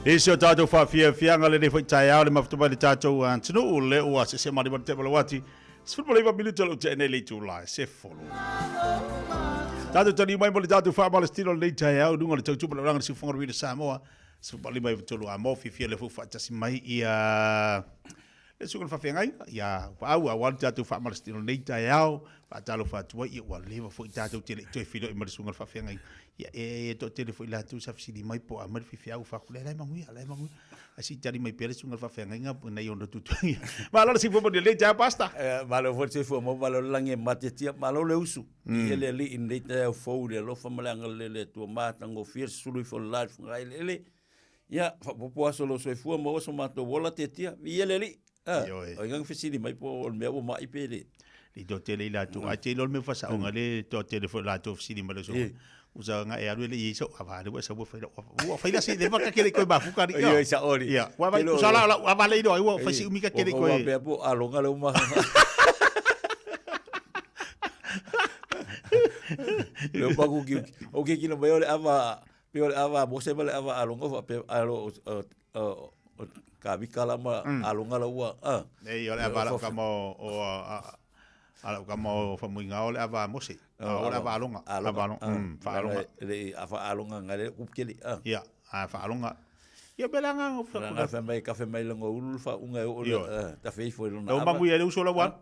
Ese o tātou whawhianga le nei tai au le mawhatupai le tātou tino o le ua se mari mari te malawati. Se whipole iwa minuta lau te ene le tūlai, se wholo. Tātou tani mai mo le tātou whaamale stilo le nei tai au, nunga le tautupa le ranga le siwhanga rwina Samoa. So pali mai tolu a mo fifia le fu fa tasi mai ia le suka fa fengai ia fa au a wan tatu fa marstino nei ta yao fa talo fa tu ia wa leva fo tatu tele to filo i marsunga fa fengai ia to tele fo ila tu sa fsidi mai po a mar fifia u fa kule lai mangui asi tari mai pele sunga fa fengai nga nei onda tu ma la si fo mo le ja pasta ma lo fo se fo mo ma lo lange mate tia ma lo le usu ele li in nei ta fo le lo fa malanga le tu ma tango fir sulu fo life ngai le ia fa po solo so fu mo so ma to vola te tia ele li o ngang fisili mai po me o mai pele li to tele la tu a tele me fa sa o ngale to tele fo la to fisili ma so usa nga e aru le iso avale wa sa bo fa la si de fa ka kele ko ba fu ka ri yo sa ori ia wa vai usa la avale do wa fa si umi ka kele ko e po alonga le uma lo pa ku ki o ke ki no me ole ava pior ava bo se vale ava alonga fa alo ka bikala ma alunga la ua ei ole ava ka mo o ala ka mo fa muinga ole ava mo se ole ava alunga fa alunga le ava alunga ngale upkeli ia fa alunga ia belanga ka fe mai longo ulu fa unga o ta fe fo lo na o mamu ia le uso la wan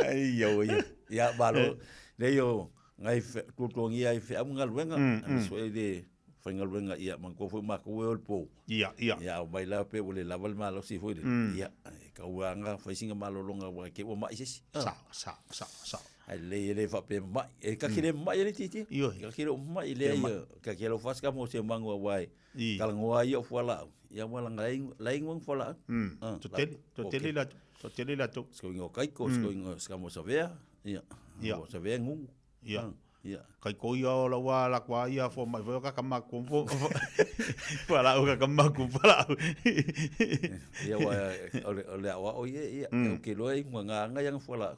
ai yo ia balo le yo ngai tutongi ai fe amunga luenga so de fenga luenga ia man ko fo ma ko el po ia mai la pe ole la val malo si foi ia ka uanga foi singa malo longa wa ke o mai sis sa ai le fa pe mai e ka kile mai le titi ka kile mai le ka kile fas ka mo se mango wai ka ngoa ia fo la ia wala ngai laing fo la to tele la to sko ngo kai ko sko ngo ska mo savea ia sa ve ngu ia kai ko ia la wa la kwa ia fo mai fo ka kama ko fo para o ka kama ko para ia wa ole wa o ia ke lo ai nga yang fo la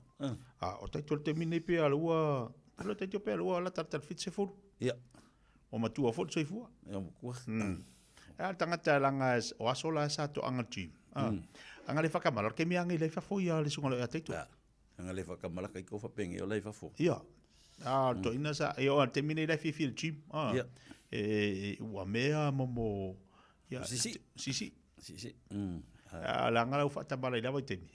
o tai tol termine pe ala wa lo tai to pe ala la tar fit se fo ia o ma tu fo se fo ia ko tanga langa o asola sa to anga team anga le whakamala, ke mea ngai le whafo ia le sunga le a teitu. Anga le whakamala kai ko whapenge o le whafo. Ia. To ina sa, e o te mine le whiwhi le chim. Ia. Ua mea momo. Sisi. Sisi. La ngala u whatamala i lawa i temi.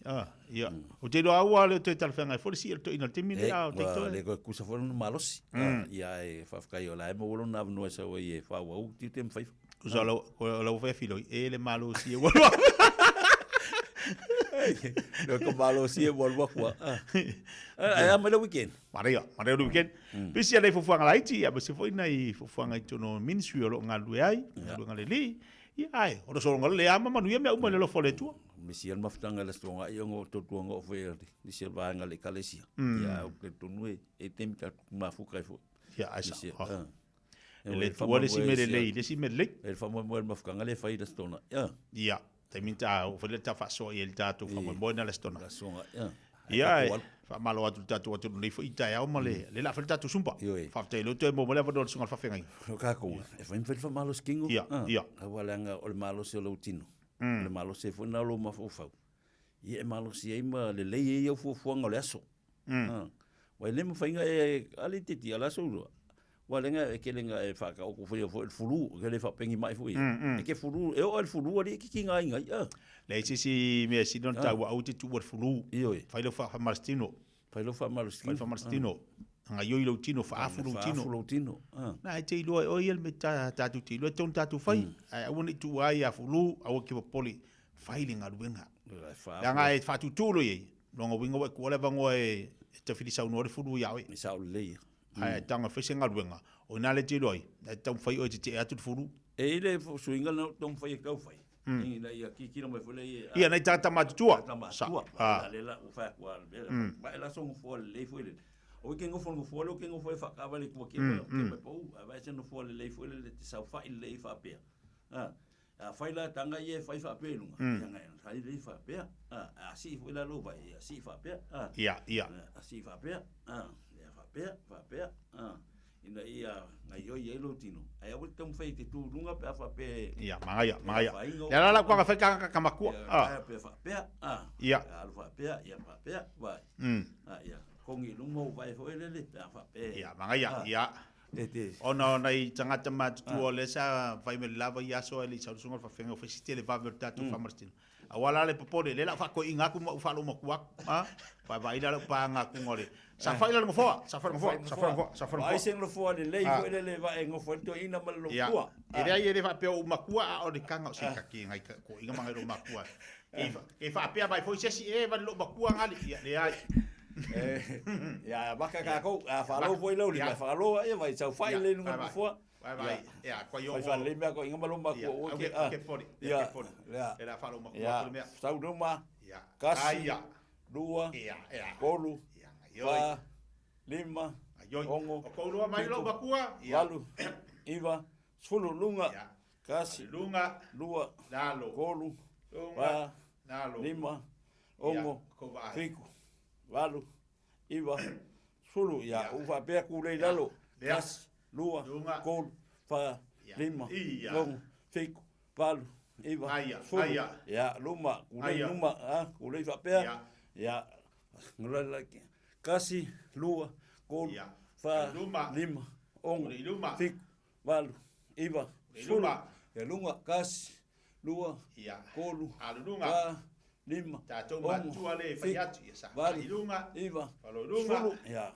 Ia. O te roa ua le te talwhenga e wholisi, to ina te mine a o teitu. Le koe kusa whono malosi. Ia e whafkai o la e mawolo na vanoa sa o i e whaua u tiu te mwhaifu. Kusa lau whewhilo e le malosi e walua. No ko malo si e volvo kwa. Ai ama le weekend. Maria le weekend. Pisi ale fuanga laiti, aba se foi nai fuanga itu no ministry o nga lu ai, lu nga le li. Ia ai, o so nga le ama manu ia me uma le lo fole tu. Misi ma ftanga le stonga i ngo to tu ngo fe di se va nga le kalesia. Ia o ke tu nu e temta ma fuka fo. Ia ai sa. Le tuale si me le si me le. El famo mo ma fuanga le fai le stona. Ia. Te minta o fele ta fa so e el tatu fa mo bona le stona. Ia. Ia. Fa malo atu tatu nei fo ita ya o male le la fele tatu sumpa. Fa te lo te mo le va do sunga fa fengai. Ka ko. E fa fa malo skingo. Ia. Wala nga o malo se lo tino. Le malo se fo na lo ma fo fa. Ia malo si e ma le e o fo fo ngole aso. Wa le mo fa nga e ali titi ala so lo. Walenga e kelenga e whaka o kufuri o furu, ke le whapengi mai fui. E ke furu, e o al furu ari ki ki ngai ngai. Le isi mea si non tau au te tu ar furu. Ioi. Whailo wha marstino. Whailo wha marstino. Whailo wha marstino. Anga ioi lau tino, wha afuru tino. Wha afuru tino. Na e te iloa o iel me tatu te iloa ton tatu whai. Ai awane tu ai a furu, awa ki wa poli. Whaile ngā ruenga. Anga e whatu tūro iei. Longa winga wa kuale vango e te whiri sau nuare furu iawe. Me sau leia. Ai tanga fese ngaruenga o na le tiroi e tau fai o te atu furu e ile suinga no tong fai kau fai ni la ia ki no me fole ia nei tata matua sa le la u fa kwa ba la song fo le fo le o ke ngo fo ngo fo lo ke ngo fo fa ka vale ko ke me po ba se no fo le fo le te sa fa le fa pe fai la tanga ye fai fa pe lunga nga fai le fa pe si fo la lo ba si fa pe ia si fa pe Pea. Ina ia ngai oi e lo tino. Ai au te mfei te tu lunga pe fa pe. Ia, manga. Ya la kwa fa ka makua. Pe fa pe. Ia. Al fa pe, ia fa pe. Vai. Ia. Kongi lungo vai fo ele pe fa pe. Ia, manga ia. Ona i tangata matutu o le sa vai me lava i aso ele sa sunga fa fenga fa sitele va verta tu fa martin. Awala le popole le la fa ko inga ku ma fa lo mo kuak ha fa vai la pa nga ku ngore. Sa fa ila mo fo, sa fa mo fo, sa fa mo fo, sa fa mo fo. Ai sing lo fo le le fo le va en fo to ina mal lo kua. Ere ai ere fa pe o makua o de kanga o se ka ki ngai ko inga manga lo makua. E fa pe vai fo se si e va lo makua ngali le ai. Ya baka ka ko a fa lo foi lo li fa lo e vai sau fai le no fo vai ya ko yo fa le me ko inga malo ma ko o ke pori ya era fa lo ma ko le sau do ma ya kasi dua kolu fa lima ongo ko lo mai lo bakua lalu iva sulu lunga kasi lunga dua dalo kolu lunga dalo lima ongo fiku lalu iwa sulu ya ufa pe ku le lalo kas lua kol fa lima long fik palu iwa sulu ya luma ku le luma ku le fa pe ya ngala kasi lua kol fa lima ong fik palu iwa sulu ya lunga kas lua kol fa lima tatou matua le fai atu ia sa ilunga iva falolunga ya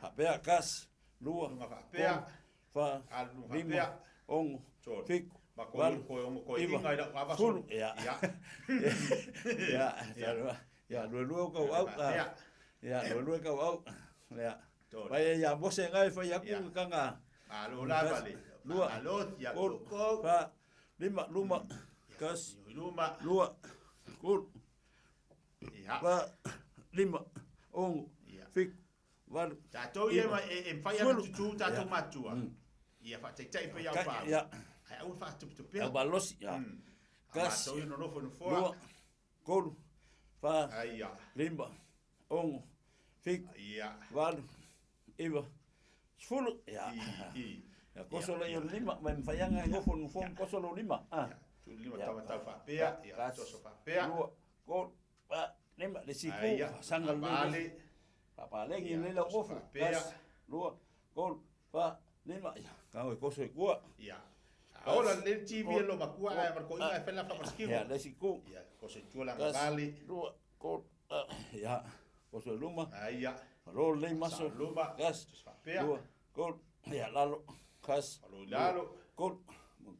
hapea kas lua hapea fa lima ongo fiku makolu ko inga ila ava sulu ya ya lua ko au ya lua ko au ya vai ya bose ngai fa ya ku kanga alo la vale lua alo ya ko fa lima kas lua kul va lima ongo fik val tatou ia ma e fai atu tu tatou matua ia fa te tai pe ya pa ya ai au fa tu pe ba los ya kas tatou no no fo no fo lua kul fa ai ya lima ongo fik ya val iva sfulu ya ya kosolo yo lima ma mfayanga ngofo ngofo kosolo lima lima tama fa pea ya so fa pea ko pa lima le siku sangal le pa le ngi le lo ngofo pea lua ko pa lima ya ka ko so ku ya ahora le tv lo makua ai marco ina fa la fa maskiu ya le siku ya ko se chula vale lua ko ya ko so luma ai ya lo le maso luma gas fa pea lua ko ya lalo kas lalo ko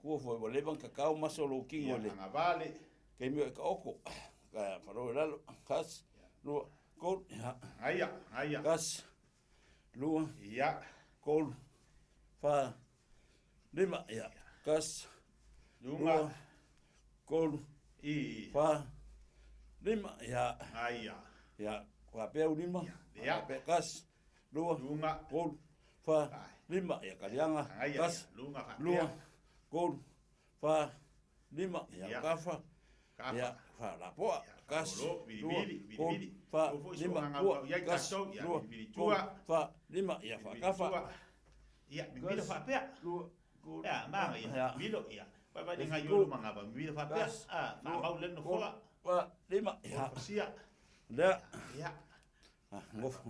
ko foi le ban kakao maso lo kingo le nga vale ke mi ka oko ka faro lalo kas lu ko aya kas lu ya ko fa lima ya kas luma ko fa lima ya aya ya kwa pe lima ya pe kas lunga ko fa lima ya kalianga kas lunga ko fa lima ya kafa ya fa la po kas ko fa lima ko kas ko fa lima ya fa kafa ya mi fa pe ya ma ya mi lo ya pa pa dinga yo manga ba mi fa pe fa mau len no fa lima ya sia da ya ngof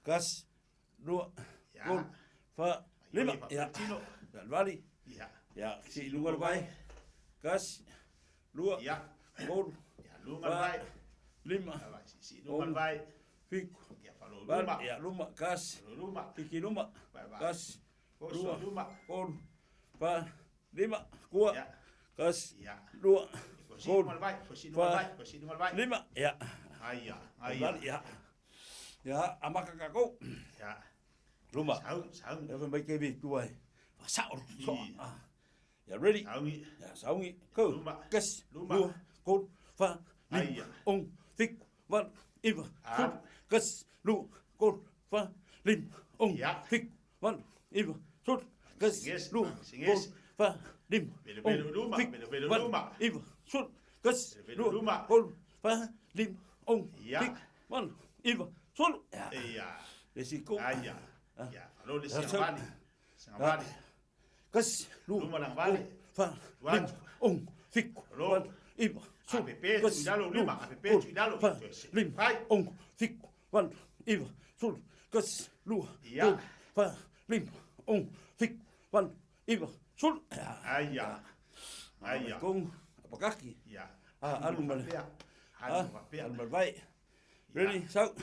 kas lu ko fa lima ya vali ya si lugar vai kas lua ya kol ya lugar vai lima si lugar vai fik ya falo luma ya luma kas luma fiki luma kas luma kol fa lima kua kas ya lua kol vai lima ya aya ya amaka kako ya luma sau ya vai ke bi tuai sao ya ready ya saungi ko kas lua kol fa lima ong fik van iva kas lu kol fa lim ong fik van iva sut kas lu kol fa lim ong fik van iva sut kas lu kol fa lim ong fik van iva sut ya lesiko ya lo le singavani kas lu vale fa lim ong fik van iva sut kas idalo fa lim ong fik van iva sut kas lu kol fa lim ong, fik, wan, iwa, sul. Aia. Aia. Kong, apakaki. Ya. Alu male. Alu male vai. Ready, so,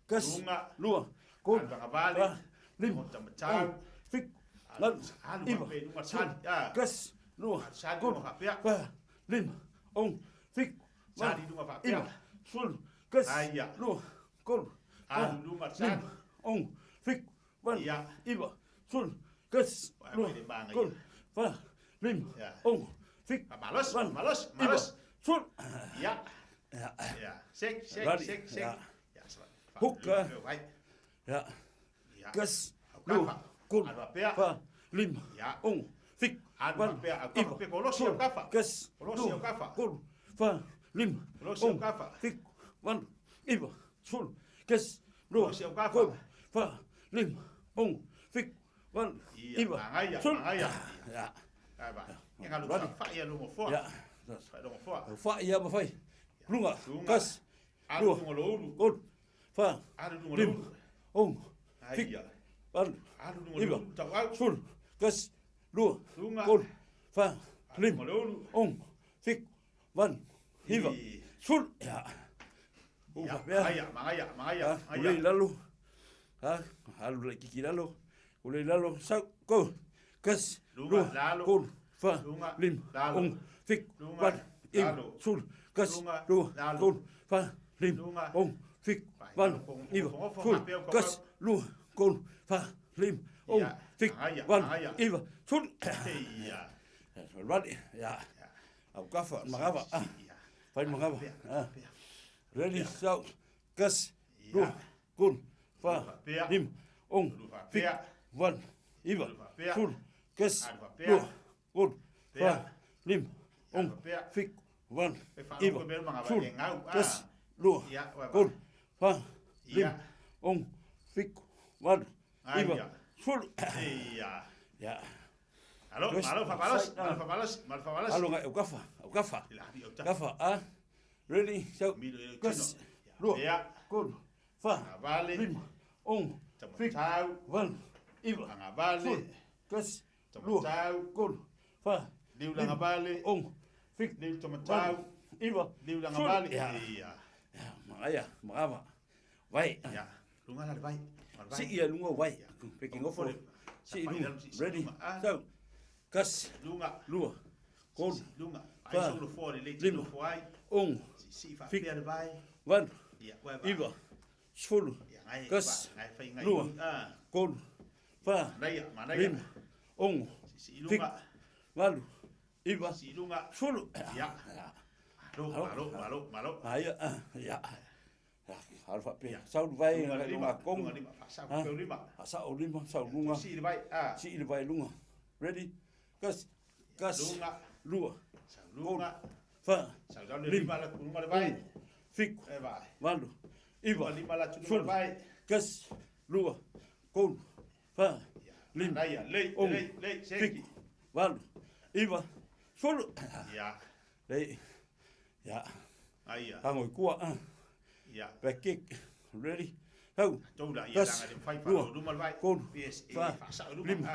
kas, lua, kon, lim, ong, fik, lan, iwa, sul, kas, lua, kon, lim, ong, fik, iwa, sul, kas, lua, kon, lim, ong, fik, wan, iwa, sul, kas, lua, kon, lim, ong, fik, malos, sul. Ya. Ya. Sek. Ja. Hukka. Ja. Kas, lu, kun, fa, lim, ong, fik, wan, iwa, sul, kas, lu, kun, fa, lim, ong, fik, wan, iwa, sul, kas, lu, kun, fa, lim, ong, fik, wan, iwa, sul. Ja. Fa ia ma fai. Lunga, kas, lu, kun, fa, lim, ong, fik, wan, iwa, sul, kas, lu, kun, fa, lim, ong, fik, wan, iwa, sul. Ja. Mangaya. Ulei lalu. Halu lai kiki lalu. Ulei lalu, sau, ko, kas, lu, kun, fa, lim, ong, fik, wan, iwa, sul, kas, lu, kun, fa, lim, ong, fik, wan, iwa, sul, kas, lu, kun, fa, lim, ong, fik, wan, iwa, sul. Right, ja. Au kafa, magava. Fai magava. Ready, so, kas, lu, kun, fa, lim, ong, fik, wan, iwa, sul, kas, lu, kun, fa, lim, ong, fik, wan, iwa, sul, kas, lu, kun, fa, lim, ong, fik, wan, iwa, sul. Ja. Halo, fabalos. Halo, ngai, au kafa, ready, so, kas, lu, kun, fa, lim, ong, fik, wan, iwa, sul, kas, lu, kun, fa, lim, ong, fik, wan, iwa, sul. Ja. Magava. Vai. Ya. Lunga la vai. Si ia lunga vai. Picking off. Si lunga. Ready. So. Kas. Lunga. Lua. Kon. Lunga. Ai solo fuori le tino fuai. Ong. Si fa per vai. Wan. Ya. Iwa. Sul. Kas. Lua. Kon. Fa. Lim. Ong. Fik. Wan. Iwa. Sul. Ya. Malo. Ai ya. Alfa pe. Sau vai lunga kong. Sau lunga. Si vai lunga. Ready? Kas. Lua. Lunga. Fa. Lim. Vai. Fik. Wandu. Iwa. Sul. Kas. Lua. Kon. Fa. Lim. Le. Fik. Wandu. Iwa. Sul. Ja. Lei. Ja. Aia. Hangoi kua. Ja. Back kick. Ready? Hou. Toda ia langa de fai fa do mal vai. Kon. Fa sa do lim.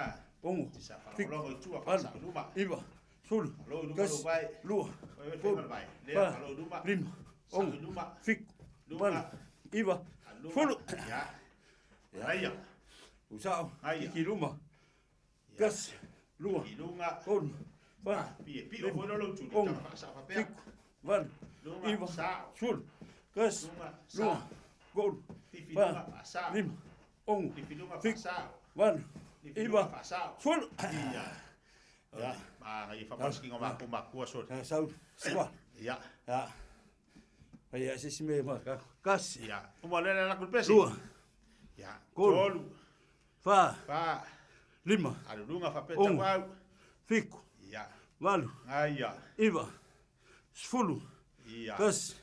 Pongo. Fik. Lo tua fa sa do ma. Iwa. Sul. Kas. Vai. Lua. Kon. Fa. Lim. Ong. Fik. Wan. Iwa. Sul. Ja. Aia. Usao. Iki luma. Kas. Lua. Ilunga. Kon. Fa. Pi o no lo tu. Fik. Wan. Iwa. Sul. Kas. Lua. Kon. Fa. Lim. Ong. Fik. Wan. Iwa. Sul. Ja. Maar je verpas ging om maak so. Sau. Swa. Ja. Ja. Ai ese si me ma. Kas. Ja. Uma le la culpa. Lua. Ja. Kon. Fa. Lima. Alunga fa peta wa. Fik. Ja. Walu. Aia. Iwa. Sfulu. Ja. Kas.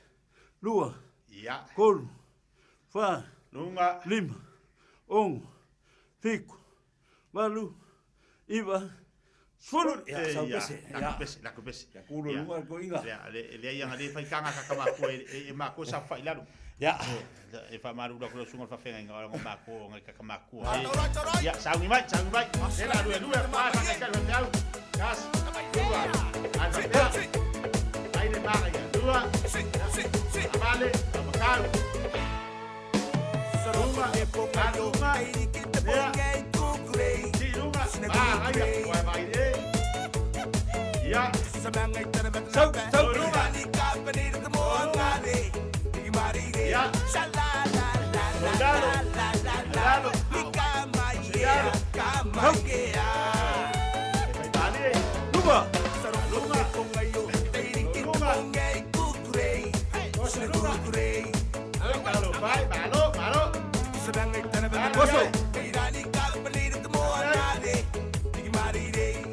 Lua. Ja. Kon. Fa. Lunga. Lima. Ong. Fik. Walu. Iwa. Sfulu. Ja, la kupesi. Ya kulo lunga ko inga. Le yang ale fai kanga ka ma ko e ma ko sa fai lalu. Ya. E fa maru da ko sunga fa fenga ngora ngoma ko ngai ka maku. Ya, saungi mai. Ela dua pa ka ka ka. Gas. Dua. Ada ya. Ai de baga ya. Dua. Vale, makau. Saruma e pokado mai ki te pongai kukurei. Diruma. Ah, ai ya. Vai de. Ya. Sabangai terbenam. Saruma ni ka penir ke moangare. Ya. Lalo. Kamaya. Lupa. Lunga. Kalau balo. Koso.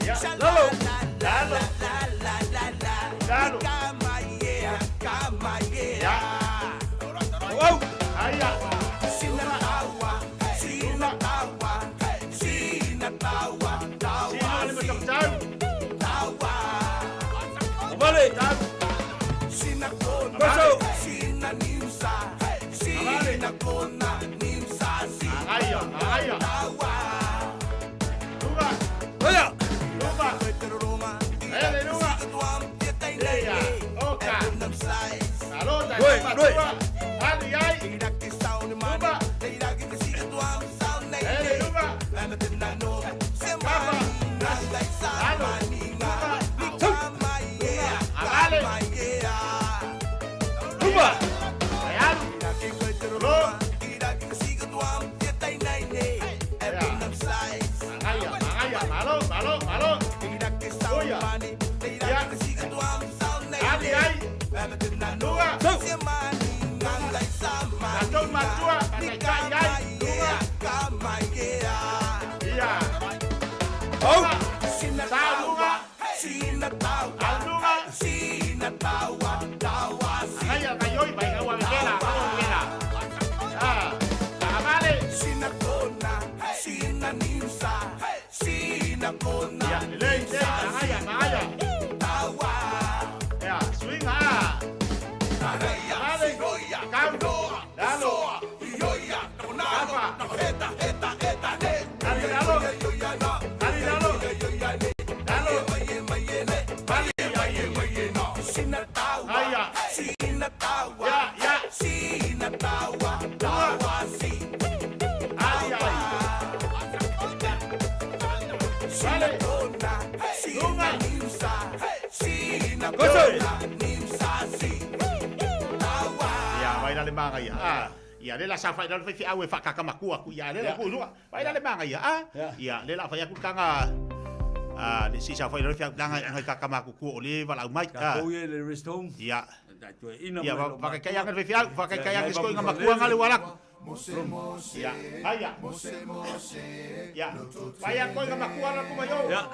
Ya. Lalo. Ya. Wow. Ayah. Kembali. Masuk. Ayah. Lupa. Ayah. Lupa. Iya. Oka. Halo, lupa. Ali ai. Lupa. Ya lela sa fa dal fi awe fa kakamaku aku ya lela ku lu vai dale manga ya ya lela fa ya ku kanga le si sa fa dal fi danga ngai kakamaku ku ole vala mai ko ye le rest home ya ya va ka kaya ngai fi va ka kaya ko ngamaku ngale wala ya haya ya vaya ko ngamaku wala ku mayo ya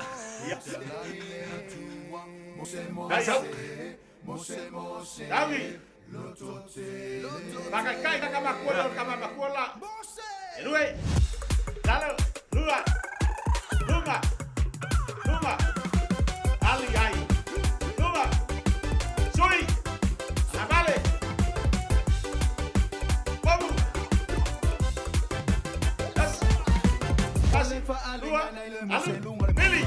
Dawi Pakai kai kakamakuola. Elue. Lalu Lunga. Ali ai. Lunga. Sui. Amale. Bobu. Kasih Lua. Alu. Billy.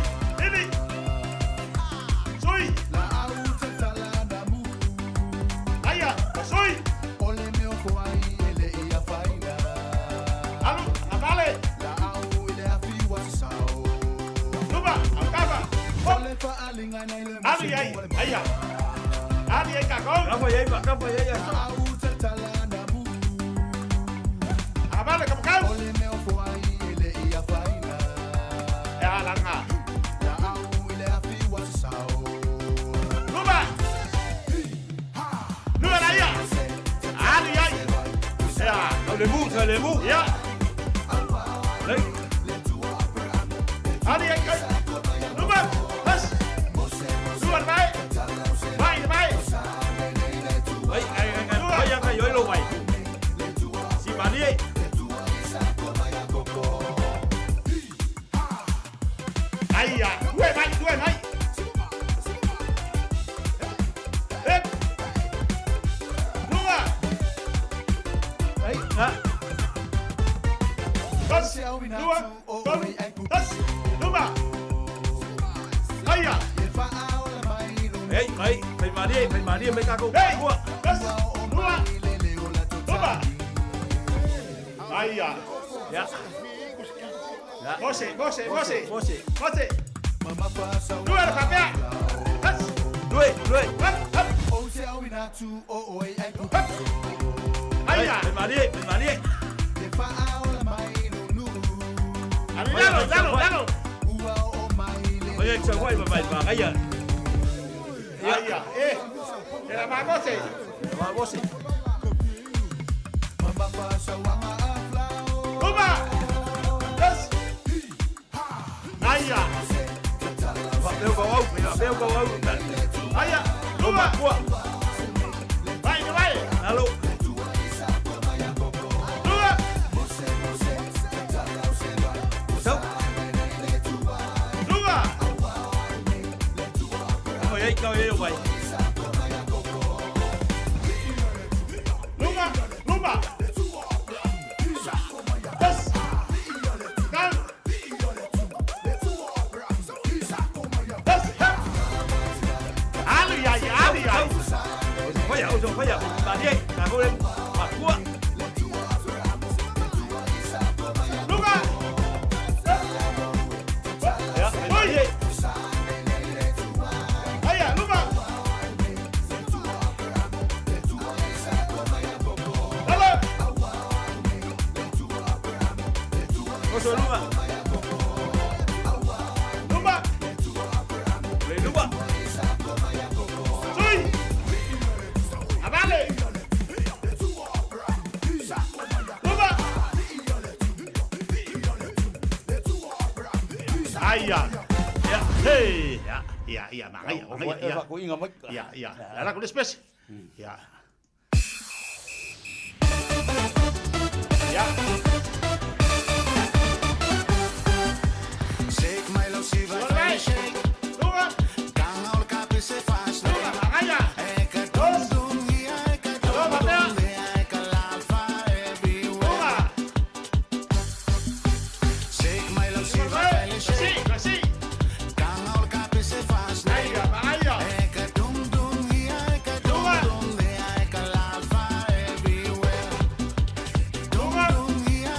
Sui. Soy. Ole meu foi ele ia faina. Alu, amale. La au ile afiwa sao. Luba, akaba. Ole fa alinga na ile. Ali ai, aya. Ali ai kakong. Apa ye ya. Au tetalana mu. Amale kapkau. Ole meu foi ele ia faina. Ya langa. La au ile afiwa sao. Luba. Le mou. Ya. Ali ai. Luba. Has. Luar mai. Mai. Ai ya kai lo mai. Si bali ai. Ai ya, due mai. Tas, dua, tolu, tas, luma. Aya. Hey, mai Maria, mai kako. Hey, tas, dua, luma. Aya. Ya. Você. Dua na papel. Tas. Dua. Aya. Mai Maria. Dalo. Oye, chawai vai. Aya. Aya. Era você. Luma. Tas. Aya. Papel kau au. Aya. Luma. Vai. Halo. Luma. Sao? Luma. Kau ai vai. Luma. Tas. Dan. Tas. Ali. Vaya. Maria, kako lên. Makua. Luma. Ya, Maria. Aya, Luma. Halo. Koso luma. Luma. Luma. Sui. Abale. Luma. Aya. Ya. Hey. Ya, makanya. Aku ingat mak. Ya. Lara kulit space. Ya. Ya. Shake my love, she va Luma. shake. Luma. Gang al capi se fast. Luma, makanya. Eka dum ya, eka dum ya, eka lalfa everywhere. Shake my love, she va shake. Kasih. Gang al capi se fast. Makanya. Eka dum ya, eka dum ya, eka lalfa everywhere. Dum ya,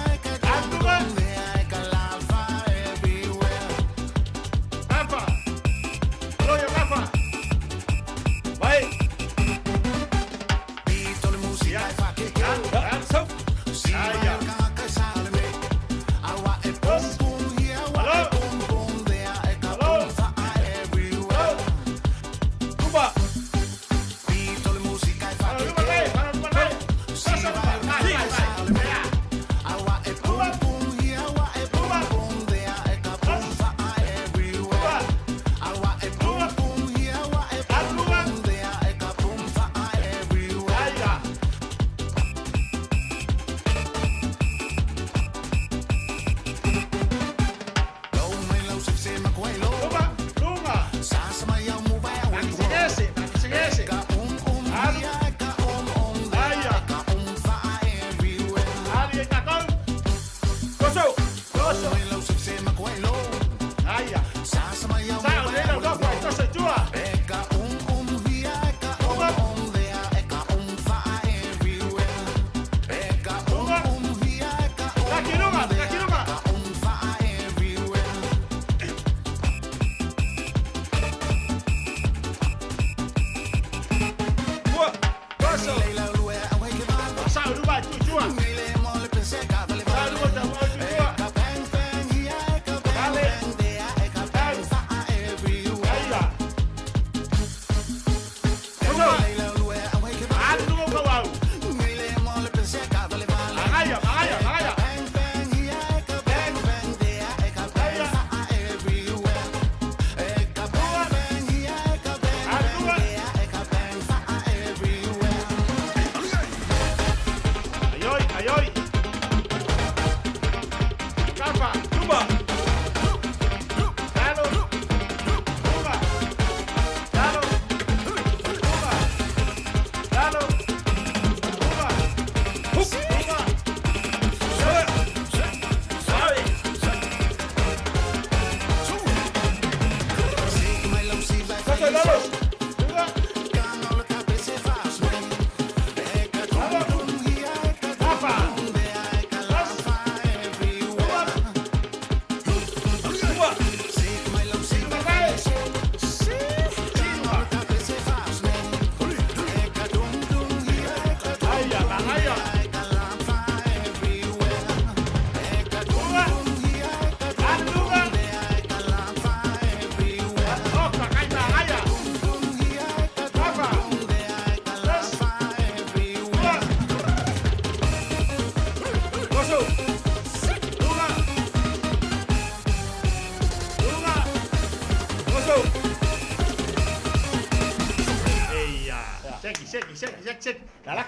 Lala.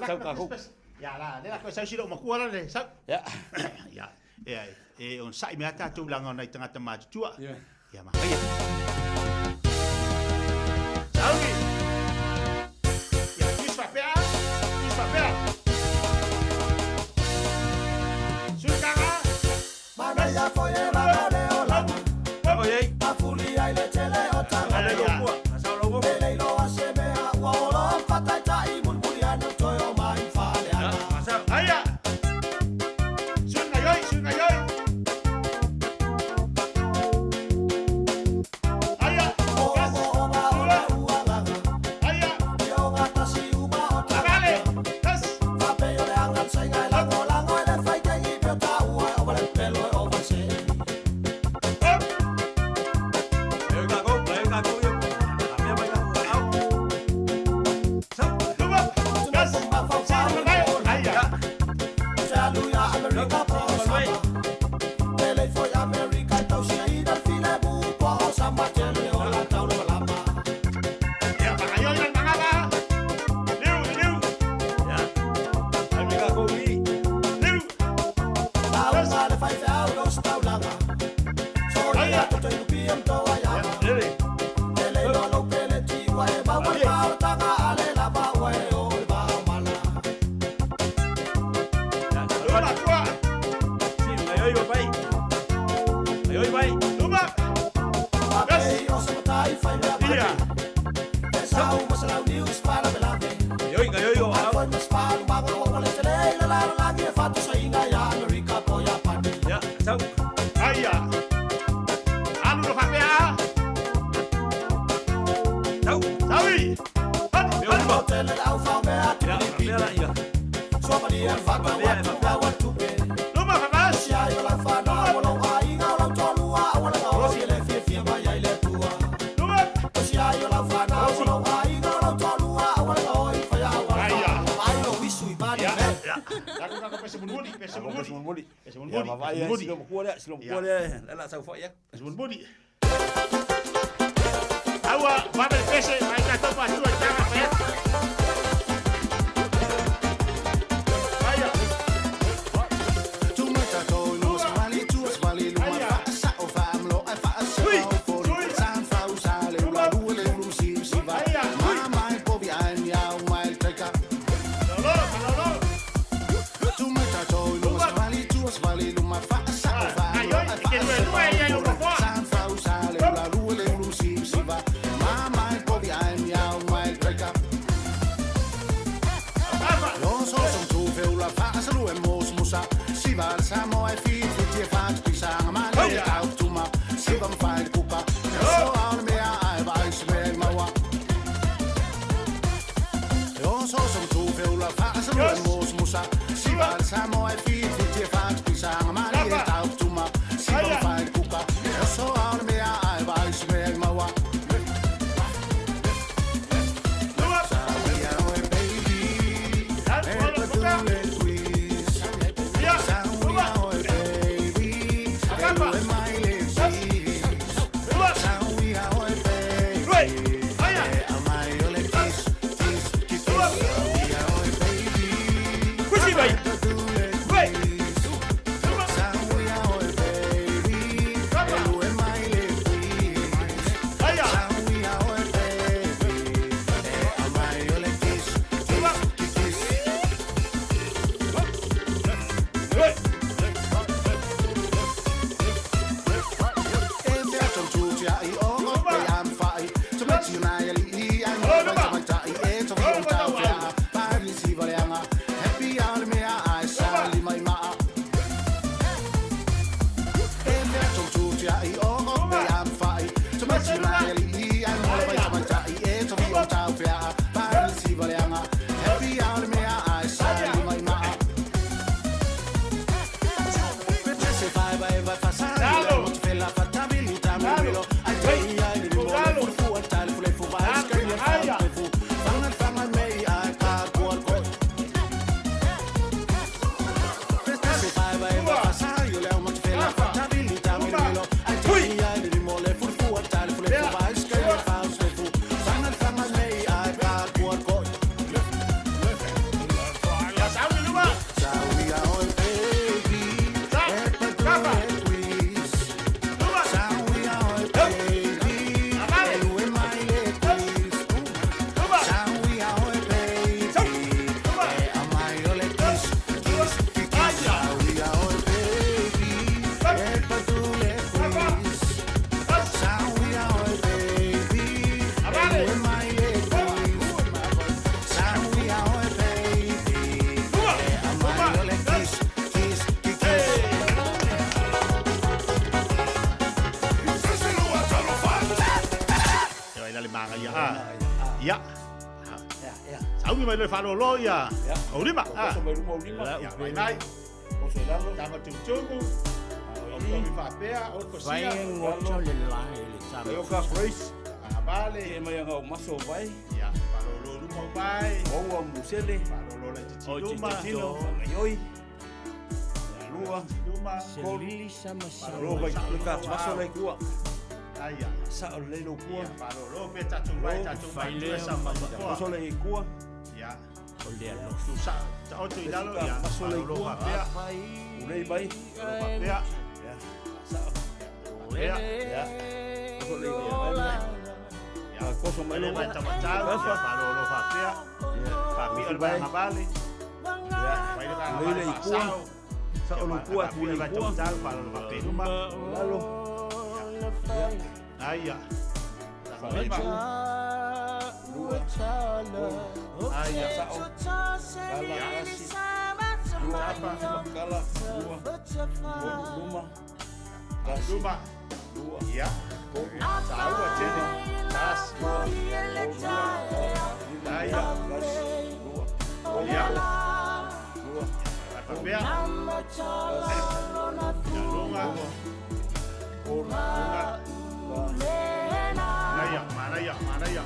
Sau ka kou. Ya la, le la ko sa silo makua la le. Sau. Ya. Ya. On sai me ata tu langa nei tangata matua. Ya ma. Saudi. Ya, kispa pea. Sukara. Mana ya foye mana le ola. Oye. Afuli ai le tele o tanga. Aleluia. Asal logo. Ele lo aseme a wolo patata I mulmuli anu toyo mai fale ana. Asal. Aya. Sunga yoi. Aya. Aya. Yo gata si uma o tanga. Vale. Tas. Fape yo le angan sai ngai lango ele fai tengi pe ta ua o vale pelo o vase. Eu ga go yo. Amia mai la. Au. Sau. Lupa. Tas. Tumba fa fa Aya. Jalu ya America po sama. Ele foi America tau si ai dal file bu po sama tele o la tau lo lama. Ya, pakayo lang mga ba? Liu. Ya. Ai me ga go ni. Liu. Tau sa le fai tau los tau lama. So ya to to piam to ya. Lele. Ele lo pele ti wa e ba wa pa tanga ale la ba wa e o ba mala. Lupa kuha. Si, ayoy bai. Ayoy bai. Lupa. Ei o sa tai fai la ba. Iya. Sau masalau news para belave. Ayoy yo. Foi mas para ba wa le tele la lagi e fatu sa inga ya America po ya pati. Ya, sau. Aya. Anu lo papea. Sau. Sawi. Meu Al hotel au fa me ati. Ya, mera ya. So pa dia fa ka wa tu wa wa tu pe. Lupa papas. Si ai la fa na wa lo ai nga lo to lua wa la o si le fie ba ya ile tua. Lupa. Si ai la fa na wa lo ai nga lo to lua wa la o i fa ya wa. Aya. Ai lo wisu i ba dia. Aku pese bunbudi. Ya, ma vai. Silom kuole. La sau fa ya. Bunbudi. Awa, babel pese, mai ka topa tu jangan pet. Aya. Tu me ta to no sa mali lu ma sa o fa am lo ai fa sa o fo. San fa u sa le lu le lu si va. Ma mai po bi ai ya mai treka. Tu me ta to no sa mali lu ma fa sa o fa am lo ai fa sa. San fa u sa le lu si va. Ma mai po bi ai ya mai treka. Lo so son tu fe la fa sa lu e mos musa. Si va sa mo ai fi ti fa ti sa ma le au tu ma. Si va fa il pupa. So al me ai va is me ma wa. Lo so son tu fe la fa sa lu e mos musa. Si va sa mo ai fi ti fa ti sa ma le au tu ma. Si va fa il pupa. So al me ai va is me ma wa. Baby, Ya. Ya. Saungi mai le falo lo ya. O lima. Ah. Koso mai luma o lima. Ya, mai nai. Koso lalo. Tama tumutumu. O tomi whapea, o kosia. Vai ngoto le lai le sama. Yo ka Grace. Vale. E mai ngau maso vai. Ya, falo lo luma vai. O musele. Falo lo le titi luma. O titino. Ngaioi. Lua. Luma. Selili sama sama. Lo vai ka maso lai kua. Aya. Sa o le lo kua. Falo lo pe tatu vai sama. Maso lai kua. Ya. O le alo. Tu sa o tu idalo ya. Maso lai lo kua. whapea. Ulei vai. Whapea. Ya. Sa. Ya. Ya. Maso lai kua. Ya, koso mai lo vai tamatau. Ya, falo lo whapea. Papi o vai habale. Ya. Vai le habale. Kua. Sa o lo kua tu le vai kua. tamatau. Falo lo whapea luma. Lalo. Aya. Lima. Dua. Aya. Sao. Kala kasi. Dua apa? Kala. Dua. Luma. Luma. Dua. Ya. Sao atene. Tas. Aya. Dua. Ya. Dua. Whapea. Lunga. Lunga. Manaya, manaya, manaya.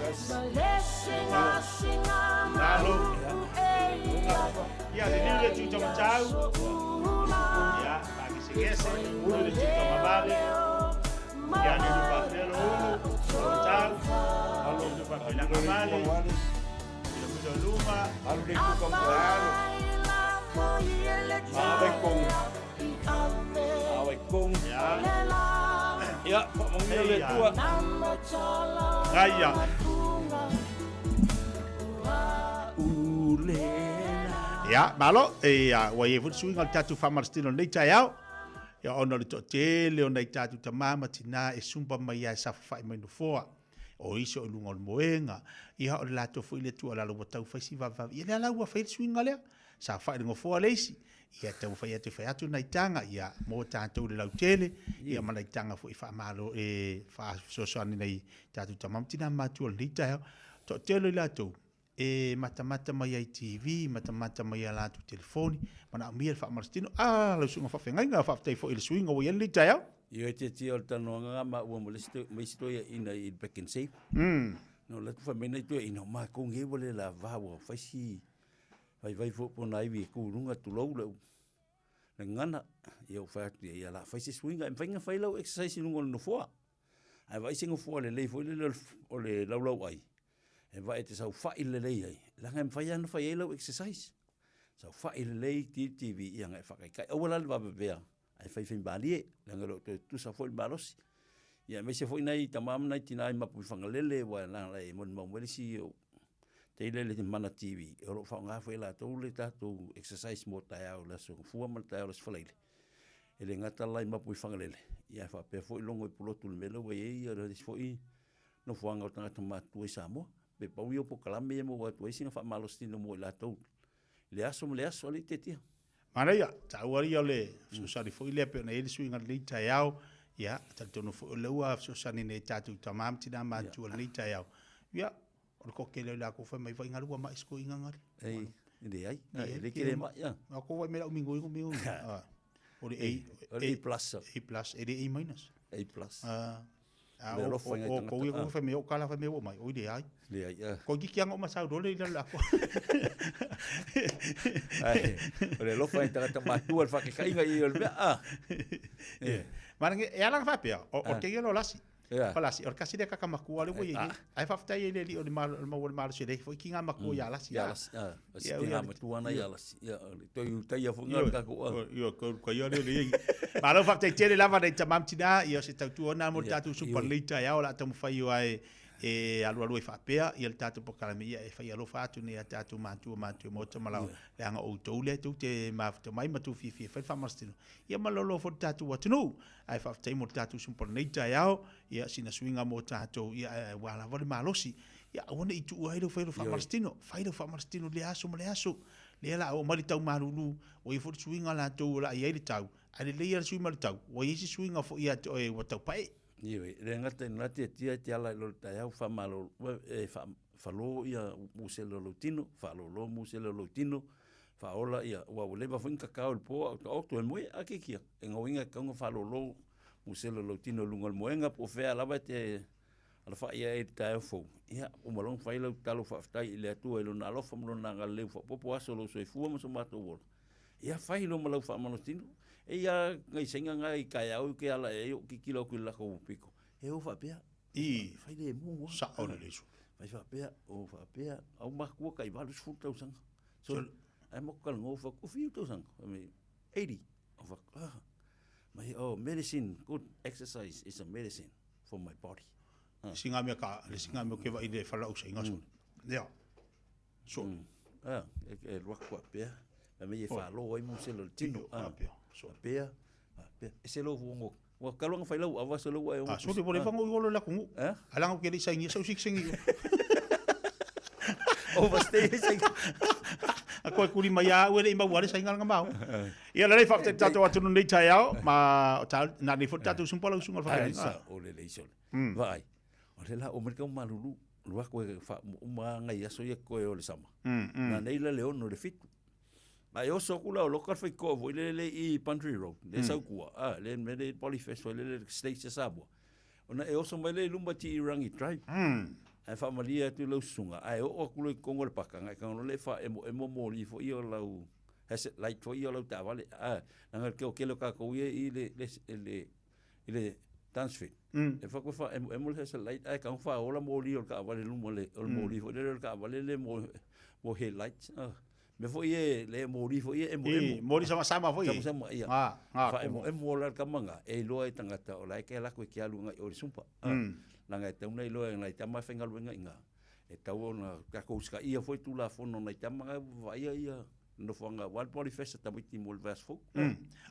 Lalu. Ya, ini udah cuci macam. Ya, bagi segese. Udah cuci mabale. Ya, ini lupa dulu. Macam. Lalu lupa bilang mabale. Udah luma. Lalu dia cuci mabale. Awai kong. Awai kong. Ya. Ya, Pak Mungil le tua. Aya. Ya, malo ya, wa ye fut swingal tatu famarstino nei taiao. Ya ono le totele ona tatu tamama tina e sumpa mai ya safa mai no foa. O iso lunga moenga. Ia o la to fu ile tu ala lo tau faisi va va. Ia la wa fa swingale. Sa fa ngo foa leisi. Ia tau fa te fa atu nei tanga ia mo tatu le lautele. Ia mana tanga fu fa malo e fa so so nei tatu tamama tina ma tu le taiao. Totele la tu. E mata mai ai TV, mata mai ala tu telefoni, mana mia fa marstino, lo sunga fa fenga fa tai fo il swing o yen lita ya. Yo te tio tano nga ma o mo listo mai sto ya ina I back and safe. No la tu fa mena tu ina ma ko nge vole la va wo fa si. Vai fo po nai vi ku runga tu lo lo. Na ngana yo fa ya la fa si swing em fenga fa lo exercise no no fo. Ai vai singo fo le fo le lo ai. E vai te sau fai le lei ai. Langa em fai anu fai elo exercise. Sau fai le lei TV ianga e whakai kai. Awala le baba bea. Ai fai fin bali e. Langa lo tu sa foi balosi. Ia me se foi nei tamam nei tinai mapu whangalele wa langa e mon mawelisi o. Te lele te mana TV. E ro whaunga fai la tau le tatu exercise mo tai au la so. Fua man tai au la sfaleile. E le ngata lai mapu whangalele. Ia wha pe foi longo I pulotu le melo wa e ia re foi. No fuanga o tangata matu e Samoa. Pe pau yo po kalame mo wa tu singa fa malostino mo la tau le aso ali tetia Mana ya tawari ole so sari foi le pe na ele swinga lita yao ya tanto no fo le wa so sani ne tatu tamam tina ma tu lita yao ya o ko ke le la ko fa mai fa ngaru ma isko inga ngari ei inde ai le kire ma ya ko va me la mingo o le A plus e de A minus o ko fa me o kala fa me o mai o de ai le ai ko ki kianga o masau dole la ko ai le lo fa ta ma tu al fa ke kai ga I be mana nge e ala fa pe o ke lo lasi Palasi, or kasi de kaka makua le voi. Ai fa fta ile li o mal mal se de foi kinga makua ya lasi. Ya lasi. Ya ya matua na ya lasi. Ya to yu ta ya funga ka ko. Yo ko yo le. Malo fa te tele lava de tamam tina yo se tatu ona mo tatu super lita ya ola tamu fa yo ai e alu fa pea I el tatu po kalamia e fa lo fa tu ne tatu matu mo te mala le anga o to le tu te ma te mai matu fi fa mastino ia malolo fo tatu watu no ai fa te mo tatu super lita ya ia sina swinga mo tatu ia wala vole malosi ia ona I tu ai lo fa mastino le aso le la o mali tau marulu o I fo swinga la to la ia le tau ai le ia swinga le tau o I swinga fo ia to e wa tau pai Iwe, le ngata ngati tia tia la lo tai au fa malo falo ia musele lo tino lo musele lo tino faola ia wa le ba fun kakao po o to mo akikia engoinga kango lo musele lo tino lungal moenga po fe la te ala fa ia e tai fo ia o malong fai lo talo fa tai le tu e lo na lo fa mo na ga le fo po aso lo so fu mo so mato wo ia fai lo malo fa mano tino e ia ngai senga ngai kai au ke ala e o ki kilo ku la ko piko e o fa pia i fai le mo sa ona le so fai fa pia o fa pia au ma ku kai va lu fu tau sang so ai mo kal ngo fa ku fiu tau sang me 80 of my medicine good exercise is a medicine for my body singa me ka le singa me ke va ide fa lau singa so ya so e lo kwa pia me ye fa lo ai mo se lo tino so pia se lo ngo wa kalong fa lo ava se lo ai so ke pole fa ngo lo la ku ala ngo ke le singa so sik singa overstay singa a koe kuri mai a ue rei mau are sa inga mau. Ia la rei whakte tato atu nei tai au, ma nā nei fwt tato sumpa lau sunga whakte. O le leisole. Vai. O le la o merika o malulu, lua koe uma ngai aso ia koe o le sama. Nā nei la leono le fitu. Ma e oso kula o lokal whai koe voi le i Pantry Road, le sau kua. Le me le Polyfest, le States e Sabua. Ona e oso mai le lumba ti i Rangi Drive. Ai fa malia tu lo sunga ai o ku le kongo le pakanga ka no le fa emo moli fo io lau has light fo io lau ta vale nga ke o ke lo ka ko i le dance fit e fa ko fa emo has light ai ka fa o la moli o ka vale lu mole o moli fo le ka vale le mo he light me fo ie le moli fo ie emo moli sama fo ie sama ia fa emo la ka manga e lo ai tangata o la ke la ko ke alu nga o sumpa nanga e tauna i loa ngai tama whenga luenga inga. E tau na kakouska ia foi tu la fono nai tama vai ia no whanga Wild Polyfest tamiti mol vas fo.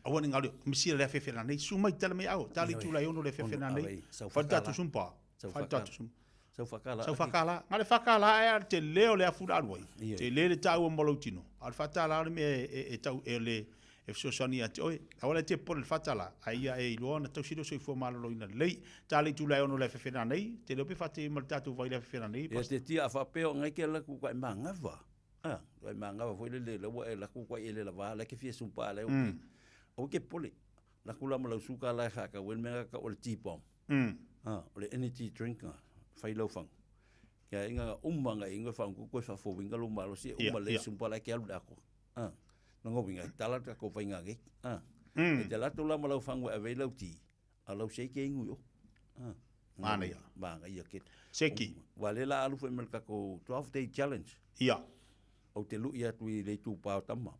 Awa ni ngalo misia le fefena nei suma i tala me au tali tu la ono le fefena nei. Fanta tu sumpa. Fanta tu sumpa. Sau whakala. Sau whakala. Ngale whakala e te leo le afura aruai. Te le le tau o moloutino. Al whatala me e tau e le e so sani ati oi awala te por el fatala aia e lo na tau siro so fo malo ina lei tali tu lai ono le fefena nei te lo pe fate malta tu vai le fefena nei e te tia fa peo ngai ke la ku kai manga va vai manga va foi le lo e la ku kai le la va la ke fie sumpa le o ke pole la kula malo suka la ha ka wen menga ka o le tipom o le energy drink fai lo fang ya inga umanga inga fang ku ko fa fo winga lo malo si umma le sumpa la ke alu da ko no winga tala ka ko fainga ke e te lato la malau fangu e vei lau ti a lau seike ingu yo mana ia manga ia ke seki wale la alu foi melka ko 12-day challenge ia o te lu ia tu i le tu pa tama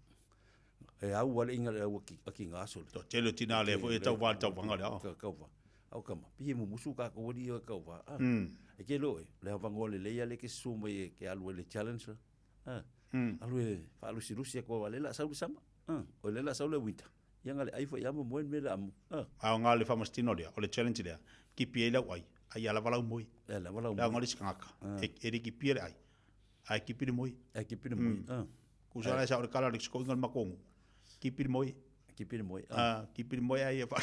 e au wale inga le aki ngaso to te le tina le foi tau wa tau wanga le ka va au kama pi mu musu ka ko ri ka va e ke lo le vango le ia le ke suma ke alu le challenge alue fa alu si Rusia ko wale la sau sama o le la sau le winter yang ale ai fo ya mo moen me la mo ngale fa mastino dia o le challenge dia ki pie la wai ai ala vala moi la vala la ngale skaka e ri ki pie ai ki pie moi ku sa sa o kala ri sko ngal makongu ki pie moi ki pie moi ai fa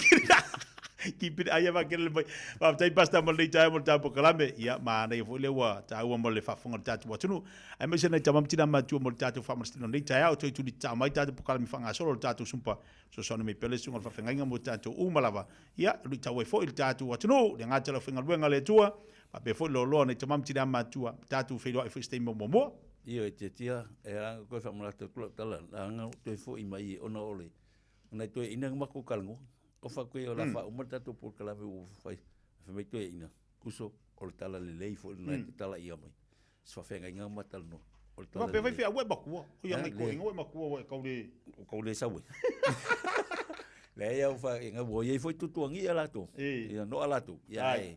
Keep it aya va kele mai. Va tai pasta mo le tai mo tapo kalame. Ia ma nei fo le wa ta wa mo le fa fonga tatu wa tunu. Ai me se nei tamam tina ma tu mo tatu fa mastino nei tai au tu di ta mai tatu kalame fanga solo tatu sumpa. So so me pele sunga fa fenga mo tatu u malava. Ia lu ta wa fo il tatu wa tunu. Le ngata lo fenga luenga le tua. Pa pe fo lo nei tamam tina ma tu tatu fe lo e fo stay mo mo. Ia te tia e anga ko fa mo la tu tala. Anga tu fo i mai ona ole. Nei tu ina ma ko kalngo. O fa koe o la fa o mata to por kala o fai fa me to ina kuso o tala le lei fo na tala ia mai so fa nga nga matal no o tala pe fa wa baku o ia mai ko ngo maku o ko le sa we le ia fa nga wo ye foi tu ngi ala to ia no ala to ia e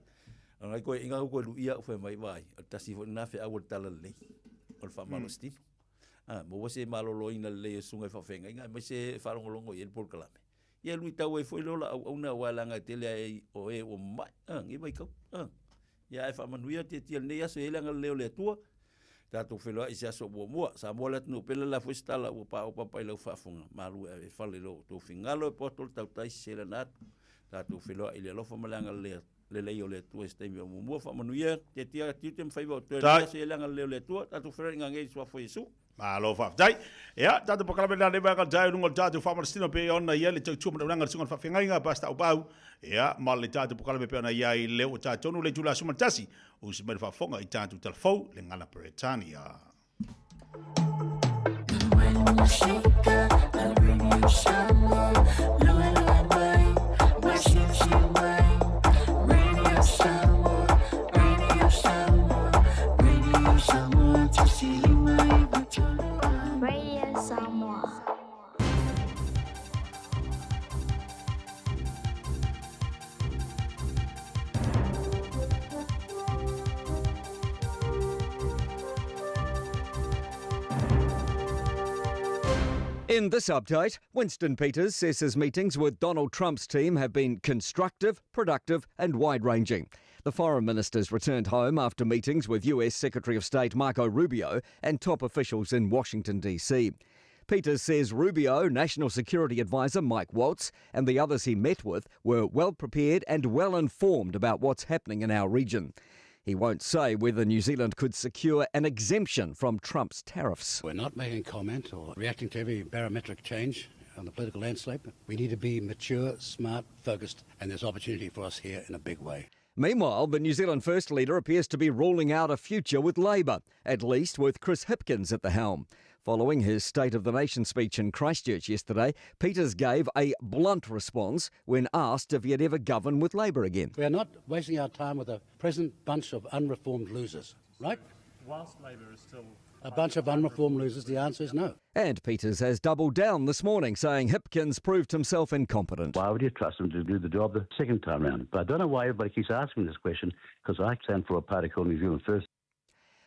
nga ko inga ko lu ia fa mai vai ta si fo na fa o tala le o fa malo stilo mo se malo lo ina le sunga fa nga nga mai se fa longo ye por kala ia lui tau e foi lola au na wala nga tele ai o e o mai ngi mai ko ia e fa manuia te tia nei aso ele nga leo le tua tato felo i se aso mo sa mola no pela la fustala o pa pai lo fa funga malu e fa le lo to fingalo e potol tau tai sela nat tato felo ile lo fa malanga le le lei o le atua se teimi o mua whamanuia, te tia tiutem whaiva o tue Tai. rea se langa leo le atua, tatu wherenga ngei sua fo Yesu. Malo whaftai. Ia, tātou pakalame nā newa ka tai rungo tātou whamarastino pe ona ia le tau tūmana uranga le sunga whawhengainga pasta au pau. Ia, ma le tātou pakalame pe ona ia I leo o tātonu le tūla sumatasi. O se mai whafonga I tātou telefou le ngana Peretania. Radio Samoa. In this update, Winston Peters says his meetings with Donald Trump's team have been constructive, productive and wide-ranging. The foreign ministers returned home after meetings with US Secretary of State Marco Rubio and top officials in Washington, D.C. Peters says Rubio, National Security Advisor Mike Waltz and the others he met with were well prepared and well informed about what's happening in our region. He won't say whether New Zealand could secure an exemption from Trump's tariffs. We're not making comment or reacting to every barometric change on the political landscape. We need to be mature, smart, focused, and there's opportunity for us here in a big way. Meanwhile, the New Zealand First Leader appears to be ruling out a future with Labour, at least with Chris Hipkins at the helm. Following his State of the Nation speech in Christchurch yesterday, Peters gave a blunt response when asked if he'd ever govern with Labour again. We are not wasting our time with a present bunch of unreformed losers, right? Whilst Labour is still a bunch of unreformed losers, the answer is no. And Peters has doubled down this morning, saying Hipkins proved himself incompetent. Why would you trust him to do the job the second time round? But I don't know why everybody keeps asking this question, because I stand for a party called New Zealand First.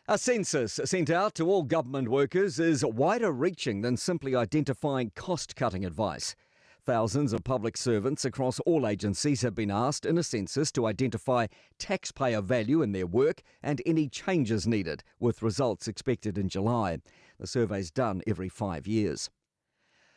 A census sent out to all government workers is wider reaching than simply identifying cost-cutting advice. Thousands of public servants across all agencies have been asked in a census to identify taxpayer value in their work and any changes needed, with results expected in July. The survey's done every 5 years.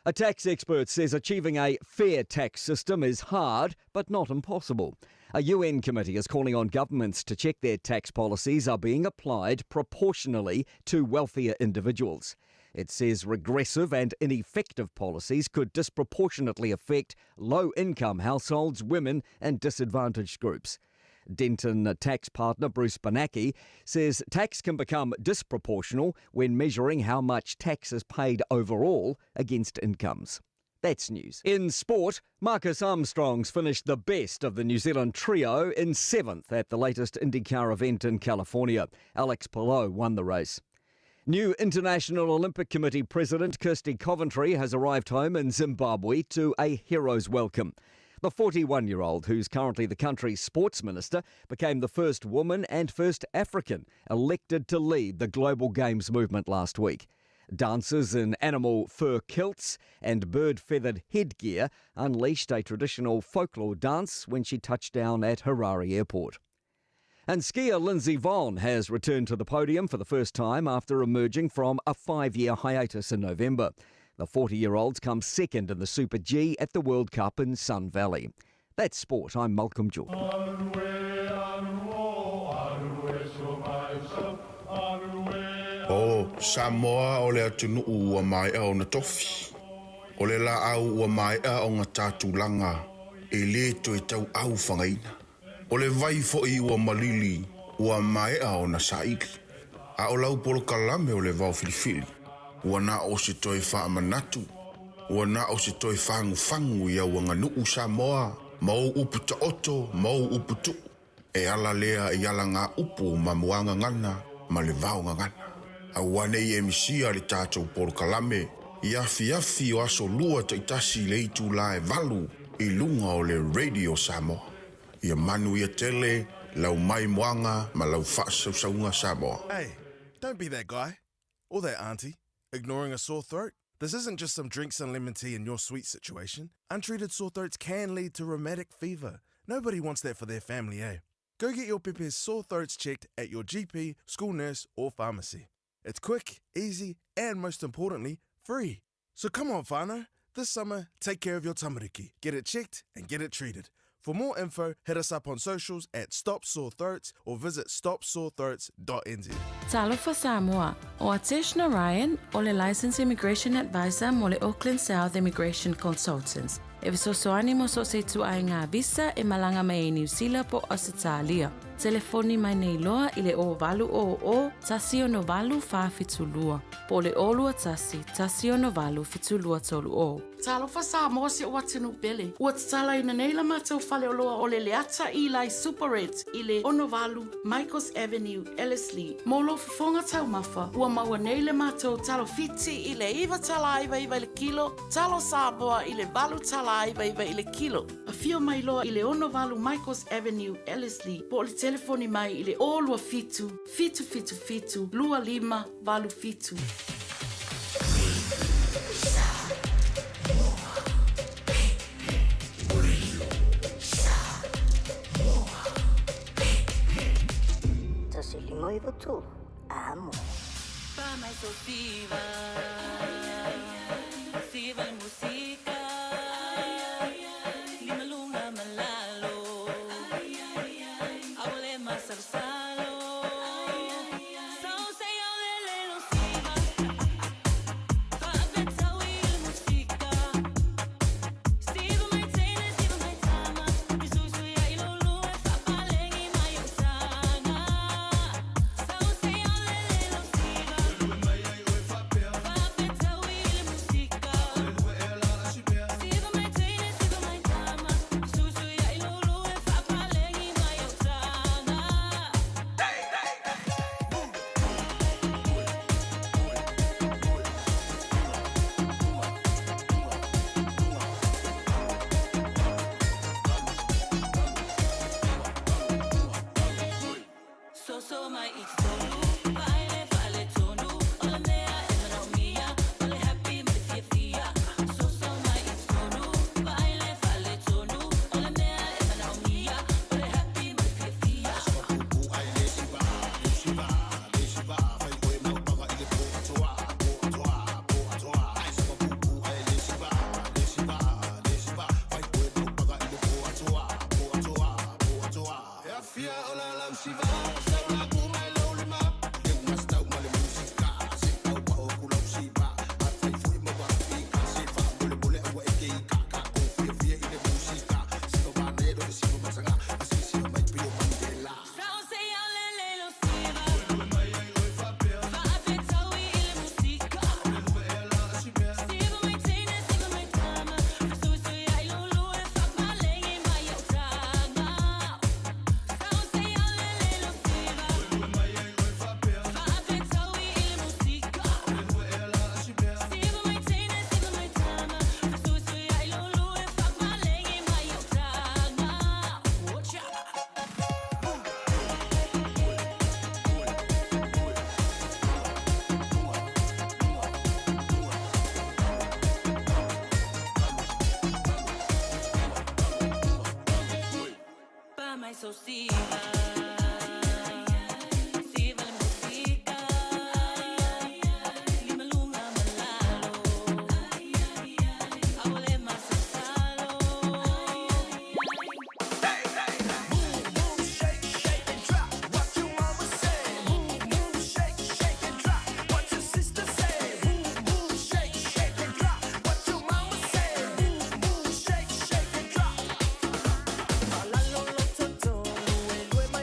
A tax expert says achieving a fair tax system is hard, but not impossible. A UN committee is calling on governments to check their tax policies are being applied proportionally to wealthier individuals. It says regressive and ineffective policies could disproportionately affect low-income households, women and disadvantaged groups. Denton tax partner Bruce Benacki says tax can become disproportional when measuring how much tax is paid overall against incomes. That's news. In sport, Marcus Armstrong's finished the best of the New Zealand trio in 7th at the latest IndyCar event in California. Alex Palou won the race. New International Olympic Committee President Kirsty Coventry has arrived home in Zimbabwe to a hero's welcome. The 41-year-old, who's currently the country's sports minister, became the first woman and first African elected to lead the global games movement last week. Dancers in animal fur kilts and bird-feathered headgear unleashed a traditional folklore dance when she touched down at Harare Airport. And skier Lindsey Vonn has returned to the podium for the first time after emerging from a 5-year hiatus in November. The 40-year-olds come second in the Super G at the World Cup in Sun Valley. That's sport. I'm Malcolm Jordan. O Samoa o le atunu ua mai au na tofi. O le la au ua mai au ngā tātulanga e le to e tau au whangaina. O le vai fo I ua malili ua mai au na saiki. A o lau polo kalame o le vau filifili. Ua na o se toi wha manatu. Ua na o se toi whangu whangu ia ua nganuu Samoa. Mau upu ta oto, mau upu tu. E ala lea e ala ngā upu ma muanga ngana, ma le vau ngana. A wane I emisia le tātou polo kalame. Iafi afi o aso lua ta itasi le itu la e valu I lunga o le Radio Samoa. Ia manu ia tele, lau mai moanga, ma lau whaasaunga Samoa. Hey, don't be that guy. Or that auntie. Ignoring a sore throat? This isn't just some drink some lemon tea in your sweet situation. Untreated sore throats can lead to rheumatic fever. Nobody wants that for their family, eh? Go get your Pepe's sore throats checked at your GP, school nurse, or pharmacy. It's quick, easy, and most importantly, free. So come on, whānau. This summer, take care of your tamariki. Get it checked and get it treated. For more info, hit us up on socials at Stop Sore Throats or visit stopsorethroats.nz. Talofa Samoa, o Ateshna Ryan, o le Licensed Immigration Advisor mo le Auckland South Immigration Consultants. E visosoani mo so se tu ai ngā visa e malanga mai e New Zealand po Australia. Telefoni mai nei loa i le o valu o tasi o no valu wha fitulua. Po le olua tasi o no valu fitulua tolu o. Talofa Samoa se o atinu pele. Ua tatala ina nei la matau fale o loa o le leata i lai Super Reds i le Onovalu, Michaels Avenue, Ellerslie. Molo fifonga tau mafa. Ua maua nei le matau talo fiti i le iwa tala iwa i le kilo. Talo Samoa i le valu tala iwa i le kilo. A fio mai loa i le Onovalu, Michaels Avenue, Ellerslie. Po le telefoni mai i le olua fitu, lua lima, valu fitu. Moi tu amo. Pa mai so siva musica. Lima lunga malalo. Awale masarsalo. So say awale lo siva. Pa fetawi musica. Siva mai tene, siva mai tama. Isusu ya ilolu fa palengi mai utanga. So my it's tonu, vale tonu, ole mea emana mia, ole happy me fia. So my it's tonu, vale tonu, ole mea emana mia, ole happy me fia. So siva musica. Lima lunga malalo. Awale masarsalo. Move, shake and drop. What your mama say. Move, shake and drop. What your sister say. Move, shake and drop. What your mama say. Move, shake and drop. Malalo lo toto, luego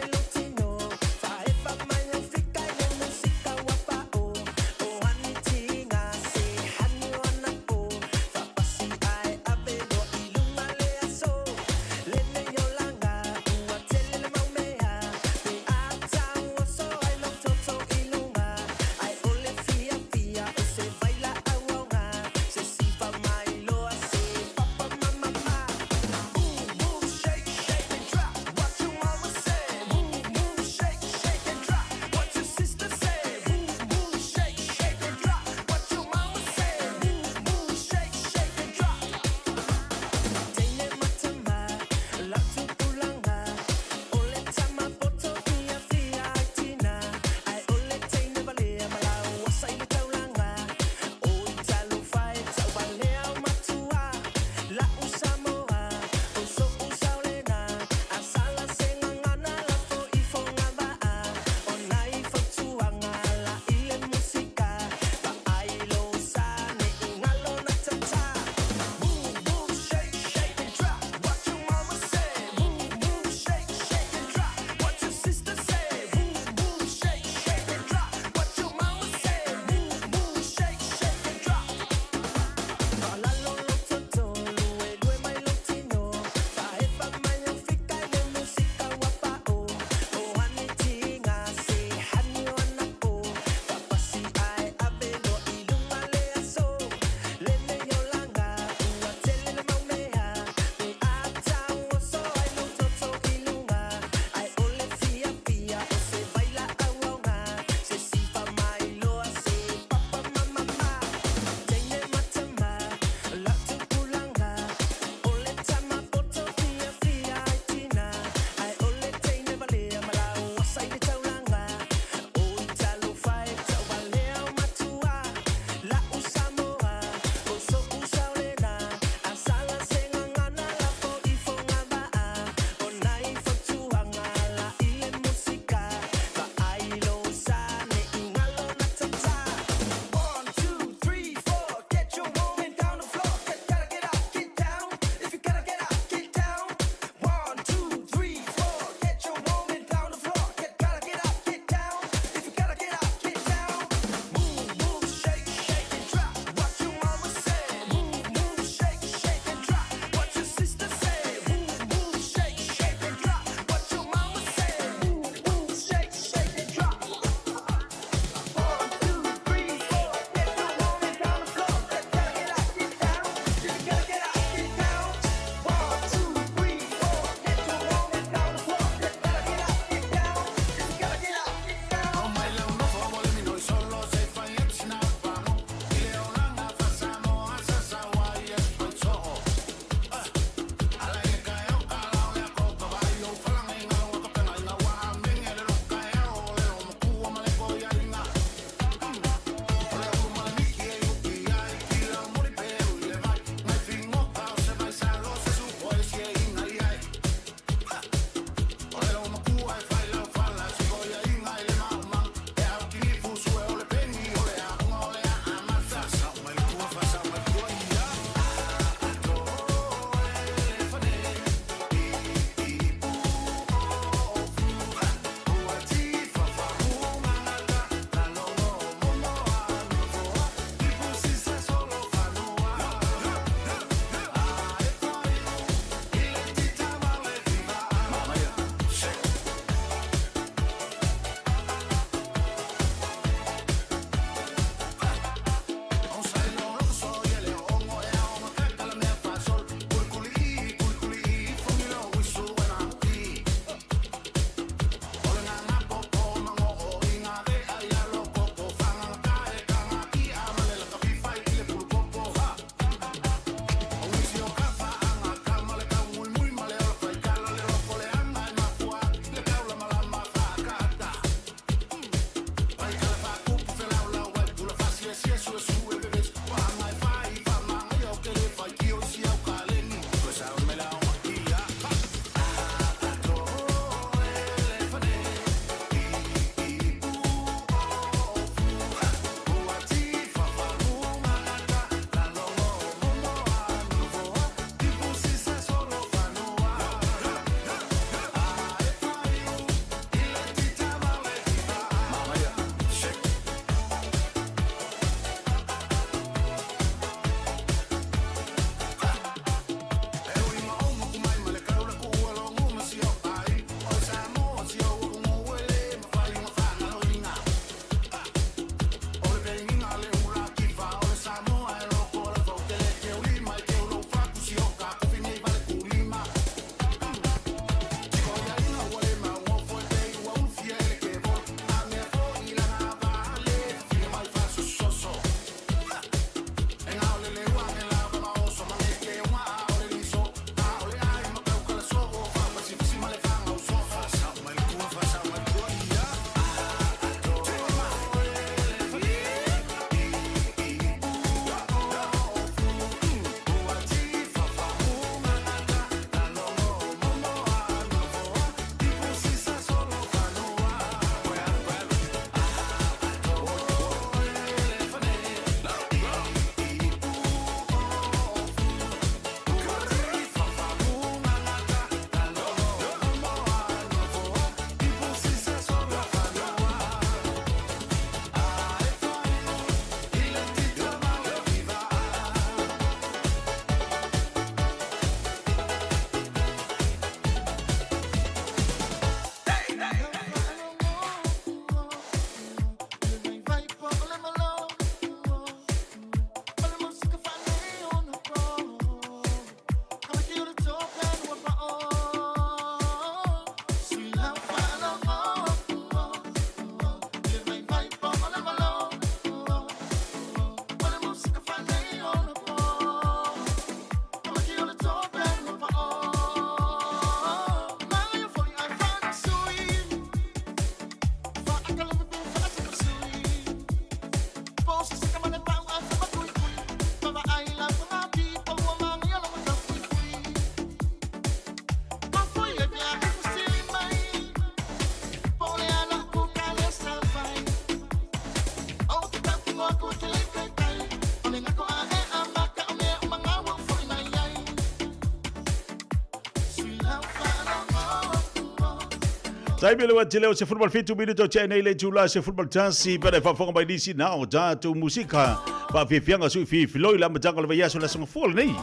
Sai bele wa tele o se football fitu minuto che nei le tula se football chance para fa fonga by disi na o ja tu musika pa fianga su fi loi la mjanga le ya so la song full nei.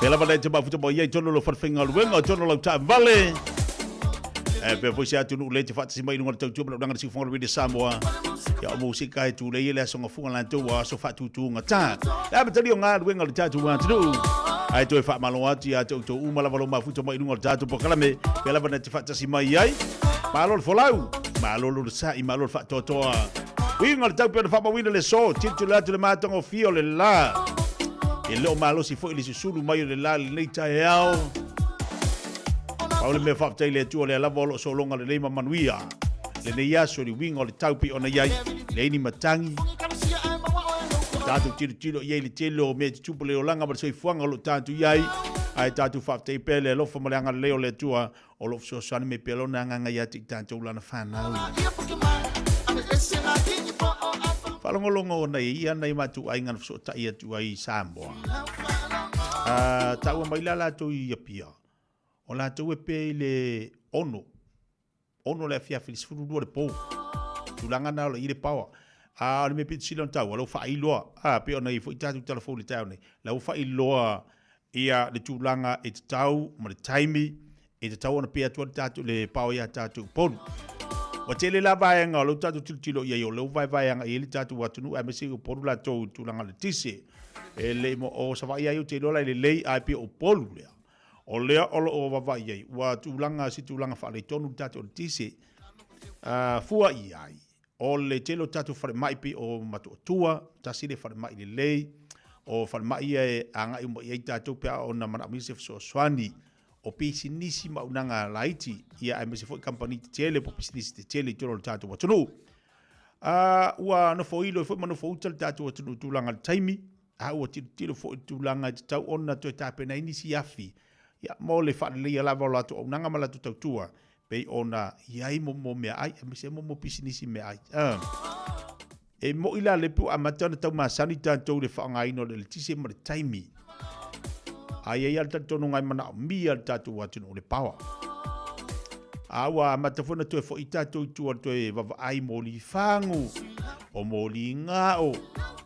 Pela ba le ba futu bo ye tono lo farfinga luenga tono lo ta vale. Pe foi sia tu no le te fa si mai no tau tu ba si fonga de Samoa. Ya musika e tu le song full la tu wa so fa tu nga ta. La ba tali nga luenga le ta tu wa tu. Ai tu fa maloati a tu uma la ma futu mai no ta tu po kala me pela ba te fa si mai ai. Malol folau, malol sa I malol fa totoa. Winga tau pe fa wina le so, titulatu le matongo fio le la. E lo malo si foi le sulu mai le la le ta yao. Paule me fa tai le tu le la volo so longa le ma manuia. Le ne ya so di winga le tau pi ona yai, le ni matangi. Tatu tiro ye le telo me tupu le olanga ba so fuanga lo tatu yai. Ai tatu fa tai pele lo fa malanga leo le tua o lo so sani me pelo na nga ya tik tanto la na fana. Falongolongo na ia na matu ai ngan so ta ia tu ai Samoa. Ta wa mai la tu ia pia. O la tu pe le ono. Ono le fia filis fu do de po. Tu langa na le power. Me pit silon ta lo fa ilo. Pe ona I fo tatu telefone ta ne. La fa ilo ia le tūlanga e te tau, ma le taimi, e te tau ana pia tua tatu le pao ia tatu ponu. Wa tele la vaianga, lo tatu tilo ia yo, lo vaianga i le tatu watunu, a mesi o ponu la tau tūlanga le tise. E le mo o sawa ia yo te lola le lei a pia o polu lea. O lea olo o wawai iai, wa tūlanga si tūlanga wha le tonu tatu le tise, fua iai. O le telo tatu whare mai pi o matu o tua, tasile whare mai le lei, o falmai e anga I mo I tātou pia o na mana mise so swani o pisi nisi maunanga laiti ia ai mese foi company te tele po pisi nisi te tele tolo tātou watunu. Ua no fo ilo foi mano fo utal tātou watunu tūlanga taimi ua tiro fo tūlanga te tau ona to tāpe na inisi afi ia mo le whanele ia lava o lato o nanga malatu tautua pei ona iai mo mea ai mese mo pisi nisi mea ai. E mo ila le pu amatana tau masani tātou le whaangaino le tise ma le taimi. Ai al tātou ngai mana o mi al tātou watunu o le pawa. Awa amatafuna tue fo I tātou tua tue vava ai mo li whangu, o mo li ngao,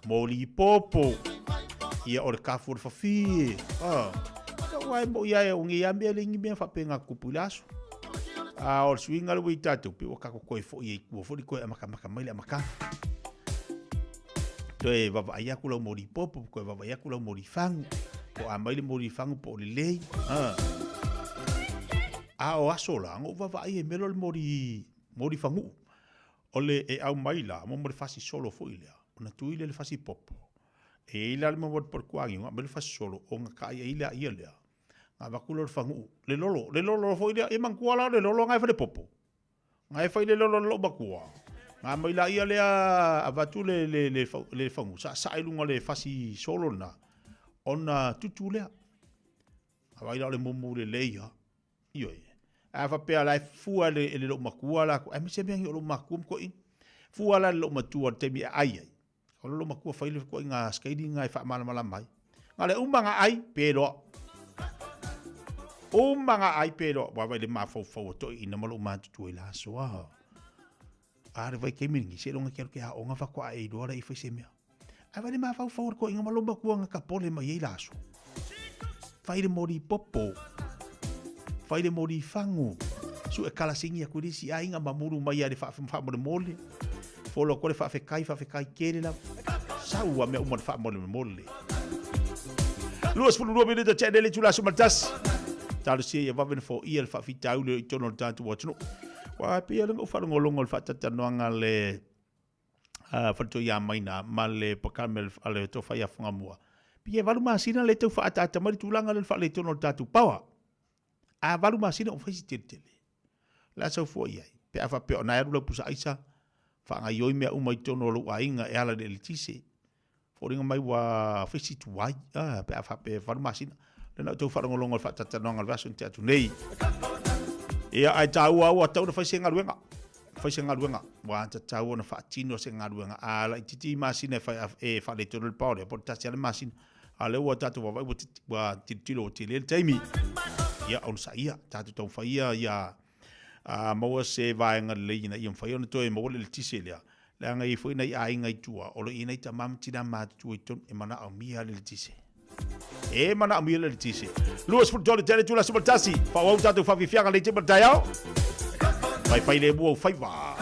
mo li popo, ia o le kafu o le whawhie. Wai mo ia e o ngi ambia le ngi mea whapenga kupulashu. O le suinga le wei tātou, pe wakako koe fo I kua fo li koe amaka maile amaka. Toe vava ia kula mori popo ko vava ia kula mori fangu ko a mai le mori fangu po le lei o asola ngo vava ia melo le mori fangu ole e au mai la mo mori fasi solo fo ile ona tu ile le fasi popo e ila le mo por kuangi ngo melo fasi solo o nga ka ia ia le nga va kula fangu le lolo fo ile e mankuala le lolo ngai fa le popo ngai fa ile lolo lo bakua nga mai la ia lea avatu le fangu sa ilunga le fasi solo na ona tutu lea avai la le momu le leia io ava pe la fua le lo makua la ai me se me lo makum ko in fua la lo matua te mi ai o lo makua fa ile ko nga skating ngai fa mala mai ngale umanga ai pero wa vai le mafo to ina malo matu ila soa Are vai ke mingi se longa kero ke ha onga fa kwa e dora I fese mea. Ai vai ma fa for ko inga malomba kuanga ka pole ma ye laso. Fai de mori popo. Fai de mori fangu. Su e kala singi a kurisi a inga mamuru mai ade fa mo mole. Folo ko le fa fe kai kere la. Sau a me umar fa mo mole. Luas fulu do bile de chadele tula sumatas. Talu se ya va ven fo il fa fitau le tono tanto watno. Wa pia le whanongolongo le whatatanoanga le whato ia maina ma le pakamel ale to whai afunga mua. Pia walu maasina le tau whaatata mari tūlanga le whaale tono tātu pawa. Walu maasina o whaisi tele. La sau fua iai. Pe a whape o nairu lau pusa aisa. Whaanga ioi mea umai tono lu a inga e ala le tise. Fōringa mai wa whaisi tuwai. Pe a whape walu maasina. Le nau tau whanongolongo le whatatanoanga le wasun te atu nei. Ia ai tau au tau na faise ngaruenga. Faise ngaruenga. Wa ta tau na fatino se ngaruenga. Ala titi masina fa le tolo pau le porta se masina. Ale wa tatu wa titilo tile taimi. ia on sa ia tatu tau faia ia maua se vaenga leina ia faia ona toe mo le tise lea le nga I foi nei ai ngai tua o le ina ta mam tina ma tu ton e mana au mia le tise e mana au mia le tise luas fu jole tele tu la subtasi fa o tatu fa fianga le te batayao pai le bu fai va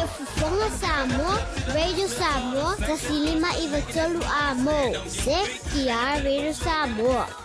Fufonga Samoa, Radio Samoa, Tasilima Ivatolu Amo, Sekia Radio Samoa.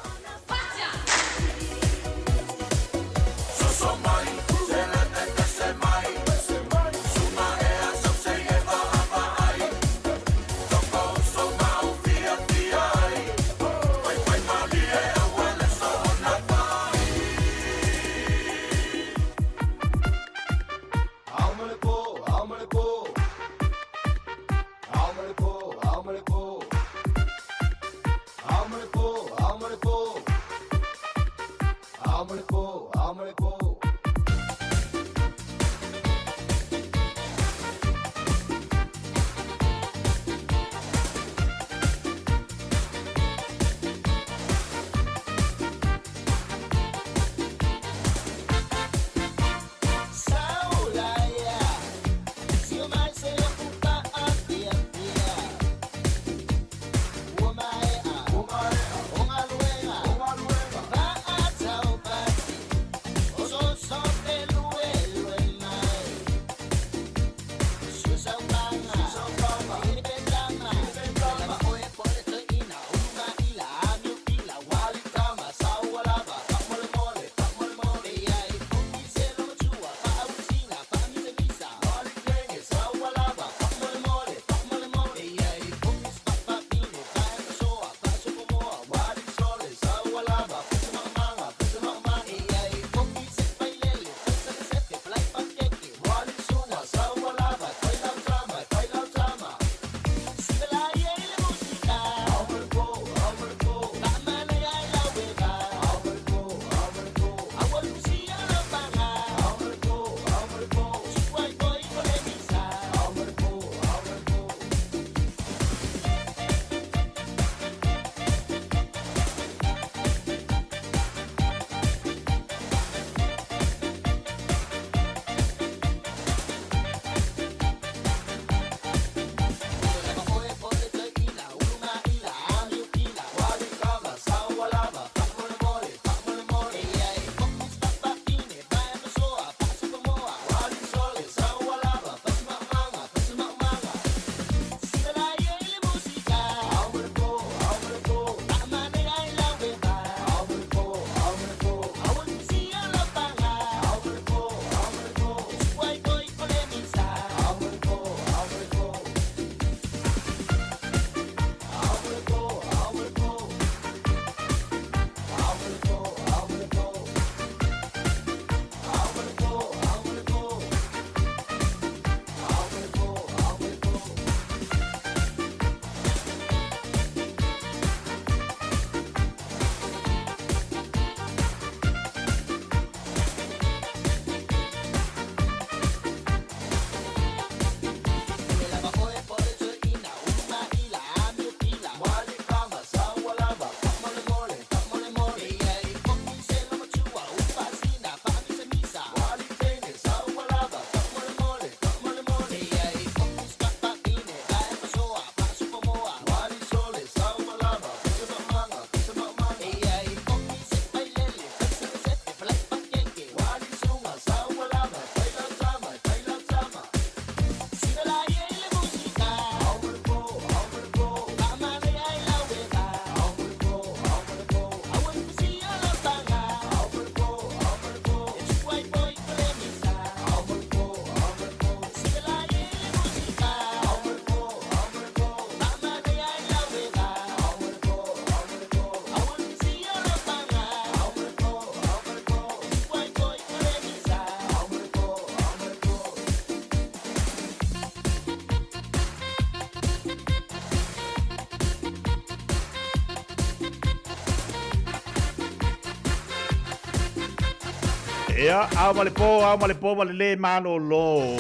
Ia, au ma le po, ma le malolo.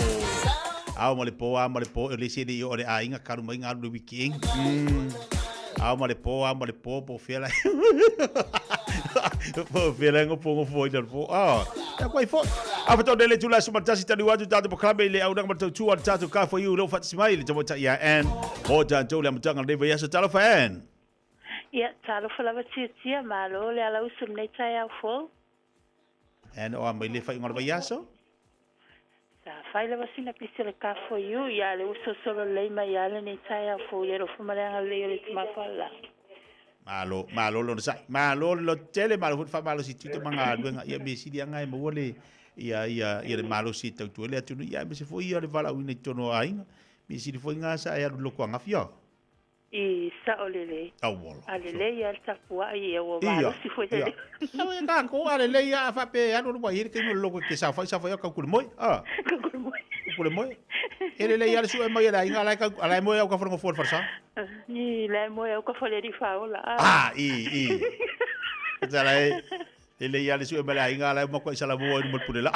Au ma le po, le se di o le ainga karu mai ngā lu wiki. Au ma le po, po fela. Po fela ngopo i dar po. Ah, ya kwai fo. Apa tau dele tula suma tasi tani waju tatu poklame le au nang matau tua tatu ka for you lo fat smile tamo ta ya en. Ho jan tau le matanga le ya so talo fan. Ya, talo fa lava tia malo le ala usum nei tai au fo. En o mai le fai ngor ya so. Sa fai lava sina pisile ka for you ya le uso solo le mai ya le nei tai au fo le ro fumalanga le le tma fala. Malo lo sai. Malo lo tele malo fa malo si tuto manga duenga ia be si dia ngai mo le ia le malo si tau tu le atu ia be se foi ia le vala uine tono ainga. Me si foi nga sa ia lo kwa ngafia. I sa olele. Awolo. Alele ya tapua ia o malo si foi le. Sa ia ko alele ia fa pe anu lo ir ke no lo ke sa fa ka kul moi. Ah. Kul moi. Ele le ia su e mai ia inga ala moi au ka fo for farsa. Ni le moi au ka fo le di faula. Ah, i. Zalai. Ele ia le su e mai inga ala mo ko sala mo mo pudela.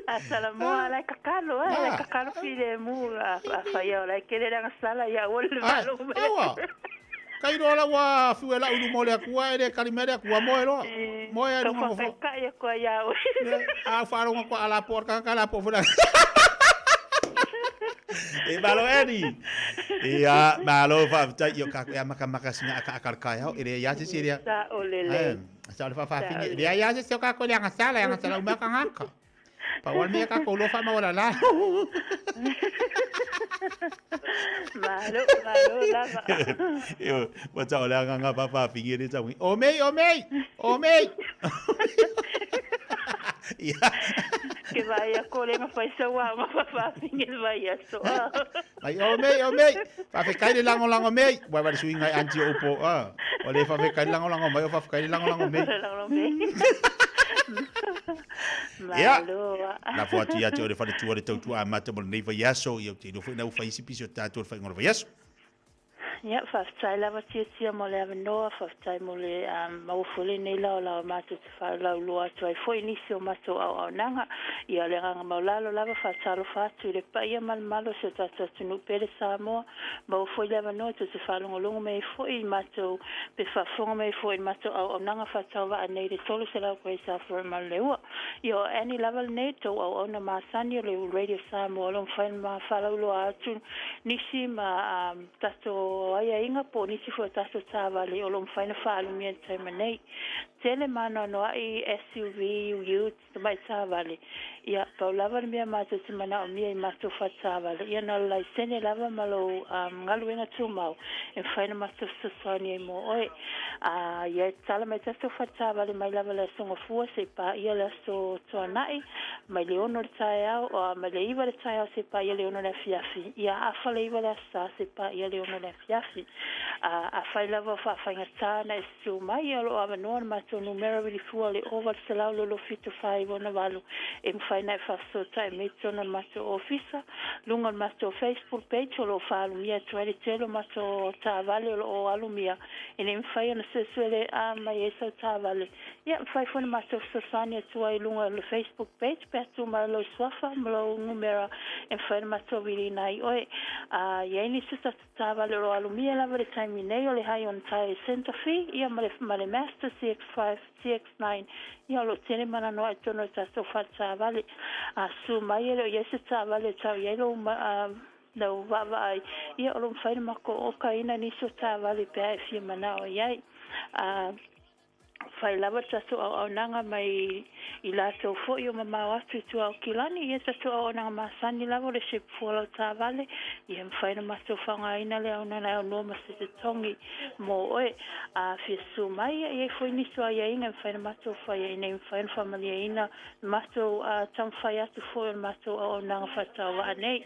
Assalamu alaikum kakalo kakalo file mu afaya la kele la sala ya wol malo kai do la wa fuela ulu mole akua ele kalimere akua moelo moya no mo fo ka ya ko ya a faro ko ala porca kala po funa e malo eni ia malo fa ta yo ka ya maka singa akar kaya ele ya se seria sa olele sa le fa fini dia ya se ka ko yang sala uma ka ngaka pa wal me ka ko lo fa ma wala la malo lava yo wata ola nga papa fingi ni tsawi o mei ya que vaya colega faz wa ma papa fingi vaya so ai o mei fa fe kai lango mei wa ba suinga anti opo o le fa fe kai lango mai fa kai lango mei ya la foto ya te o le fa tu o le tau a mata mo nei vai aso yo te no foi na fa isi piso tatu fa ngor vai aso ya fa sai lava tia mo le no fa sai mo le ma fole nei la mata fa la lo ato ai foi inisio mato au nanga ia le nga ma la lava fa salo fa tu le pa ia mal malo se tata tunu pele sa mo ma foi lava no te fa longo me foi mato pe fa fonga me foi mato au nanga fa tava nei de tolo se la ko sa for mal leo io any level nei to au na ma sani le radio sa mo lo fa ma fa lo atu nisi ma tato ai inga po ni si fo taso tava le o lo faina fa lu mi te manei tele mana no ai SUV you mai tava le ia pa lava mi ma te mana o mi ma to fa tava le ia no la sene lava malo ngalu inga tu mau e faina ma to soni mo oi ia tala mai taso fa tava le mai lava le songo fu se pa ia le so to nai mai le ono tsaia o mai le iva le tsaia se pa ia le ono le fiafi ia a fa le iva le sa se pa ia le ono le fiafi a fai lava fa fanga tana su mai o ava no ma to numero di fuole over se la lo fitu fai bona valu e fai na fa so tai me to no ma to office lungo ma to Facebook page lo fa lu mia to ele telo ma to ta vale o alu mia e ne fai na se suele a mai eso ta vale ia fai fona ma to so sania to ai lungo lo Facebook page per tu ma lo sofa lo numero e fai ma to vili nai oi ia ni se ta vale lo alu mia la vale time nei ole hai on tai Santa Fe ia male master CX5 CX9 ia lo tene mana no ai tono ta so fa ta vale a su mai ele ia se ta vale ta ia lo no va vai ia lo fai ma ko o kaina ni so ta vale pe fi mana o ia fai lava tato au nanga mai i lato fo i o mamau atu tu au kilani i tato au nanga masani lava le se fuala ta vale i hem fai na mato whanga ina le au nana au noma se te tongi mo oe a fia su mai i e fo inisu a ia inga fai na mato fai a ina fai na familia ina mato tam fai atu fo i mato au nanga fatau wa anei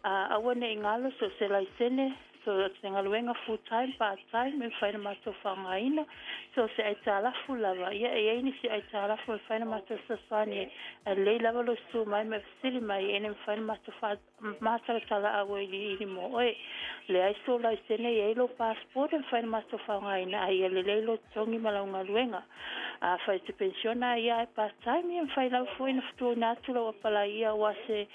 a wane i ngalo so se lai sene so tenga luenga full time part time me faina mato whangaina so se ai talafu lava ia e ni se ai talafu me faina mato sasani a lei lava lo su mai me sili mai ene me faina mato mata tala awe ili mo oe le ai so la sene e lo passport me faina mato whangaina ai le lo tongi malaunga luenga a fai te pensiona ia e part time ia me faina foi na futu natu lo pala ia wase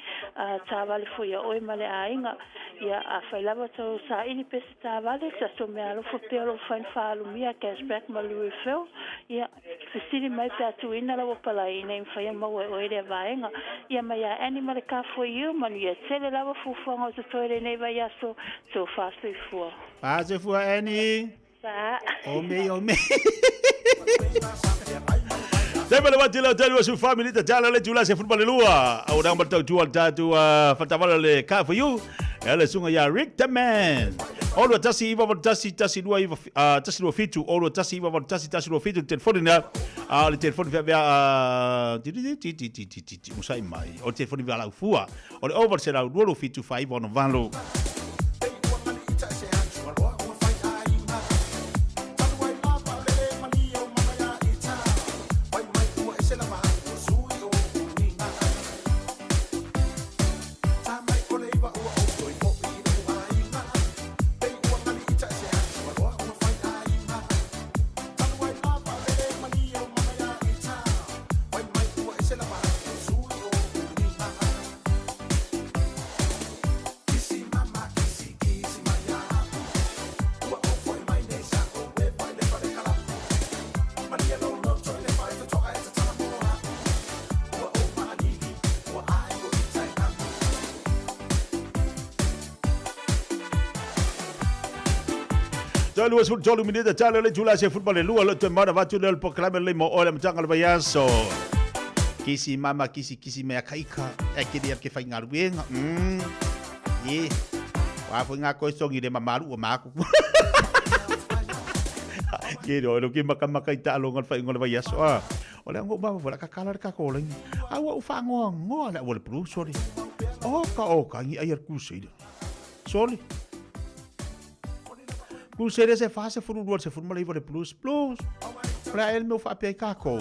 tawali foi ia oe male ainga ia a fai lava tau sa ini pesi tawali sa so me alo futu alo fain faalu mia cashback malu refel ia sisiri mai pe atu ina lo pala ina me fai mau oe le vaenga ia mai a animal ka for you manu ia tele lava fufonga o te toire nei vai aso so fast fua Pase fua Annie. sa O me. Saya pada wajib lah jadi wasu family terjalan le jula se football lua. Orang bertahu jual jadu fatawala le car for you. Ela sunga ya Rick the man. Olo tasi iwa tasi dua iwa tasi dua fitu. Olo tasi iwa tasi dua fitu telefon na. Le telefon via musai mai. O telefon via la fua. O le over se la dua fitu 5 on valo. Jolu minita jalo le jula se football le lua le te mara vatu le proclame le mo ole mtanga le bayaso. Kisi mama kisi me akaika e ke dia ke fai ngaruenga. Ye. Wa fo nga ko songi de mamaru o maku. Ke ro ke maka ita alonga fai ngole bayaso. Ole ngo ba vola ka kala ka ko le. Awa u fa ngo le wole pro sorry. O ka ngi ayer ku sei. Sorry. Cruzeiro se faz se for um se for uma livre plus para ele meu fapia caco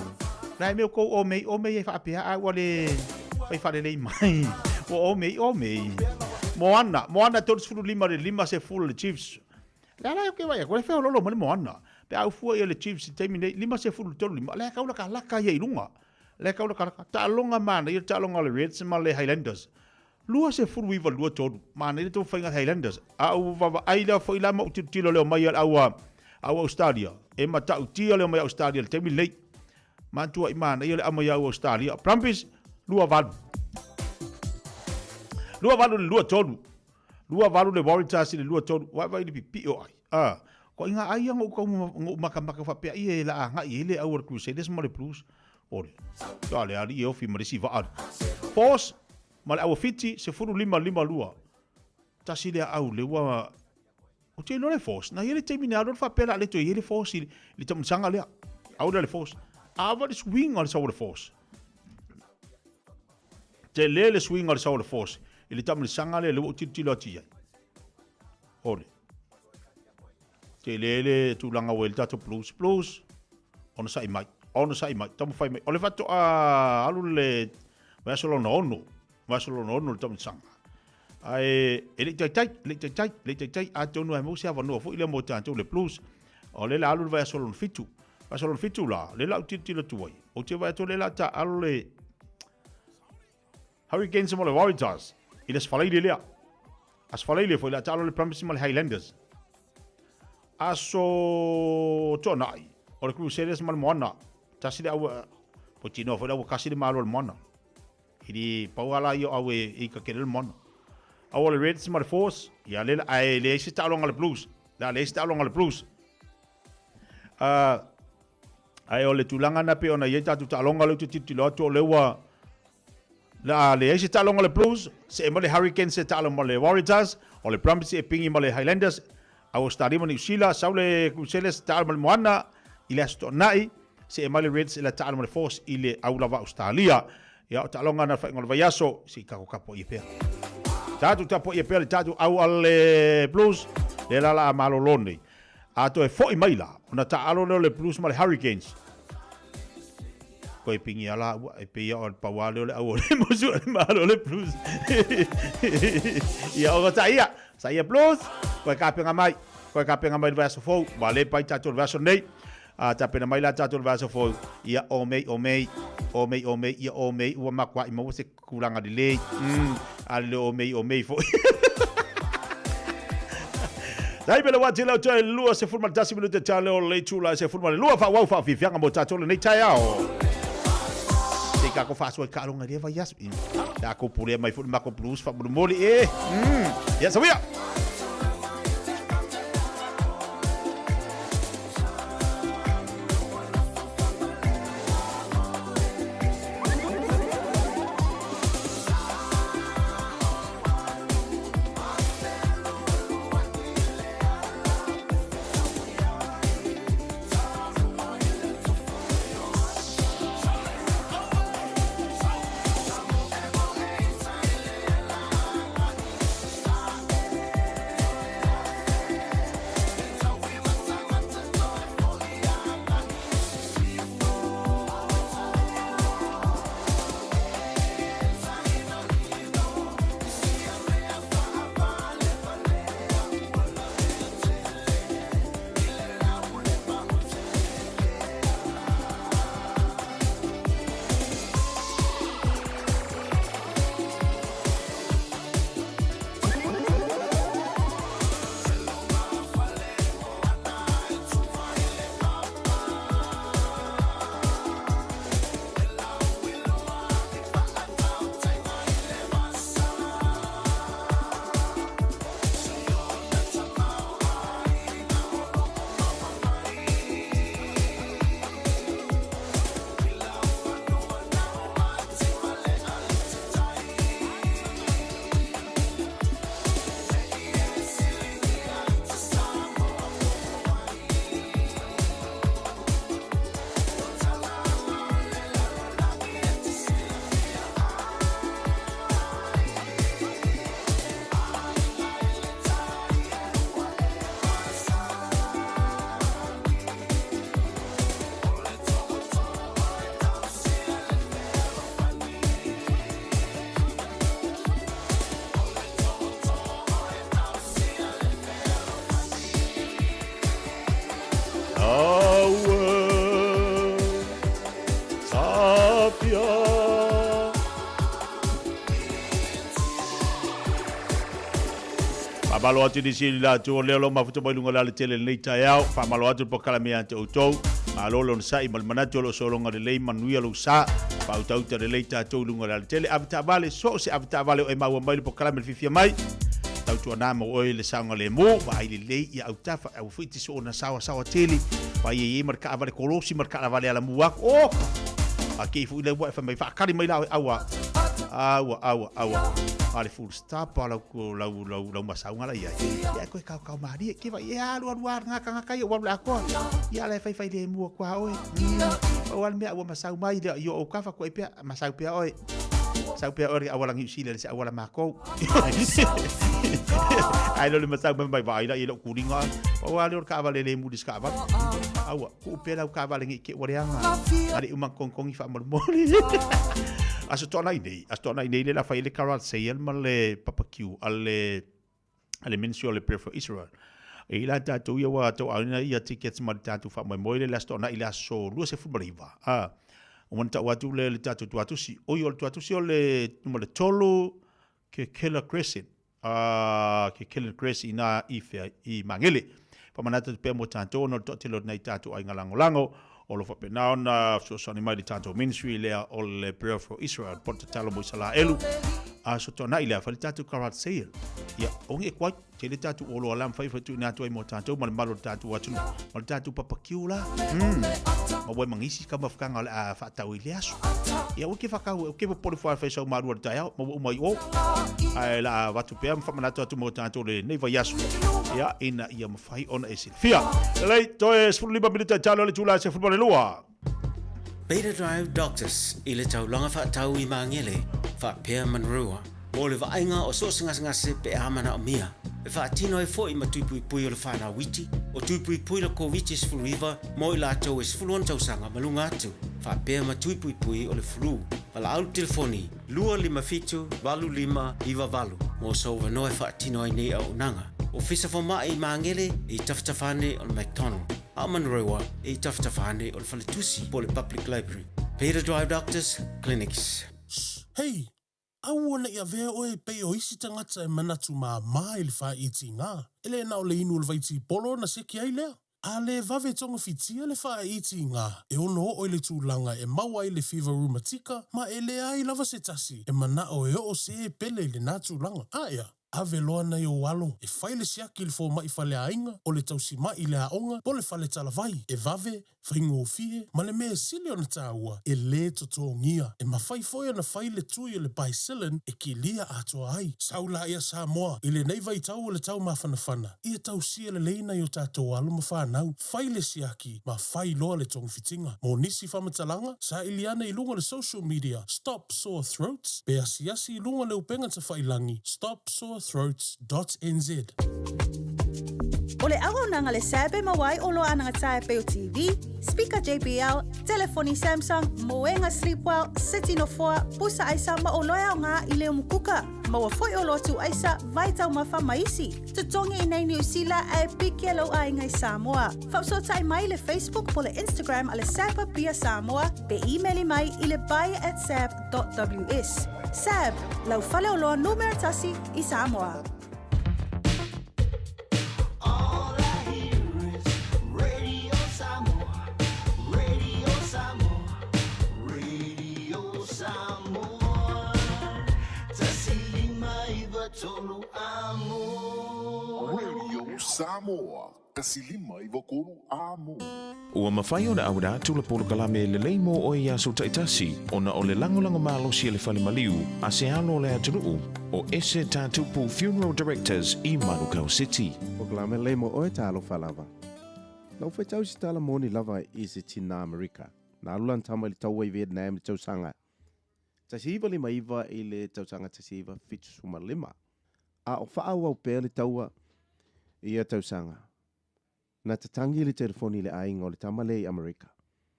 para meu co homem fa pia agora vai fazer nem mais o homem moana todos foram lima se full chiefs lá eu que vai agora foi o lolo moana pe au foi ele chiefs terminei lima se full todos lima lá ka la ka ye lunga lá ka ta longa mana ele ta longa le Reds ma le Highlanders lua se furu iwa lua todo mana ele to fainga Highlanders au va aida foi la mo tilo le mai au Australia e mata tilo le mai Australia te mi lei mantua imana ele amai au Australia Brumbies lua valu lua todo lua valu le Warriors le lua todo vai le pio ai ko inga ai ngo maka fa pe ai la nga ile au Crusaders mo le plus ore dale ali eu fi merisi va force mal au fiti se furu lima lua tasi le au le wa o te lore force na ele terminado fa pela le to ele force le tam sanga le au le force ava le swing al saw le force te le swing al saw le force ele tam sanga le o tilo tia ore te le tu langa welta to plus on sai mai tam fai mai ole fatto alu le Barcelona no tam sanga ai ele tai a tonu ai mo se ava no fo ile mo tanto le plus o le alu vai solo fitu la le la tilo tuai o te vai to le la ta alu le Hurricanes mo le Warriors ile sfalai le foi la ta alu le Promise mo le Highlanders aso tonai o le Crusaders mo mona tasi le au potino foi la kasi le malo le mona ili pauala yo awe I ka kelel mona awal Reds mar force ya le ai le si ta longa le Blues ai ole tulanga na pe ona ye ta tu ta longa le tu lo to lewa la le si ta longa le Blues se mo le Hurricanes se ta longa le Warriors o le Brumbies e pingi mo le Highlanders au stadi mo ni sila saule Crusaders ta mo moana ile sto nai se mo le Reds le ta mo le force ile au lava Australia ya ta longa na fa ngol vayaso si ka ko kapo I pe tatu tapo ia pele tatu au al Blues le la a malolone a to e foi mai la ona ta alo le Blues ma le Hurricanes ko e pingi ala e pe ia o pawale le au le mosu le malo le Blues ia o ta ia sa ia Blues ko ka penga mai verso fo vale pai ta to verso nei a ta pena mai la ta to verso fo ia o mei ia o mei ua makwa I mo se kulanga di le ale o mei fo dai bela wati la to lua se forma 10 minutos ta le le chula se forma lua fa wa fa fianga mo ta to le nei tai ao se ka ko fa so ka longa dia va yas da ko pure mai fo mako Blues fa mo moli ya sabia Malo atu ni sili la tu leo lo mafuta mai lunga la tele nei tai au fa malo atu po kala mea te utou malo lo sai mal manatu lo so longa le manuia lo sa pa utau te le ta tu lunga la tele avta vale so se avta vale e mau mai po kala me fifia mai tau tu na mo o le sanga le mo vai le ia auta fa au fiti so na sawa tele vai e marka vale kolosi marka vale ala muak o aki fu le wa fa mai fa kali mai la awa ale full stop ala ko lau masaunga la ia ia ko ka mari ke vai ia luar ngaka ia wa ko ia le fai de mu ko oi o al me wa masau mai yo o ka fa ko pe masau pe oi sau pe ori awala ngi sile se awala mako ai lo le masau mai vai la ilo kuringa o ale or ka vale le mu diskava awa ku pe la ka vale ngi ke warianga ali uma kongkongi fa mormoni Astona idei le la fai le karat sale ma le papakiu ale mensio le prefer Israel. E la tatu ia wa to ana ia tickets ma tatu fa mai moile la stona ila so lu se futboliva. One ta watu le tatu tu si o yo tu si o le numero tolo ke Keller Crescent. Ke Keller Crescent na I mangele. Pa manata pe mo tanto no to telo nei tatu ai ngalango o lo fape na ona so sani mai tanto ministry le o le prayer for Israel porta talo mo sala elu a so tona ile fa tatu karat sale ya onge kwa tele tatu o lo alam fa tu na to mo tanto mal malo tatu watu mal tatu papakiula ma boy mangisi ka mafkanga a fa tawi le aso ya o ke fa ka o ke po fa fa so maru ta ya mo mai o ai la watu pe fa manata tu mo tanto le nei va yaso ya ina ia mafai ona esil fia lei to es fu liba bilita talo le tula se football lua Beta Drive Doctors, ile tau longa fa tau I mangele, fa pia manrua, O le vaenga o so ngase pe amana o mia. E whaatino e fo I ma tuipui o le whana witi. O tuipui le COVID is fluiva mo I lātou is fuluan tausanga malunga atu. Whapea ma tuipui o le flu. Wala au telefoni 255-25 mo so wano e whaatino ai nei au nanga. O fisa fo mai mangele I taftafane o le McDonald. A manrewa I taftafane o le Whaletusi po le Public Library. Peter Drive Doctors Clinics. Hei, au ona ia vea oe pei o isi tangata e manatu mā I le wha iti ngā. Ele na o le inu le vaiti polo na seki ai lea. A le vave tonga fitia le wha iti ngā. E ono o le tūlanga e maua I le fever rheumatica, ma e le ai lava se tasi. E mana o e o se e pele le nā tūlanga. Aia. Ave loa nei o walo, e whaile siaki le fō mai whale ainga, o le tausi mai le aonga, po le whale talavai, e vave, whaingo o fie, ma le mea sili o na tāua, e le totongia, e mawhai foia na whaile tui le paicillin, e ki lia atoa ai, saula ia Samoa, I le nei vai tau o le tau mawhanawhana, ia tausia le leina I o tātou alo ma whanau, whaile siaki, ma whai loa le tong fitinga, mo nisi whamatalanga, sa iliana I lunga le social media, Stop Sore Throats, pe asiasi I lunga le upenga ta whailangi, stopsorethroats.nz. O le aronanga le sebe mawai o loa ananga tae peo TV, speaker JBL, telefoni Samsung, moenga Sleepwell, City no 4, pusa aisa ma o loa o ngā I leo mukuka. Maua foi o lotu aisa, vai tau mawha maisi. Tutongi I nei New Zealand e piki alo a ingai Samoa. Fauso tai mai le Facebook po le Instagram a le Sapa Pia Samoa, pe emaili mai I le buy@sab.ws. Sab, lau fale o loa numero tasi I Samoa. Samoa, kasilima I wakuru amo. Ua mawhai o na aura tula polo kalame le leimo o ia so taitasi o na o le langolango malo si le whale maliu a se alo le aturuu o ese tātupu Funeral Directors I Manukau City. O kalame leimo o e tālo whalava. Lau whaitau si tala moni lava I se tina Amerika. Na alulan tama I tau i Vietnam le tausanga. Tasiva lima iwa I le tausanga tasiva fitu suma lima. A o whaau au pēr le taua ia tausanga. Na tatangi le telefoni le ainga o le tamale I Amerika.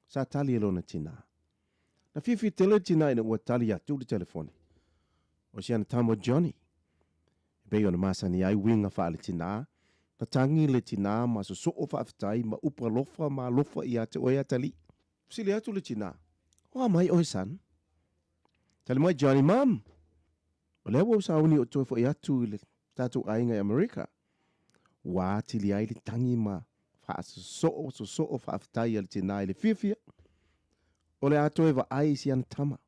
Sa tali elo na tina. Na fifi tele tina ina ua tali atu le telefoni. O si ana tamo Johnny. Bei ona masani ai winga wha le tina. Na tangi le tina ma so o whaafitai ma upa lofa ma lofa I ate oe atali. Sili atu le tina. Oa mai oe san. Tali mai Johnny, mam. O lewa usauni o toi fo I atu le tatu ainga I Amerika. Wa tili ai le tangi ma fa so o whaafitai le tina I le fifia. O le ato e wa ai si ana tama.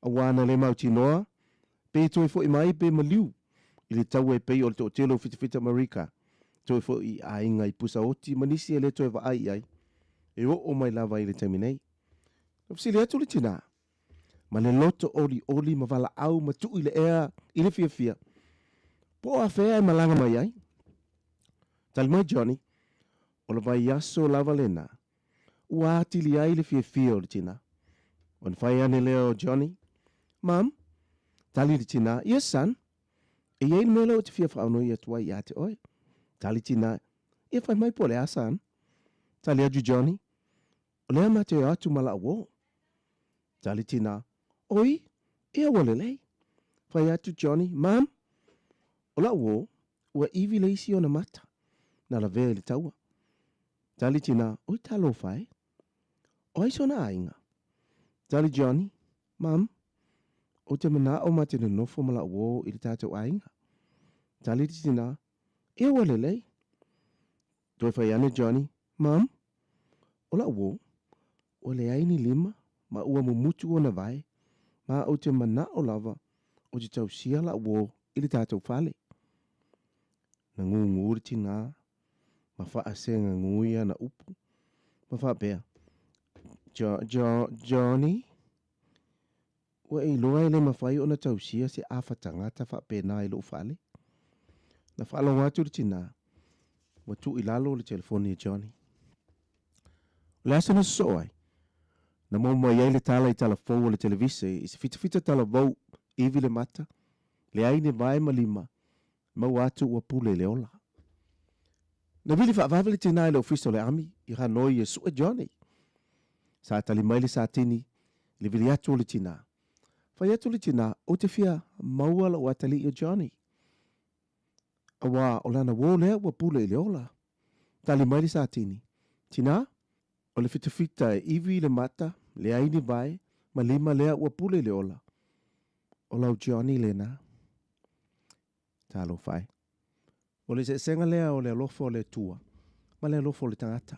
A wana le mau tinoa, pe toi fo I mai pe maliu. I le tau e pe o le tōtelo fitafita Amerika. Toi fo I ainga I pusa oti, manisi e le toi wa ai ai. E o mai lava I le taminei. Napsi le atu le tina. Ma le loto oli ma wala au ma tu I le ea I le fia. Po a fea e malanga mai ai. Tali mai Johnny, o le vai aso lava lena. Ua tili ai le fia o le tina. O le whai ane leo Johnny. Mam, tali le tina, yes son. E iei le mele o te fia whaono I atua I ate oi. Tali tina, e whai mai po le asan. Tali aju Johnny. O lea mate o atu mala awo. Tali tina, oi, e awale lei. Whai atu Johnny, mam. O la awo, ua iwi leisi o na mata. Na la vea le taua. Tali tina, oi talo whai. Oi sona ainga. Tali Johnny, mam. O te mana o mate na nofo mala awo I le tātou ainga. Tali tina, e awale lei. Toi whai ane Johnny, mam. O la awo, o le aini lima, ma ua mumutu o na vai. Ma o te mana o lava, o te tau sia la awo I le tātou whale. Na ngū tina, ma wha senga nguia na upu. Ma wha bea. Johnny? Ua I loa le mawhai o na tausia se awhatangata wha pēnā I lo whale. Na whaalo watu le tina. Wa tu I lalo le telefoni Johnny. Le asa na so ai. Na mo mai ai le tala I tala fau o le televise I se fita tala vau iwi le mata. Le aine vai malima. Mau atu ua pule le ola. Na vili whaavavale tina le ofisa le ami. I hanoi e sua Johnny. Sa tali maile sa tini. Le vili atu le tina. Whai atu le tina o te fia maua la ua tali i Johnny. Awa o lana wō lea ua pule le ola. Tali maile sa tini. Tina, o le fitafita e iwi le mata, le aini vai, ma lima lea ua pule le ola. O lau Johnny le na. Talo fai. O le senga lea o le alofo le tua, ma le alofo le tangata.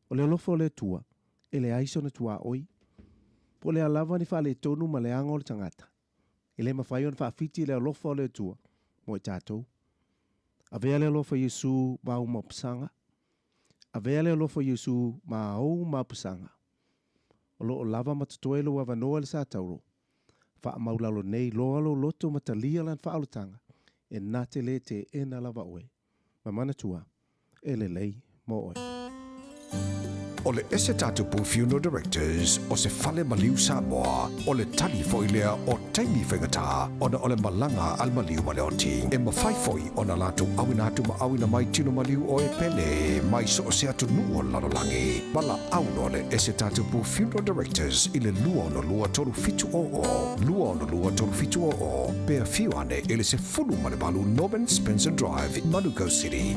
O le alofo le tua, e le aiso na tua oi. Po le alava ni fa le tonu ma le ango le tangata. E le mawhai on fa fiti le alofo le tua, mo e tātou. A vea le alofo Yesu ma uma pasanga. A vea le alofo Yesu ma au ma pasanga. O lo o lava matatoelo wa vanoa le sa tauro. Fa maulalo nei lo alo loto matalia lan fa alutanga. E nate le te e na lava oe. Ma mana tua, e le lei mo oe. O le ese tatu pu funeral directors o se fale maliu Samoa o le tali foi lea o taimi whengata o na o le malanga al maliu ma le oti. E mawhai foi o na latu awina atu ma awina mai tino maliu o e pene mai so o se atu nuo lalo langi. Mala au no le ese tatu pu funeral directors i le lua no lua toru fitu o o. Lua no lua toru fitu o o. Pea fiu ane ele se fulu ma le balu Norman Spencer Drive in Manukau City.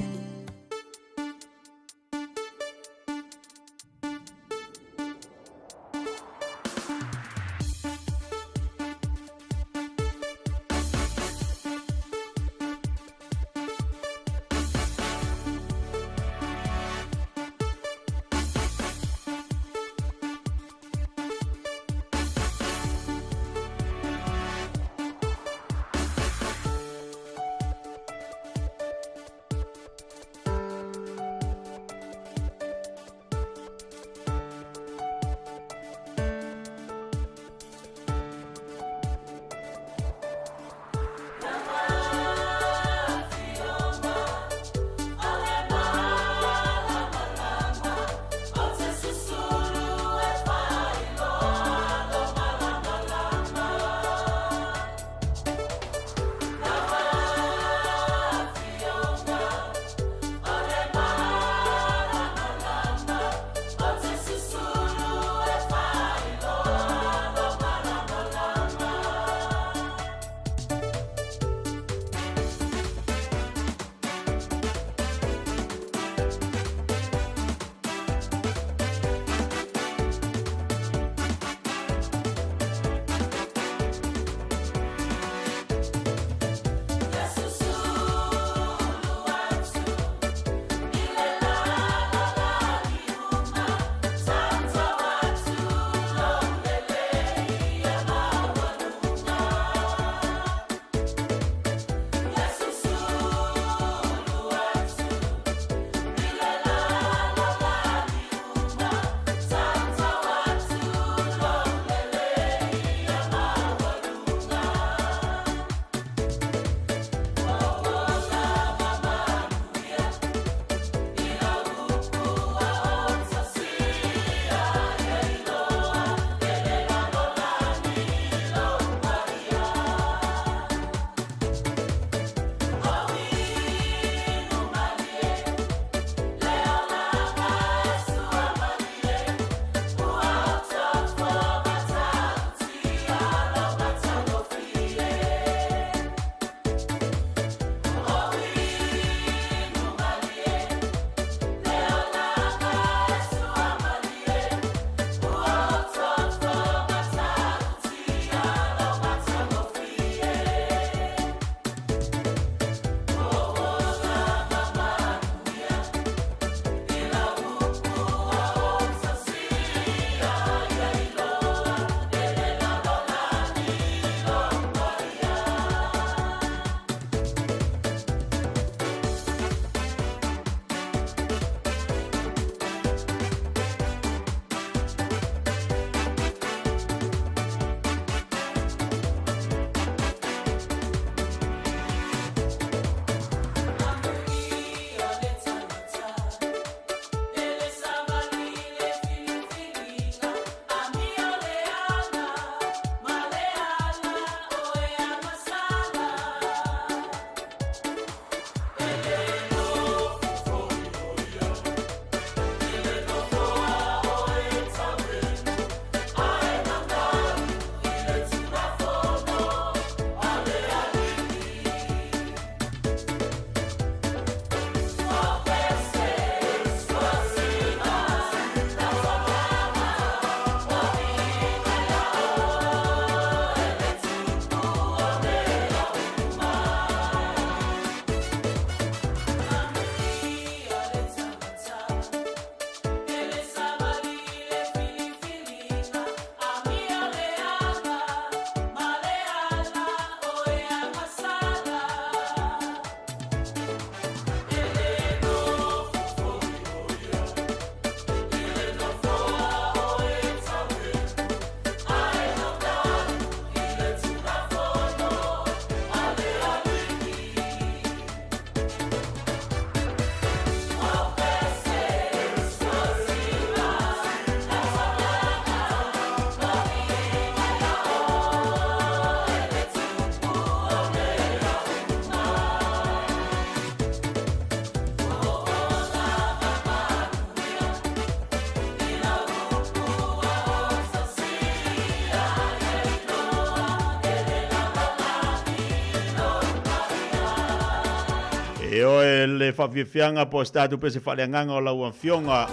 E oe le whawhiwhianga po statu pese whaleanganga o lau fionga.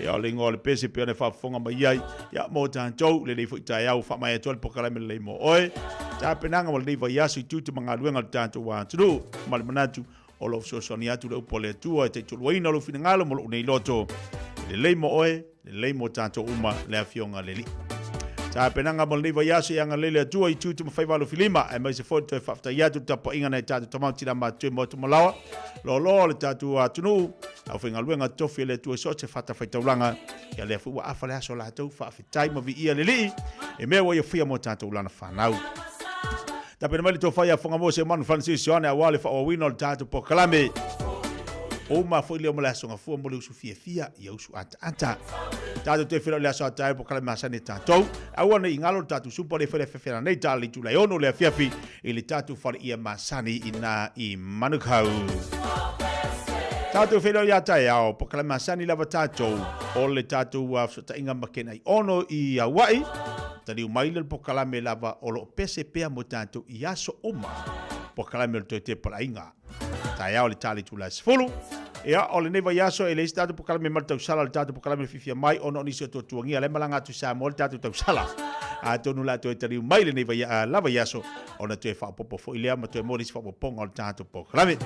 E o lingo le pese pe one whafonga mai ai. Ia mo tātou le leifo i tai au whamai atual po kalame le mo oe. Tā penanga mo le leifa yasu i tūtu mga luenga le tātou wā turu. Mali manatu o lo sosoni atu le upo le atua te tuluaina lo fina ngalo mo lo unei loto. Le leimo oe, le leimo tātou uma le afionga le li. Tā penanga mo le leifa yasu i anga lele atua i tūtu mawhaiwalo filima. E mai se foto e whafta iatu tapa inga nei tātou tamauti na mātue mo tumalawa. Lo le tātou atunu. Au whenga luenga tofi le tua so te whata whaitaulanga. Ia lea fuwa awhale aso la tau whawhitai ma vi ia le li. E mea wa ia whia mo tātou lana whanau. Ta pena mali tō whai a whanga mo se manu Francis Ioane a wale wha wino le tātou po kalame. O ma fo leo mala songa fu mo le usu fia ia usu ata. Tātou te whira le aso atai po kalame asane tātou. Awana i ngalo tātou supo le whare nei tāli tu lai ono le fiafi. I le tātou whare ia masani ina i manukau. Tātou whira le atai ao po kalame asani lava tātou. O le tātou ta inga makena i ono i Hawaii. Tani umaile po kalame lava o lo pese pea mo tātou i aso oma. Po kalame le te parainga. Tai au le tali tu la sfulu. Ea o le neva yaso e le statu po kalame mal tau sala le tatu po kalame fifia mai ono nisi o tuangia le malanga tu sa mo le tatu tau sala. A tonu la to tari mai le neva lava yaso ona te fa popo fo ilea ma te moris fa ponga le tatu po kalame.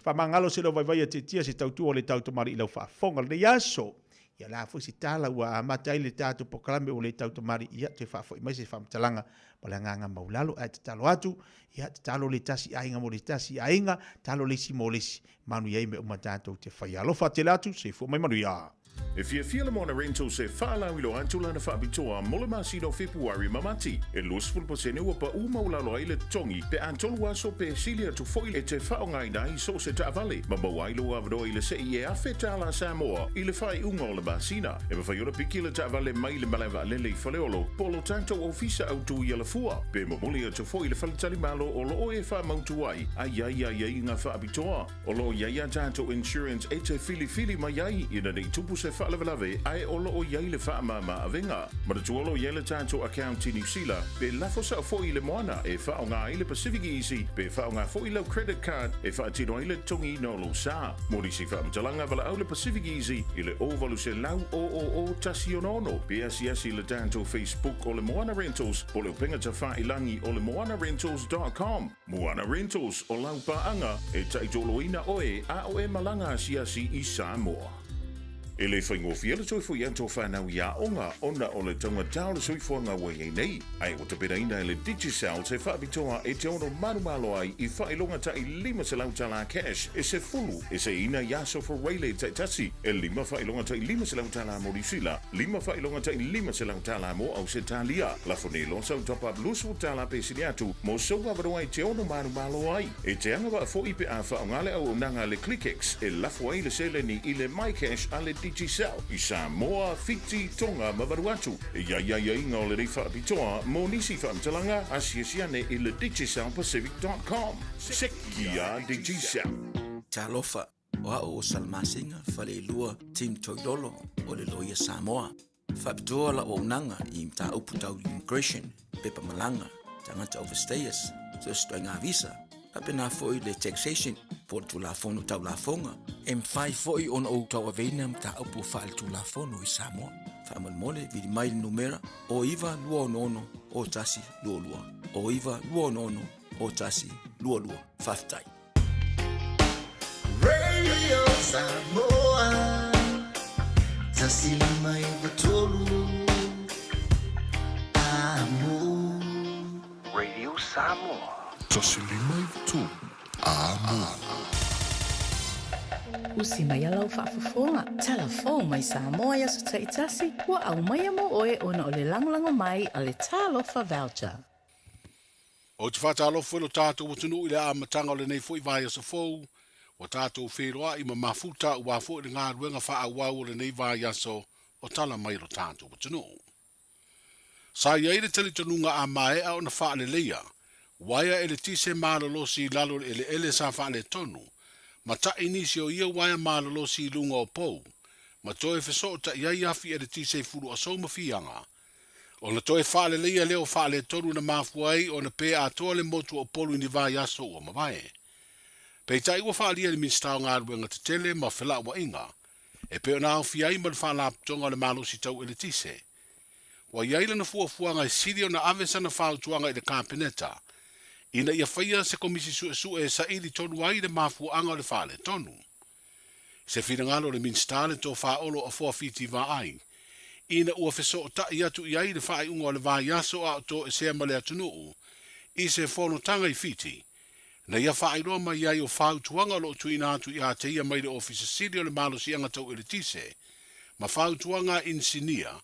Fa mangalo se lo vai te tia se tau tu o le tau mari i lo fa fonga le yaso. Ia la fo si tala ua matai le tatu po kalame o le tau mari ia te fa fo mai se fa mtalanga malanga maulalo a te talo atu ia te talo le tasi ainga mo le tasi ainga talo le si mo le si manu ia me o matato te fa ia lo fa te latu se fo mai manu ia. If you feel mona rental se whālau ilo antula na whaabitoa mole masino Februari mamati. E lusful pasene ua pa umaulalo ai le tongi pe antolu aso pe silia tu foil e te whaongai nai so se ta avale. Ma mawailo avado i le se i e awhetala Samoa i le whai unga o le masina. E mawhai ora piki le ta avale mai le malawa lele i whaleolo polo tanto ofisa au tu i ala fua. Pe mamuli atu foil le whaletali malo o lo e wha mautu ai. Ai ngā whaabitoa. O lo ia tanto insurance e te fili mai ai ina nei tupu se whaalawalawe ai olo o iai le whaamama avenga. Mara tuolo iai le tātou account i New Zealand pe lafo sa fo i le moana e whaonga i le Pacific Easy pe whaonga fo i lau credit card e whaatino i le tongi no lo sa. Mori si whaamtalanga wala au le Pacific Easy i le ovalu se lau o tasi onono pe asi le tātou Facebook o le Moana Rentals po le upenga ta whaelangi o le moanarentals.com. Moana Rentals o lau paanga e taitoloina oe a o e malanga asi i Samoa. E le whaingofia le toi fwy anto whanau ia onga ona o le tonga tau le sui fuanga wai nei. Ai o te peraina le Digicel te whaabitoa e te ono marumalo ai i whailonga ta i 5 se lautala cash e se fulu e se ina yaso for Waylay te tasi e 5 whailonga ta i 5 se lautala mo risila 5 whailonga ta i 5 se lautala mo au se talia la fonelo sa top up lusu tala pe siniatu mo so wavaro ai te ono marumalo ai e te anga wa fo ipe a whaongale au nanga le ClickX e lafo ai le sele ni i le MyCash a le Digicel i Samoa Fiti Tonga Mavaruatu e ia inga o le rei whaapitoa mo nisi whaamtalanga a siasiane i le digicelpacific.com Sekia Digicel. Talofa o Salmasinga fale lua Team Toilolo o le loia Samoa whaapitoa la o nanga i mta uputau immigration pepa malanga tangata overstayers so stoinga visa apena foi le taxation por tu la fono tau la fonga em fai foi on o tau avena mta upu fal tu la fono i Samoa famal mole vidi mai numera o iva luo nono o tasi luo o iva luo nono o tasi luo faftai Radio Samoa tasi mai batolu amo Radio Samoa Usi mai alau whaafafonga. Telefon mai Samoa ia sa taitasi. Wa au mai mo oe ona o le langolango mai a le talofa voucher. O te whatalofa lo tātou watunu i le amatanga o le nei fo i vai asa fou. O tātou wheroa i ma mafuta ua fo i ngā ruenga wha awau o le nei vai aso o tala mai lo tātou watunu. Sa ia i le talitonunga a mae a o na wha le leia. Waia ele tise malolosi lalo ele sa whale tonu. Ma ta inisi o ia waia malolosi lunga o pou. Ma toe feso ta iai afi ele tise furu a soma fianga. O na toe whale leia leo whale tonu na mafuai o na pe a toa le motu o polu ni vai aso o mawae. Pei tai ua whaalia le minsta o ngā ruenga te tele ma whila wa inga. E peo nā au whiai ma le whaala tonga le malo si tau ele tise. Wa iaila na fuafuanga e sirio na avesa na whao tuanga i le kāpeneta. Ina ia whaia se komisi su e sa ili tonu ai le mafuanga o le whaale tonu. Se whina ngalo le minsta le tō whaolo a fuafiti wa ai. Ina ua feso o tai atu i ai le whaai unga o le vai aso a to e sea male atunuu. I se whono tanga i fiti. Na ia whaairoa mai ai o whau tuanga lo tuina atu i a te ia mai le ofisa sirio le malo si anga tau ele tise. Ma whau tuanga insinia.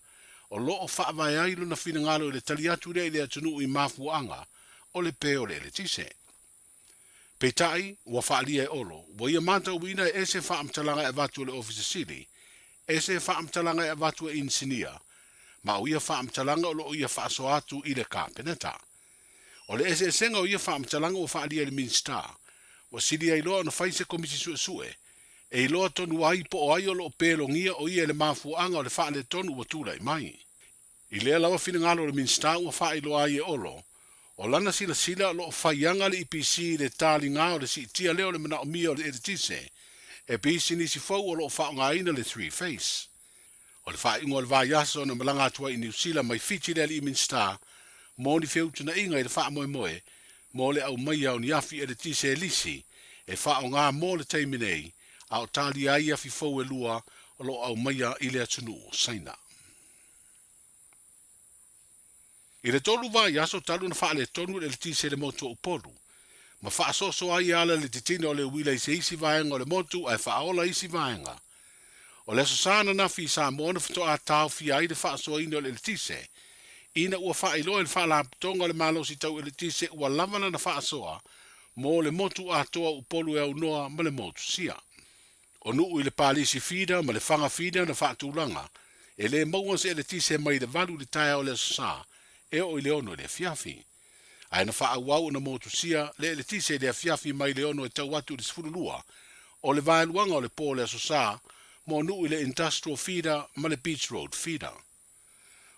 O lo o whaavai ai lo na whina ngalo i le tali atu rea i le atunuu i mafuanga. O le peo le ele tise. Peitai, ua whaalia e olo. Wa ia mata uina e ese whaamtalanga e vatu le ofisa siri. Ese whaamtalanga e vatu e insinia. Ma o ia whaamtalanga o lo o ia whaaso atu i le kāpeneta. O le ese senga o ia whaamtalanga o whaalia le minsta. Wa siri ai loa na whaise komisi sue. E loa tonu ai po o ai o lo pelo ngia o ia le mafuanga o le whaale tonu wa tūlai mai. I lea lawa whina ngalo le minsta ua whailo ai e olo. O lana sila sila lo whaianga le IPC le tāli ngā o le si tia leo le mana o mia o le editise. E bisi nisi fau o lo whaonga ina le three face. O le whaingo le vai aso na malanga atua i New Zealand mai fiti le li minsta. Mo ni feutu na inga i le wha moe moe. Mo le au mai au ni afi editise e lisi. E whaonga mo le teiminei. Au tāli ai afi fau e lua o lo au mai i le atunu saina. I le tolu vai aso talu na whaale tonu le tise le motu o polu. Ma whaasoso ai ala le titine o le wila i se isi vaenga o le motu ai whaola isi vaenga. O le sosana na fi sa moana fito a tau fi ai le whaasoa ina o le tise. Ina ua whaelo e le whaala tonga le malo si tau e le tise ua lavana na whaasoa mo le motu a toa u polu e au noa ma le motu sia. O nuu i le palisi fida ma le whanga fida na whaatulanga. E le maua se le tise mai le valu le taia o le sosa. E o i le ono le fiafi. Ai na wha wau na motu sia, le tise le fiafi mai le ono e tau atu le sfurulua, o le vailuanga o le po le asosa, mo nuu i le industrial feeder, ma le beach road feeder.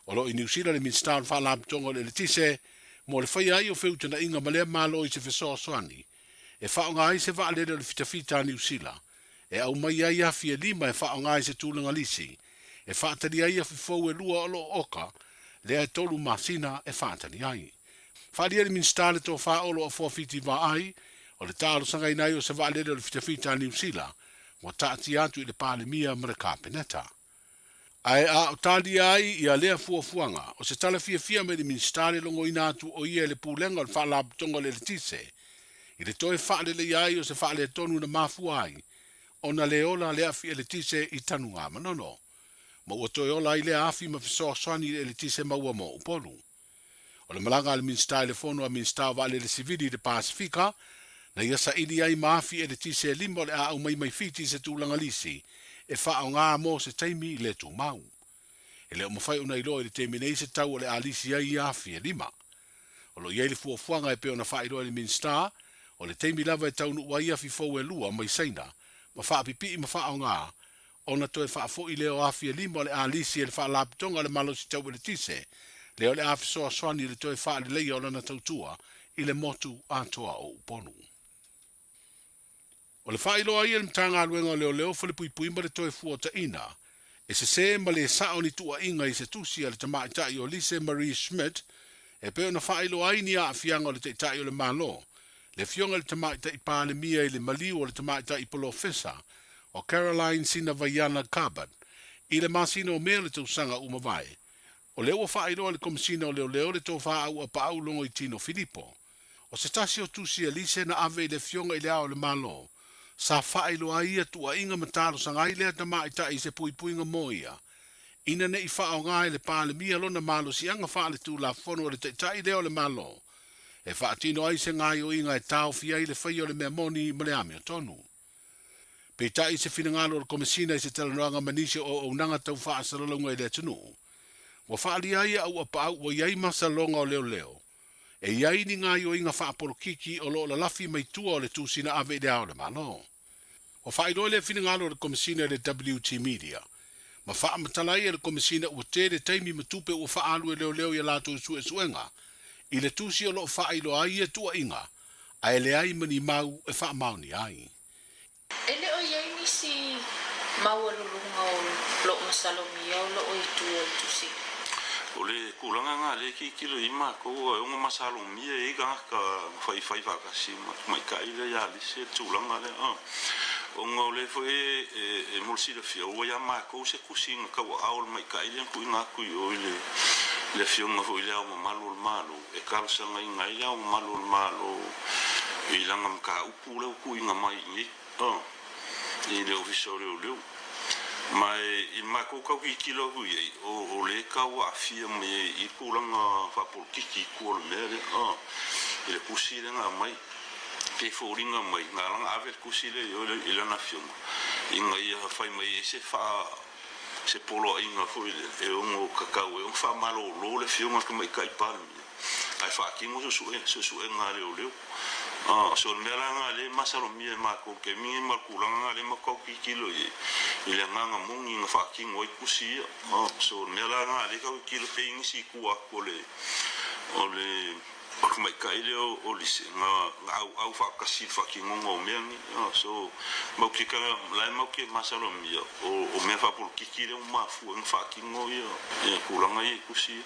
O lo i New Zealand le minsta wha laptonga le tise, mo le whai ai o feuta na inga malea malo i se fesoa soani. E whaonga ai se wha alere le fitafita New Zealand. E au mai ai afi e lima e whaonga ai se tūlanga lisi. E whaatari ai afi fau e lua o lo oka, le ai tolu masina e whaatani ai. Whadia le minsta le tō whaolo a fuafiti wa ai, o le tālo sanga inai o se waalere o le fitafita New Zealand, wa taati atu i le pāle mia ma le kāpeneta. Ai a o tāli ai i a lea fuafuanga, o se tala fia me le minsta le longo inatu o ia le pūlenga o le whaalabutonga le tise. I le toe whaale le ai o se whaale tonu na mafu ai, o na le ola le afi e le tise i tanu ngā manono. Ma ua toi ola i le afi ma fisoa soani e le tise maua mo upolu. O le malanga le minsta i le fono a minsta wale le sivili de Pasifika, na ia sa ili ai maafi e le tise limo le a au mai fiti se tūlanga lisi, e wha o ngā mo se teimi i le tū mau. E le o mawhai una ilo i le teimi nei se tau o le alisi ai i afi e lima. O lo iei le fuafuanga e peo na wha ilo i le minsta, o le teimi lava e tau nu wai afi fau e lua mai seina, ma wha apipi i ma wha o ngā, ona toe wha fo i leo afi e limo le alisi e le wha lapitonga le malo si tau e le tise, leo le afi soa soani le toe wha le leia o lana tautua i le motu atoa o uponu. O le wha iloa ia le mtanga aluenga leo leo fa le pui ma le toe fuata ina, e se ma le sao ni tua inga i se tusi a le tamaitai o Lise Marie Schmidt, e peo na wha iloa ini a afianga o le teitai o le malo, le fionga le tamaitai pāle mia i le maliu o le tamaitai polo fesa, o Caroline Sina Vaiana Carbon, i le masino o mea le tausanga umawai. O leo o whaeroa le komisina o leo le tō whaau a paau longo i Tino Filippo. O se tasi o tusi a lise na ave i le fionga i le ao le malo, sa whaeroa ia tua inga mataro sa ngai lea ta maita i se puipuinga moia. Ina ne i whaau ngai le pāle mia lona malo si anga whaale tū la fono le teitai leo le malo. E whaatino ai se ngai o inga e tau fia i le whai o le mea moni ma le ame o tonu. Peitai se finangalo o komisina i se talanoanga manisi o unanga tau whaasalalonga i le tunu. Wa whaali ai au a pau wa iai masalonga o leo leo. E iai ni ngai o inga whaaporo kiki o lo la lafi mai tua o le tūsina ave le ao le malo. Wa whaidoi le finangalo o komisina le WT Media. Ma whaamatalai le komisina ua te le taimi matupe ua whaalu e leo leo i lato su e suenga. I le tūsi o lo whailo ai e tua inga. Ai le ai mani mau e wha mauni ai. Ele o iai nisi mawalulunga o lo masalomia o lo o itu o tusi. O le kulanga ngā le ki kilo ima ko o unga masalomia e ka whai whakasi mai ka ile ya le se tūlanga le o ngā le fo e mulsi le fia o ya ma ko se kusinga ka wa aol mai ka ile ku ngā ku o le fia ngā fo ile o malu e kalsanga inga ile o malu i langa mka upu le ku inga mai i i le ofisore o leo mai i mako ka ki kilo hu ye o le ka wa fia me i kulanga fa por kiki ko le mere i le kusile nga mai pe foringa mai nga langa ave kusile yo i le na fiuma inga ia fai mai se fa se polo inga fo e o ngo kakao e o fa malo lo le fiuma ka mai kai pa ai fa ki mo su nga le o leo so meranga le masalo mie mako ke mi makulanga le mako kilo ye ile nganga mongi nga faki ngoi kusi so meranga le ka kilo pe ngisi kuwa kole ole mai kaile o lise nga au fa kasi faki ngongo mengi so mau ki ka la mau ki masalo mie o me fa por kikire un mafu en faki ngoi e kulanga ye kusi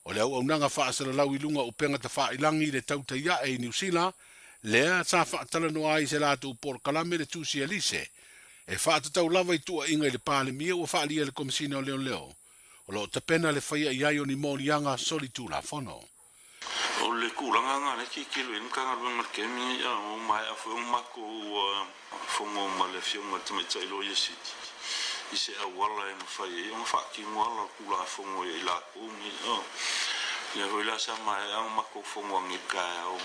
o le au nanga fa asala lau i lunga o penga ta fa ilangi le tau ia e New Zealand lea sa fa tala no ai se la tu por kalame le tu si elise e fa tau lava i tu inga le pale mia o fa lia le komisina leo o lo te pena le faia i o ni morianga soli tu la fono o le kulanga nga le ki kilo in ka ngalwa kemi ya o mai afu o mako fongo ma le fiuma te mai tailo yesiti i se awala e mawhai e o mawhaki mwala kula fongo e la kumi ia hoila sa mai au mako fongo angika o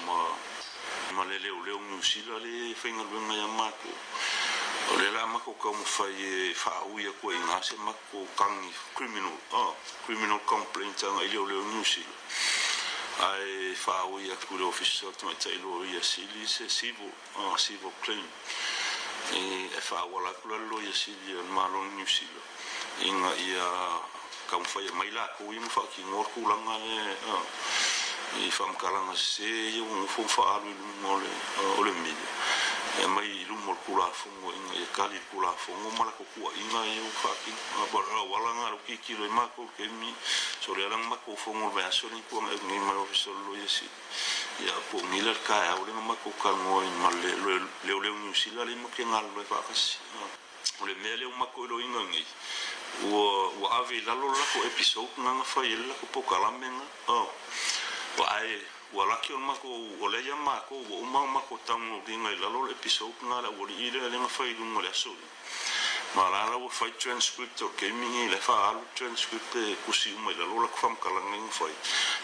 ma le leo musila le whainga luenga ia mako o le la mako ka mawhai e whaauia koe inga se mako kangi criminal complaint anga i leo musila ai whaauia kure official te mai tailo ia sili se civil claim e whaawala kula lo ia sili an malon New Zealand inga ia ka mawhai mai la ko i mawhaki ngor kulanga le i whamkaranga se ia ngofo whaaru o le mili e mai i lumor kula fongo inga ia kali kula fongo malako kua inga ia whaki walanga ro ki kilo i mako ke mi so le alang mako fongo vea soni kua ngai ngai malo fisol lo ia si ia po ngila ka au le mako kalmo i male leo New Zealand le mo ke ngalo e whakasi o le mea leo mako ilo inga ngai ua ave lalo lako episode nganga whai ele lako pokalamenga wa ai wa laki on mako o le ia mako o uma mako tango dinga i lalo episode ngala o le ile le ngafai lungo le aso ma la o fai transcript o ke mingi le fa alu transcript e kusi uma i lalo lako fam kalanga ngi fai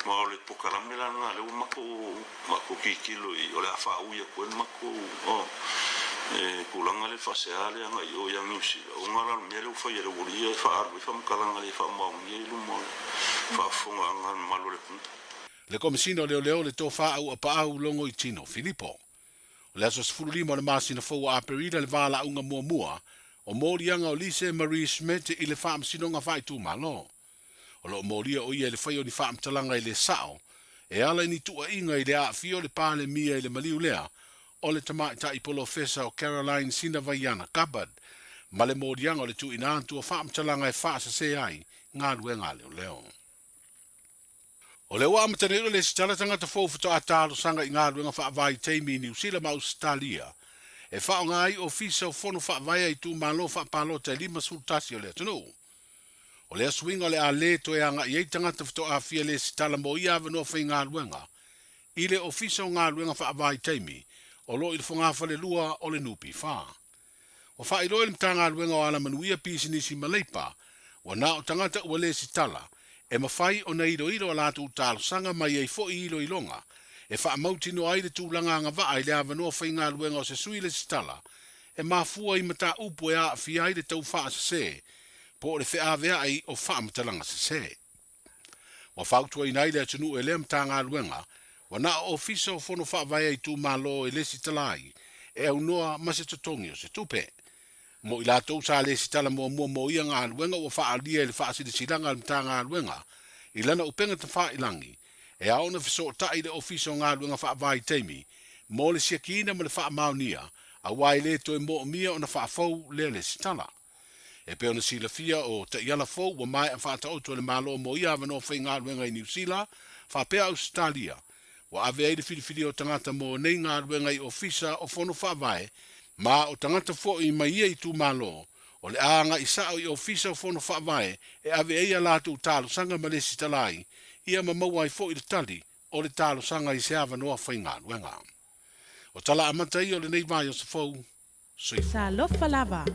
ma o le pokalamela nga le mako kikilo i o le afa uia ko mako e kulanga le faseale anga i o yang usi o ngala mele fa yele wuri fa arbi fam kalanga le fa ma ngi lu mo fa fonga anga malo le punta le komisina leo le tofa au apa au longo i tino Filippo le aso sfululima le masina fo a perida le vala unga mua o morianga o Lise Marie Smith i le fam sinonga fai tu malo o lo moria o ia le fai o ni fam talanga i le sao e ala ni tua inga i le a fio le pale mia i le maliu lea o le tamaita i polo fesa o Caroline Sinavaiana Kabad ma le morianga o le tu inantu o fam talanga e fasa se ai ngā luenga leo o le wa matanero le stala tanga te fofu to atalo sanga i ngā luenga wha vai teimi New Zealand ma Australia e wha o ngai ofisa o fono wha vai i tu malo wha palo te lima sultasi o le tunu o le swinga o le a le to e anga i eitanga te fito a fia le stala mo ia vano wha i ngā luenga i le ofisa o ngā luenga wha vai teimi o lo i le whonga whale lua o le nupi wha o wha i lo i le mtanga luenga o ala manuia pisi nisi maleipa wa na o tangata ua le sitala e mawhai o na iro ala tu talo sanga mai ei fo i ilo ilonga e wha mauti no aile tūlanga anga waa i le avanua whai ngā luenga o se sui le sitala e mafua i mata upo e a fi aile tau wha se se po le whi avea ai o wha matalanga se se wa whautua i naile atunu e le mta ngā luenga wa na ofisa o fono wha vai ai tū malo e le sitalai e au noa ma se totongi o se tupe mo i la tau sa le sitala mo ia ngā luenga o wha alia le wha asidi silanga le mta ngā luenga i lana upenga te wha ilangi e aona fiso tai le ofisa o ngā luenga wha vai teimi mo le siakina ma le whaamaunia, a wai le toi mo mia o na whaafou le le sitala. E pe ona sila fia o te iala fou wa mai a whaata o le malo mo ia avano whainga ruenga i New Zealand, whapea Australia. Wa ave ai le whiriwhiri o tangata mo nei ngā ruenga i ofisa o whono whaavae, ma o tangata fo i mai ia i tū malo, o le aanga i sao i ofisa o whono whaavae, e ave ai a lātou tālo sanga ma le sitalai, ia ma maua i fo i le tali, o le tālo sanga i se avano whainga ruenga. O tala amatai o le nei vai o se fou, Sa lofa lava.